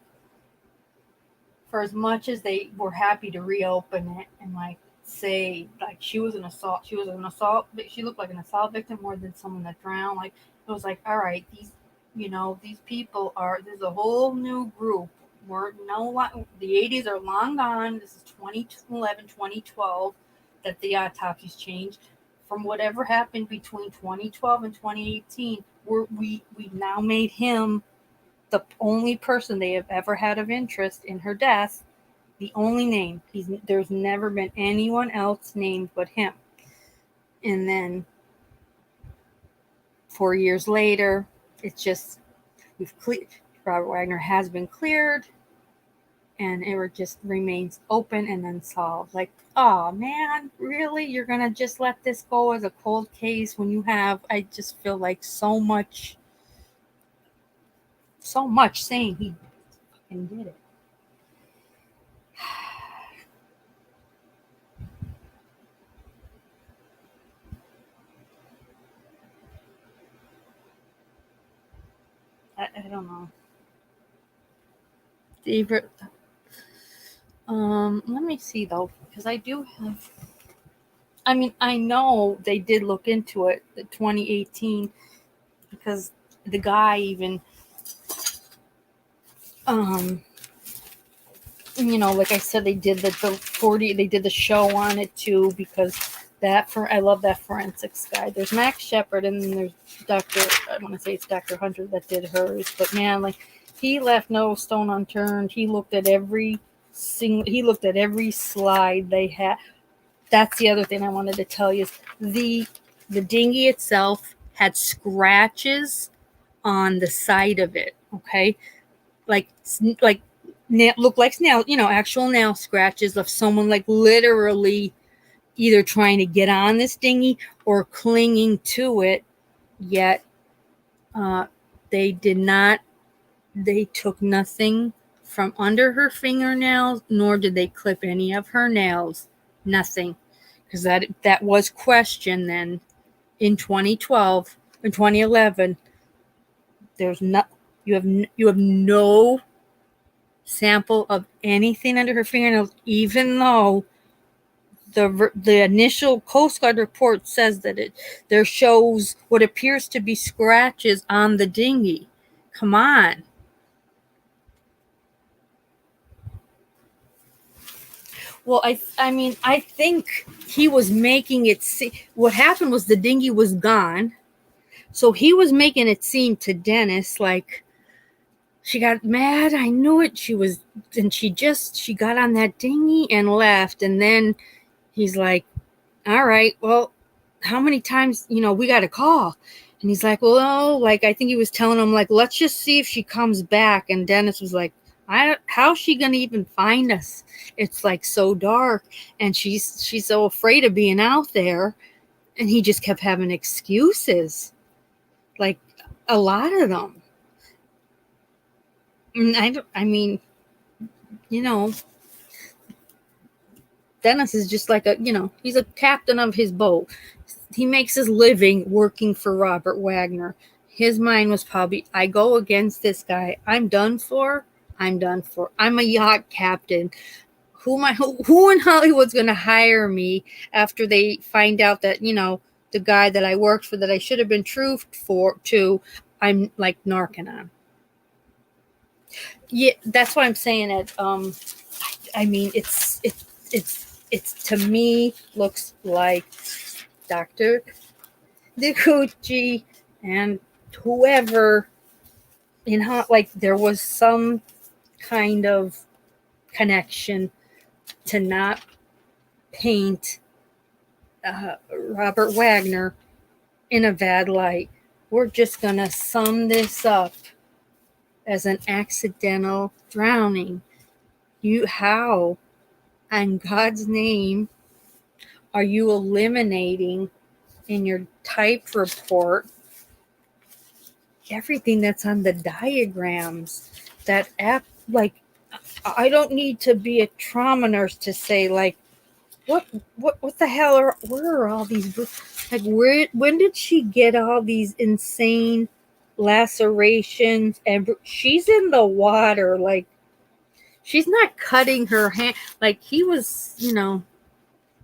for as much as they were happy to reopen it and like say like she was an assault, she looked like an assault victim more than someone that drowned. Like it was like, all right, these people are. There's a whole new group. We're the 80s are long gone. This is 2011, 2012 that the autopsies changed. From whatever happened between 2012 and 2018, we now made him the only person they have ever had of interest in her death, the only name. There's never been anyone else named but him. And then 4 years later, it's just Robert Wagner has been cleared, and it just remains open and unsolved. Like, oh man, really? You're gonna just let this go as a cold case when you have? I just feel like so much saying he fucking did it. I don't know. Favorite. Let me see though, because I do have. I mean, I know they did look into it, the 2018, because the guy even, like I said, they did the 40. They did the show on it too, because I love that forensics guy. There's Max Shepard, and then there's Dr. I want to say it's Dr. Hunter that did hers, but man, like he left no stone unturned. He looked at every slide they had. That's the other thing I wanted to tell you is the dinghy itself had scratches on the side of it. Okay, like look like nail, actual nail scratches of someone like literally either trying to get on this dinghy or clinging to it. Yet they did not. They took nothing from under her fingernails, nor did they clip any of her nails. Nothing, because that was questioned then in 2012 and 2011. There's not. You have no sample of anything under her fingernails, even though the initial Coast Guard report says that there shows what appears to be scratches on the dinghy. Come on. Well, I think he was making it seem. What happened was the dinghy was gone, so he was making it seem to Dennis like she got mad. I knew it. She got on that dinghy and left, and then he's like, all right, well, how many times, we got to call? And he's like, well, like, I think he was telling him, like, let's just see if she comes back. And Dennis was like, how's she going to even find us? It's like so dark. And she's so afraid of being out there. And he just kept having excuses. Like a lot of them. And I mean, Dennis is just like he's a captain of his boat. He makes his living working for Robert Wagner. His mind was probably, I go against this guy. I'm done for. I'm a yacht captain. Who in Hollywood's going to hire me after they find out that, the guy that I worked for that I should have been true to, I'm like narking on. Yeah, that's what I'm saying. I mean, it's to me looks like Dr. DiCucci and whoever like there was some kind of connection to not paint Robert Wagner in a bad light. We're just gonna sum this up as an accidental drowning. How in God's name are you eliminating in your type report everything that's on the diagrams? That app, like, I don't need to be a trauma nurse to say, like, what the hell where are all these, like, when did she get all these insane lacerations, and she's in the water. Like, she's not cutting her hand. Like, he was,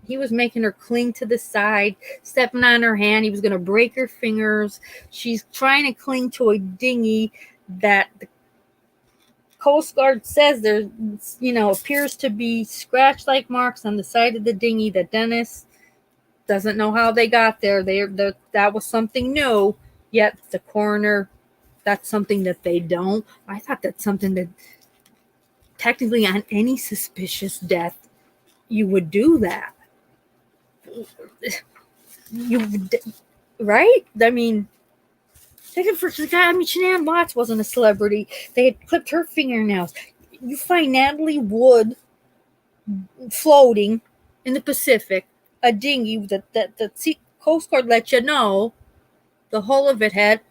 he was making her cling to the side, stepping on her hand. He was going to break her fingers. She's trying to cling to a dinghy that the Coast Guard says there, appears to be scratch-like marks on the side of the dinghy that Dennis doesn't know how they got there. That was something new, yet the coroner, that's something that they don't. I thought that's something that technically on any suspicious death, you would do that. Right? I mean, Shanann Watts wasn't a celebrity. They had clipped her fingernails. You find Natalie Wood floating in the Pacific, a dinghy that the Coast Guard let you know the hull of it had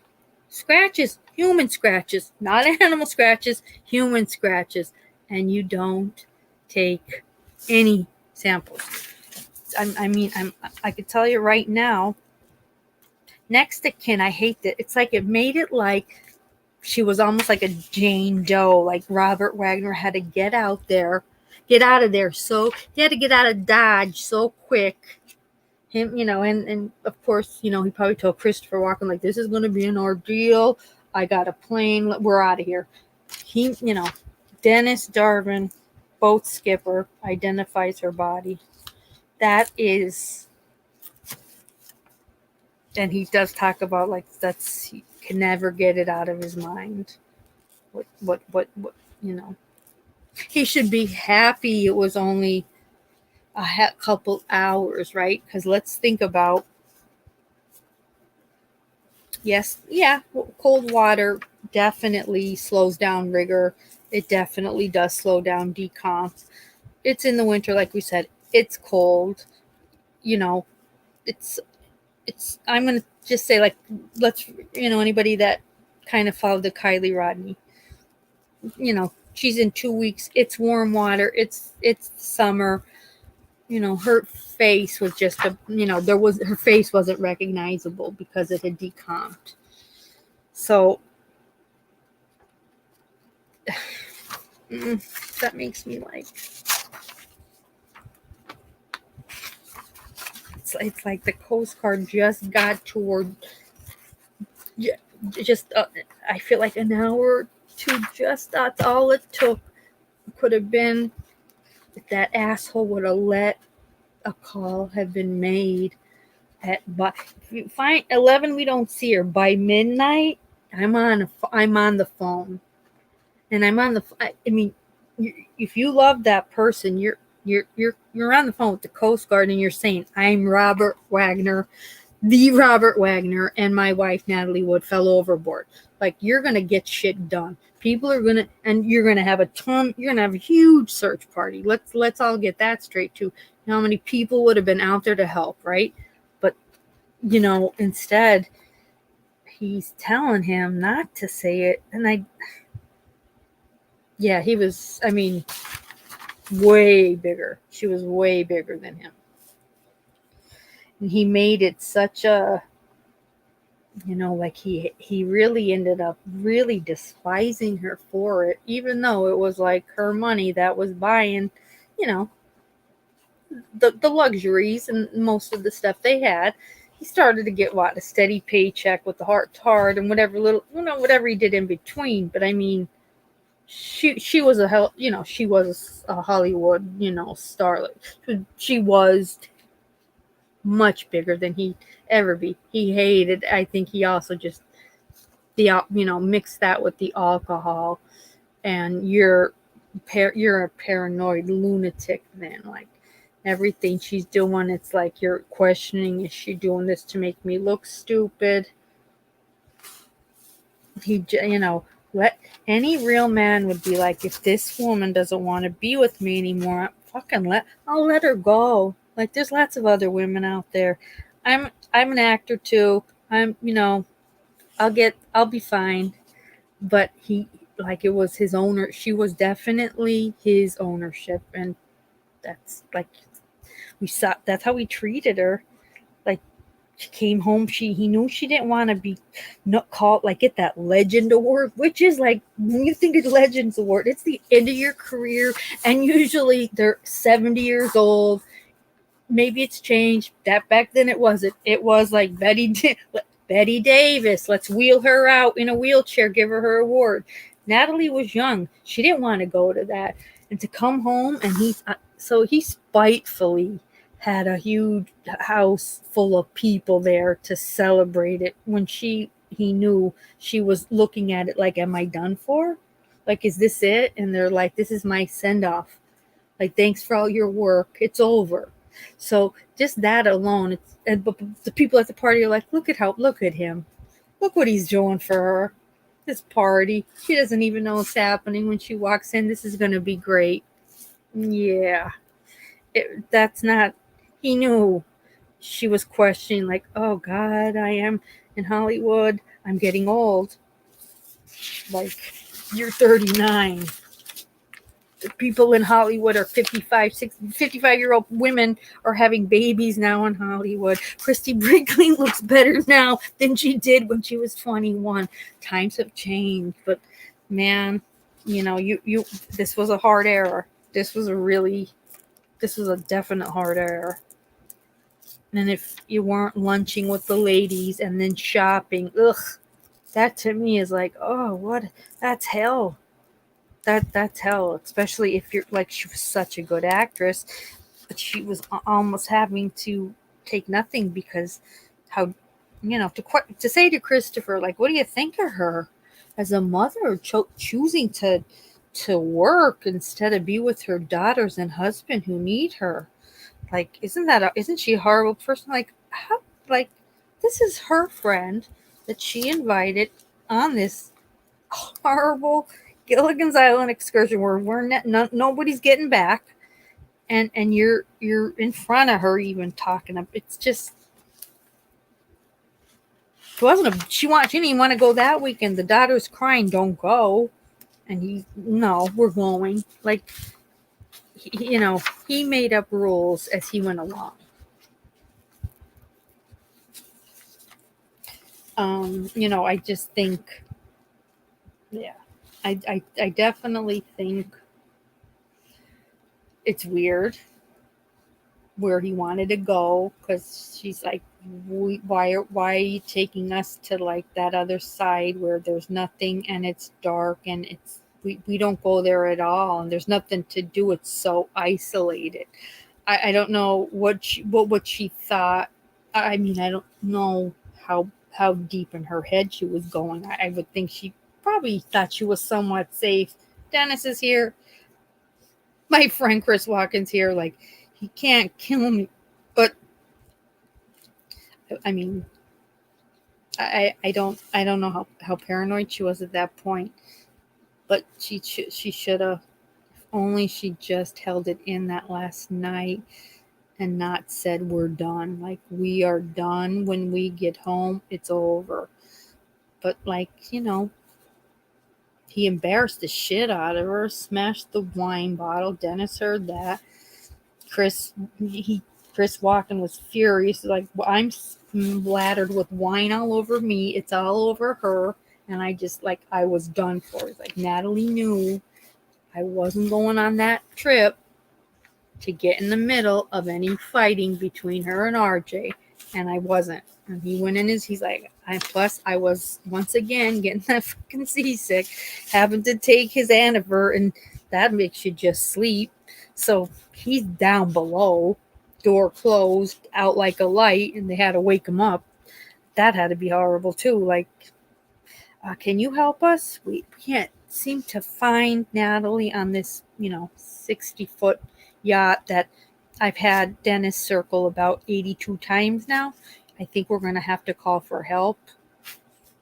scratches, human scratches, not animal scratches, human scratches, and you don't take any samples. I could tell you right now, next to kin, I hate that. It's like it made it like she was almost like a Jane Doe, like Robert Wagner had to get out of there. So he had to get out of Dodge so quick. Him, and of course, he probably told Christopher Walken, like, this is going to be an ordeal. I got a plane. We're out of here. He, Dennis Darven, boat skipper, identifies her body. That is, and he does talk about, like, he can never get it out of his mind. What, he should be happy it was only a couple hours, right? Because let's think about, cold water definitely slows down rigor. It definitely does slow down decomp. It's in the winter, like we said. It's cold. It's I'm going to just say, like, let's, anybody that kind of followed the Kylie Rodney, she's in 2 weeks. It's warm water. It's summer. Her face was just her face wasn't recognizable because it had decomped. So that makes me like, it's like the Coast Guard just got toward I feel like an hour to that's all it took. Could have been if that asshole would have let a call have been made but if you find 11, we don't see her by midnight. I'm on the phone, and I'm on the. I mean, if you love that person, you're on the phone with the Coast Guard, and you're saying, "I'm Robert Wagner, the Robert Wagner, and my wife Natalie Wood fell overboard." Like, you're gonna get shit done. People are gonna, and you're gonna have a huge search party. Let's all get that straight too. How many people would have been out there to help, right? But instead, he's telling him not to say it, and he was. I mean, way bigger. She was way bigger than him, and he made it such a. Like he really ended up really despising her for it, even though it was like her money that was buying, the luxuries and most of the stuff they had. He started to get a steady paycheck with the heart to heart and whatever he did in between. But I mean, she was a Hollywood, starlet. She was much bigger than he'd ever be. He hated. I think he also just mixed that with the alcohol, and you're a paranoid lunatic then. Like, everything she's doing, it's like you're questioning, is she doing this to make me look stupid? Let any real man would be like, if this woman doesn't want to be with me anymore, I'll let her go. Like, there's lots of other women out there. I'm an actor too. I'll be fine. But it was his owner. She was definitely his ownership, and that's like, that's how we treated her. Like, She came home. He knew she didn't want to be not called like get that legend award, which is like when you think of legends award, it's the end of your career, and usually they're 70 years old. Maybe it's changed. That back then it wasn't. It was like Betty Davis. Let's wheel her out in a wheelchair, give her award. Natalie was young. She didn't want to go to that, and to come home and he spitefully had a huge house full of people there to celebrate it when he knew she was looking at it like, am I done for? Like, is this it? And they're like, this is my send off. Like, thanks for all your work. It's over. So just that alone, but the people at the party are like, look at him. Look what he's doing for her. This party. She doesn't even know what's happening when she walks in. This is going to be great. Yeah. That's not, he knew she was questioning, like, oh God, I am in Hollywood. I'm getting old. Like, you're 39. People in Hollywood are 55-year-old women are having babies now in Hollywood. Christy Brinkley looks better now than she did when she was 21. Times have changed, but man, you this was a hard era. This was a definite hard era. And if you weren't lunching with the ladies and then shopping, that to me is like, oh, what? That's hell. That's hell, especially if you're like, she was such a good actress, but she was almost having to take nothing because how, to say to Christopher, like, what do you think of her as a mother choosing to work instead of be with her daughters and husband who need her? Like, isn't she a horrible person? Like, how, like, this is her friend that she invited on this horrible Gilligan's Island excursion where nobody's getting back, and you're in front of her even talking up. It's just, she didn't even want to go that weekend. The daughter's crying, don't go, and no, we're going. Like, he made up rules as he went along. I just think, yeah, I definitely think it's weird where he wanted to go, because she's like, why are you taking us to like that other side where there's nothing and it's dark and we don't go there at all and there's nothing to do, it's so isolated. I don't know what she thought. I mean, I don't know how deep in her head she was going. I would think she probably thought she was somewhat safe. Dennis is here, my friend Chris Walken's here, like, he can't kill me. But I mean, I don't know how paranoid she was at that point. But she should have, if only she just held it in that last night and not said, we're done. Like, we are done. When we get home, it's over. But like, he embarrassed the shit out of her, smashed the wine bottle. Dennis heard that. Chris Walken was furious. Like, I'm splattered with wine all over me. It's all over her. And I was done for. It's like, Natalie knew I wasn't going on that trip to get in the middle of any fighting between her and RJ. And I wasn't. And he went in he's like, I was once again getting that fucking seasick, having to take his Anaver, and that makes you just sleep. So he's down below, door closed, out like a light, and they had to wake him up. That had to be horrible too. Like, can you help us? We can't seem to find Natalie on this, 60-foot yacht that I've had Dennis circle about 82 times now. I think we're going to have to call for help.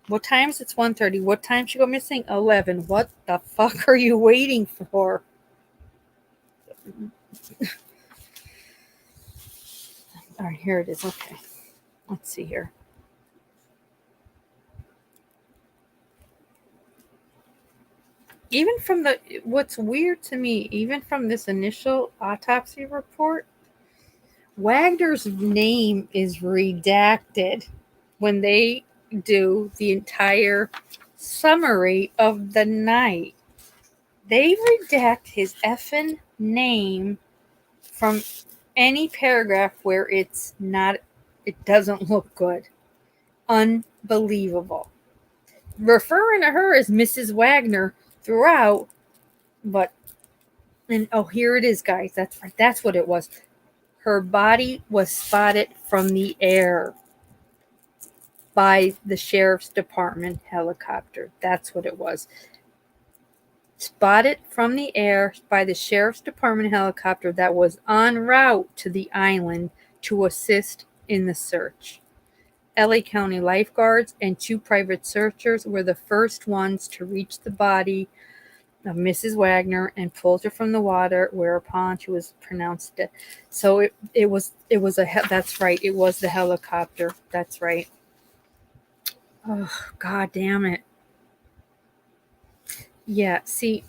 What time's it's 1:30? What time she go missing? 11. What the fuck are you waiting for? All right, here it is. Okay. Let's see here. Even from what's weird to me, even from this initial autopsy report, Wagner's name is redacted when they do the entire summary of the night. They redact his effing name from any paragraph where it doesn't look good. Unbelievable. Referring to her as Mrs. Wagner throughout, but, and oh, here it is, guys. That's right. That's what it was. Her body was spotted from the air by the sheriff's department helicopter. That's what it was. Spotted from the air by the sheriff's department helicopter that was en route to the island to assist in the search. LA County lifeguards and 2 private searchers were the first ones to reach the body of Mrs. Wagner and pulled her from the water, whereupon she was pronounced dead. So that's right. It was the helicopter. That's right. Oh, God damn it. Yeah, see,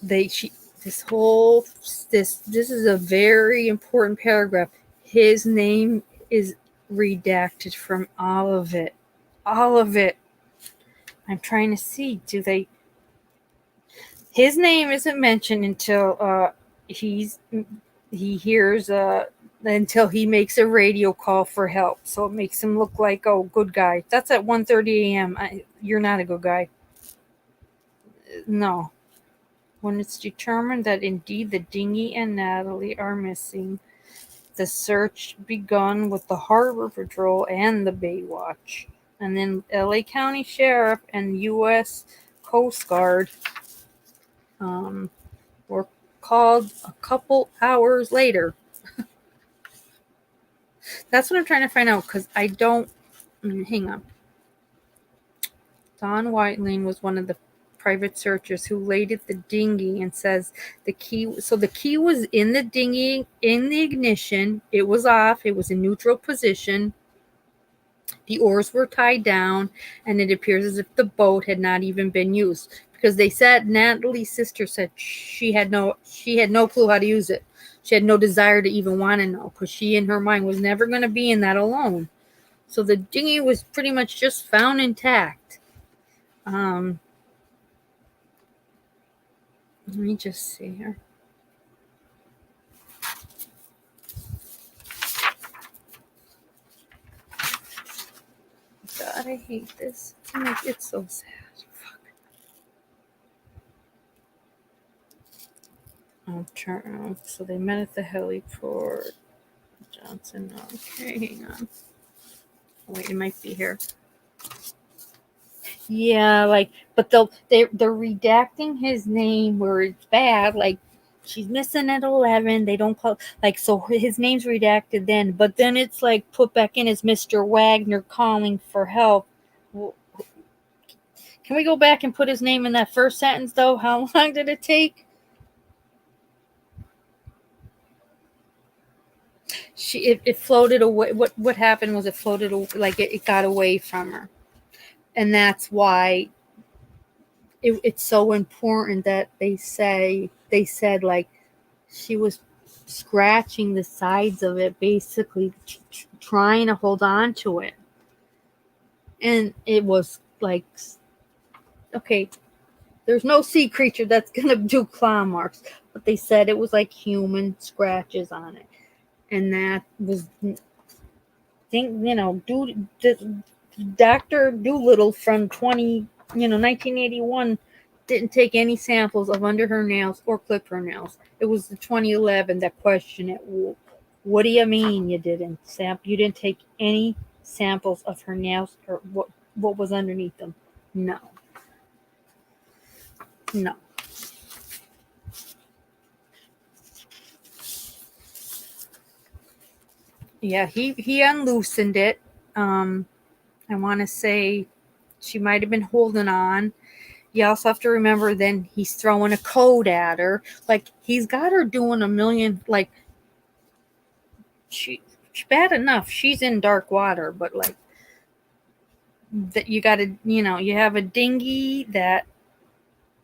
this is a very important paragraph. His name is redacted from all of it. All of it. I'm trying to see, his name isn't mentioned until he hears until he makes a radio call for help. So it makes him look like, oh, good guy. That's at 1:30 a.m. You're not a good guy. No. When it's determined that indeed the dinghy and Natalie are missing, the search begun with the Harbor Patrol and the Bay Watch. And then LA County Sheriff and U.S. Coast Guard were called a couple hours later. That's what I'm trying to find out, because I don't... hang on. Don Whiteling was one of the private searchers who laid at the dinghy and says the key was in the dinghy, in the ignition. It was off. It was in neutral position. The oars were tied down, and it appears as if the boat had not even been used, because they said, Natalie's sister said she had no clue how to use it. She had no desire to even want to know, because she in her mind was never going to be in that alone. So the dinghy was pretty much just found intact. Let me just see here. God, I hate this. It's so sad. Fuck. I'll turn. So they met at the heliport. Johnson. Okay, hang on. Oh, wait, it might be here. Yeah, but they're redacting his name where it's bad. Like, she's missing at 11. They don't call, so his name's redacted then, but then it's put back in as Mr. Wagner calling for help. Can we go back and put his name in that first sentence, though? How long did it take? It floated away. What happened was it floated away, it got away from her. And that's why it's so important that they said she was scratching the sides of it, basically trying to hold on to it. And it was okay, there's no sea creature that's going to do claw marks, but they said it was like human scratches on it. And that was, Dr. Doolittle from 1981 didn't take any samples of under her nails or clip her nails. It was the 2011 that questioned it. What do you mean you didn't take any samples of her nails or what was underneath them? No. Yeah, he unloosened it. I want to say she might have been holding on. You also have to remember then he's throwing a code at her. He's got her doing a million, she's bad enough. She's in dark water, but that you got to, you have a dinghy that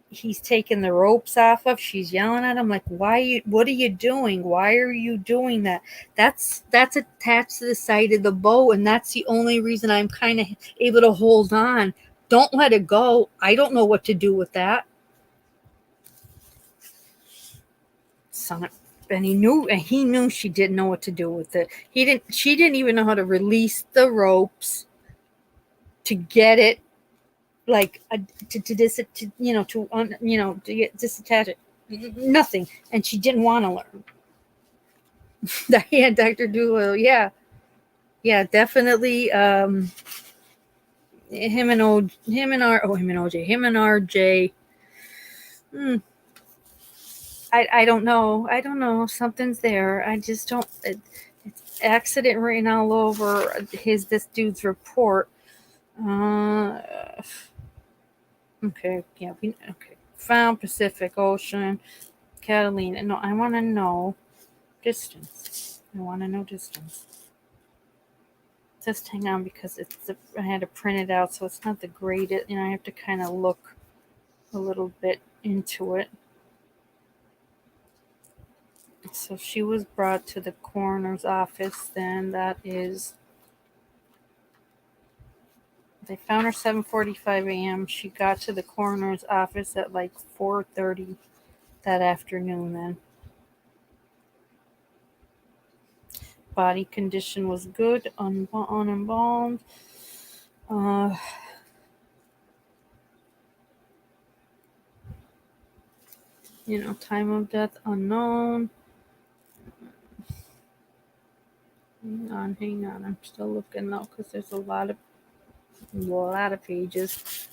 he's taking the ropes off of. She's yelling at him like, what are you doing? Why are you doing that? That's attached to the side of the boat, and that's the only reason I'm kind of able to hold on. Don't let it go. I don't know what to do with that. Son, and he knew she didn't know what to do with it. She didn't even know how to release the ropes to get it, like to disattach it. Nothing, and she didn't want to learn. Yeah, Dr. Doolittle. Yeah, definitely. Him and RJ. I don't know. Something's there. I just don't. It's accident written all over this dude's report. Okay. Yeah. Okay. Found Pacific Ocean. Kathleen. No, I want to know distance. Just hang on, because I had to print it out, so it's not the greatest. I have to kind of look a little bit into it. So she was brought to the coroner's office. Then they found her 7:45 a.m. She got to the coroner's office at like 4:30 that afternoon. Then body condition was good, unembalmed. Time of death unknown. Hang on. I'm still looking though, because there's a lot of pages.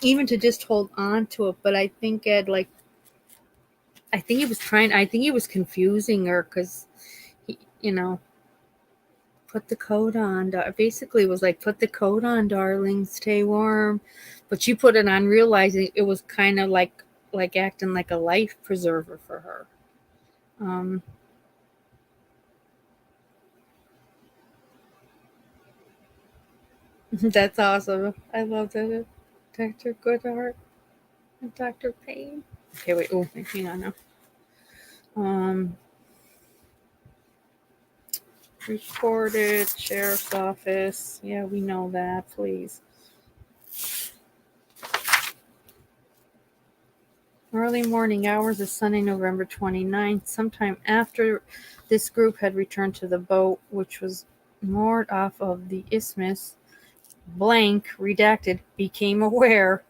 Even to just hold on to it, but I think Ed, I think he was confusing her, because he, put the coat on. Basically, it was like, put the coat on, darling, stay warm. But she put it on, realizing it was kind of like acting like a life preserver for her. That's awesome. I love that. Dr. Goodhart and Dr. Payne. Okay, wait. Oh, hang on now. Reported, sheriff's office. Yeah, we know that. Please. Early morning hours of Sunday, November 29th, sometime after this group had returned to the boat, which was moored off of the Isthmus, blank, redacted, became aware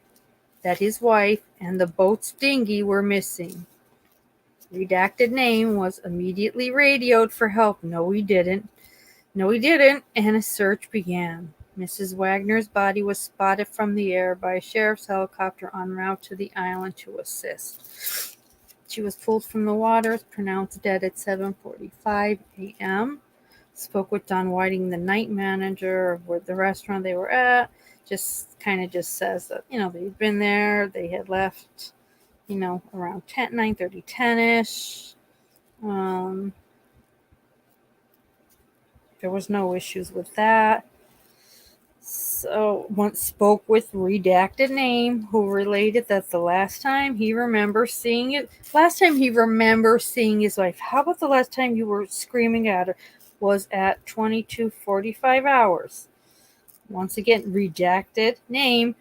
that his wife and the boat's dinghy were missing. Redacted name was immediately radioed for help. No, he didn't. And a search began. Mrs. Wagner's body was spotted from the air by a sheriff's helicopter en route to the island to assist. She was pulled from the waters, pronounced dead at 7:45 a.m. Spoke with Don Whiting, the night manager of the restaurant they were at. Just says that, they'd been there. They had left, around 9:30, 10-ish. There was no issues with that. So once spoke with redacted name, who related that the last time he remembers seeing his wife. How about the last time you were screaming at her? Was at 22:45 hours. Once again, redacted name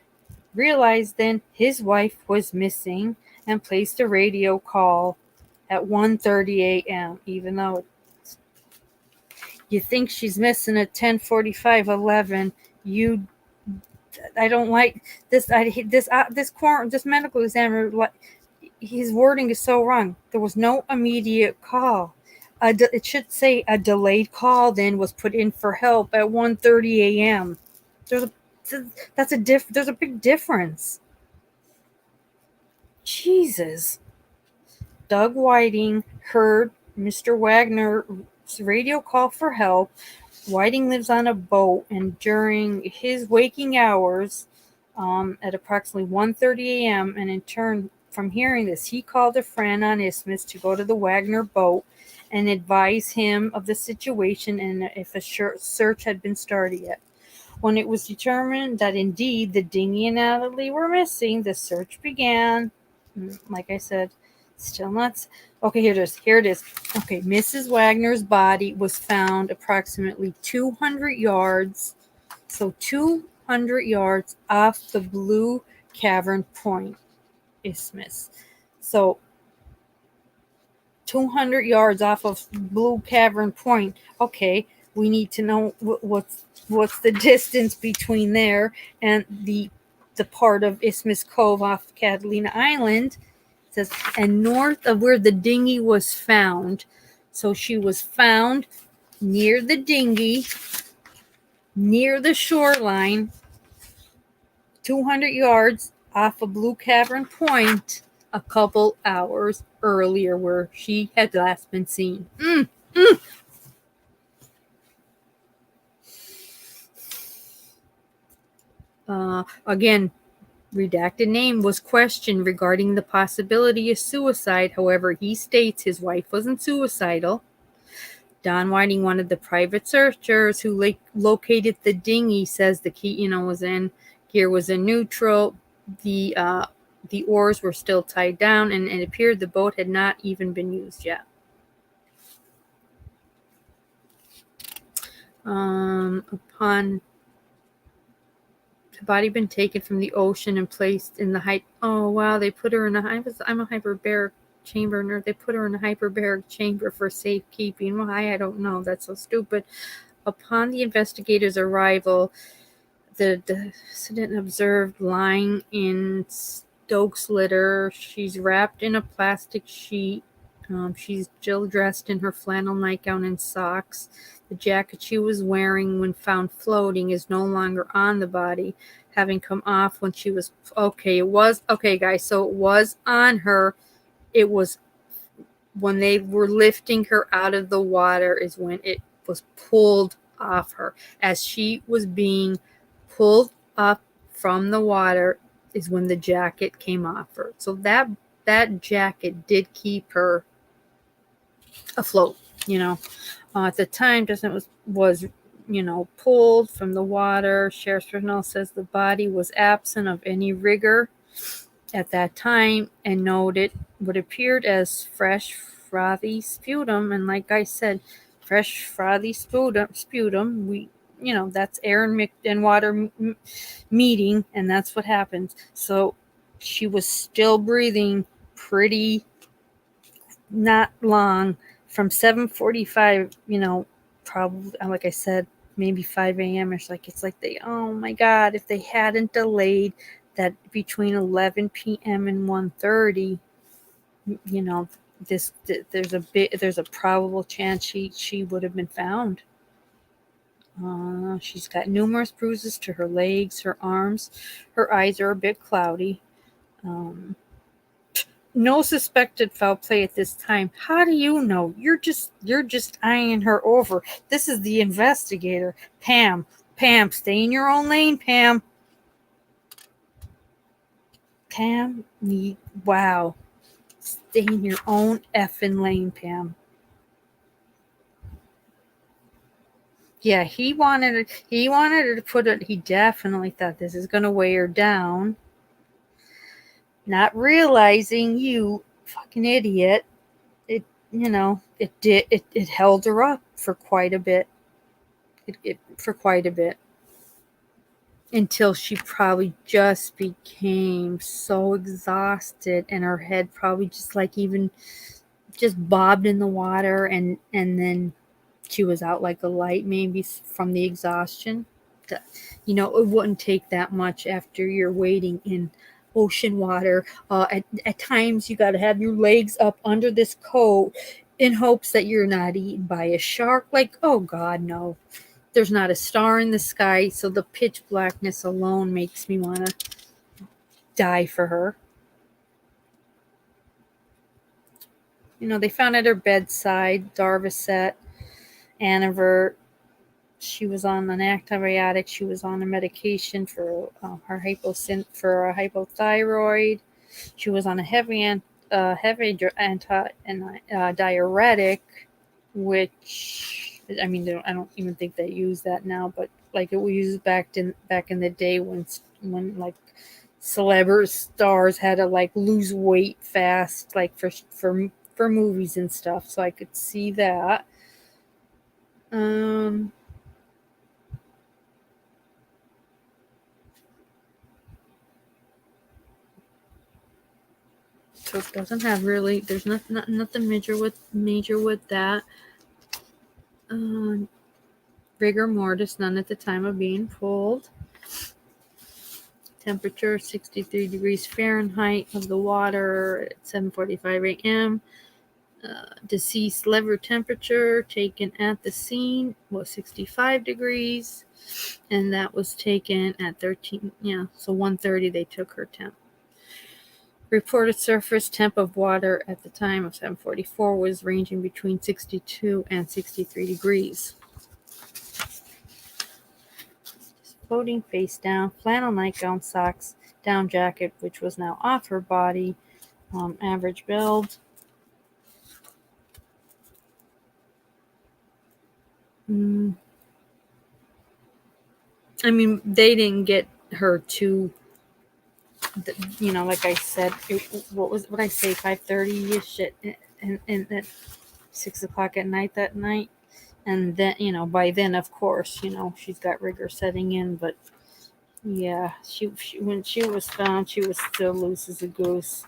realized then his wife was missing and placed a radio call at 1:30 a.m. Even though you think she's missing at 10:45, 11. I don't like this. This medical examiner, his wording is so wrong. There was no immediate call. It should say a delayed call then was put in for help at 1:30 a.m. There's a big difference. Jesus. Doug Whiting heard Mr. Wagner's radio call for help. Whiting lives on a boat, and during his waking hours, at approximately 1:30 a.m., and in turn, from hearing this, he called a friend on Isthmus to go to the Wagner boat and advise him of the situation and if a search had been started yet. When it was determined that indeed the dinghy and Natalie were missing, the search began. Like I said, still not. Okay, here it is. Here it is. Okay, Mrs. Wagner's body was found approximately 200 yards. So 200 yards off the Blue Cavern Point Isthmus. So 200 yards off of Blue Cavern Point. Okay, we need to know what's the distance between there and the part of Isthmus Cove off Catalina Island. It says, and north of where the dinghy was found. So she was found near the dinghy, near the shoreline, 200 yards off of Blue Cavern Point, a couple hours earlier where she had last been seen. Again, redacted name was questioned regarding the possibility of suicide. However, he states his wife wasn't suicidal. Don Whiting, one of the private searchers who located the dinghy, says the key, was in, gear was in neutral. The oars were still tied down, and it appeared the boat had not even been used yet. Upon the body been taken from the ocean and placed in the oh wow, they put her in I'm a hyperbaric chamber nurse. They put her in a hyperbaric chamber for safekeeping. Why? I don't know. That's so stupid. Upon the investigators' arrival, the dissident observed lying in Stokes' litter. She's wrapped in a plastic sheet. She's still dressed in her flannel nightgown and socks. The jacket she was wearing when found floating is no longer on the body, having come off when she was... Okay, guys, so it was on her. It was when they were lifting her out of the water is when it was pulled off her. As she was being pulled up from the water is when the jacket came off her. So that jacket did keep her afloat, at the time. Justin was pulled from the water. Sheriff's personnel says the body was absent of any rigor at that time and noted what appeared as fresh, frothy sputum. And like I said, fresh, frothy sputum, that's air and water meeting, and that's what happens. So she was still breathing pretty not long from 7:45, probably, like I said, maybe 5 a.m. It's like oh my God, if they hadn't delayed that between 11 p.m. and 1:30, there's a probable chance she would have been found. She's got numerous bruises to her legs, her arms. Her eyes are a bit cloudy. No suspected foul play at this time. How do you know? You're just eyeing her over. This is the investigator. Pam, stay in your own lane, Pam. Wow. Stay in your own effing lane, Pam. Yeah, he wanted her to put it. He definitely thought this is going to weigh her down. Not realizing, you fucking idiot, it held her up for quite a bit. For quite a bit. Until she probably just became so exhausted and her head probably just just bobbed in the water and then she was out like a light, maybe from the exhaustion. It wouldn't take that much after you're wading in ocean water. At times you got to have your legs up under this coat in hopes that you're not eaten by a shark. Like, oh God, no. There's not a star in the sky, so the pitch blackness alone makes me want to die for her. They found at her bedside Darvocet, Anavert. She was on an antibiotic. She was on a medication for her hypothyroid. She was on a heavy diuretic. which I mean, I don't even think they use that now, but like it was used back in the day when like celebrity stars had to like lose weight fast, like for movies and stuff. So I could see that. Um, so it doesn't have really. There's nothing major with that. Rigor mortis, none at the time of being pulled. Temperature 63 degrees Fahrenheit of the water at 7:45 a.m. Deceased liver temperature taken at the scene was 65 degrees, and that was taken at 13. Yeah, so 1:30 they took her temp. Reported surface temp of water at the time of 7:44 was ranging between 62 and 63 degrees. Floating face down, flannel nightgown, socks, down jacket, which was now off her body. Average build. I mean, they didn't get her to, like I said, what I say, 5:30 ish and at 6 o'clock at night that night, and then by then, of course, she's got rigor setting in, but yeah, she when she was found, she was still loose as a goose.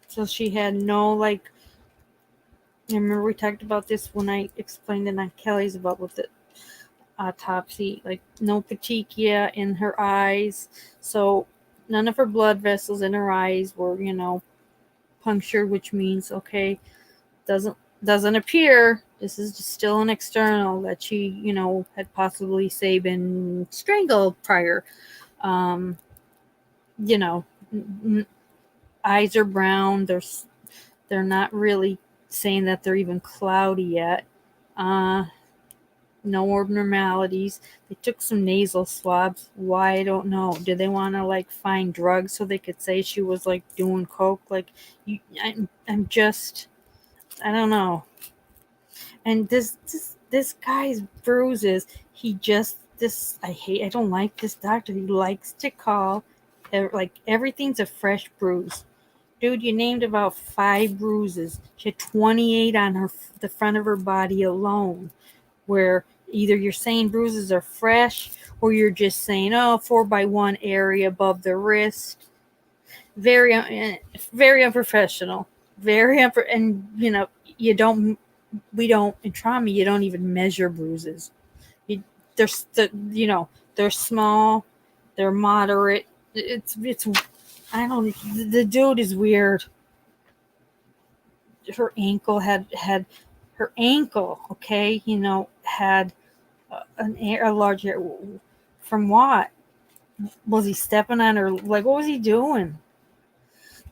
So she had no, like, I remember we talked about this when I explained it on Kelly's about with the autopsy, like no petechia in her eyes, so none of her blood vessels in her eyes were punctured, which means okay, doesn't appear this is just still an external that she had possibly say been strangled prior. um Eyes are brown. They're not really saying that they're even cloudy yet. No abnormalities. They took some nasal swabs. Why, I don't know. Did they want to like find drugs so they could say she was like doing coke? Like, I'm just, I don't know. And this guy's bruises. I don't like this doctor. He likes to call like everything's a fresh bruise. Dude, you named about 5 bruises. She had 28 on the front of her body alone, where either you're saying bruises are fresh or you're just saying, 4x1 area above the wrist. Very unprofessional. And we don't, in trauma, you don't even measure bruises. They're, they're small, they're moderate. I don't, the dude is weird. Her ankle had her ankle, okay, had a large area. From what? Was he stepping on her? Like, what was he doing?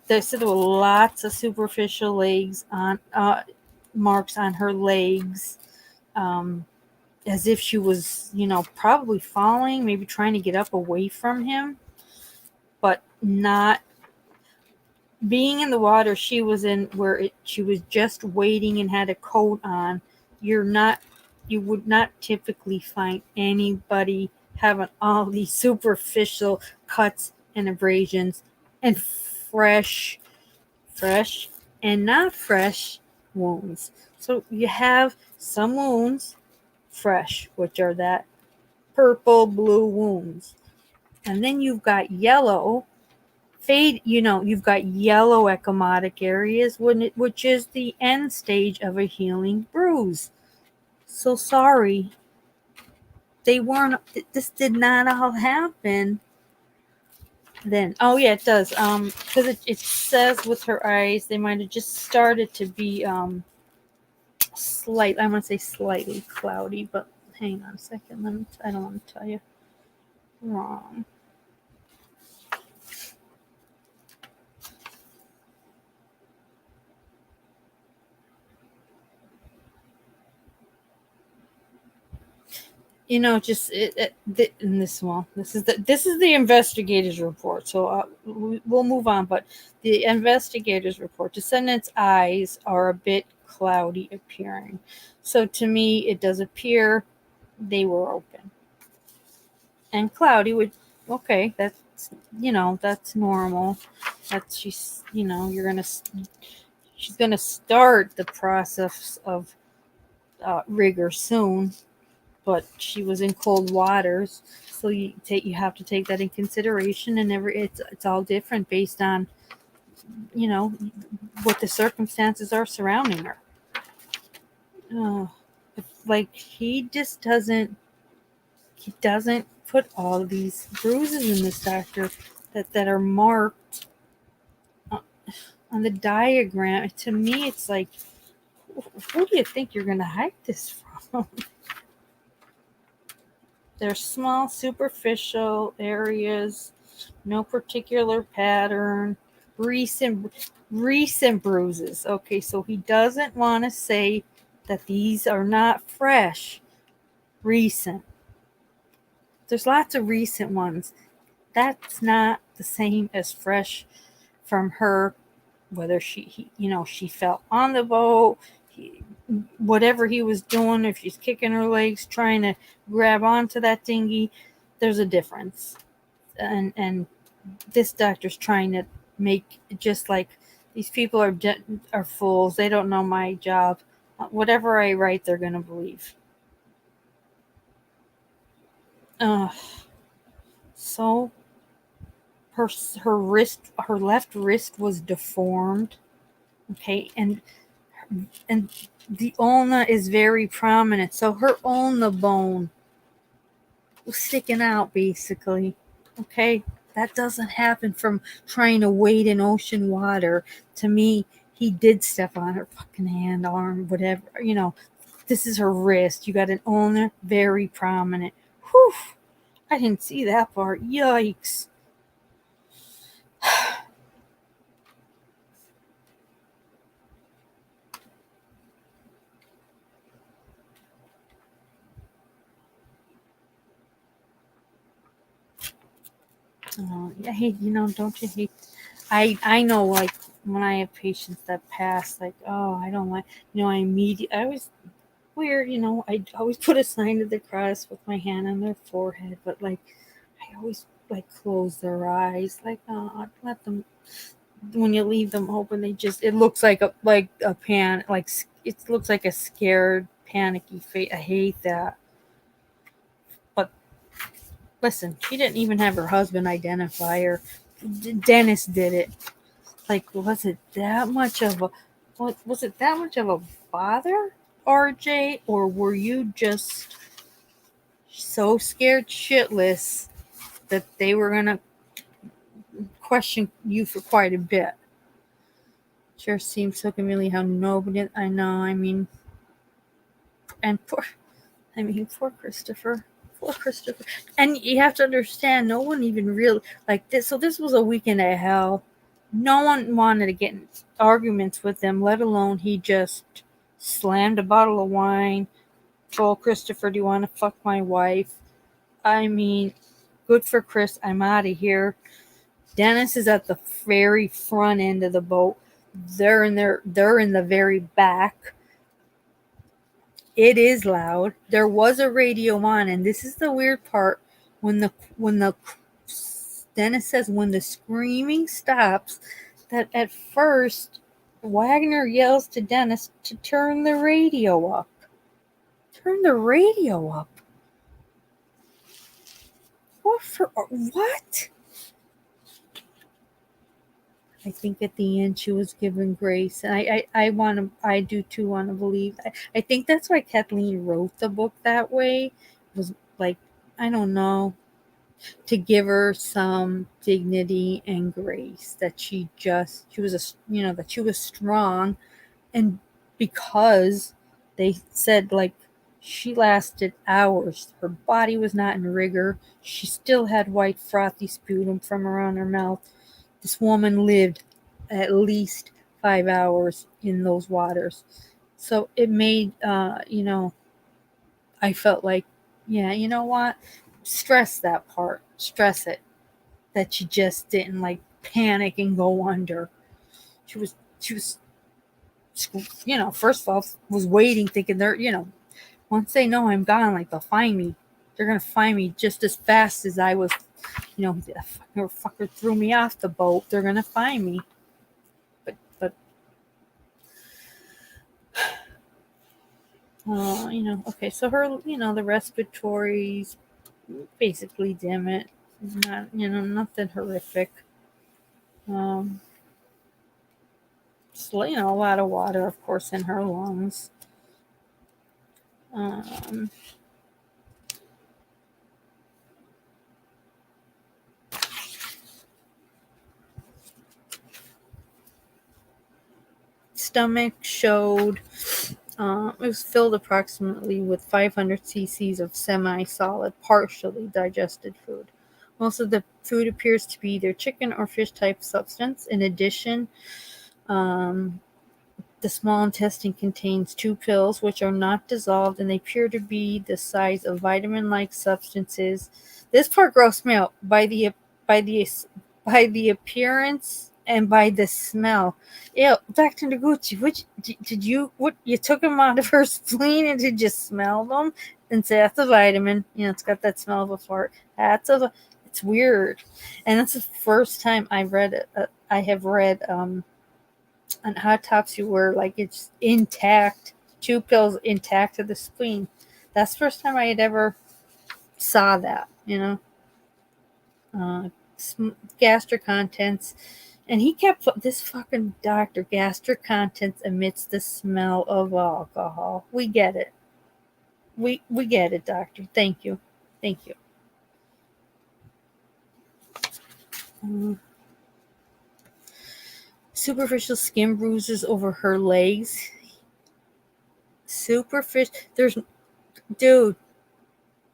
They said there were lots of superficial legs on marks on her legs, as if she was, probably falling, maybe trying to get up away from him, but not being in the water she was in, where she was just waiting and had a coat on. You would not typically find anybody having all these superficial cuts and abrasions and fresh and not fresh wounds. So you have some wounds fresh, which are that purple blue wounds, and then you've got yellow fade, you've got yellow ecchymotic areas, which is the end stage of a healing bruise. So sorry, this did not all happen then. Oh yeah, it does. Because it says with her eyes, they might have just started to be I want to say slightly cloudy, but hang on a second. I don't want to tell you wrong. just in this one. This is the investigators' report. So we'll move on. But the investigators' report: descendants' eyes are a bit cloudy appearing. So to me, it does appear they were open and cloudy. Would okay? That's normal. That's she's gonna start the process of rigor soon, but she was in cold waters, so you have to take that in consideration, and it's all different based on you know what the circumstances are surrounding her. Like he doesn't put all these bruises in this doctor that are marked on the diagram. To me, it's like, who do you think you're gonna hide this from? They're small, superficial areas, no particular pattern, recent bruises. Okay, so he doesn't want to say that these are not fresh, recent. There's lots of recent ones. That's not the same as fresh from her, whether she fell on the boat, whatever he was doing, if she's kicking her legs, trying to grab onto that dinghy, there's a difference. And this doctor's trying to make just like these people are fools. They don't know my job. Whatever I write, they're gonna believe. So her left wrist was deformed. Okay, and the ulna is very prominent. So her ulna bone was sticking out, basically. Okay, that doesn't happen from trying to wade in ocean water. To me, he did step on her fucking hand, arm, whatever. This is her wrist. You got an ulna, very prominent. Whew, I didn't see that part. Yikes. I hate, don't you hate? I know, like, when I have patients that pass, like, oh, I don't like, I was weird, I always put a sign of the cross with my hand on their forehead, but, like, I always, like, close their eyes, like, oh, let them, when you leave them open, it looks like a pan, like, it looks like a scared, panicky face. I hate that. But listen, she didn't even have her husband identify her. Dennis did it. Like, was it that much of a bother, RJ, or were you just so scared shitless that they were gonna question you for quite a bit? Sure seems so convenient how nobody. I know. And poor Christopher. Poor Christopher. And you have to understand, no one even really like this. So this was a weekend of hell. No one wanted to get in arguments with him, let alone he just slammed a bottle of wine, told Christopher, do you want to fuck my wife? Good for Chris. I'm out of here. Dennis is at the very front end of the boat. They're in the very back. It is loud. There was a radio on, and this is the weird part. When the Dennis says when the screaming stops, that at first Wagner yells to Dennis to turn the radio up. Turn the radio up. What? I think at the end she was given grace, and I do too want to believe. I think that's why Kathleen wrote the book that way. It was like, I don't know, to give her some dignity and grace, that that she was strong, and because they said, like, she lasted hours. Her body was not in rigor. She still had white frothy sputum from around her mouth. This woman lived at least 5 hours in those waters. So it made, I felt like Yeah, you know what? Stress that part. Stress it. That she just didn't like panic and go under. She was, first of all, was waiting, thinking once they know I'm gone, like they'll find me. They're gonna find me just as fast as I was. The fucker threw me off the boat. They're gonna find me. But okay. So her, the respiratories basically dim it. Not, nothing horrific. Um, a lot of water, of course, in her lungs. Um, Stomach showed it was filled approximately with 500 cc's of semi-solid, partially digested food. Most of the food appears to be either chicken or fish type substance. In addition, the small intestine contains 2 pills which are not dissolved and they appear to be the size of vitamin-like substances. This part grossed me out by the appearance and by the smell. Ew, Dr. Noguchi, what you took them out of her spleen and did you smell them and say that's a vitamin? It's got that smell of a fart. It's weird, and that's the first time I have read an autopsy where like it's intact, 2 pills intact of the spleen. That's the first time I had ever saw that. Gastric contents, and he kept this fucking doctor. Gastric contents emits the smell of alcohol. We get it. We get it, doctor. Thank you. Superficial skin bruises over her legs. There's dude,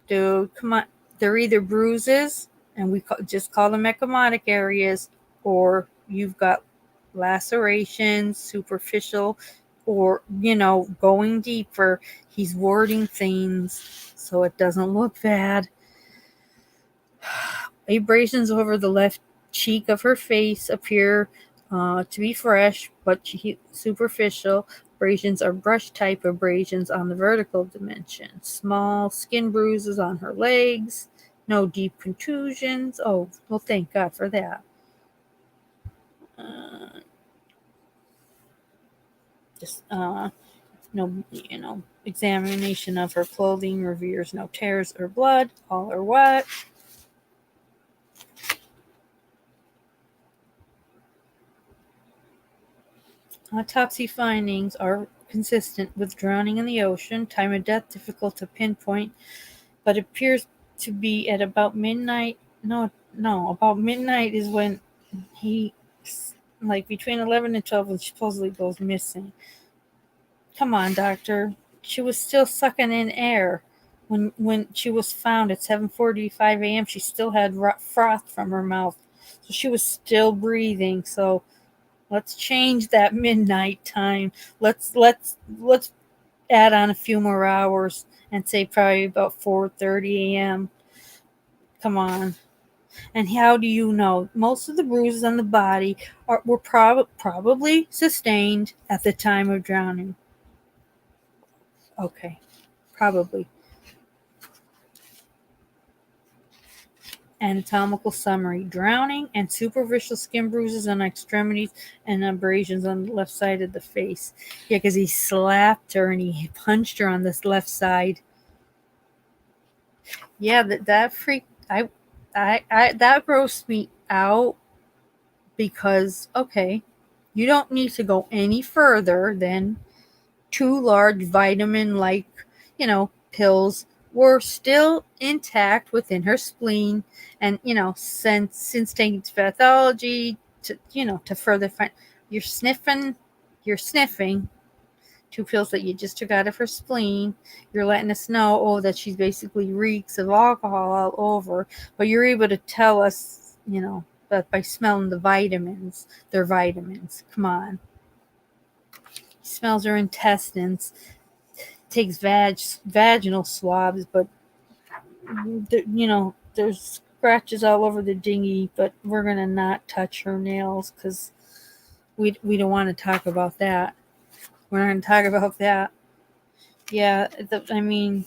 come on. They're either bruises, and we just call them ecchymotic areas, or you've got lacerations, superficial, or, going deeper. He's wording things so it doesn't look bad. Abrasions over the left cheek of her face appear to be fresh, but superficial. Abrasions are brush type abrasions on the vertical dimension. Small skin bruises on her legs. No deep contusions. Oh, well, thank God for that. No, examination of her clothing reveals no tears or blood. All are wet. Autopsy findings are consistent with drowning in the ocean. Time of death difficult to pinpoint, but appears to be at about midnight. No, about midnight is when he, like between 11 and 12, when she supposedly goes missing. Come on, doctor. She was still sucking in air. When she was found at 7:45 a.m., she still had froth from her mouth. So she was still breathing. So let's change that midnight time. Let's add on a few more hours and say probably about 4:30 a.m. Come on. And how do you know? Most of the bruises on the body were probably sustained at the time of drowning. Okay, probably. Anatomical summary: drowning and superficial skin bruises on extremities and abrasions on the left side of the face. Yeah, because he slapped her and he punched her on this left side. Yeah, that freaked. That grossed me out because okay, you don't need to go any further than 2 large vitamin-like, pills were still intact within her spleen, and since taking to pathology to further find you're sniffing 2 pills that you just took out of her spleen. You're letting us know that she's basically reeks of alcohol all over, but you're able to tell us that by smelling the vitamins. They're vitamins. Come on. He smells her intestines. Takes vaginal swabs, but there's scratches all over the dinghy, but we're gonna not touch her nails because we don't want to talk about that. We're not gonna talk about that. Yeah, the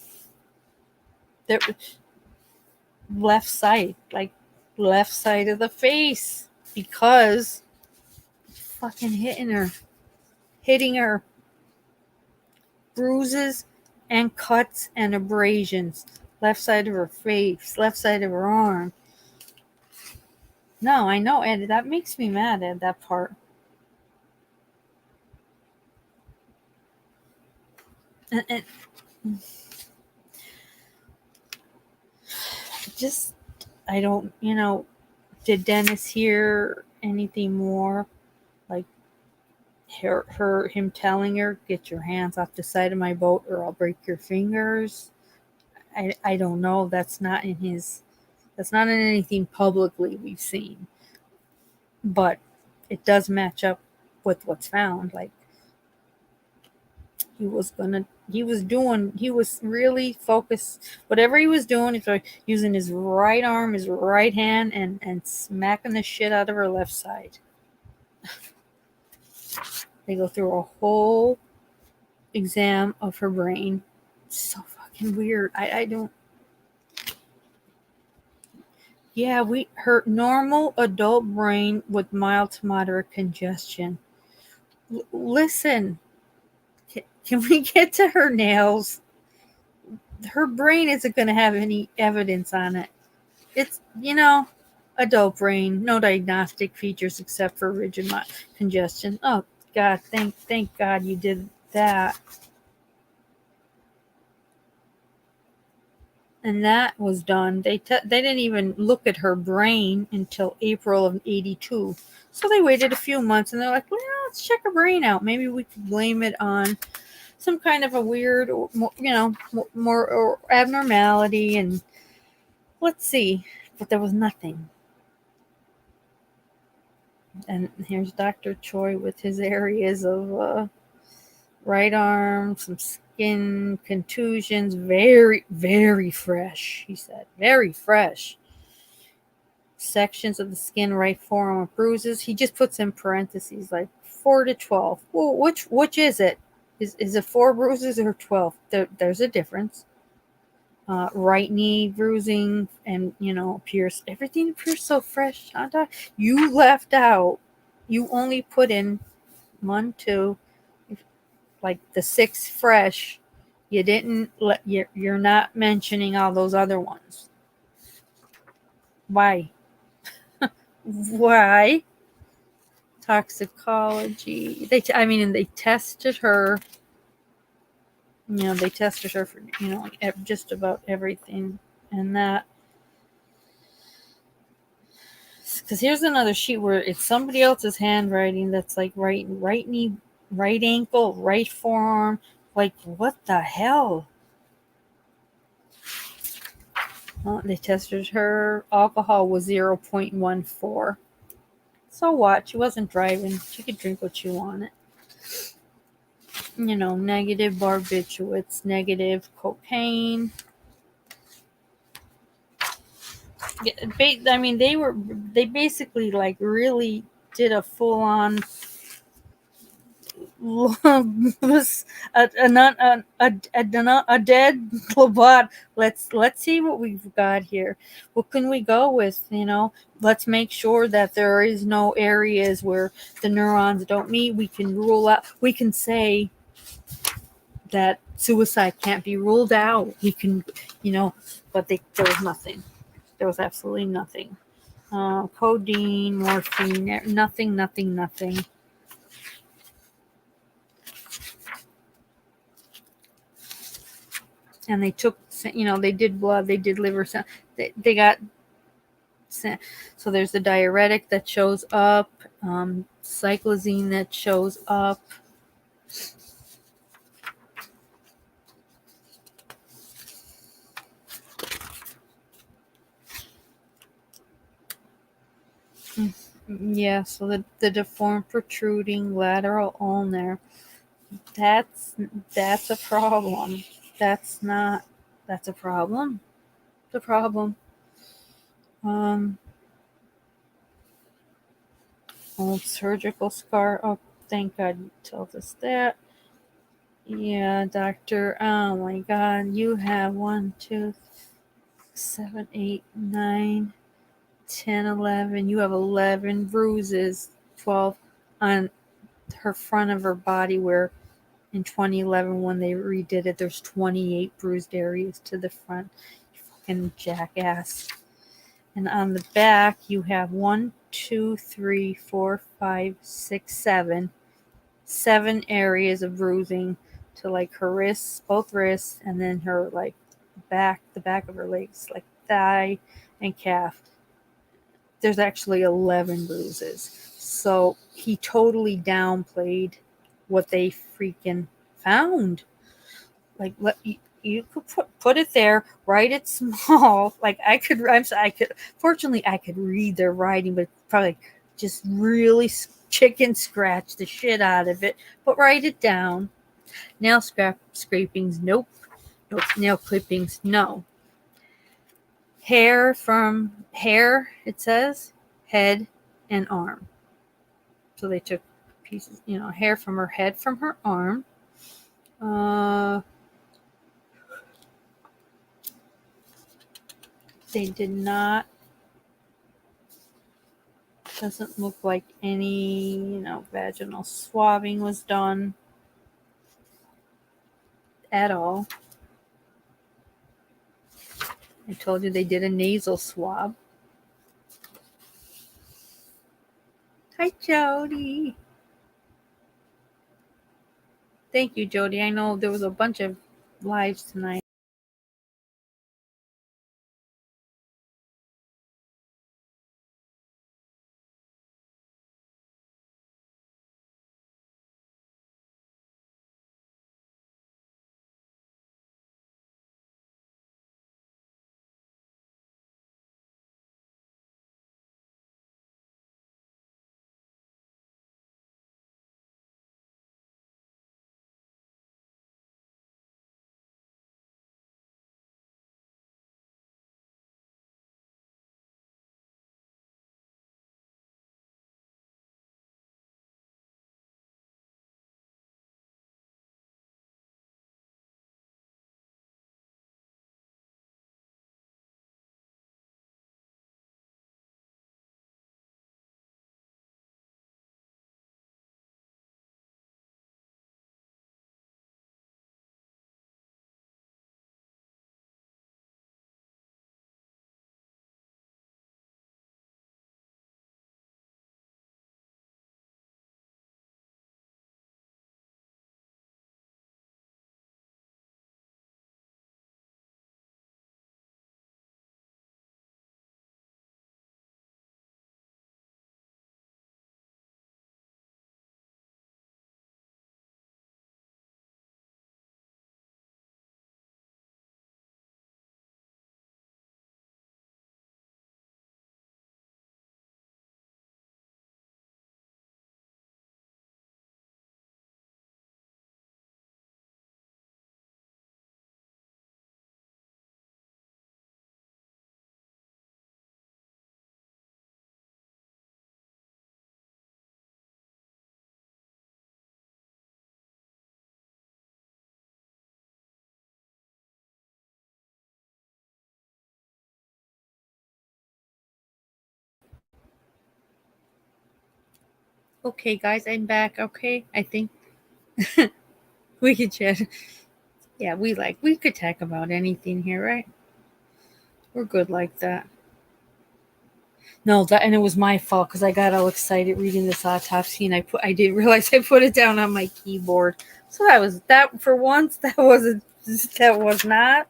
left side, like left side of the face, because fucking hitting her, bruises and cuts and abrasions, left side of her face, left side of her arm. No, I know, Ed, that makes me mad at that part. And just, I don't, did Dennis hear anything more? Like him telling her, get your hands off the side of my boat or I'll break your fingers. I don't know. That's not in anything publicly we've seen. But it does match up with what's found. Like he was really focused. Whatever he was doing, he's like using his right arm, his right hand, and smacking the shit out of her left side. They go through a whole exam of her brain. It's so fucking weird. I don't. Yeah, her normal adult brain with mild to moderate congestion. Listen, can we get to her nails? Her brain isn't going to have any evidence on it. It's, adult brain, no diagnostic features except for rigid congestion. Oh, God, thank God you did that. And that was done. They didn't even look at her brain until April of '82. So they waited a few months, and they're like, well, let's check her brain out. Maybe we could blame it on some kind of a weird, more abnormality, and let's see. But there was nothing. And here's Dr. Choi with his areas of right arm, some skin contusions, very, very fresh, he said. Very fresh. Sections of the skin, right forearm with bruises. He just puts in parentheses like 4 to 12. Well, which is it? Is it 4 bruises or 12? There's a difference. Right knee bruising and, everything appears so fresh. You left out. You only put in 1, 2, like the 6 fresh. You didn't you're not mentioning all those other ones. Why? Why? Toxicology. They tested her. They tested her for just about everything, and that. Because here's another sheet where it's somebody else's handwriting that's like right knee, right ankle, right forearm. Like, what the hell? Well, they tested her. Alcohol was 0.14. So what? She wasn't driving. She could drink what she wanted. Negative barbiturates, negative cocaine. They basically like really did a full on a dead robot. Let's see what we've got here. What can we go with? Let's make sure that there is no areas where the neurons don't meet. We can rule out. We can say that suicide can't be ruled out. We can, but there was nothing. There was absolutely nothing. Codeine, morphine, nothing. And they took, they did blood, they did liver, they got, so there's the diuretic that shows up, cyclazine that shows up. Yeah, so the deformed protruding lateral ulnar, that's a problem. That's a problem. the problem. Old surgical scar. Oh, thank God you told us that. Yeah, doctor. Oh my God. You have 1, 2, 7, 8, 9, 10, 11. You have 11 bruises. 12 on her front of her body, where in 2011 when they redid it, there's 28 bruised areas to the front. You fucking jackass. And on the back, you have 1, 2, 3, 4, 5, 6, 7. 7 areas of bruising to like her wrists, both wrists, and then her like the back of her legs, like thigh and calf. There's actually 11 bruises. So he totally downplayed what they freaking found. Like, you could put it there, write it small. Like fortunately I could read their writing, but probably just really chicken scratch the shit out of it. But write it down. Nail scrapings, nope. Nail clippings, no. Hair, it says, head and arm. So they took pieces, hair from her head, from her arm. They did not. Doesn't look like any, vaginal swabbing was done at all. I told you they did a nasal swab. Hi, Jody. Thank you, Jody. I know there was a bunch of lives tonight. Okay, guys, I'm back. Okay, I think we could chat. Yeah, we could talk about anything here, right? We're good like that. No, and it was my fault because I got all excited reading this autopsy, and I didn't realize I put it down on my keyboard. So that for once that was not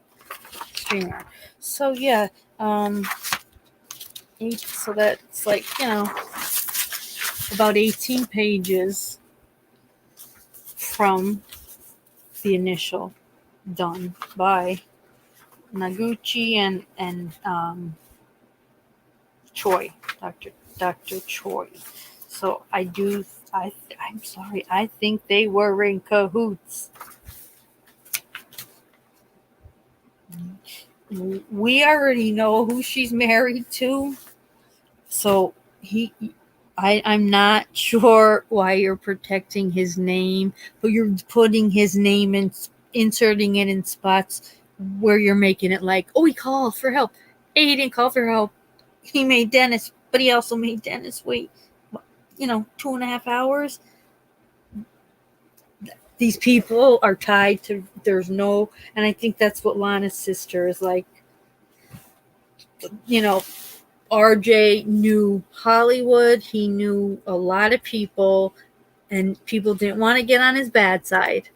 streamer. So yeah, so that's like about 18 pages from the initial done by Noguchi and Choi, Dr. Choi. So I'm sorry, I think they were in cahoots. we already know who she's married to. So I'm not sure why you're protecting his name, but you're putting his name and inserting it in spots where you're making it like, oh, he called for help. Hey, he didn't call for help. He made Dennis, but he also made Dennis wait, 2.5 hours. These people are tied to, and I think that's what Lana's sister is like. RJ knew Hollywood. He knew a lot of people, and people didn't want to get on his bad side.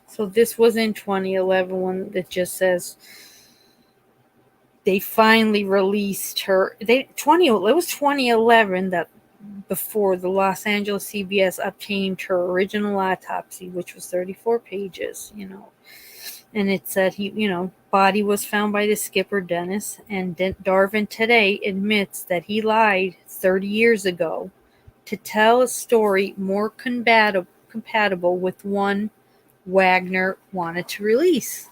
So this was in 2011 one that just says they finally released her. It was 2011 that before the Los Angeles CBS obtained her original autopsy, which was 34 pages, And it said body was found by the skipper, Dennis, and Darven today admits that he lied 30 years ago to tell a story more compatible with one Wagner wanted to release.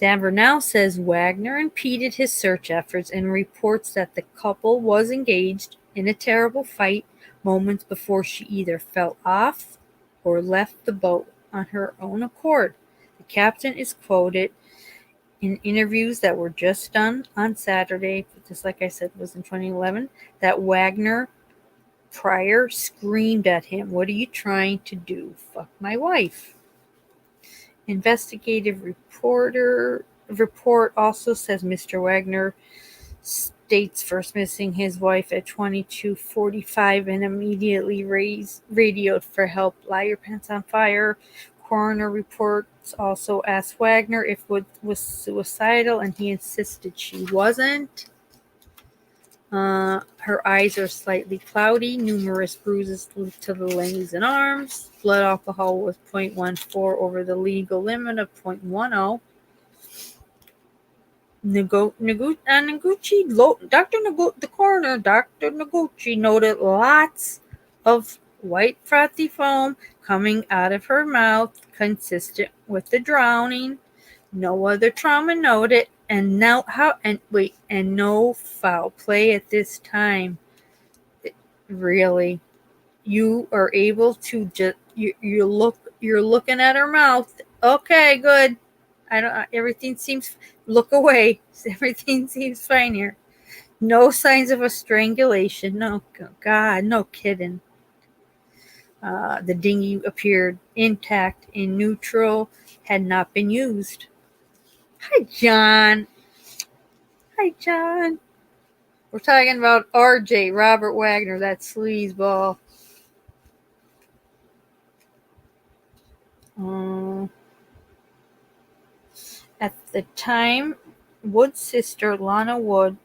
Denver now says Wagner impeded his search efforts and reports that the couple was engaged in a terrible fight moments before she either fell off or left the boat on her own accord. The captain is quoted in interviews that were just done on Saturday, just like I said, was in 2011, that Wagner prior screamed at him, "What are you trying to do? Fuck my wife." Investigative report also says Mr. Wagner states first missing his wife at 22:45 and immediately radioed for help. Light your pants on fire. Coroner reports also asked Wagner if Wood was suicidal, and he insisted she wasn't. Her eyes are slightly cloudy, numerous bruises to the legs and arms. Blood alcohol was 0.14 over the legal limit of 0.10. The coroner, Dr. Noguchi, noted lots of white frothy foam coming out of her mouth, consistent with the drowning. No other trauma noted, and no foul play at this time. Really, you are able to just you're looking at her mouth. Okay, good. Everything seems. Look away. Everything seems fine here. No signs of a strangulation. No, God, no kidding. The dinghy appeared intact in neutral, had not been used. Hi, John. Hi, John. We're talking about RJ, Robert Wagner, that sleazeball. At the time, Wood's sister, Lana Wood,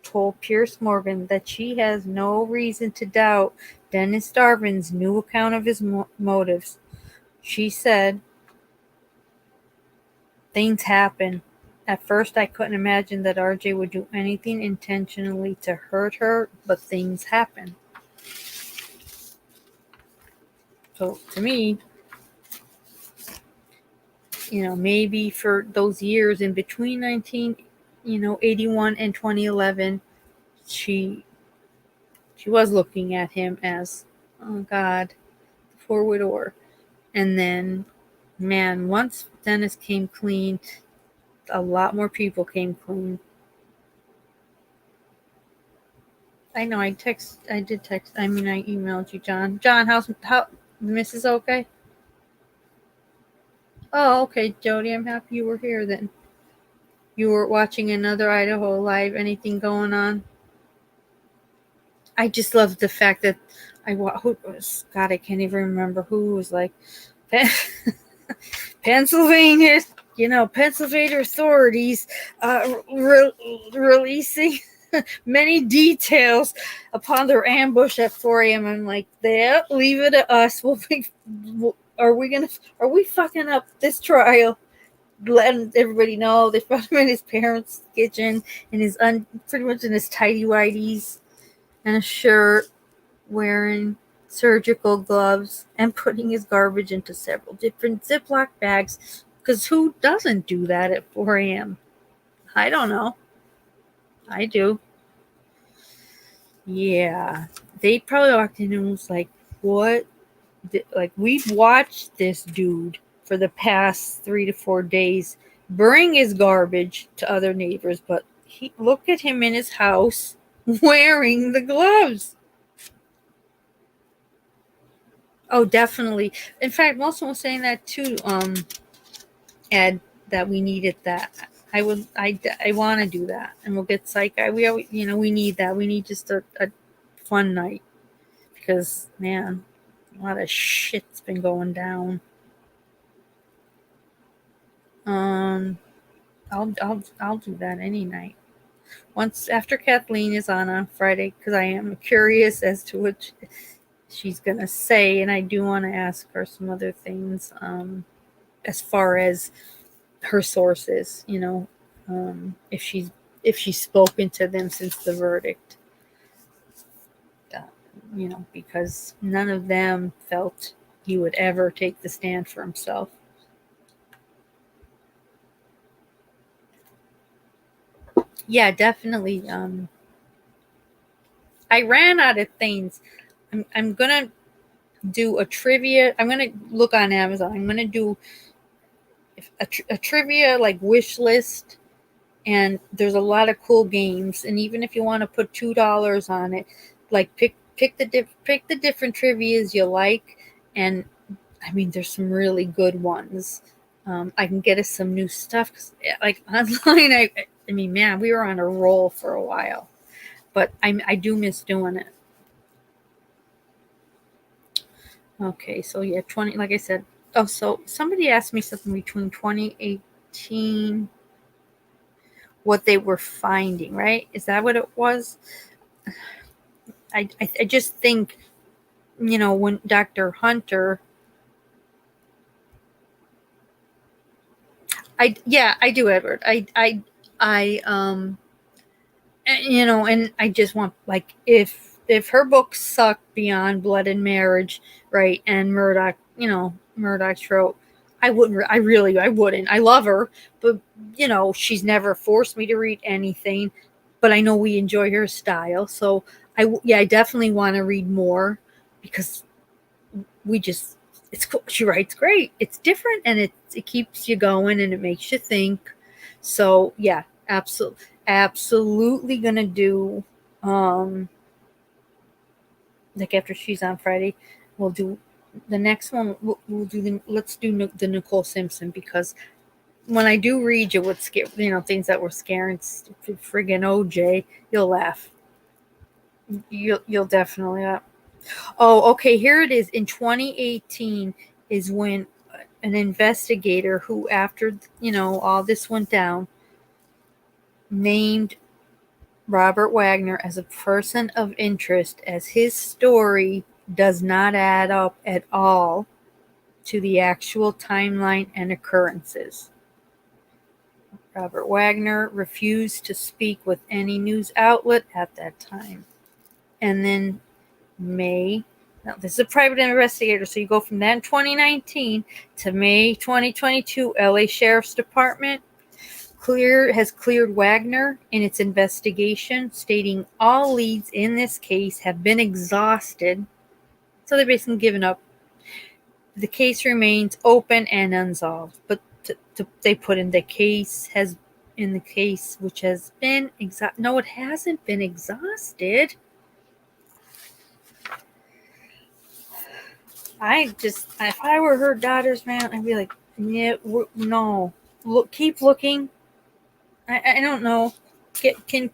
told Piers Morgan that she has no reason to doubt Dennis Darven's new account of his motives. She said, "Things happen. At first, I couldn't imagine that RJ would do anything intentionally to hurt her, but things happen." So, to me, maybe for those years in between 81 and 2011, she was looking at him as, oh God, the poor widower. And then, man, once Dennis came clean, a lot more people came clean. I know. I emailed you, John. John, how Mrs. okay? Oh, okay, Jody. I'm happy you were here then. You were watching another Idaho Live. Anything going on? I just love the fact that who was, God, I can't even remember who was like, Pennsylvania authorities releasing many details upon their ambush at 4 a.m. I'm like, leave it to us. Are we fucking up this trial? Letting everybody know they found him in his parents' kitchen, in his pretty much in his tidy whities, and a shirt, wearing surgical gloves, and putting his garbage into several different Ziploc bags. Because who doesn't do that at 4 a.m.? I don't know. I do. Yeah. They probably walked in and was like, what? Like, we've watched this dude for the past 3 to 4 days bring his garbage to other neighbors, but look at him in his house wearing the gloves. Oh, definitely. In fact, most of them were saying that too, Ed, that we needed that. I want to do that, and we'll get psych. We always, we need that. We need just a fun night because, man, a lot of shit's been going down. I'll do that any night. Once after Kathleen is on Friday, because I am curious as to what she's gonna say, and I do want to ask her some other things, as far as her sources. If she's spoken to them since the verdict. Because none of them felt he would ever take the stand for himself. Yeah, definitely. I ran out of things. I'm gonna do a trivia. I'm gonna look on Amazon. I'm gonna do a trivia like wish list, and there's a lot of cool games. And even if you want to put $2 on it, like pick the different trivias you like, and I mean there's some really good ones. I can get us some new stuff, like online. I mean, man, we were on a roll for a while, but I do miss doing it. Okay, so yeah, 20. Like I said, oh, so somebody asked me something between 2018, what they were finding, right? Is that what it was? I just think, when Dr. Hunter, I do, Edward. And I just want, like, if her books suck beyond Blood and Marriage, right, and Murdoch's wrote, I wouldn't. I love her, but she's never forced me to read anything. But I know we enjoy her style, so I definitely want to read more because it's cool. She writes great. It's different, and it keeps you going, and it makes you think. So yeah, absolutely gonna do, like, after she's on Friday, we'll do the next one. We'll do let's do the Nicole Simpson, because when I do read you what scare, things that were scaring, friggin' OJ, you'll laugh. You'll definitely laugh. Oh, okay. Here it is. In 2018 is when an investigator who, after all this went down, named Robert Wagner as a person of interest, as his story does not add up at all to the actual timeline and occurrences. Robert Wagner refused to speak with any news outlet at that time. And then now this is a private investigator, so you go from that in 2019 to May 2022, LA Sheriff's Department has cleared Wagner in its investigation, stating all leads in this case have been exhausted. So they're basically given up. The case remains open and unsolved. But they put in the case which has been exhausted. No, it hasn't been exhausted. If I were her daughters, man, I'd be like, yeah, no, keep looking. I don't know. Can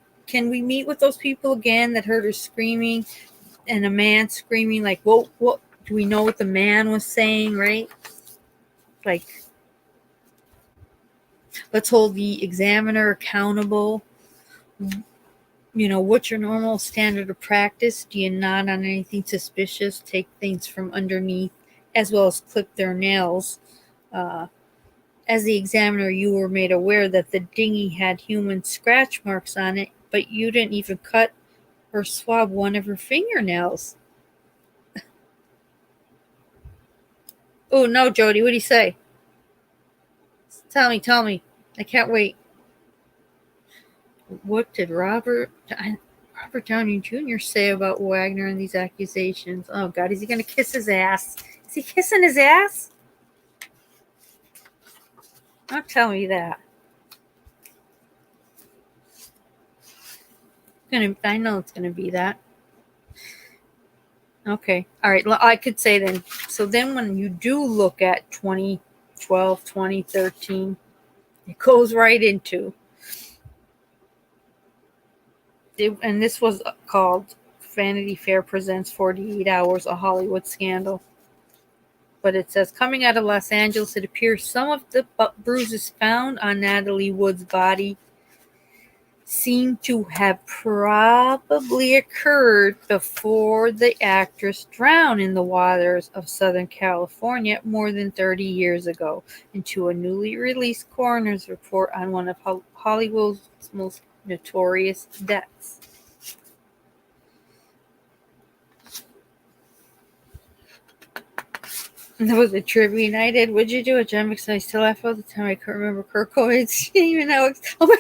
we meet with those people again that heard her screaming, and a man screaming, like, what do we know what the man was saying, right? Like, let's hold the examiner accountable. What's your normal standard of practice? Do you nod on anything suspicious, take things from underneath, as well as clip their nails? As the examiner, you were made aware that the dinghy had human scratch marks on it, but you didn't even cut or swab one of her fingernails. Oh, no, Jody, what do you say? Tell me. I can't wait. What did Robert Downey Jr. say about Wagner and these accusations? Oh, God, is he going to kiss his ass? Is he kissing his ass? Don't tell me that. I know it's going to be that. Okay. All right. I could say then. So then when you do look at 2012, 2013, it goes right into. And this was called Vanity Fair Presents 48 Hours, a Hollywood Scandal. But it says, coming out of Los Angeles, it appears some of the bruises found on Natalie Wood's body seem to have probably occurred before the actress drowned in the waters of Southern California more than 30 years ago, into a newly released coroner's report on one of Hollywood's most notorious deaths. That was a trivia night I did. What'd you do at Jen? Because I still laugh all the time. I couldn't remember Kurt Cobain's even though. Oh my.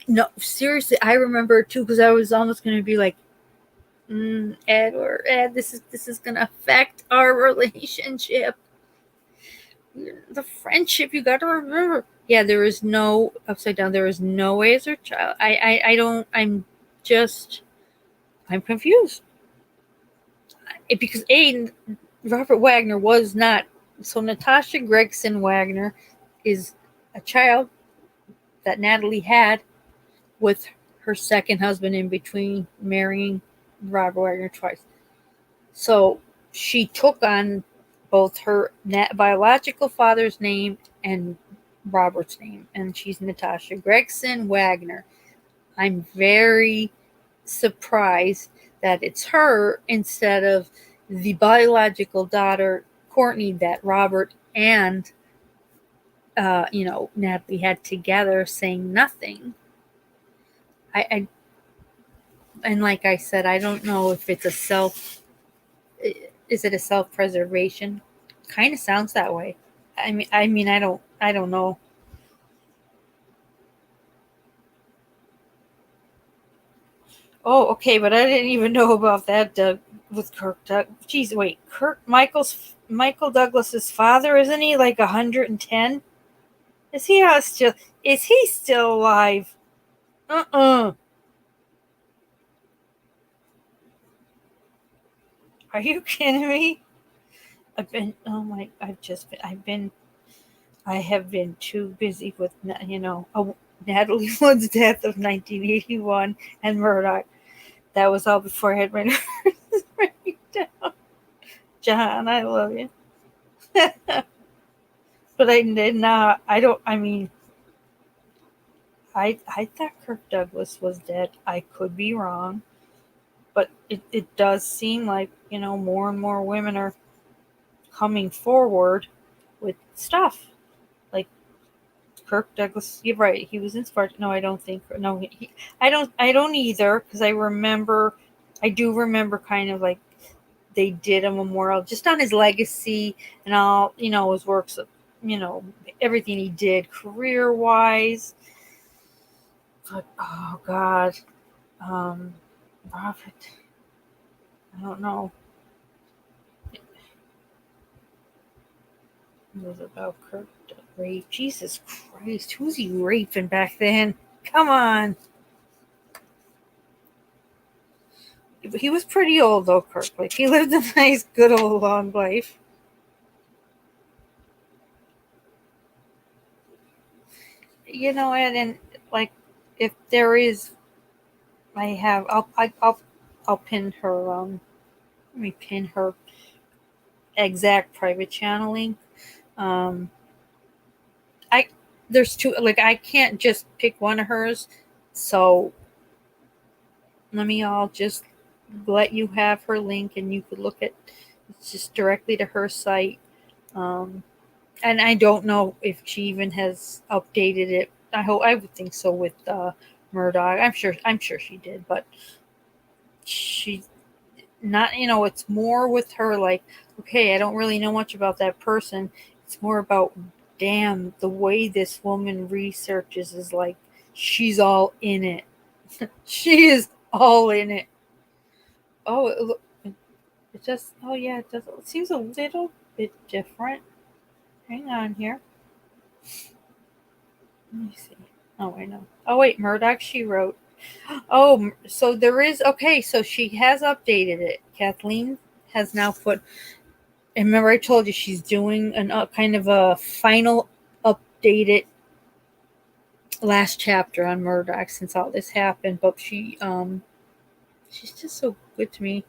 No, seriously, I remember it too because I was almost going to be like, Ed, this is going to affect our relationship, the friendship. You got to remember. Yeah, there is no upside down. There is no way as her child. I'm confused. Because Robert Wagner was not. So Natasha Gregson Wagner is a child that Natalie had with her second husband in between marrying Robert Wagner twice. So she took on both her biological father's name and Robert's name, and she's Natasha Gregson Wagner. I'm very surprised that it's her instead of the biological daughter, Courtney, that Robert and Natalie had together, saying nothing. And like I said, I don't know if it's is it a self-preservation? Kind of sounds that way. I mean, I don't know. Oh, okay, but I didn't even know about that, Doug, with Kirk. Jeez, wait, Michael Douglas's father, isn't he like 110? Is he still alive? Are you kidding me? I have been too busy with, Natalie Wood's death of 1981 and Murdoch. That was all before I had my nerves break down. John, I love you. But I did not. I thought Kirk Douglas was dead. I could be wrong. But it does seem like, more and more women are coming forward with stuff. Like Kirk Douglas, you're right. He was inspired. No, I don't think. No, I don't either, because I do remember kind of like they did a memorial just on his legacy and all, his works, everything he did career wise. But oh God, Robert, I don't know. It was about Kirk rape. Jesus Christ, who's he raping back then? Come on. He was pretty old though, Kirk. Like he lived a nice, good old long life. And like if there is, I'll pin her. Let me pin her exact private channel link. There's two. Like I can't just pick one of hers, so I'll just let you have her link, and you could look at. It's just directly to her site. And I don't know if she even has updated it. I would think so with Murdoch. I'm sure she did, but she not, it's more with her like, okay, I don't really know much about that person. It's more about, damn, the way this woman researches is like she's all in it. She is all in it. Oh, it just, oh yeah, it seems a little bit different. Hang on here. Let me see. Oh, I know. Oh wait, Murdoch, she wrote. Oh, so there is, okay, so she has updated it. Kathleen has now put, and remember I told you she's doing an kind of a final updated last chapter on Murdoch since all this happened, but she's just so good to me.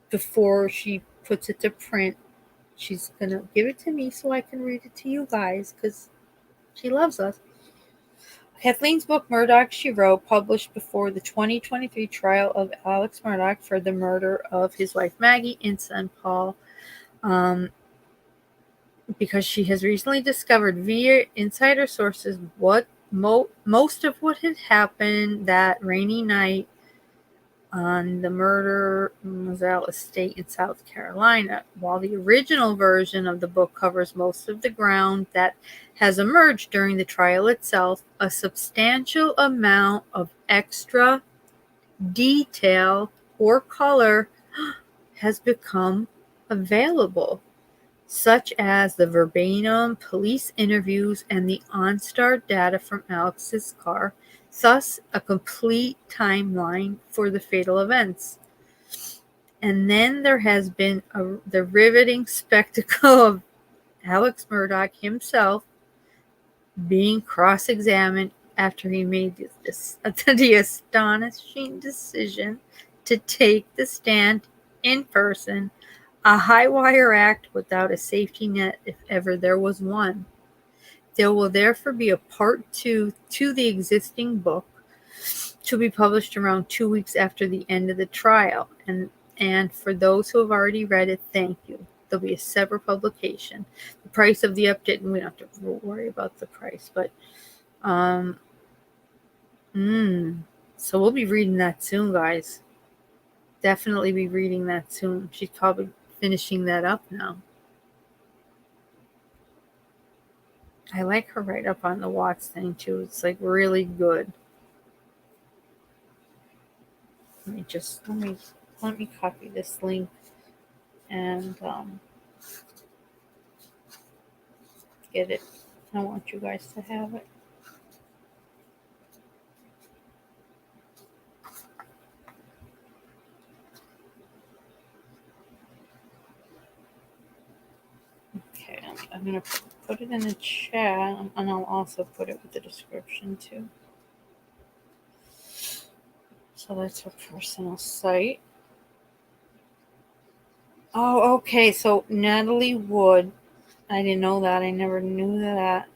Before she puts it to print, she's gonna give it to me so I can read it to you guys because she loves us. Kathleen's book Murdoch, She Wrote, published before the 2023 trial of Alex Murdoch for the murder of his wife Maggie and son Paul, because she has recently discovered via insider sources what most of what had happened that rainy night on the murder Moselle estate in South Carolina. While the original version of the book covers most of the ground that has emerged during the trial itself, a substantial amount of extra detail or color has become available, such as the verbatim police interviews and the OnStar data from Alex's car, thus a complete timeline for the fatal events. And then there has been the riveting spectacle of Alex Murdoch himself being cross-examined after he made the astonishing decision to take the stand in person, a high-wire act without a safety net if ever there was one. There will therefore be a part 2 to the existing book to be published around 2 weeks after the end of the trial. And for those who have already read it, thank you. There'll be a separate publication. The price of the update, and we don't have to worry about the price, but so we'll be reading that soon, guys. Definitely be reading that soon. She's probably finishing that up now. I like her write up on the Watts thing too. It's like really good. Let me copy this link and get it. I want you guys to have it. Okay, I'm gonna put it in the chat, and I'll also put it with the description too. So that's her personal site. Oh, okay. So Natalie Wood, I didn't know that. I never knew that.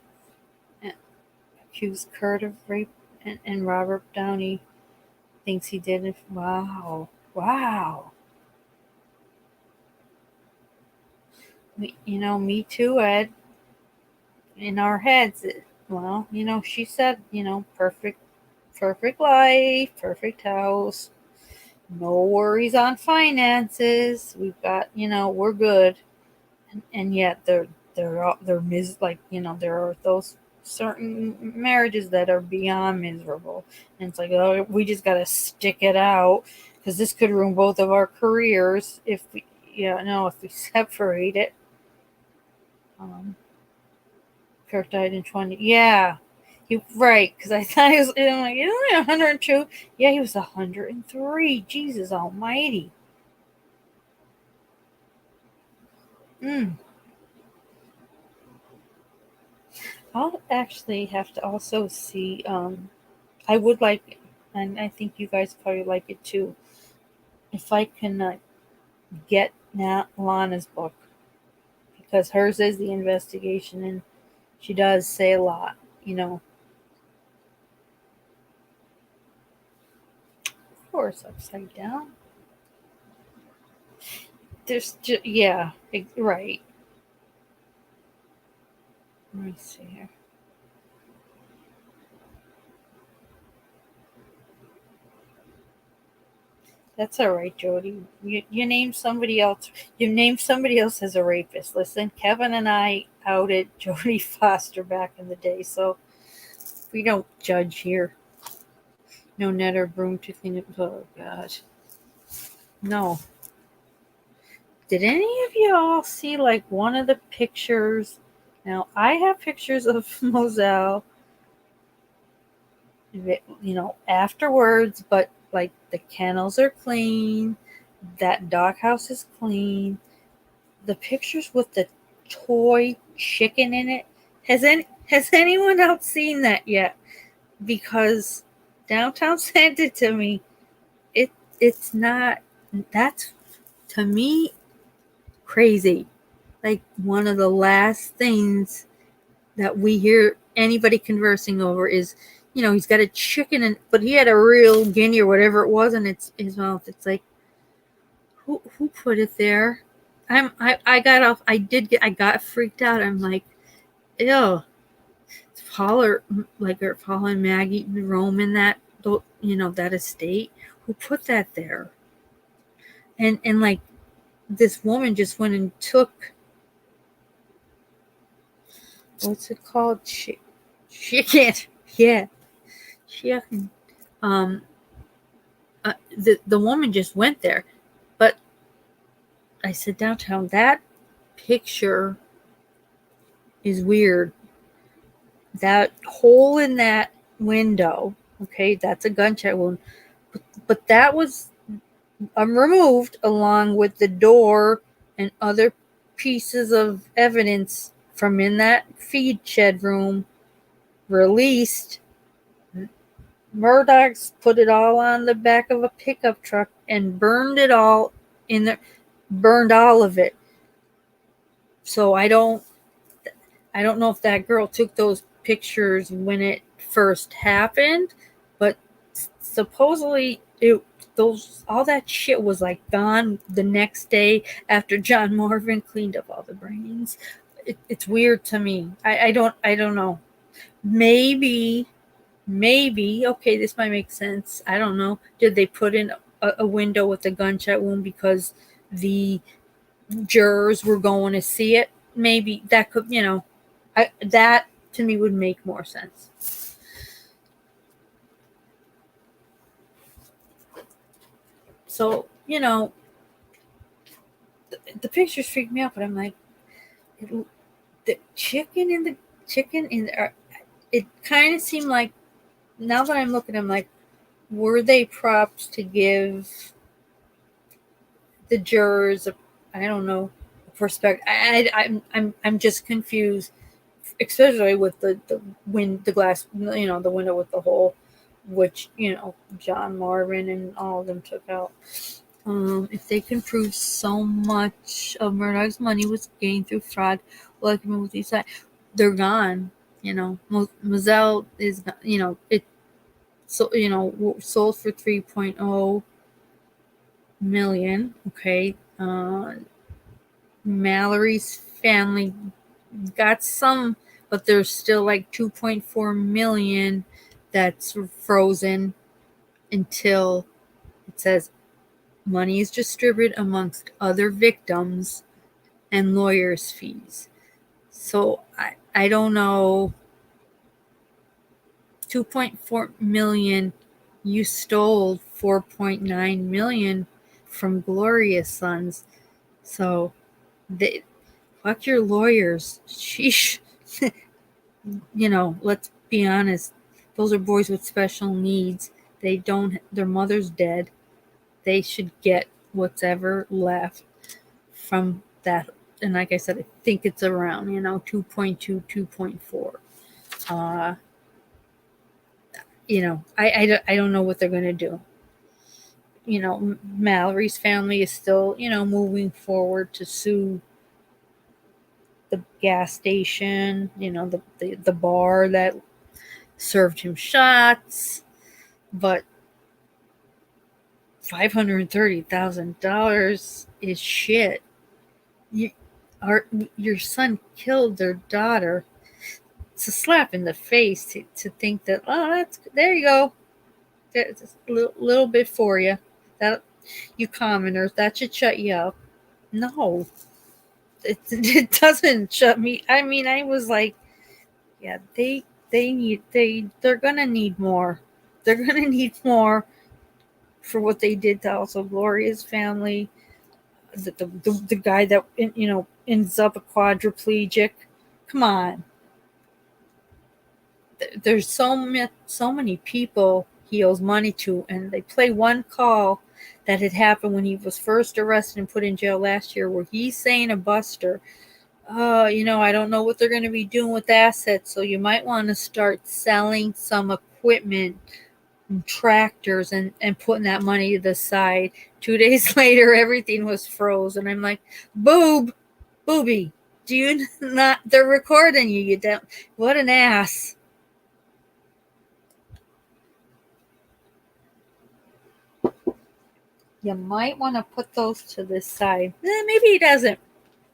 Accused Kurt of rape, and Robert Downey thinks he did it. Wow. Me too, Ed. In our heads, she said, perfect life, perfect house, no worries on finances. We've got, we're good, and yet there are those certain marriages that are beyond miserable, and it's like, oh, we just got to stick it out because this could ruin both of our careers if we separate it. Kirk died in 20. Yeah, right. Because I thought he was. I'm like, isn't he 102? Yeah, he was 103. Jesus Almighty. I'll actually have to also see. I would like, and I think you guys probably like it too. If I can get Lana's book, because hers is the investigation, and she does say a lot. Of course, upside down. There's just, yeah, right. Let me see here. That's all right, Jody. You named somebody else. You named somebody else as a rapist. Listen, Kevin and I outed Jodie Foster back in the day, so we don't judge here. No net or broom to clean it. Oh God, no. Did any of you all see like one of the pictures? Now I have pictures of Moselle, afterwards, but like the kennels are clean, that doghouse is clean. The pictures with the toy chicken in it. Has anyone else seen that yet? Because Downtown sent it to me. It's not. That's, to me, crazy. Like one of the last things that we hear anybody conversing over is, he's got a chicken, but he had a real guinea or whatever it was in his mouth. It's like, who put it there? I got off. I got freaked out. I'm like, ew. Paul and Maggie roam in that, that estate. Who put that there? And like, this woman just went and took, what's it called? Chicken. Yeah. Chicken. The woman just went there. But I said, Downtown, that picture is weird. That hole in that window, okay, that's a gunshot wound. But that was removed along with the door and other pieces of evidence from in that feed shed room, released. Murdochs put it all on the back of a pickup truck and burned it all burned all of it. So I don't know if that girl took those pictures when it first happened, but supposedly all that shit was like gone the next day after John Marvin cleaned up all the brains. It's weird to me. I don't know. Maybe, okay, this might make sense. I don't know. Did they put in a window with a gunshot wound because the jurors were going to see it? Maybe that could, that to me would make more sense. So, the pictures freak me out, but I'm like, the chicken in it kind of seemed like, now that I'm looking, I'm like, were they props to give the jurors I don't know, perspective? I'm just confused, especially with the glass, the window with the hole, which John Marvin and all of them took out. If they can prove so much of Murdoch's money was gained through fraud, like with these, they're gone. Moselle is, it, so sold for 3.0 million. Okay, Mallory's family got some, but there's still like 2.4 million that's frozen until it says money is distributed amongst other victims and lawyers' fees. So I don't know. 2.4 million, you stole 4.9 million from Gloria's sons. So fuck your lawyers. Sheesh. Let's be honest. Those are boys with special needs. Their mother's dead. They should get what's ever left from that. And like I said, I think it's around, 2.2, 2.4. I don't know what they're going to do. Mallory's family is still, moving forward to sue the gas station, the bar that served him shots, but $530,000 is shit. Your son killed their daughter. It's a slap in the face to think that, there you go. That's a little bit for you. You commoners, that should shut you up. No, it doesn't shut me. I mean, I was like, yeah, they're gonna need more. They're gonna need more for what they did to also Gloria's family. The guy that ends up a quadriplegic. Come on, there's so many people he owes money to, and they play one call that had happened when he was first arrested and put in jail last year, where he's saying to Buster, I don't know what they're going to be doing with assets, so you might want to start selling some equipment, tractors, and putting that money to the side. 2 days later, everything was frozen. I'm like, booby, do you not? They're recording you. You don't. What an ass. You might want to put those to the side. Maybe he doesn't,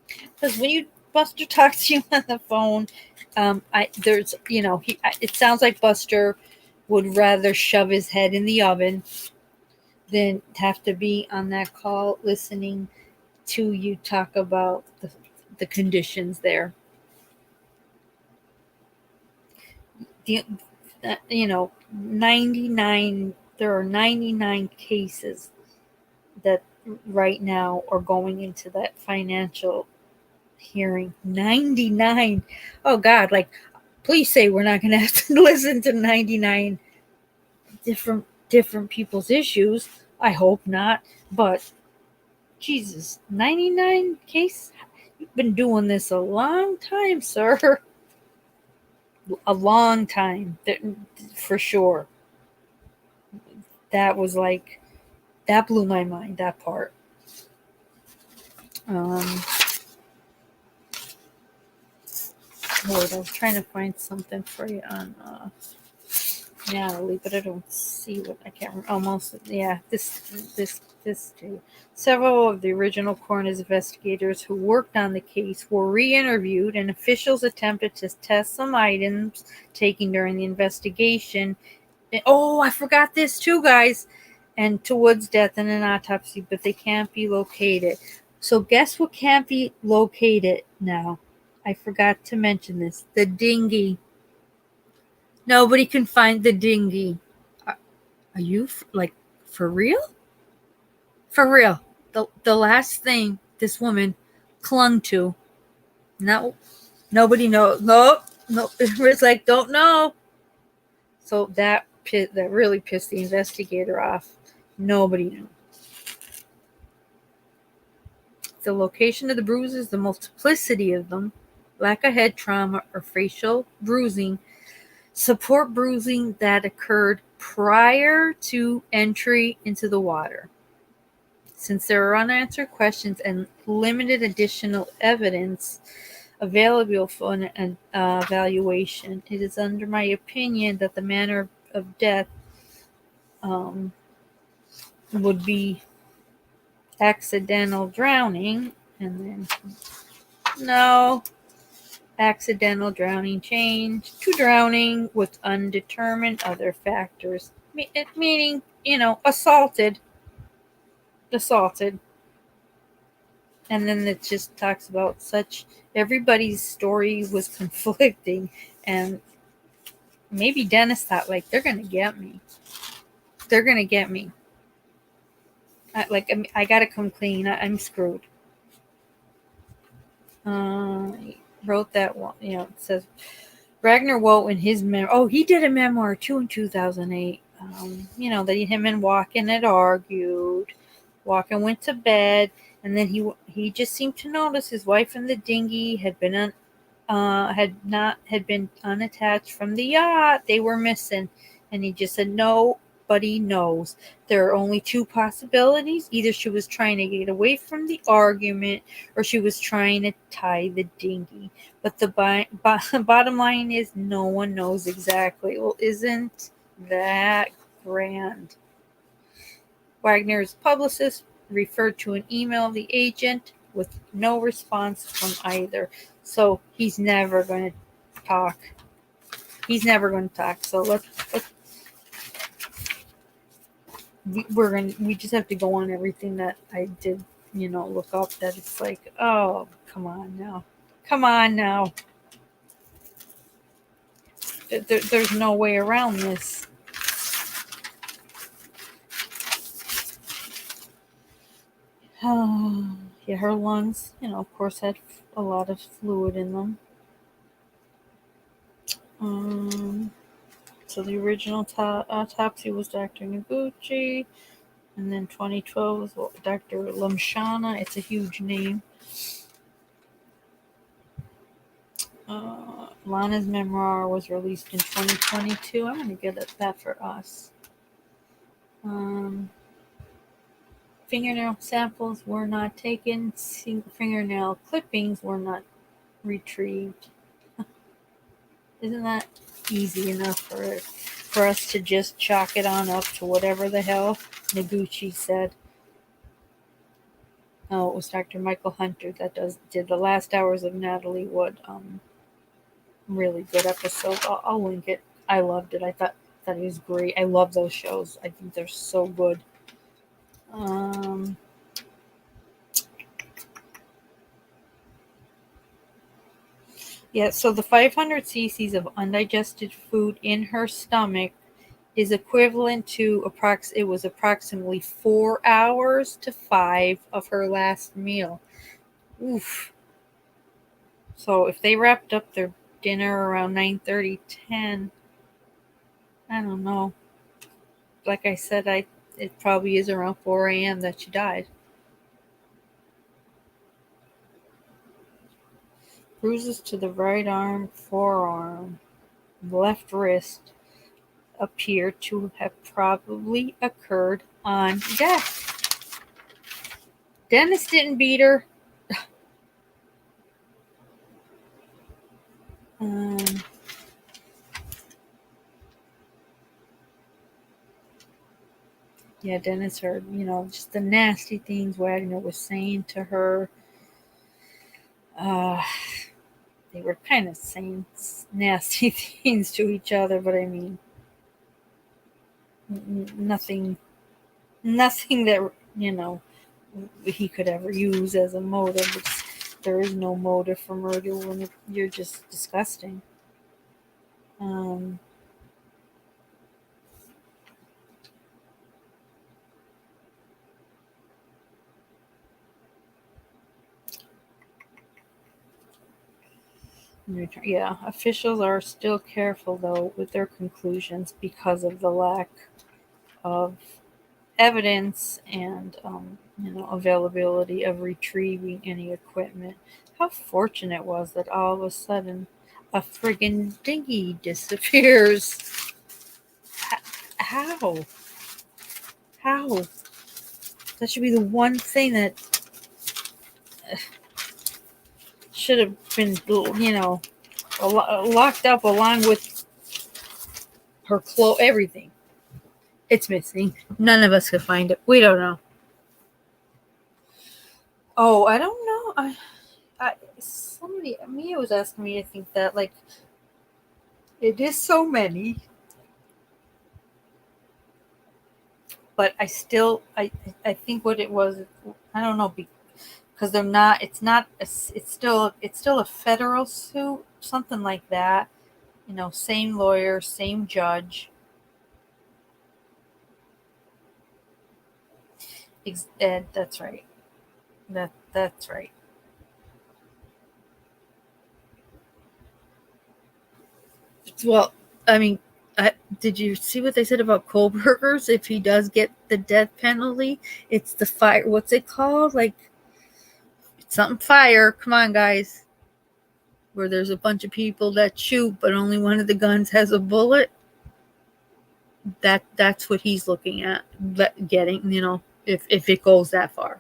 because when Buster talks to you on the phone, it sounds like Buster would rather shove his head in the oven than have to be on that call listening to you talk about the conditions there. There are 99 cases that right now are going into that financial hearing. 99. Oh God, please say we're not going to have to listen to 99 different people's issues. I hope not, but Jesus, 99 case. You've been doing this a long time, sir. A long time, for sure. That was that blew my mind, that part. Lord, I was trying to find something for you on Natalie, but I don't see what I can't remember. Almost, yeah, this too. Several of the original coroner's investigators who worked on the case were re-interviewed, and officials attempted to test some items taken during the investigation. Oh, I forgot this too, guys. And to Wood's death in an autopsy, but they can't be located. So guess what can't be located now? I forgot to mention this. The dinghy. Nobody can find the dinghy. Are you for real? For real. The last thing this woman clung to. No, nobody knows. No. It's like, don't know. So that really pissed the investigator off. Nobody knew. The location of the bruises, the multiplicity of them, lack of head trauma or facial bruising, support bruising that occurred prior to entry into the water. Since there are unanswered questions and limited additional evidence available for an evaluation, it is under my opinion that the manner of death would be accidental drowning, and then no, accidental drowning changed to drowning with undetermined other factors, meaning assaulted. And then it just talks about everybody's story was conflicting, and maybe Dennis thought, they're gonna get me. I gotta come clean. I'm screwed. He wrote that one. It says Wagner wrote in his memoir. Oh, he did a memoir too in 2008. That him and Walken had argued. Walken went to bed, and then he just seemed to notice his wife in the dinghy had been unattached from the yacht. They were missing, and he just said nobody knows. There are only two possibilities. Either she was trying to get away from the argument, or she was trying to tie the dinghy. But the bottom line is no one knows exactly. Well, isn't that grand? Wagner's publicist referred to an email of the agent with no response from either. So he's never going to talk. So let's we just have to go on everything that I did, look up. That it's like, oh, come on now, come on now. There's no way around this. Yeah, her lungs, of course, had a lot of fluid in them. So the original autopsy was Dr. Noguchi, and then 2012 was Dr. Lamshana. It's a huge name. Lana's memoir was released in 2022. I'm going to get that for us. Fingernail samples were not taken. Fingernail clippings were not retrieved. Isn't that easy enough for us to just chalk it on up to whatever the hell Noguchi said? Oh, it was Dr. Michael Hunter that did the last hours of Natalie Wood. Really good episode. I'll link it. I loved it. I thought it was great. I love those shows. I think they're so good. Yeah, so the 500 cc's of undigested food in her stomach is equivalent to approximately 4 hours to 5 of her last meal. Oof. So if they wrapped up their dinner around 9:30, 10, I don't know. Like I said, it probably is around 4 a.m. that she died. Bruises to the right arm, forearm, left wrist appear to have probably occurred on deck. Dennis didn't beat her. Yeah, Dennis heard, just the nasty things Wagner was saying to her. They were kind of saying nasty things to each other, but I mean, nothing that, he could ever use as a motive. There is no motive for murder when you're just disgusting. Yeah, officials are still careful, though, with their conclusions because of the lack of evidence and, availability of retrieving any equipment. How fortunate was that all of a sudden a friggin' dinghy disappears? How? How? That should be the one thing that should have been, locked up along with her everything. It's missing. None of us could find it. We don't know. Oh, I don't know. Mia was asking me to think that, like, it is so many, but I think what it was, I don't know, because they're not. It's still a federal suit, something like that. Same lawyer, same judge. That's right. That's right. Well, I mean, did you see what they said about Kohlberger's? If he does get the death penalty, it's the fire. What's it called? Like, it's something fire. Come on, guys. Where there's a bunch of people that shoot, but only one of the guns has a bullet. That's what he's looking at getting. If it goes that far.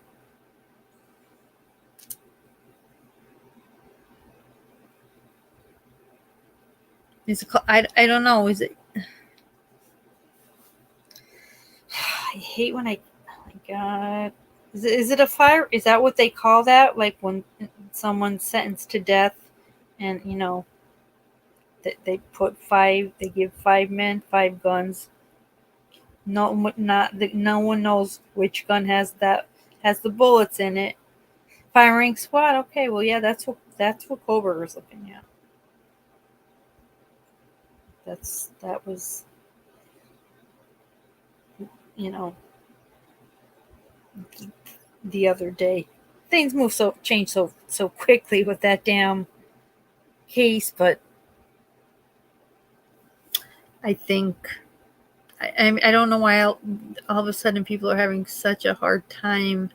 I don't know. Is it? I hate when oh my God. Is it a fire? Is that what they call that? Like when someone's sentenced to death and, they give 5 men 5 guns. No one knows which gun has the bullets in it. Firing squad. Okay, well, yeah, that's what Koberger's looking at. That was, the other day. Things change so quickly with that damn case, but I think I don't know why all of a sudden people are having such a hard time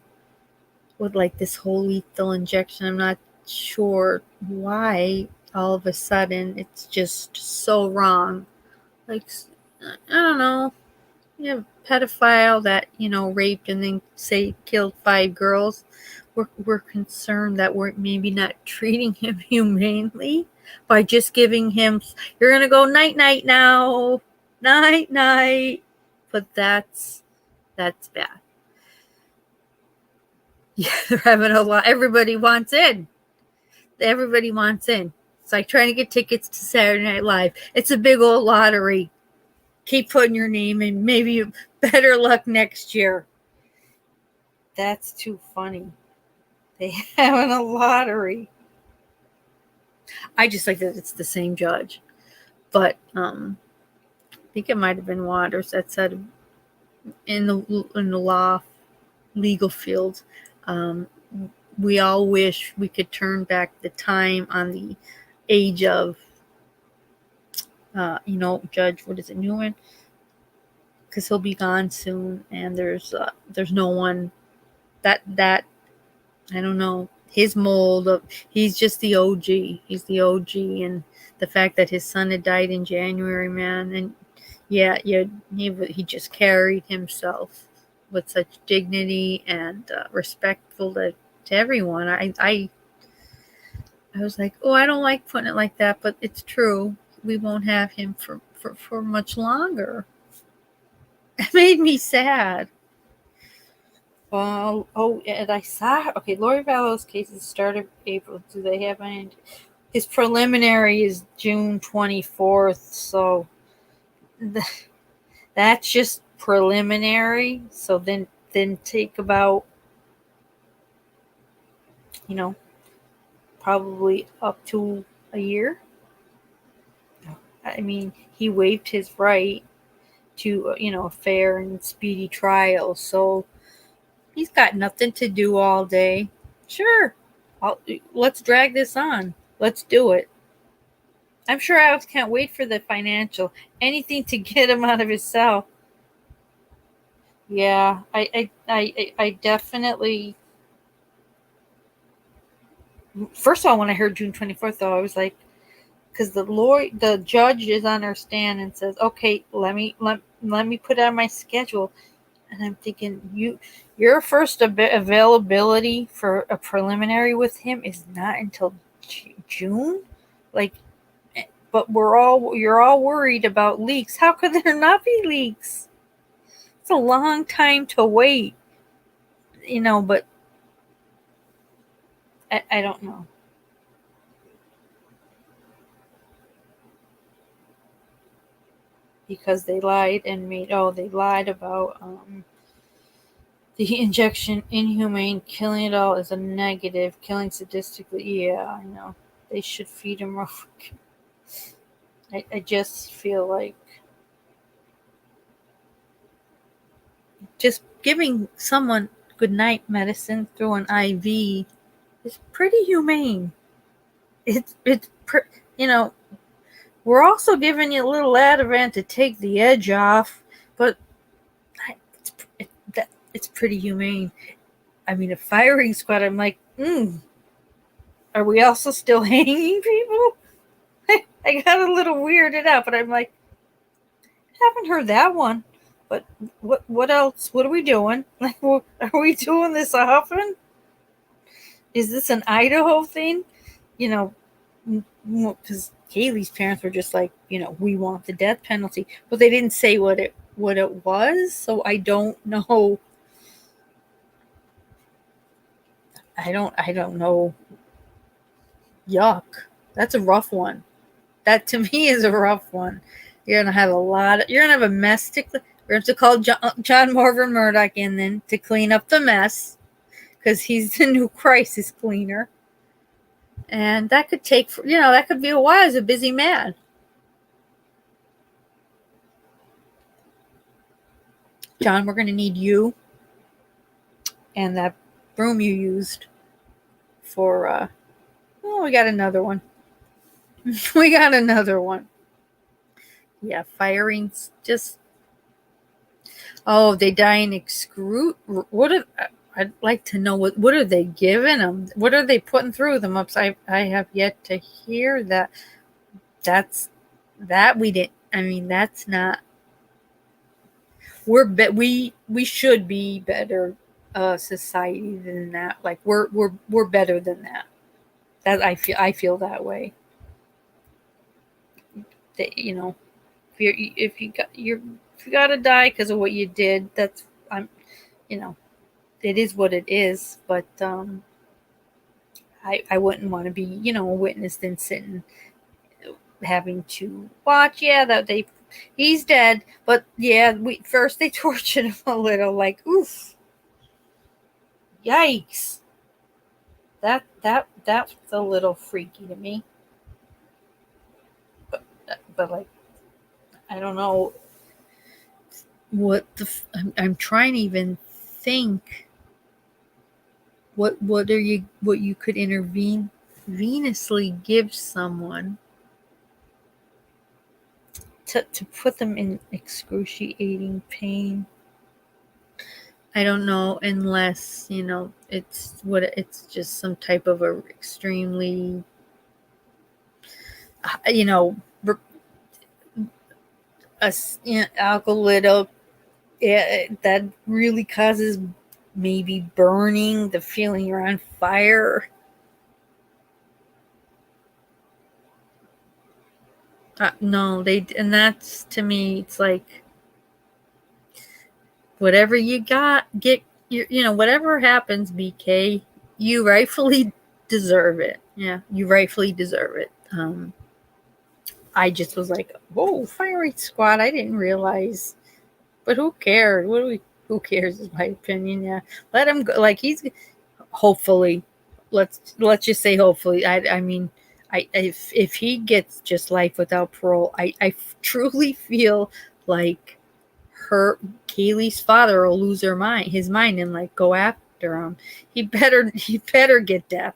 with like this whole lethal injection. I'm not sure why all of a sudden it's just so wrong. Like, I don't know. You have a pedophile that, raped and then say killed 5 girls. We're concerned that we're maybe not treating him humanely by just giving him, you're going to go night-night now. Night-night. But that's bad. Yeah, they're having a lot. Everybody wants in. It's like trying to get tickets to Saturday Night Live. It's a big old lottery. Keep putting your name in. Maybe better luck next year. That's too funny. They having a lottery. I just like that it's the same judge. But I think it might have been Waters that said in the law legal field, we all wish we could turn back the time on the age of Judge, what is it, Newman? Because he'll be gone soon, and there's no one that I don't know, his mold of, he's just the OG. He's the OG, and the fact that his son had died in January, man, and he just carried himself with such dignity and respectful to everyone. I was like, oh, I don't like putting it like that, but it's true. We won't have him for much longer. It made me sad. And I saw, okay, Lori Vallow's case is started April. Do they have any? His preliminary is June 24th, so that's just preliminary. So then take about, probably up to a year. I mean, he waived his right to, a fair and speedy trial, so he's got nothing to do all day. Sure, let's drag this on. Let's do it. I'm sure Alex can't wait for the financial. Anything to get him out of his cell. Yeah, I definitely. First of all, when I heard June 24th, though, I was like, because the judge is on her stand and says, "Okay, let me put it on my schedule," and I'm thinking, your first availability for a preliminary with him is not until June, like, but you're all worried about leaks. How could there not be leaks? It's a long time to wait, but I don't know. Because they lied about the injection inhumane, killing it all is a negative, killing sadistically. Yeah, I know. They should feed him raw. I just feel like just giving someone goodnight medicine through an IV is pretty humane. We're also giving you a little Ativan to take the edge off, but it's pretty humane. I mean, a firing squad, I'm like, are we also still hanging people? I got a little weirded out, but I'm like, haven't heard that one. But what else? What are we doing? Like, are we doing this often? Is this an Idaho thing? Because Kaylee's parents were just like, we want the death penalty, but they didn't say what it was, so I don't know. I don't know. Yuck. That's a rough one. That to me is a rough one. You're gonna have a mess. We're going to call John Morgan Murdoch in then to clean up the mess, because he's the new crisis cleaner. And that could take, that could be a while. He's a busy man. John, we're going to need you and that broom you used for, we got another one. We got another one. Yeah, firing's just, they die in I'd like to know what are they giving them? What are they putting through them? I have yet to hear that. We didn't. I mean, that's not. We should be better society than that. Like we're better than that. That I feel that way. That, if you gotta die because of what you did, it is what it is. But I wouldn't want to be a witness then sitting having to watch. Yeah, that he's dead, but yeah, first they tortured him a little. Like, oof, yikes. That's a little freaky to me. But like, I don't know what I'm trying to even think. What you could intravenously give someone to put them in excruciating pain. I don't know, unless it's just some type of a extremely alcohol that really causes maybe burning, the feeling you're on fire. No, and that's, to me, it's like, whatever you get, whatever happens, BK, you rightfully deserve it. Yeah, you rightfully deserve it. I just was like, whoa, firing squad, I didn't realize. But who cares? Who cares is my opinion. Yeah. Let him go. Like, he's, hopefully, let's just say hopefully. I mean, if he gets just life without parole, I truly feel like Kaylee's father will lose his mind and like go after him. He better get death.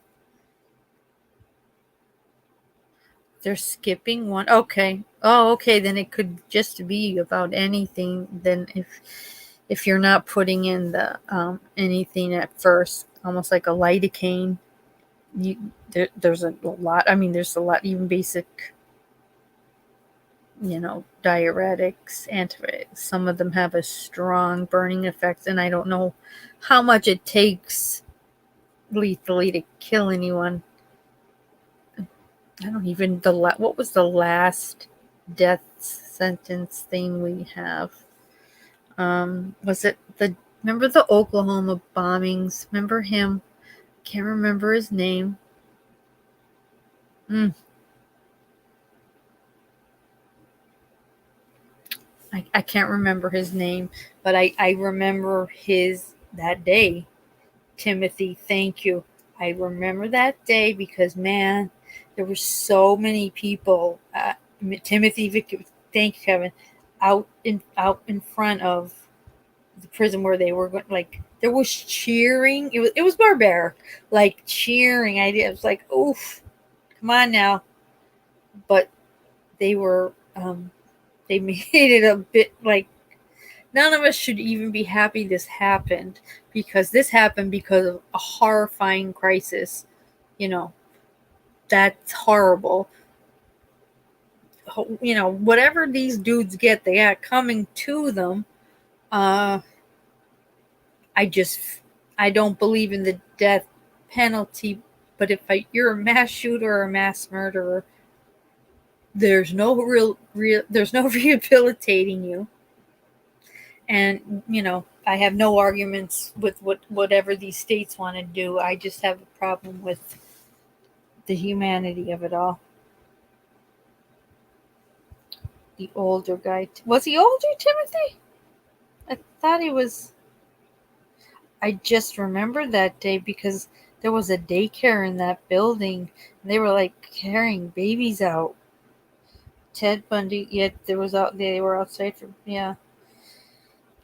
They're skipping one. Okay. Oh, okay. Then it could just be about anything. Then if you're not putting in the anything at first, almost like a lidocaine, there's a lot. I mean, there's a lot, even basic, diuretics, antibiotics. Some of them have a strong burning effect, and I don't know how much it takes lethally to kill anyone. I don't even, what was the last death sentence thing we have? Was it remember the Oklahoma bombings? Remember him? Can't remember his name. I can't remember his name, but I remember that day. Timothy, thank you. I remember that day because, man, there were so many people. Timothy, Victor, thank you, Kevin, out in front of the prison where they were going. Like, there was cheering. It was barbaric, like cheering. I was like, oof, come on now. But they were, they made it a bit like, none of us should even be happy this happened, because this happened because of a horrifying crisis. That's horrible. Whatever these dudes get, they got coming to them. I don't believe in the death penalty, but if you're a mass shooter or a mass murderer, there's no there's no rehabilitating you. And, I have no arguments with whatever these states want to do. I just have a problem with the humanity of it all. The older guy. Was he older, Timothy? I thought he was. I just remember that day because there was a daycare in that building. And they were like carrying babies out. Ted Bundy, yet there was out. They were outside for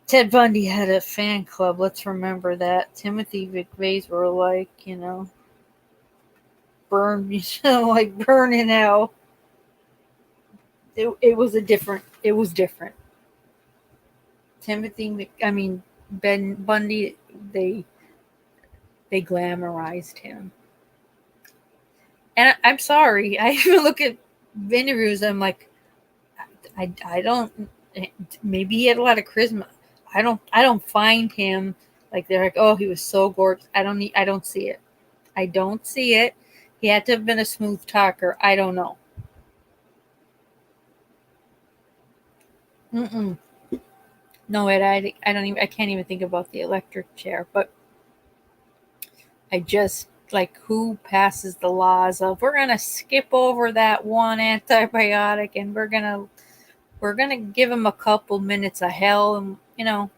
Ted Bundy had a fan club. Let's remember that. Timothy McVeigh's were like, burn, like burn in hell. It was different. It was different. Ben Bundy, they glamorized him. And I'm sorry. I even look at interviews. I'm like, I don't. Maybe he had a lot of charisma. I don't find him like they're like, oh, he was so gorgeous. I don't see it. I don't see it. He had to have been a smooth talker. I don't know. Mm-mm. No, I don't even. I can't even think about the electric chair. But I just like who passes the laws of we're gonna skip over that one antibiotic and we're gonna give him a couple minutes of hell, and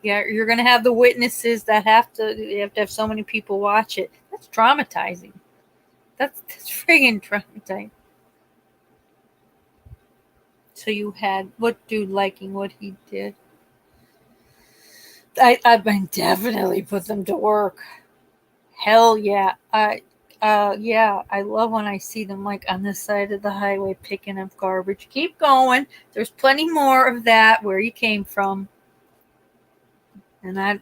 you're gonna have the witnesses that you have to have so many people watch it. That's traumatizing. That's friggin' traumatizing. So you had what dude liking what he did? I've been definitely put them to work. Hell yeah. Yeah, I love when I see them like on the side of the highway picking up garbage. Keep going. There's plenty more of that where you came from. And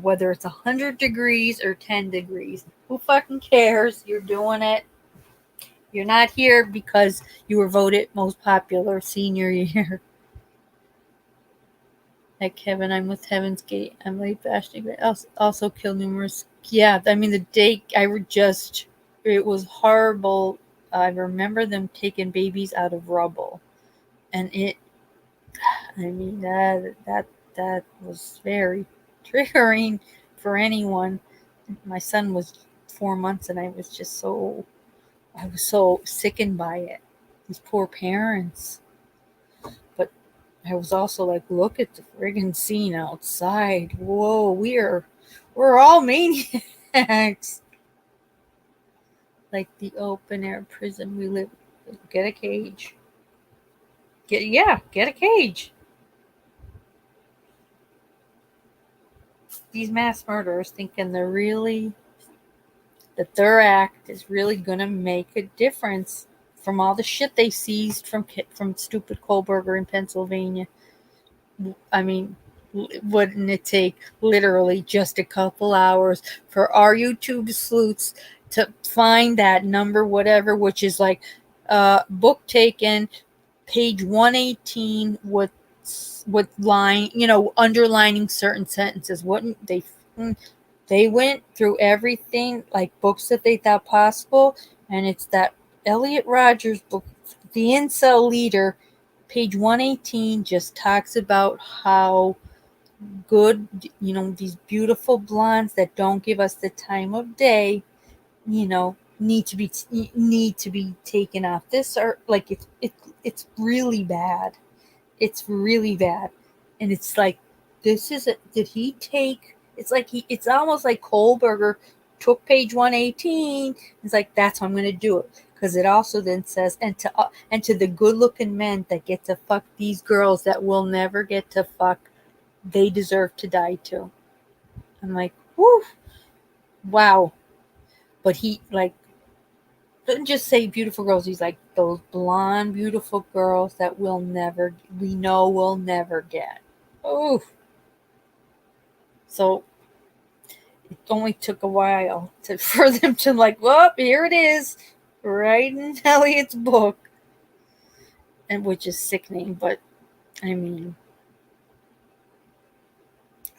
whether it's 100 degrees or 10 degrees, who fucking cares? You're doing it. You're not here because you were voted most popular senior year. Like Kevin, I'm with Heaven's Gate. I'm late fashioning, but also killed numerous. Yeah, I mean, the day it was horrible. I remember them taking babies out of rubble. And that was very triggering for anyone. My son was 4 months and I was so sickened by it. These poor parents. But I was also like, look at the friggin' scene outside. Whoa, we're all maniacs. Like the open air prison we live. Get a cage. Get a cage. These mass murderers thinking that their act is really gonna make a difference from all the shit they seized from stupid Kohlberger in Pennsylvania. I mean, wouldn't it take literally just a couple hours for our YouTube sleuths to find that number, whatever, which is like book taken, page 118 with line, underlining certain sentences. Wouldn't they went through everything, like books that they thought possible, and it's that Elliot Rogers book, The Incel Leader, page 118, just talks about how good, these beautiful blondes that don't give us the time of day, need to be taken off this, or like it's really bad. It's really bad. And it's like, did he take, it's almost like Kohlberger took page 118. It's like, that's how I'm going to do it. Because it also then says, and to the good looking men that get to fuck these girls that will never get to fuck, they deserve to die too. I'm like, whoo, wow. But he like, doesn't just say beautiful girls. He's like, those blonde, beautiful girls that we know will never get. Oh, so it only took a while for them to like, well, here it is, right in Elliot's book, and which is sickening. But I mean,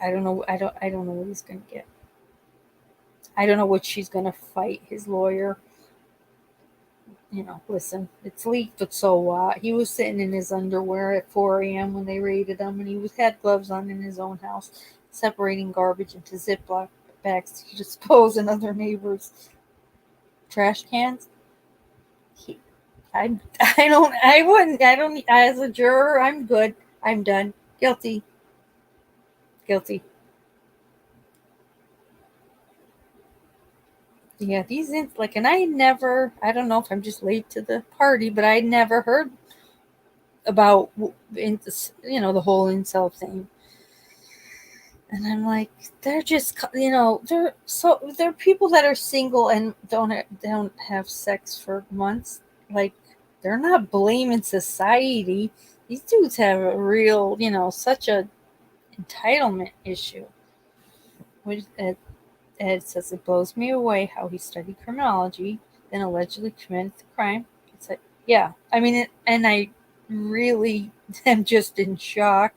I don't know. I don't know what he's gonna get. I don't know what she's gonna fight his lawyer. Listen, it's leaked, but so what? He was sitting in his underwear at 4 a.m. when they raided him, and he had gloves on in his own house, separating garbage into Ziploc bags to dispose in other neighbors' trash cans. I wouldn't, as a juror, I'm good. I'm done. Guilty. Guilty. Yeah, and I don't know if I'm just late to the party, but I never heard about, the whole incel thing. And I'm like, they're just, they're people that are single and don't have sex for months. Like, they're not blaming society. These dudes have a real, such a entitlement issue. Which Ed says it blows me away how he studied criminology, then allegedly committed the crime. It's like, yeah, I mean, and I really am just in shock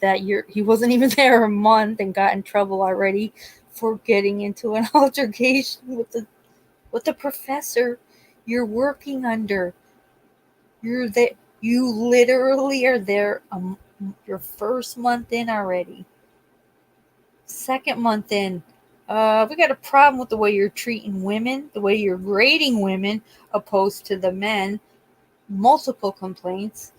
that he wasn't even there a month and got in trouble already for getting into an altercation with the professor you're working under. You're there. You literally are there. Your first month in already. Second month in, we got a problem with the way you're treating women, the way you're grading women opposed to the men. Multiple complaints.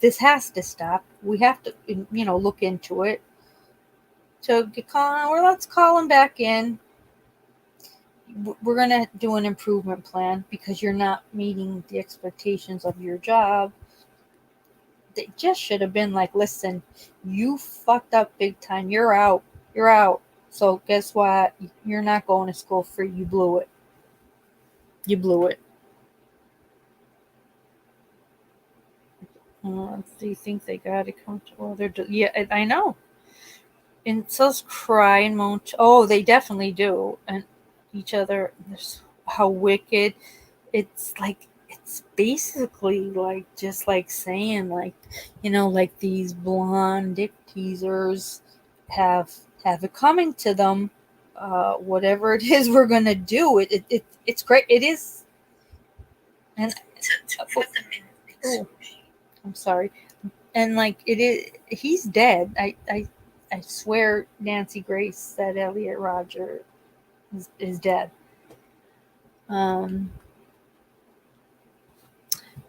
This has to stop. We have to, look into it. So let's call him back in. We're going to do an improvement plan because you're not meeting the expectations of your job. They just should have been like, listen, you fucked up big time. You're out. You're out. So guess what? You're not going to school free. You blew it. You blew it. Do you think they got it comfortable? Yeah, I know. And so cry and moan. Oh, they definitely do. And each other. How wicked. It's like, it's basically like just like saying, like, like these blonde dick teasers have it coming to them. Whatever it is we're gonna do, it's great. It is. And oh, I'm sorry. And like it is, he's dead. I swear Nancy Grace said Elliot Roger is dead.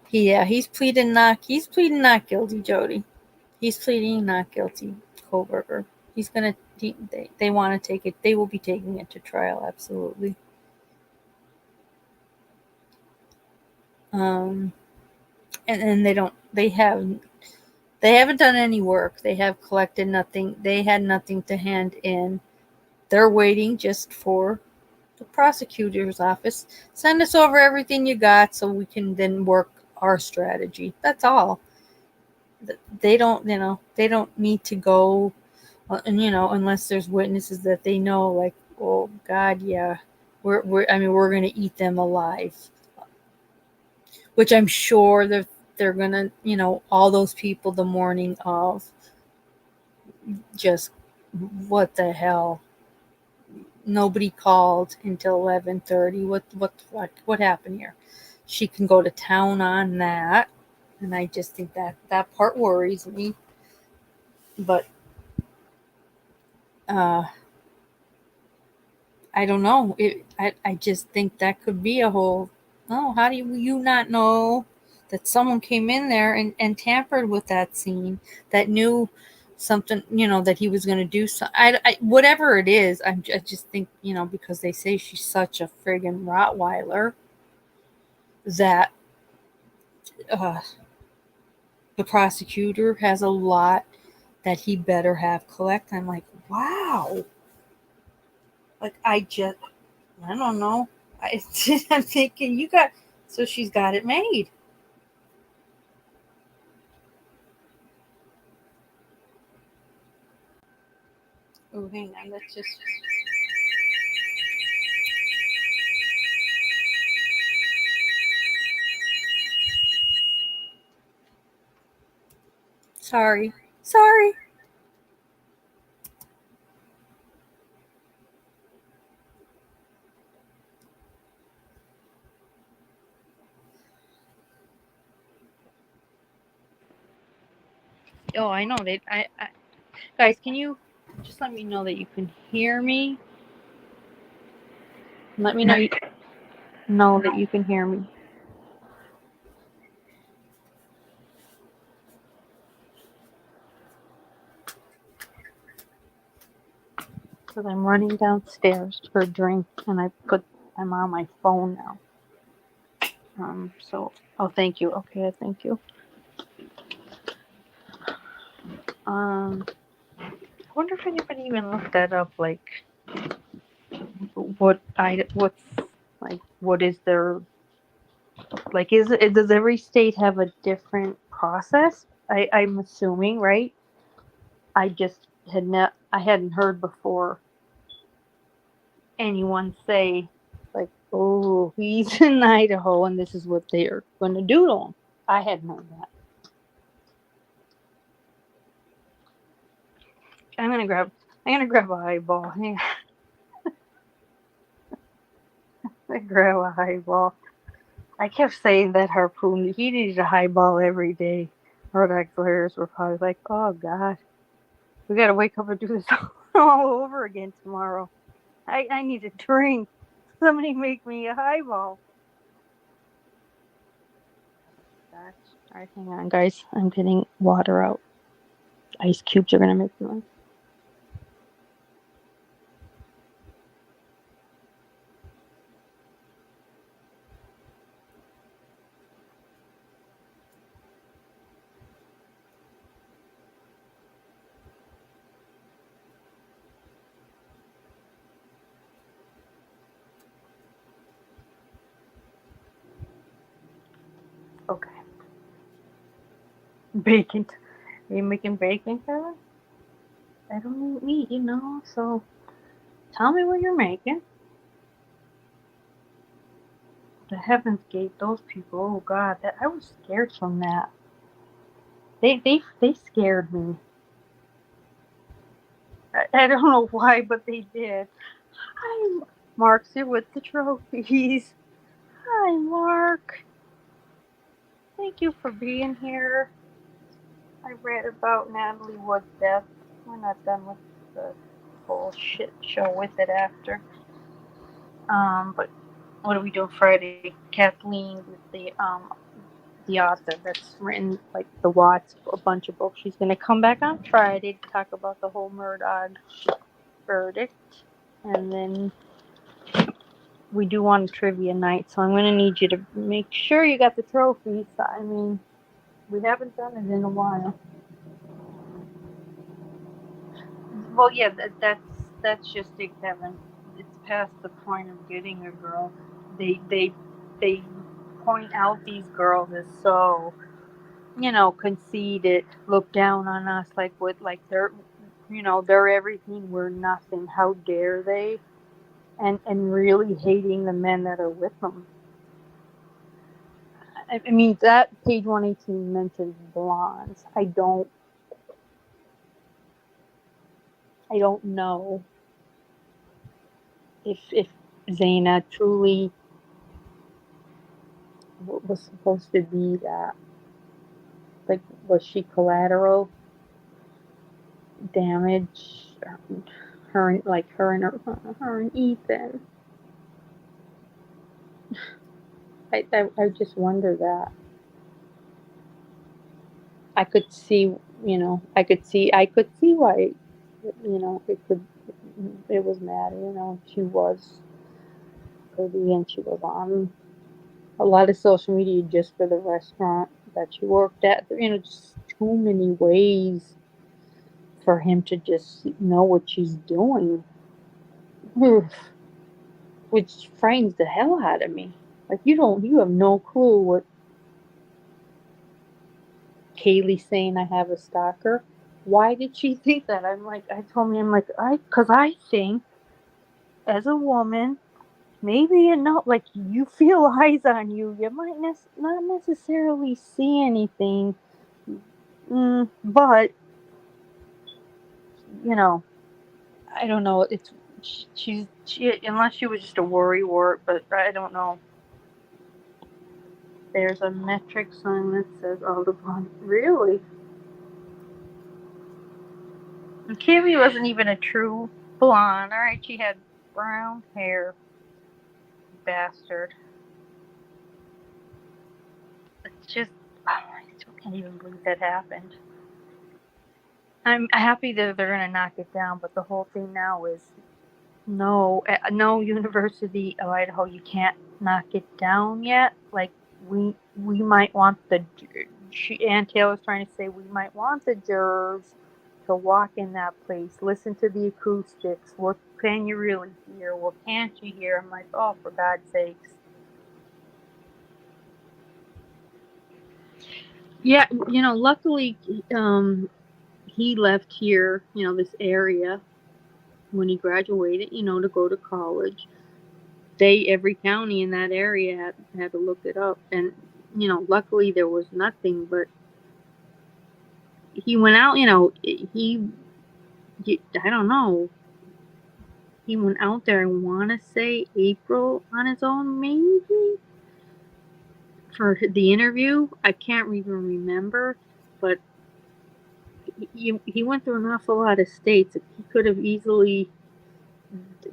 He's pleading not guilty, Jody. He's pleading not guilty, Kohlberger. He's gonna. They want to take it. They will be taking it to trial. Absolutely. And they don't. They haven't done any work. They have collected nothing. They had nothing to hand in. They're waiting just for the prosecutor's office. Send us over everything you got so we can then work our strategy. That's all. They don't. They don't need to go. And unless there's witnesses that they know, like, oh God, yeah, we're gonna eat them alive, which I'm sure they're gonna, all those people the morning of, just what the hell, nobody called until 11:30. What happened here? She can go to town on that, and I just think that part worries me, but I don't know. I just think that could be a whole. Oh, how do you not know that someone came in there and tampered with that scene, that knew something, that he was going to do something. Whatever it is, I just think, because they say she's such a friggin' Rottweiler, that the prosecutor has a lot that he better have collect. I'm like, wow. Like, I don't know. I'm thinking so she's got it made. Oh, hang on. Let's just. Sorry. Oh, I know that. Guys, can you just let me know that you can hear me? Let me know that you can hear me. because I'm running downstairs for a drink, and I'm on my phone now. Oh, thank you. Okay, thank you. I wonder if anybody even looked that up, like, what is their, like, does every state have a different process? I'm assuming, right? I just I hadn't heard before anyone say, like, oh, he's in Idaho and this is what they're going to do to him. I hadn't heard that. I'm gonna grab a highball. Hang on. I grab a highball. I kept saying that Harpoon, he needed a highball every day. Our auxiliaries were probably like, oh God, we gotta wake up and do this all over again tomorrow. I need a drink. Somebody make me a highball. Gosh. Alright, hang on, guys. I'm getting water out. Ice cubes are gonna make noise. Okay. Bacon. Are you making bacon, Kevin? I don't eat meat, so tell me what you're making. The Heaven's Gate, those people, oh God, I was scared from that. They scared me. I don't know why, but they did. Hi, Mark's here with the trophies. Hi, Mark. Thank you for being here. I read about Natalie Wood's death. We're not done with the whole shit show with it after. But what are we doing Friday? Kathleen, the author that's written like the Watts, a bunch of books. She's gonna come back on Friday to talk about the whole Murdoch verdict, and then we do want a trivia night. So I'm gonna need you to make sure you got the trophies. I mean, we haven't done it in a while. Well, yeah, that's just it, Kevin. It's past the point of getting a girl. They point out these girls as so, conceited, look down on us like they're everything, we're nothing. How dare they? And really hating the men that are with them. I mean, that page 118 mentions blondes. I don't know if Zaina truly was supposed to be that. Like, was she collateral damage? Her and Ethan. I just wonder that. I could see, I could see why, it was mad, she was pretty and she was on a lot of social media just for the restaurant that she worked at. Just too many ways for him to just know what she's doing. Which frightens the hell out of me. Like, you have no clue what Kaylee's saying, I have a stalker. Why did she think that? Because I think, as a woman, maybe like, you feel eyes on you. You might not necessarily see anything, but, I don't know. She unless she was just a worrywart, but I don't know. There's a metric sign that says Audubon. Really? And Kimmy wasn't even a true blonde. Alright, she had brown hair. Bastard. It's just, I still can't even believe that happened. I'm happy that they're going to knock it down, but the whole thing now is no, no University of Idaho, you can't knock it down yet. Like we might want Ann Taylor's trying to say we might want the jurors to walk in that place, listen to the acoustics. What can you really hear? What can't you hear? I'm like, oh, for God's sakes. Yeah, luckily, he left here, this area when he graduated, to go to college. Every county in that area had to look it up, and luckily there was nothing. But he went out, I don't know, he went out there. I want to say April on his own, maybe for the interview. I can't even remember, but he went through an awful lot of states. He could have easily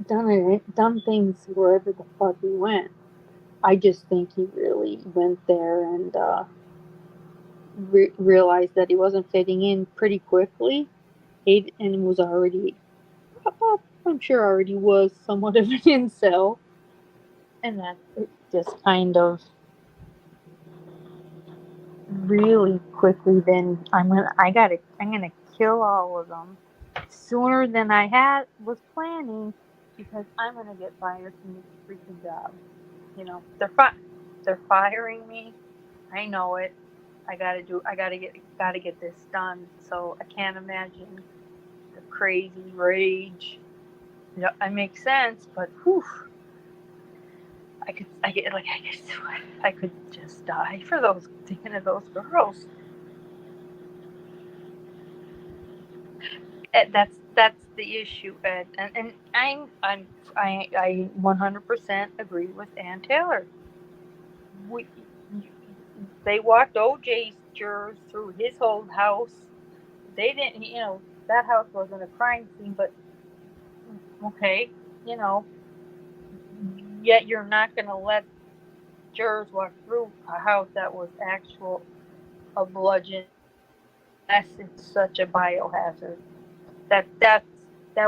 done things wherever the fuck he went. I just think he really went there and realized that he wasn't fitting in pretty quickly, and was already, I'm sure, already was somewhat of an incel, and that it just kind of really quickly. Then I'm gonna kill all of them sooner than I was planning, because I'm gonna get fired from this freaking job. They're firing me. I know it. I gotta get this done. So I can't imagine the crazy rage. It makes sense, but whew, I could just die for thinking of those girls. That's the issue, Ed, and I 100% agree with Ann Taylor. We They walked OJ's jurors through his whole house. They didn't, that house wasn't a crime scene, but okay, you know, yet you're not going to let jurors walk through a house that was a bludgeon, unless it's such a biohazard. That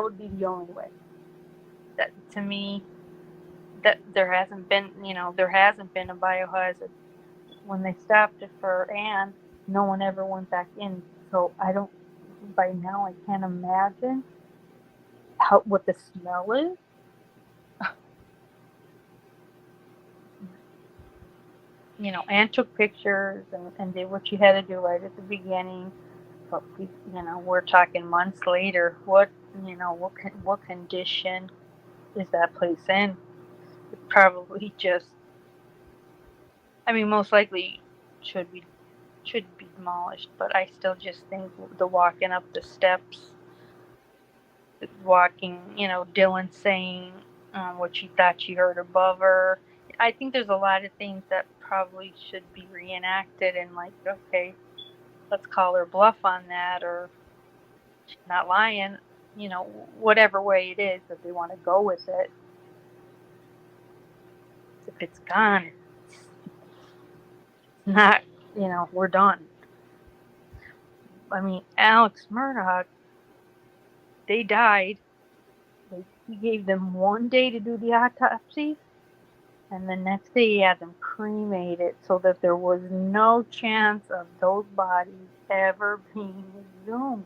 would be the only way. That, to me, that there hasn't been a biohazard. When they stopped it for Anne, no one ever went back in. So by now I can't imagine what the smell is. Anne took pictures and did what she had to do right at the beginning. But we're talking months later. What condition is that place in? It probably just, most likely should be demolished. But I still just think the walking up the steps, Dylan saying what she thought she heard above her. I think there's a lot of things that probably should be reenacted, and okay, let's call her bluff on that, or she's not lying, whatever way it is that they want to go with it. If it's gone, it's not, we're done. Alex Murdoch, they died. He gave them 1 day to do the autopsy, and the next day he had them cremated, so that there was no chance of those bodies ever being exhumed.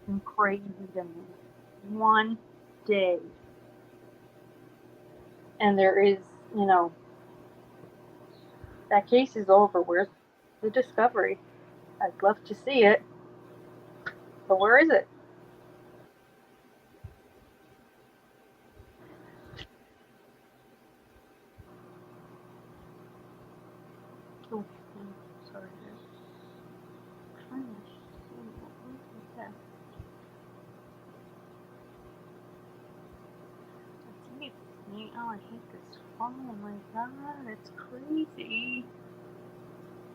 And crazy to me. 1 day. And there is, that case is over. Where's the discovery? I'd love to see it. But where is it? Oh, sorry. Oh, I hate this phone. Oh my god, it's crazy.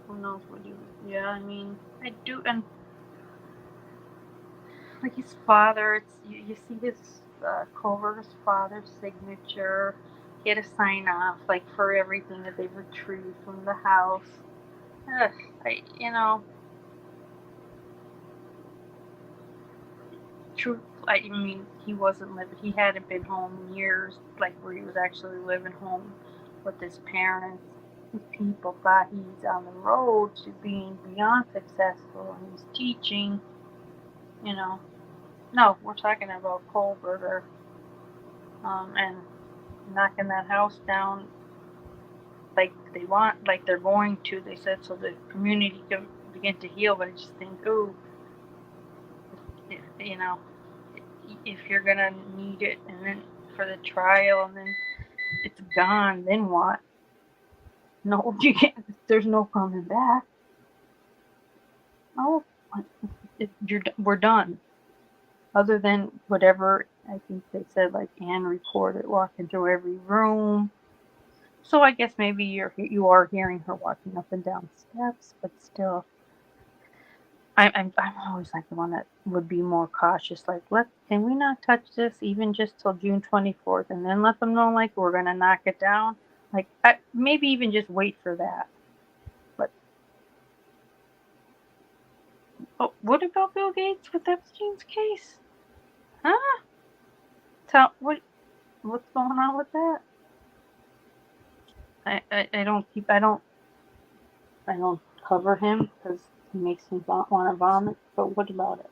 Who knows what you... Yeah, I do, and like his father, you see his Culver's father's signature. He had to sign off for everything that they've retrieved from the house. Ugh, I mean, he wasn't living. He hadn't been home in years, like where he was actually living home with his parents. People thought he's on the road to being beyond successful, and he's teaching. You know, no, we're talking about Colbert, and knocking that house down like they want, like they're going to. They said so the community can begin to heal. But I just think, ooh, you know, if you're gonna need it, and then for the trial, and then it's gone, then what? No, you can't. There's no coming back. Oh, we're done. Other than whatever I think they said, like Anne reported walking through every room. So I guess maybe you are hearing her walking up and down steps, but still, I'm always like the one that would be more cautious. Like, can we not touch this even just till June 24th, and then let them know like we're gonna knock it down. Like maybe even just wait for that. But what about Bill Gates with Epstein's case? Huh? What's going on with that? I don't cover him because he makes me want to vomit. But what about it?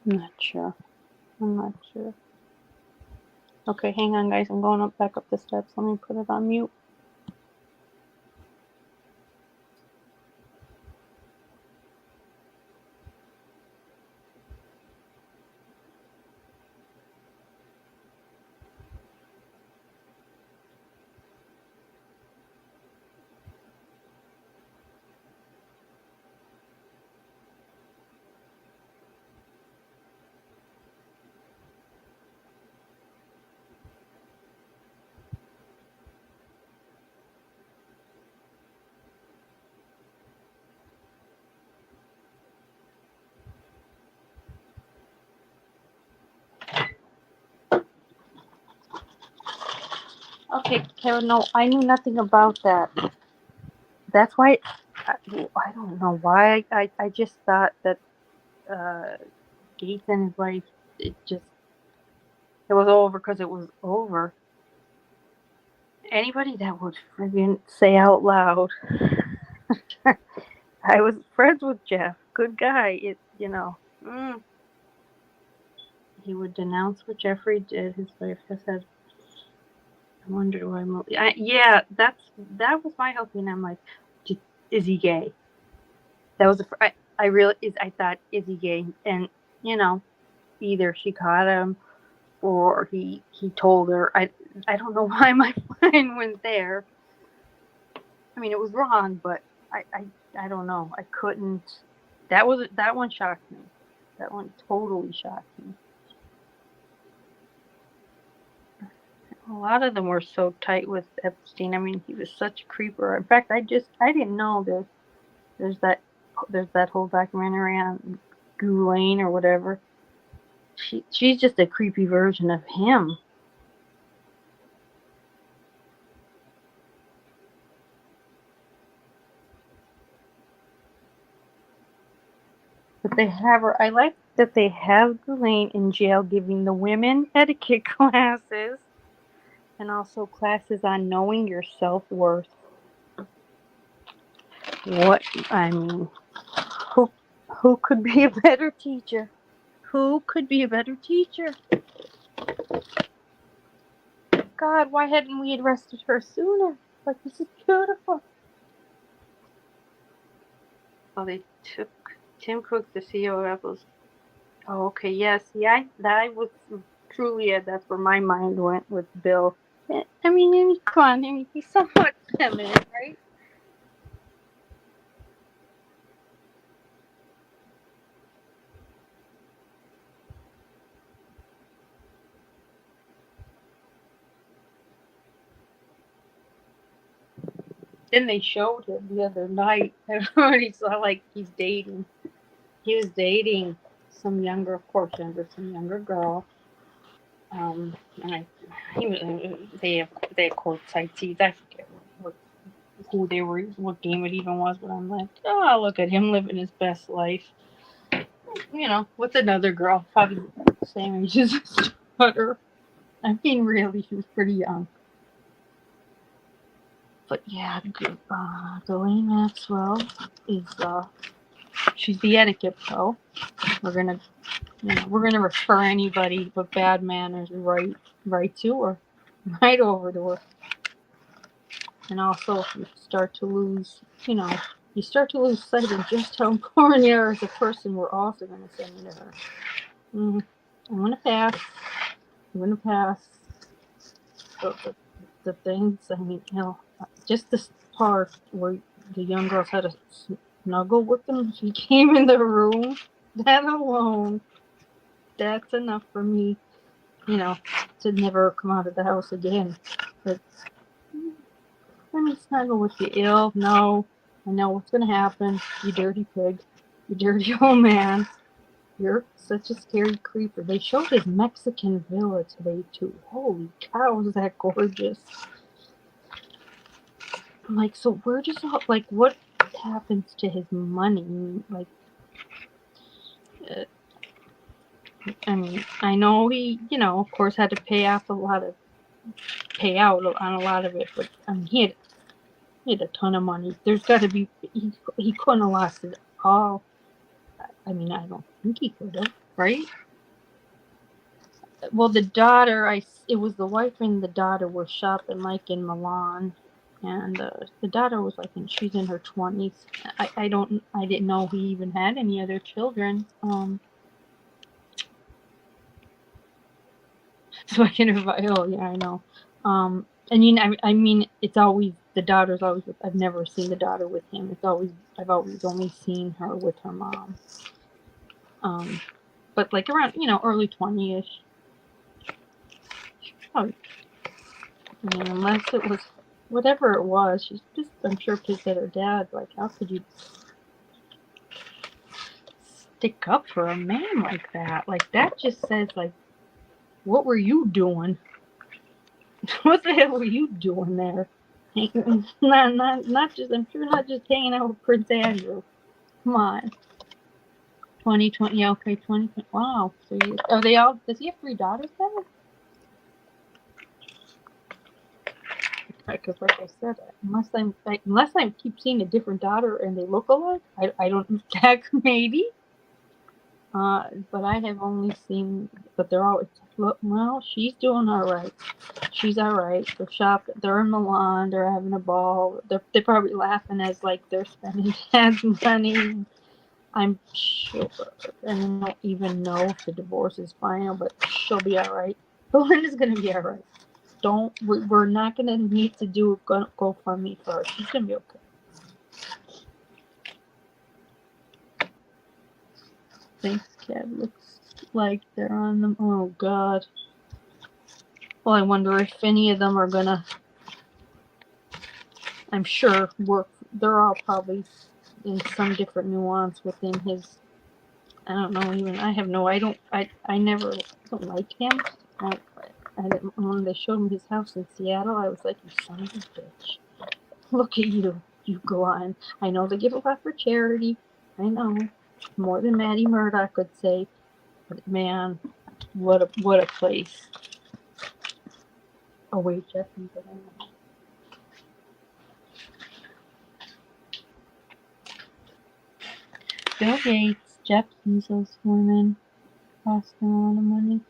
I'm not sure. I'm not sure. Okay, hang on, guys. I'm going back up the steps. Let me put it on mute. Okay, Karen, no, I knew nothing about that. That's why I don't know why I just thought that Gates and his wife, it was over because it was over. Anybody that would friggin' say out loud, I was friends with Jeff, good guy. He would denounce what Jeffrey did. His wife has said, I wonder why. Yeah, that was my hope, and I'm like, is he gay? That was I really is I thought, is he gay? And either she caught him or he told her. I don't know why my mind went there. I mean, it was wrong, but I don't know. I couldn't. That one shocked me. That one totally shocked me. A lot of them were so tight with Epstein. I mean, he was such a creeper. In fact, I didn't know there's that whole documentary on Ghislaine or whatever. She's just a creepy version of him. But they have her. I like that they have Ghislaine in jail giving the women etiquette classes and also classes on knowing your self-worth. What I mean, who who could be a better teacher? Who could be a better teacher? God, why hadn't we arrested her sooner? Like, this is beautiful. Oh, they took Tim Cook, the CEO of Apple's. Oh, okay, yes, yeah, that was truly that's where my mind went with Bill. I mean, come on, I mean, he's somewhat feminine, right? then they showed him the other night. And he's like, he's dating. He was dating some younger girl. And they have courtside seats. I forget who they were, what game it even was, but I'm like, oh, look at him living his best life. You know, with another girl, probably the same age as his daughter. I mean, really, she was pretty young. But yeah, Ghislaine Maxwell is she's the etiquette pro. We're gonna refer anybody with bad manners right to her, right over to her. And also, if you start to lose sight of just how important you are as a person, we're also going to send you to her. I'm going to pass. The things, I mean, just this part where the young girls had to snuggle with them. She came in the room. That alone, that's enough for me, to never come out of the house again. But let me snuggle with you, ill. No, I know what's going to happen. You dirty pig. You dirty old man. You're such a scary creeper. They showed his Mexican villa today, too. Holy cow, is that gorgeous. I'm like, so where does what happens to his money? Like, I mean, I know he, of course, had to pay out on a lot of it, but I mean, he had a ton of money. There's got to be, he couldn't have lost it all. I mean, I don't think he could have, right? Well, the daughter, it was the wife and the daughter were shopping like in Milan, and the daughter was like, she's in her 20s. I didn't know he even had any other children. So I can invite. Oh yeah, I know. And I mean, it's always the daughter's always. I've never seen the daughter with him. I've always only seen her with her mom. But like around early 20ish. Oh, I mean, unless it was whatever it was, she's just, I'm sure, pissed at her dad. Like, how could you stick up for a man like that? Like, that just says, like, what were you doing? What the hell were you doing there? Not just, I'm sure not just hanging out with Prince Andrew. Come on. 2020, yeah, okay, 2020. Wow. So are they all, does he have 3 daughters now? Because like I said, unless I keep seeing a different daughter and they look alike, I don't, heck, maybe. But I have only seen, but they're always, well, she's doing all right. She's all right. They're shopping. They're in Milan. They're having a ball. They're probably laughing as like they're spending dad's money. I'm sure. And I don't even know if the divorce is final, but she'll be all right. Belinda's gonna be all right. We're not gonna need to do a GoFundMe for her. She's gonna be okay. Thanks, Cat. Looks like they're on them. Oh God. Well, I wonder if any of them are gonna. I'm sure they're all probably in some different nuance within his. I don't know. Even I have no. I don't like him. When they showed him his house in Seattle, I was like, you son of a bitch. Look at you. You go on. I know they give a lot for charity. I know. More than Maddie Murdoch could say. But man, what a place. Oh wait, Jeffy. Bill Gates, Jeff Bezos, women costing a lot of money.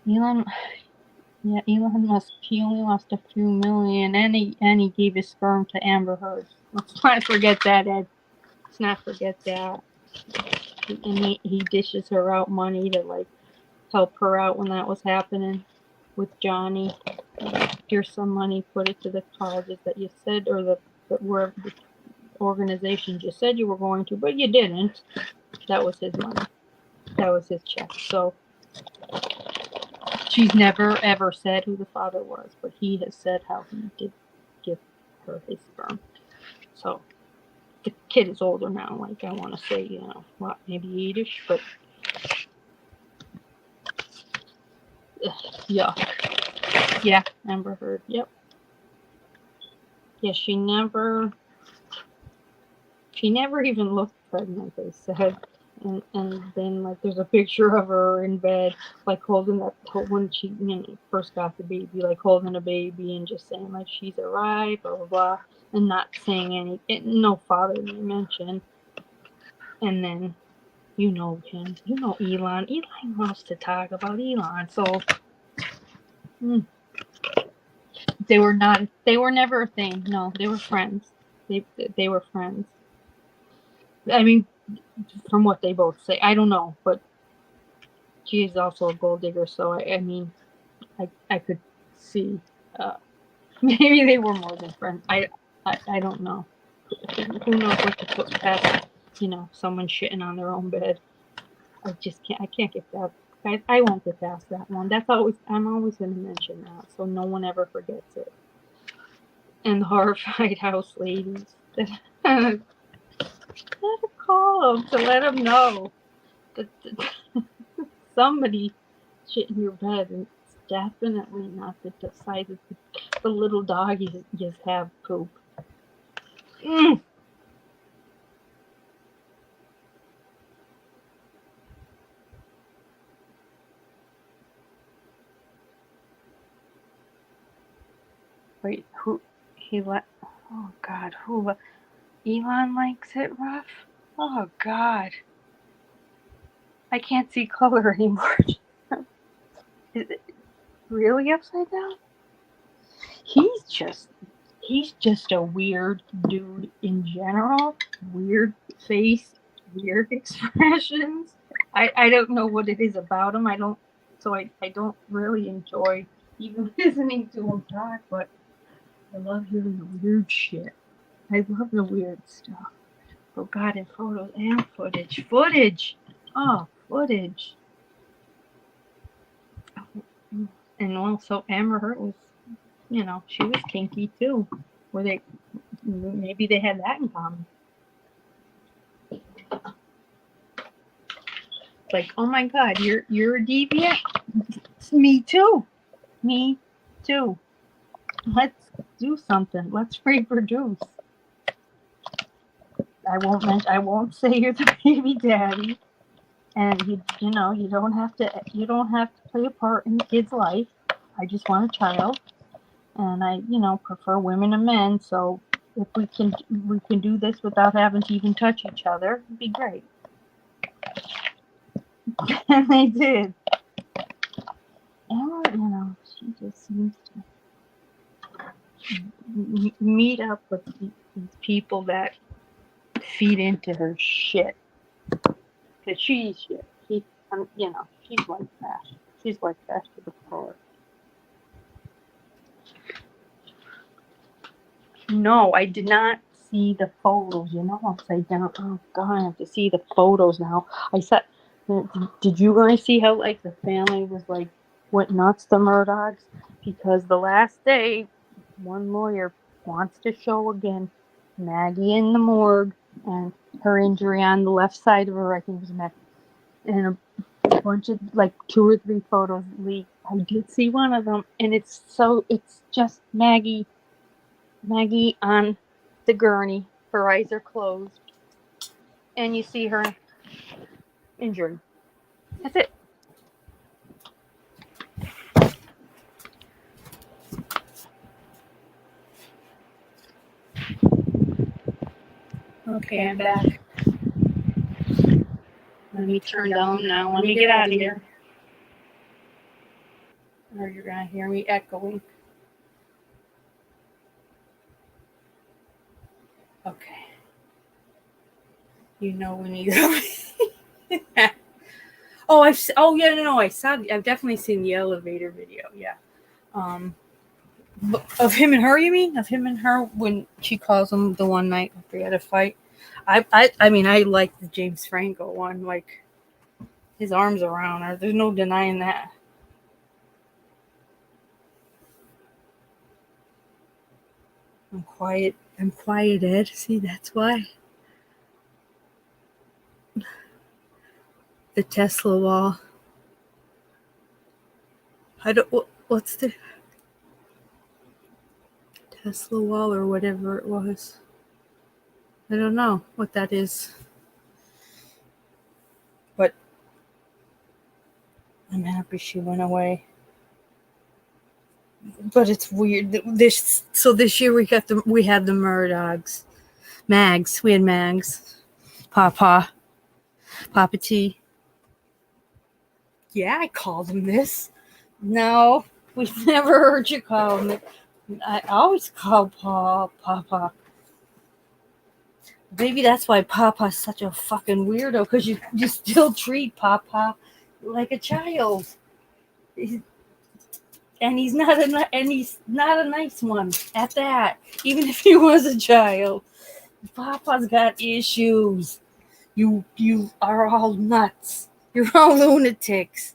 Elon Musk, he only lost a few million, and he gave his sperm to Amber Heard. Let's not forget that, Ed. Let's not forget that. And he dishes her out money to like help her out when that was happening with Johnny. Here's some money, put it to the causes that you said, or the organizations you said you were going to, but you didn't. That was his money. That was his check. So she's never ever said who the father was, but he has said how he did give her his sperm. So the kid is older now, like I want to say, what, maybe 8-ish, but yuck. Yeah, Amber Heard, yep. Yeah, she never even looked pregnant, they said. And then, like, there's a picture of her in bed, like, holding when she, first got the baby, like, holding a baby and just saying, like, she's arrived, blah, blah, blah, and not saying no father name mentioned. And then, him, Elon. Elon loves to talk about Elon, so they were never a thing. No, they were friends. They were friends. I mean, from what they both say, I don't know, but she is also a gold digger, so I could see maybe they were more than friends. I don't know. Who knows what to put past someone shitting on their own bed. I can't get that. I won't get past that one. I'm always going to mention that, so no one ever forgets it. And the horrified house ladies. Let her call them to let them know that somebody shit in your bed, and it's definitely not the size of the little dog you just have poop. Wait, who he let? Oh God, who? Elon likes it rough. Oh God, I can't see color anymore. Is it really upside down? He's just a weird dude in general. Weird face, weird expressions. I don't know what it is about him. I don't really enjoy even listening to him talk, but I love hearing the weird shit. I love the weird stuff. Oh God, and photos and footage. Oh, footage. And also Amber Heard was, she was kinky too. Maybe they had that in common. Like, oh my God, you're a deviant? Me too. Let's do something. Let's reproduce. I won't say you're the baby daddy. And you don't have to play a part in the kid's life. I just want a child. And I, prefer women and men, so if we can do this without having to even touch each other, it'd be great. And they did. And, she just seems to meet up with these people that feed into her shit. Because she's shit. She's like that. She's like that to the core. No, I did not see the photos. Upside down. Oh God, I have to see the photos now. I said, did you guys see how like the family was like went nuts to Murdochs because the last day, one lawyer wants to show again Maggie in the morgue and her injury on the left side of her, I think it was neck, and a bunch of like 2 or 3 photos leaked. I did see one of them, and it's just Maggie on the gurney, her eyes are closed, and you see her injured. That's it. Okay, I'm back. Let me turn down now. Let me get out of here. Or you're going to hear me echoing. Okay. When you go. I've definitely seen the elevator video. Yeah. Of him and her, you mean? Of him and her when she calls him the one night after they had a fight. I like the James Franco one. Like his arms around her. There's no denying that. I'm quiet. I'm quieted. See, that's why. The Tesla wall. I don't. What's the Tesla wall or whatever it was? I don't know what that is. But I'm happy she went away. But it's weird. This year we had the Murdochs. Mags. We had Mags. Papa T. Yeah, I called him this. No, we've never heard you call him it. I always call Papa. Maybe that's why Papa's such a fucking weirdo, because you still treat Papa like a child. And he's not a nice one at that. Even if he was a child, Papa's got issues. You are all nuts. You're all lunatics.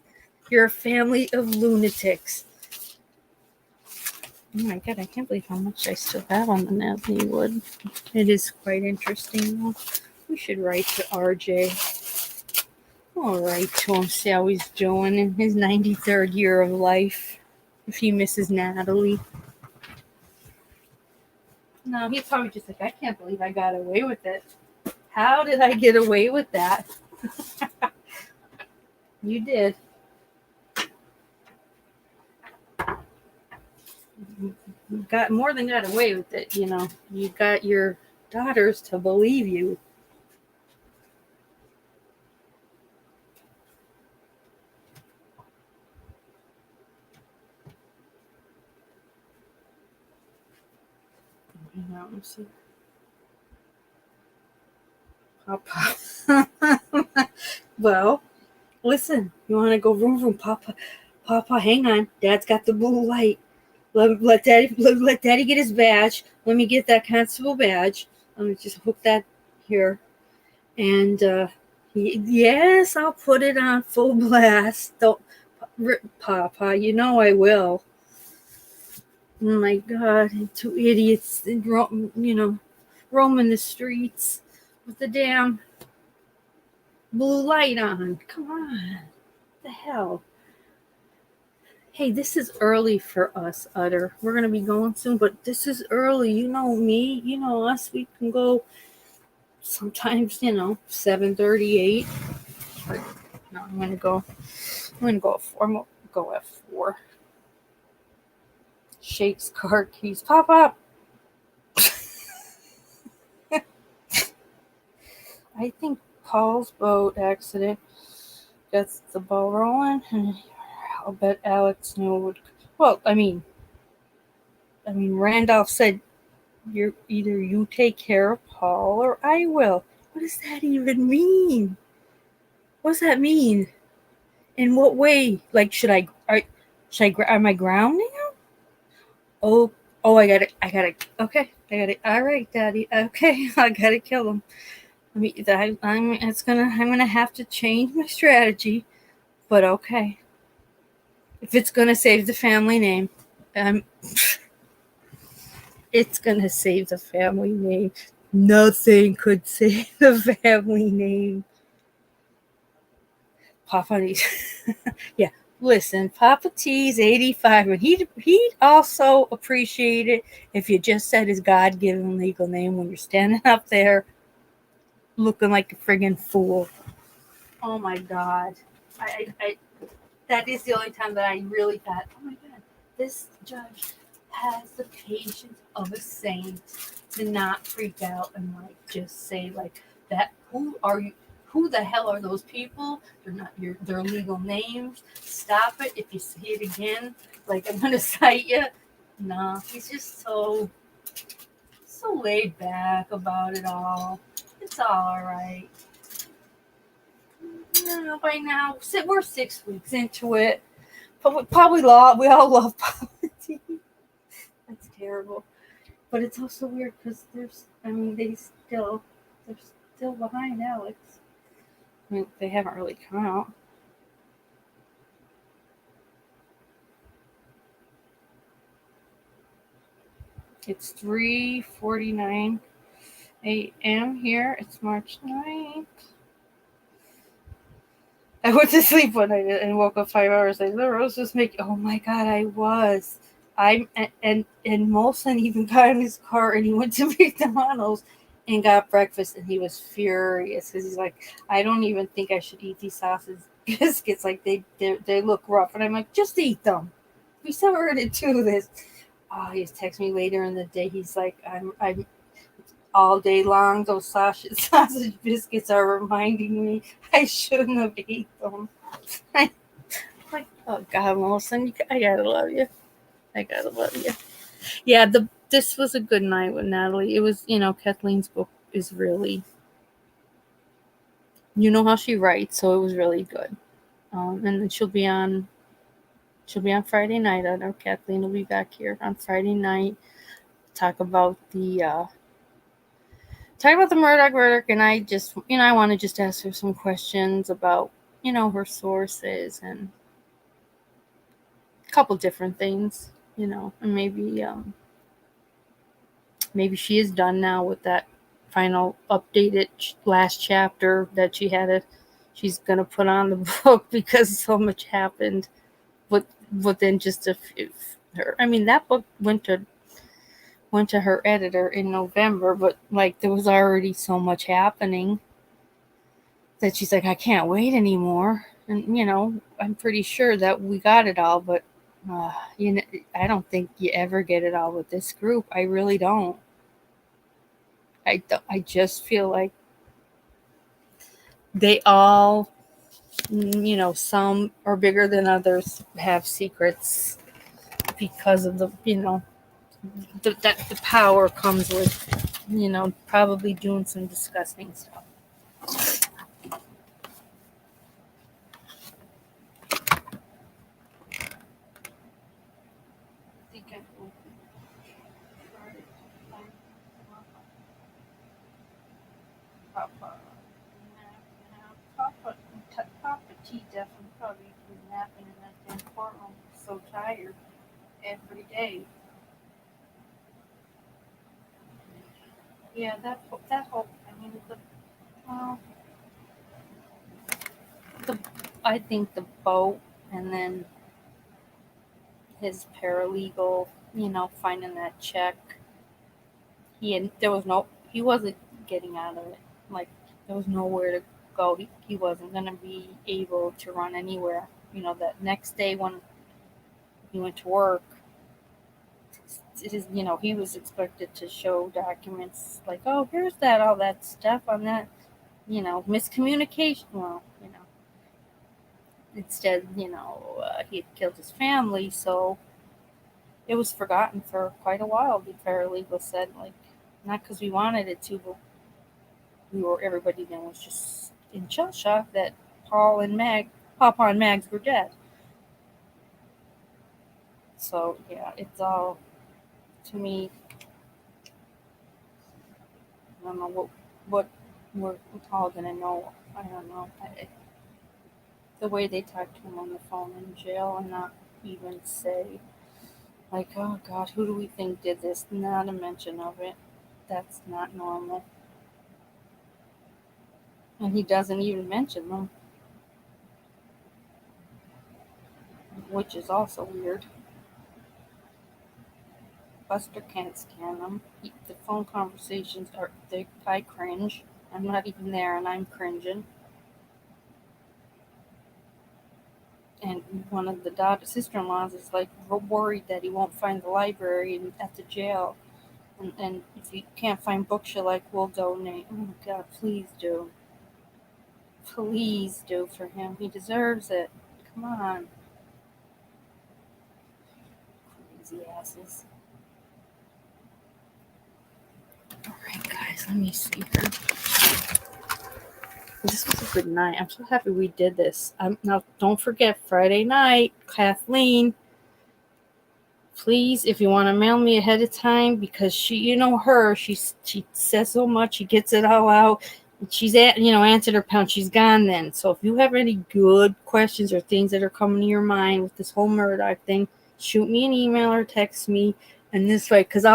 You're a family of lunatics. Oh my god, I can't believe how much I still have on the Natalie Wood. It is quite interesting though. We should write to RJ. I'll write to him, see how he's doing in his 93rd year of life. If he misses Natalie. No, he's probably just like, I can't believe I got away with it. How did I get away with that? You did. You got more than got away with it, you know. You got your daughters to believe you. Papa. Well, listen, you want to go vroom, Papa? Papa, hang on. Dad's got the blue light. Let Daddy get his badge. Let me get that constable badge. Let me just hook that here. And yes, I'll put it on full blast. Don't, Papa, you know I will. Oh my God, two idiots, roaming the streets with the damn blue light on. Come on, what the hell? Hey, this is early for us, Utter. We're gonna be going soon, but this is early. You know me, you know us. We can go sometimes, 7:38. But no, I'm gonna go at 4. I'm gonna go at 4. Shakes car keys. Pop up. I think Paul's boat accident gets the ball rolling, and I'll bet Alex knew. Well, I mean, Randolph said, "You take care of Paul, or I will." What does that even mean? What does that mean? In what way? Like, am I grounding him? Oh, I got it. Okay, I got it. All right, Daddy. Okay, I gotta kill him. I'm gonna have to change my strategy, but okay. If it's gonna save the family name, it's gonna save the family name. Nothing could save the family name. Papa, yeah. Listen, Papa T's 85, and he'd also appreciate it if you just said his God-given legal name when you're standing up there looking like a friggin' fool. Oh my God. I that is the only time that I really thought, oh my God, this judge has the patience of a saint to not freak out and just say that. Who the hell are those people? They're not their legal names. Stop it. If you see it again, I'm gonna cite you. No, he's just so laid back about it all. It's all right. By now, we're 6 weeks into it. Probably we all love poverty. That's terrible. But it's also weird because they're still behind Alex. I mean, they haven't really come out. It's 3:49 a.m. here. It's March 9th. I went to sleep one night and woke up 5 hours later. I was just making. Oh my god, I was. And Molson even got in his car and he went to McDonald's and got breakfast, and he was furious because he's like, I don't even think I should eat these sausage biscuits. Like they look rough, and I'm like, just eat them. We said we're gonna do this. Oh, he texted me later in the day. He's like, I'm all day long. Those sausage biscuits are reminding me I shouldn't have ate them. I'm like, oh God, Melissa, I gotta love you. I gotta love you. Yeah, this was a good night with Natalie. It was, Kathleen's book is really, how she writes, so it was really good. And then she'll be on Friday night. I know Kathleen will be back here on Friday night. Talk about the Murdoch, and I just, I want to just ask her some questions about, her sources and a couple different things, and maybe she is done now with that final updated last chapter that she's gonna put on the book because so much happened within just a few. That book went to her editor in November, but like there was already so much happening that she's like, I can't wait anymore. And I'm pretty sure that we got it all, but I don't think you ever get it all with this group. I really don't. I just feel like they all, some are bigger than others, have secrets because of the power comes with, probably doing some disgusting stuff. Papa T definitely probably was napping in that damn courtroom. So tired every day. Yeah, that whole. I think the boat, and then his paralegal, finding that check. He wasn't getting out of it. Like there was nowhere to go. He wasn't gonna be able to run anywhere. That next day when he went to work, he was expected to show documents like, oh, here's all that stuff on that, miscommunication. Well, instead, he had killed his family, so it was forgotten for quite a while. The paralegal said, like, not because we wanted it to, but everybody then was just in shell shock that Papa and Mags were dead. So yeah, it's all, to me, I don't know what we're all gonna know. I don't know. The way they talk to him on the phone in jail and not even say, like, oh God, who do we think did this? Not a mention of it. That's not normal. And he doesn't even mention them, which is also weird. Buster can't stand them. The phone conversations I cringe. I'm not even there and I'm cringing. And one of the sister-in-laws is like worried that he won't find the library at the jail. And if you can't find books you like, we'll donate. Oh my God, please do. Please do for him. He deserves it. Come on. Crazy asses. Alright, guys, let me see here. This was a good night. I'm so happy we did this. Now, don't forget, Friday night, Kathleen, please, if you want to mail me ahead of time, because she says so much, she gets it all out. She's answered her pound. She's gone then. So if you have any good questions or things that are coming to your mind with this whole Murdoch thing, shoot me an email or text me. And this way, because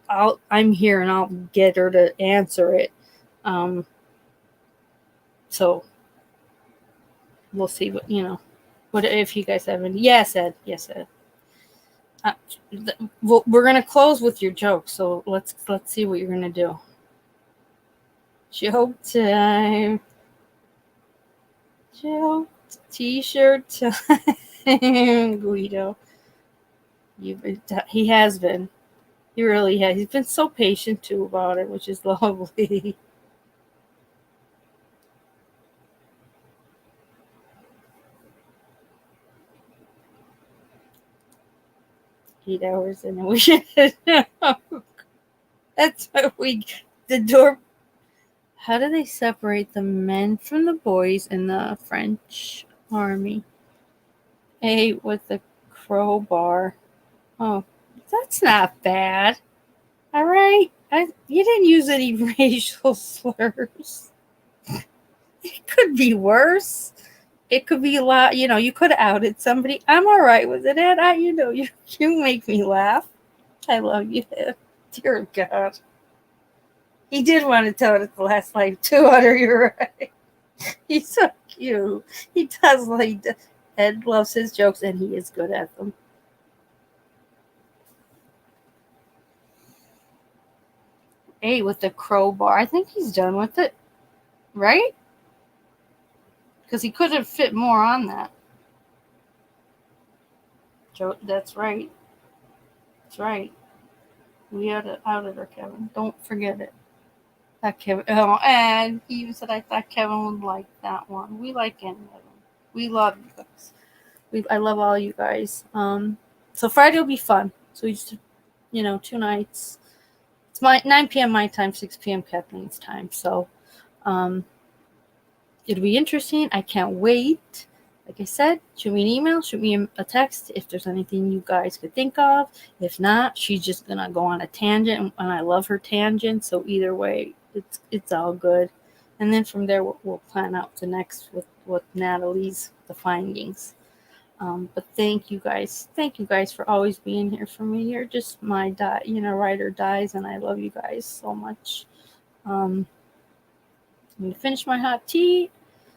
I'm here and I'll get her to answer it. So we'll see what if you guys have any. Yes, Ed. Yes, Ed. We're gonna close with your joke, so let's see what you're gonna do. Joke time. Joke t-shirt time. Guido. He has been. He really has. He's been so patient too about it, which is lovely. 8 hours in a week. That's what the door. How do they separate the men from the boys in the French army? A with the crowbar. Oh, that's not bad. All right. You didn't use any racial slurs. It could be worse. It could be a lot. You could have outed somebody. I'm all right with it, Ed. You make me laugh. I love you, Ed. Dear God. He did want to tell it at the last life too, Hunter. You're right. He's so cute. He does Ed loves his jokes, and he is good at them. A with the crowbar. I think he's done with it. Right? Because he could have fit more on that. Joe, that's right. That's right. We outed her, Kevin. Don't forget it. That Kevin. Oh, and he even said I thought Kevin would like that one. We like any of them. We love you guys. I love all you guys. So Friday will be fun. So we just, 2 nights. It's 9 p.m. my time, 6 p.m. Kathleen's time. So, it'll be interesting. I can't wait. Like I said, shoot me an email, shoot me a text if there's anything you guys could think of. If not, she's just gonna go on a tangent, and I love her tangent. So either way, it's all good. And then from there, we'll plan out the next with Natalie's the findings. But thank you guys for always being here for me. You're just my ride or dies, and I love you guys so much. I'm gonna finish my hot tea,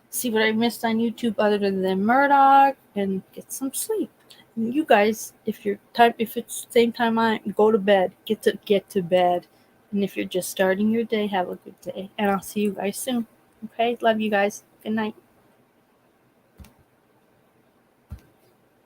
see what I missed on YouTube other than Murdoch, and get some sleep. And you guys, if it's the same time go to bed, get to bed. And if you're just starting your day, have a good day. And I'll see you guys soon. Okay? Love you guys. Good night.